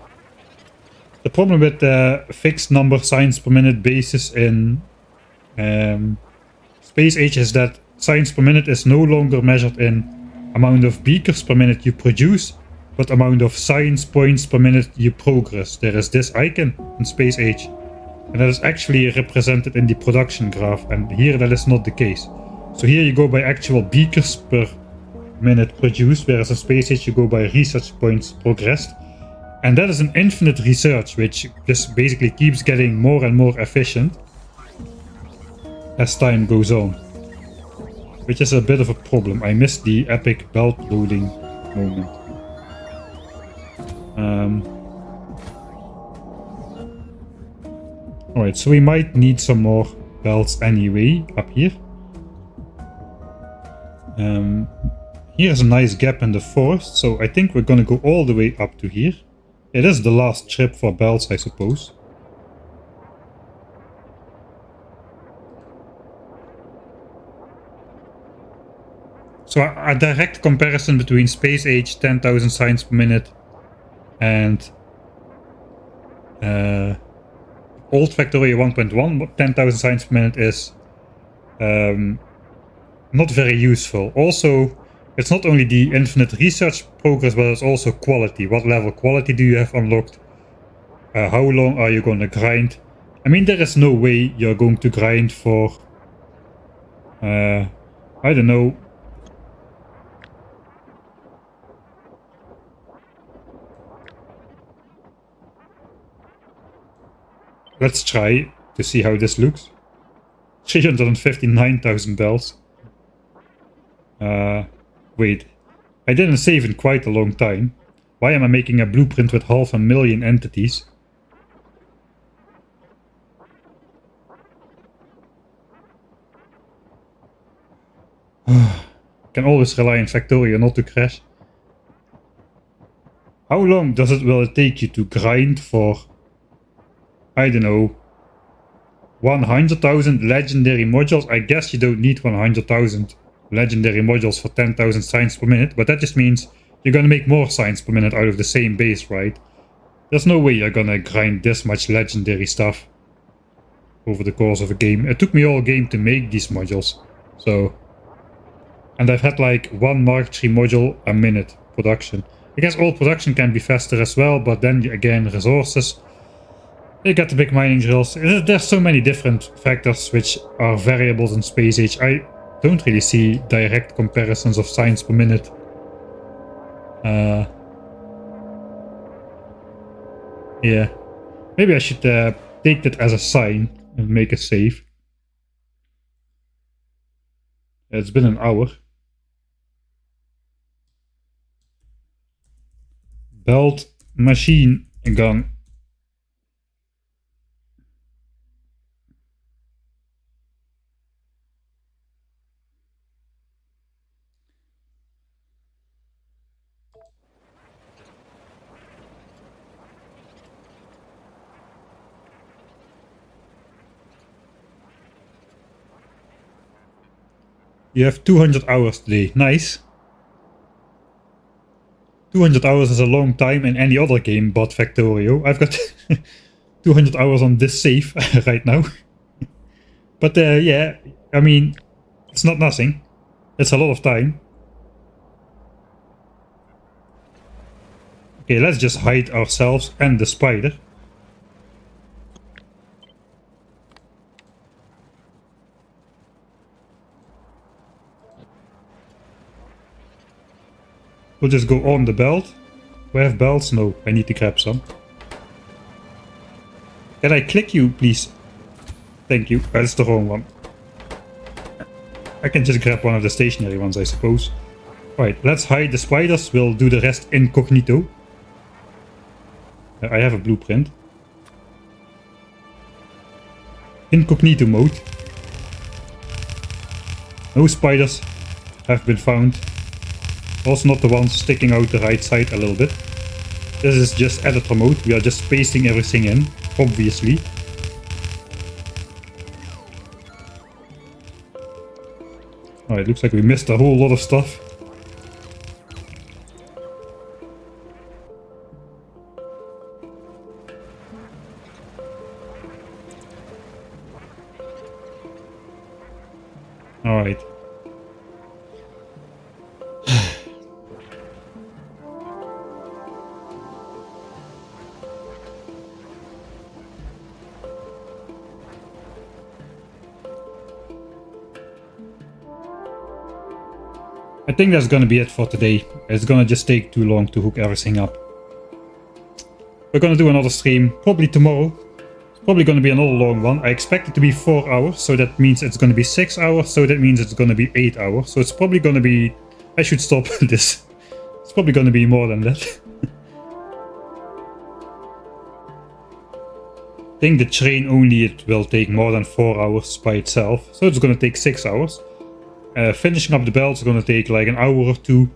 The problem with the fixed number science per minute basis in Space Age is that science per minute is no longer measured in amount of beakers per minute you produce, but amount of science points per minute you progress. There is this icon in Space Age, and that is actually represented in the production graph, and here that is not the case. So here you go by actual beakers per minute produced, whereas in Space Age you go by research points progressed. And that is an infinite research, which just basically keeps getting more and more efficient as time goes on. Which is a bit of a problem. I missed the epic belt loading moment. Alright, so we might need some more belts anyway up here. Here's a nice gap in the forest, so I think we're gonna go all the way up to here. It is the last trip for belts, I suppose. So a direct comparison between Space Age 10,000 science per minute and old Factorio 1.1, 10,000 signs per minute is not very useful. Also, it's not only the infinite research progress, but it's also quality. What level quality do you have unlocked? How long are you going to grind? I mean, there is no way you're going to grind for, I don't know, let's try to see how this looks. 359,000 bells. Wait, I didn't save in quite a long time. Why am I making a blueprint with 500,000 entities? Can always rely on Factorio not to crash. How long will it take you to grind for, I don't know, 100,000 legendary modules? I guess you don't need 100,000 legendary modules for 10,000 signs per minute, but that just means you're gonna make more signs per minute out of the same base, right? There's no way you're gonna grind this much legendary stuff over the course of a game. It took me all game to make these modules, so... And I've had like 1 Mark III module a minute production. I guess all production can be faster as well, but then again, resources. You got the big mining drills. There's so many different factors which are variables in Space Age. I don't really see direct comparisons of signs per minute. Yeah. Maybe I should take that as a sign and make a save. It's been an hour. Belt machine gun. You have 200 hours today. Nice. 200 hours is a long time in any other game but Factorio. I've got 200 hours on this save right now. But yeah, I mean, it's not nothing. It's a lot of time. Okay, let's just hide ourselves and the spider. We'll just go on the belt. Do I have belts? No, I need to grab some. Can I click you, please? Thank you. That's the wrong one. I can just grab one of the stationary ones, I suppose. Right, let's hide the spiders. We'll do the rest incognito. I have a blueprint. Incognito mode. No spiders have been found. Also not the ones sticking out the right side a little bit. This is just editor mode. We are just pasting everything in, obviously. Alright, looks like we missed a whole lot of stuff. Alright. I think that's gonna be it for today. It's gonna just take too long to hook everything up. We're gonna do another stream, probably tomorrow. It's probably gonna be another long one. I expect it to be 4 hours, so that means it's gonna be 6 hours, so that means it's gonna be 8 hours. So it's probably gonna be... I should stop this. It's probably gonna be more than that. I think the train only it will take more than 4 hours by itself, so it's gonna take 6 hours. Finishing up the belt is gonna take like an hour or 2,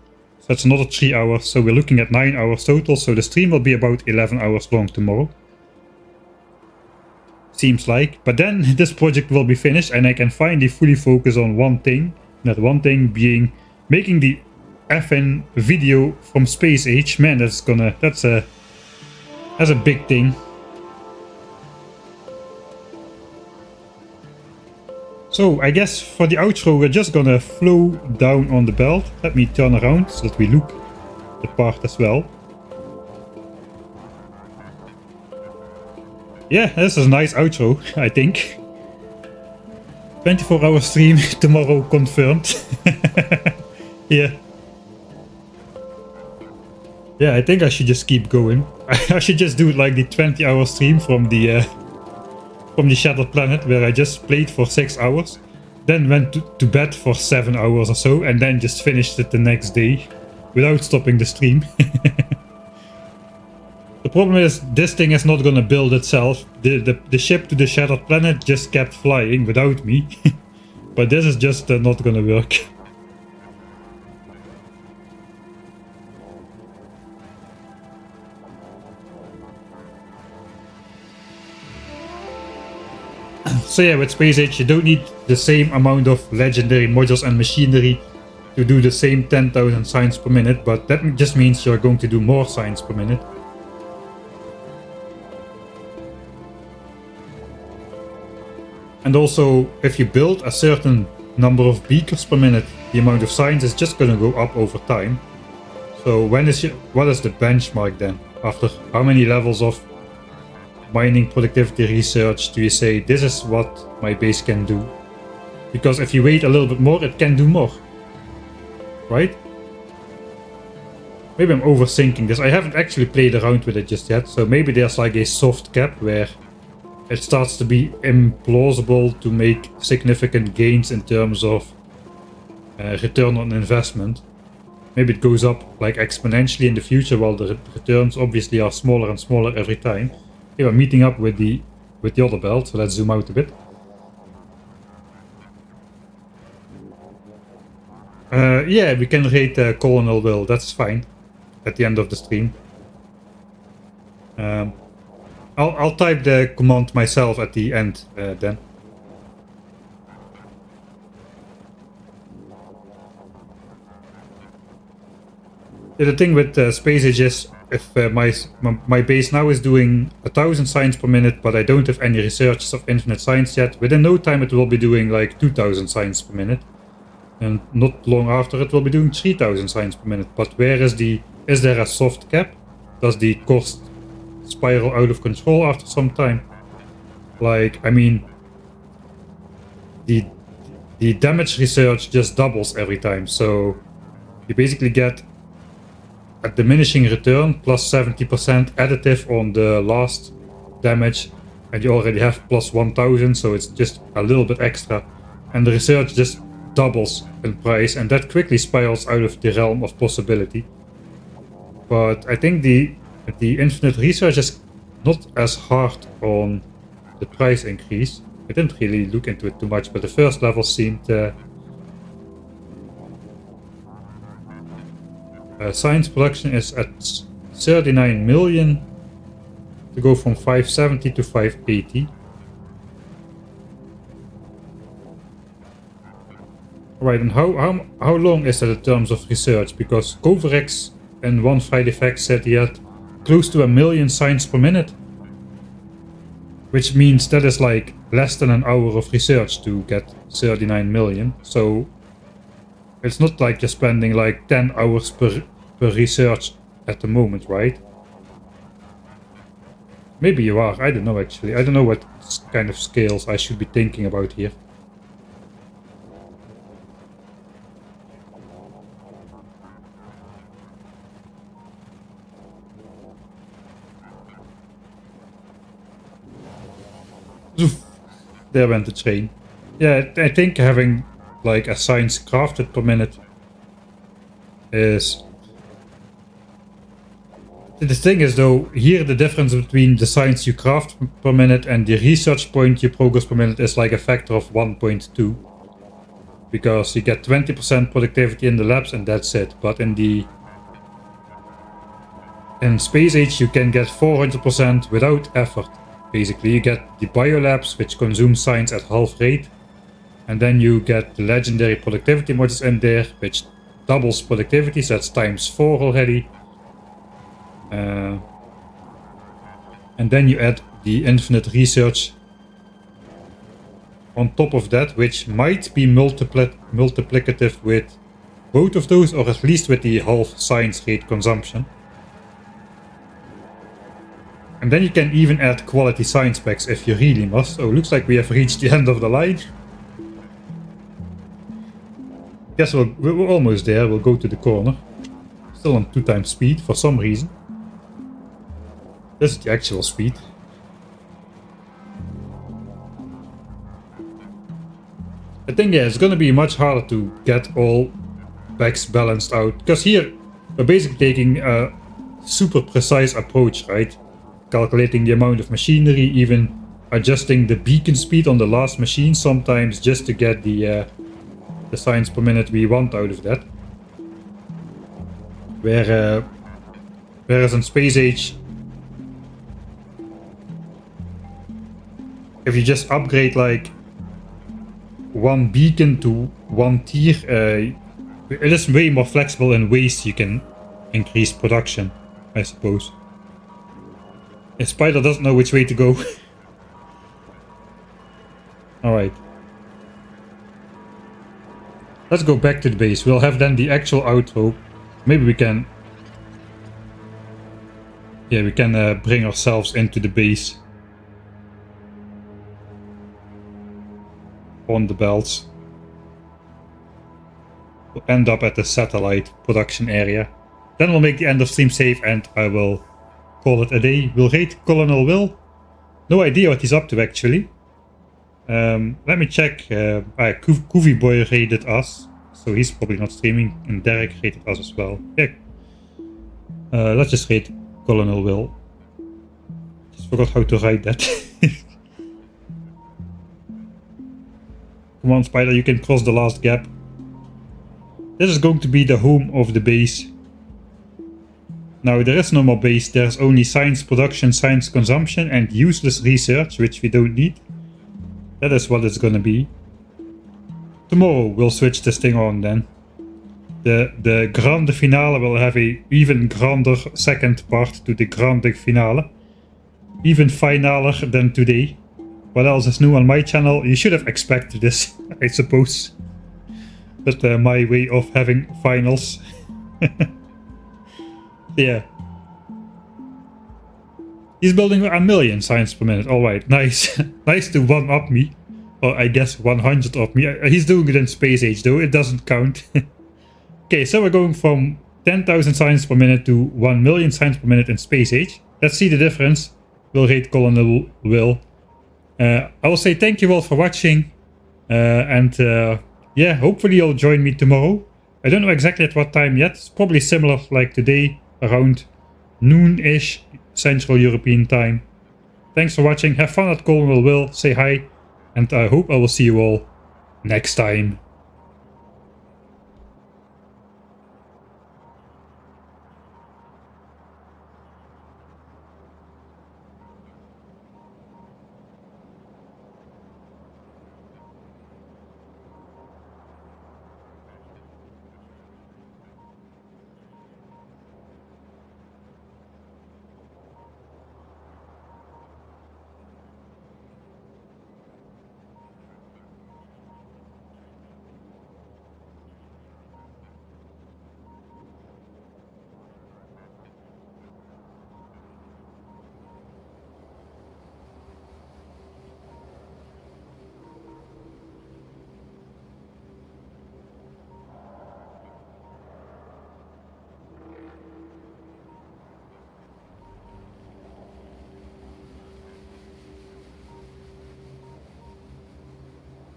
so that's another 3 hours, so we're looking at 9 hours total, so the stream will be about 11 hours long tomorrow. Seems like, but then this project will be finished and I can finally fully focus on one thing, that one thing being making the effing video from Space Age. Man, that's a big thing. So I guess for the outro we're just gonna flow down on the belt. Let me turn around so that we look the part as well. Yeah, this is a nice outro, I think. 24-hour stream tomorrow confirmed. Yeah. Yeah, I think I should just keep going. I should just do like the 20-hour stream from the Shattered Planet, where I just played for 6 hours, then went to bed for 7 hours or so, and then just finished it the next day without stopping the stream. The problem is this thing is not gonna build itself. The ship to the Shattered Planet just kept flying without me. But this is just not gonna work. So yeah, with Space Age you don't need the same amount of legendary modules and machinery to do the same 10,000 signs per minute, but that just means you're going to do more signs per minute. And also, if you build a certain number of beakers per minute, the amount of signs is just going to go up over time. So what is the benchmark then? After how many levels of mining productivity research do you say this is what my base can do? Because if you wait a little bit more, it can do more, right? Maybe I'm overthinking this. I haven't actually played around with it just yet, so maybe there's like a soft cap where it starts to be implausible to make significant gains in terms of return on investment. Maybe it goes up like exponentially in the future, while the returns obviously are smaller and smaller every time. Okay, we're meeting up with the other belt, so let's zoom out a bit. Yeah, we can rate Colonel Will, that's fine. At the end of the stream. I'll type the command myself at the end then. The thing with Space Age is, if my base now is doing 1,000 signs per minute, but I don't have any researches of infinite signs yet, within no time it will be doing like 2,000 signs per minute. And not long after it will be doing 3,000 signs per minute. But where is there a soft cap? Does the cost spiral out of control after some time? Like, I mean, the damage research just doubles every time, so you basically get a diminishing return plus 70% additive on the last damage, and you already have plus 1000, so it's just a little bit extra, and the research just doubles in price, and that quickly spirals out of the realm of possibility. But I think the infinite research is not as hard on the price increase. I didn't really look into it too much, but the first level seemed science production is at 39 million to go from 570 to 580. Right, and how long is that in terms of research? Because Kovarex in one Friday Fact said he had close to 1 million signs per minute, which means that is like less than an hour of research to get 39 million. So it's not like you're spending like 10 hours per research at the moment, right? Maybe you are, I don't know actually. I don't know what kind of scales I should be thinking about here. There went the train. Yeah, I think having like a science crafted per minute is... The thing is though, here the difference between the science you craft per minute and the research point you progress per minute is like a factor of 1.2. Because you get 20% productivity in the labs and that's it. But in Space Age you can get 400% without effort. Basically, you get the biolabs, which consume science at half rate, and then you get the legendary productivity modules in there, which doubles productivity, so that's times 4 already. And then you add the infinite research, on top of that, which might be multiplicative with both of those, or at least with the half science rate consumption. And then you can even add quality science packs if you really must. Oh, looks like we have reached the end of the line. Guess we're almost there. We'll go to the corner. Still on 2 times speed for some reason. This is the actual speed. I think, yeah, it's gonna be much harder to get all packs balanced out. Because here, we're basically taking a super precise approach, right? Calculating the amount of machinery, even adjusting the beacon speed on the last machine sometimes just to get the science per minute we want out of that. Whereas in Space Age, if you just upgrade like one beacon to one tier, it is way more flexible in ways you can increase production, I suppose. The spider doesn't know which way to go. Alright. Let's go back to the base. We'll have then the actual outro. Maybe we can... Yeah, we can bring ourselves into the base. On the belts. We'll end up at the satellite production area. Then we'll make the end of stream save and I will call it a day. We'll raid Colonel Will. No idea what he's up to actually. Let me check. Koovie Boy raided us, so he's probably not streaming, and Derek raided us as well. Yeah. Let's just raid Colonel Will. Just forgot how to write that. Come on, Spider, you can cross the last gap. This is going to be the home of the base. Now, there is no more base, there's only science production, science consumption, and useless research, which we don't need. That is what it's gonna be. Tomorrow we'll switch this thing on then. The Grande finale will have a even grander second part to the Grande finale. Even finaler than today. What else is new on my channel? You should have expected this, I suppose. But my way of having finals. Yeah. He's building 1,000,000 science per minute. Alright, nice. Nice to 1-up me. Or I guess 100 of me. He's doing it in Space Age though, it doesn't count. Okay, so we're going from 10,000 science per minute to 1,000,000 science per minute in Space Age. Let's see the difference. We'll rate Colonel Will. I will say thank you all for watching. Yeah, hopefully you'll join me tomorrow. I don't know exactly at what time yet. It's probably similar like today, around noon-ish Central European time. Thanks for watching. Have fun at Colonel Will. Say hi. And I hope I will see you all next time.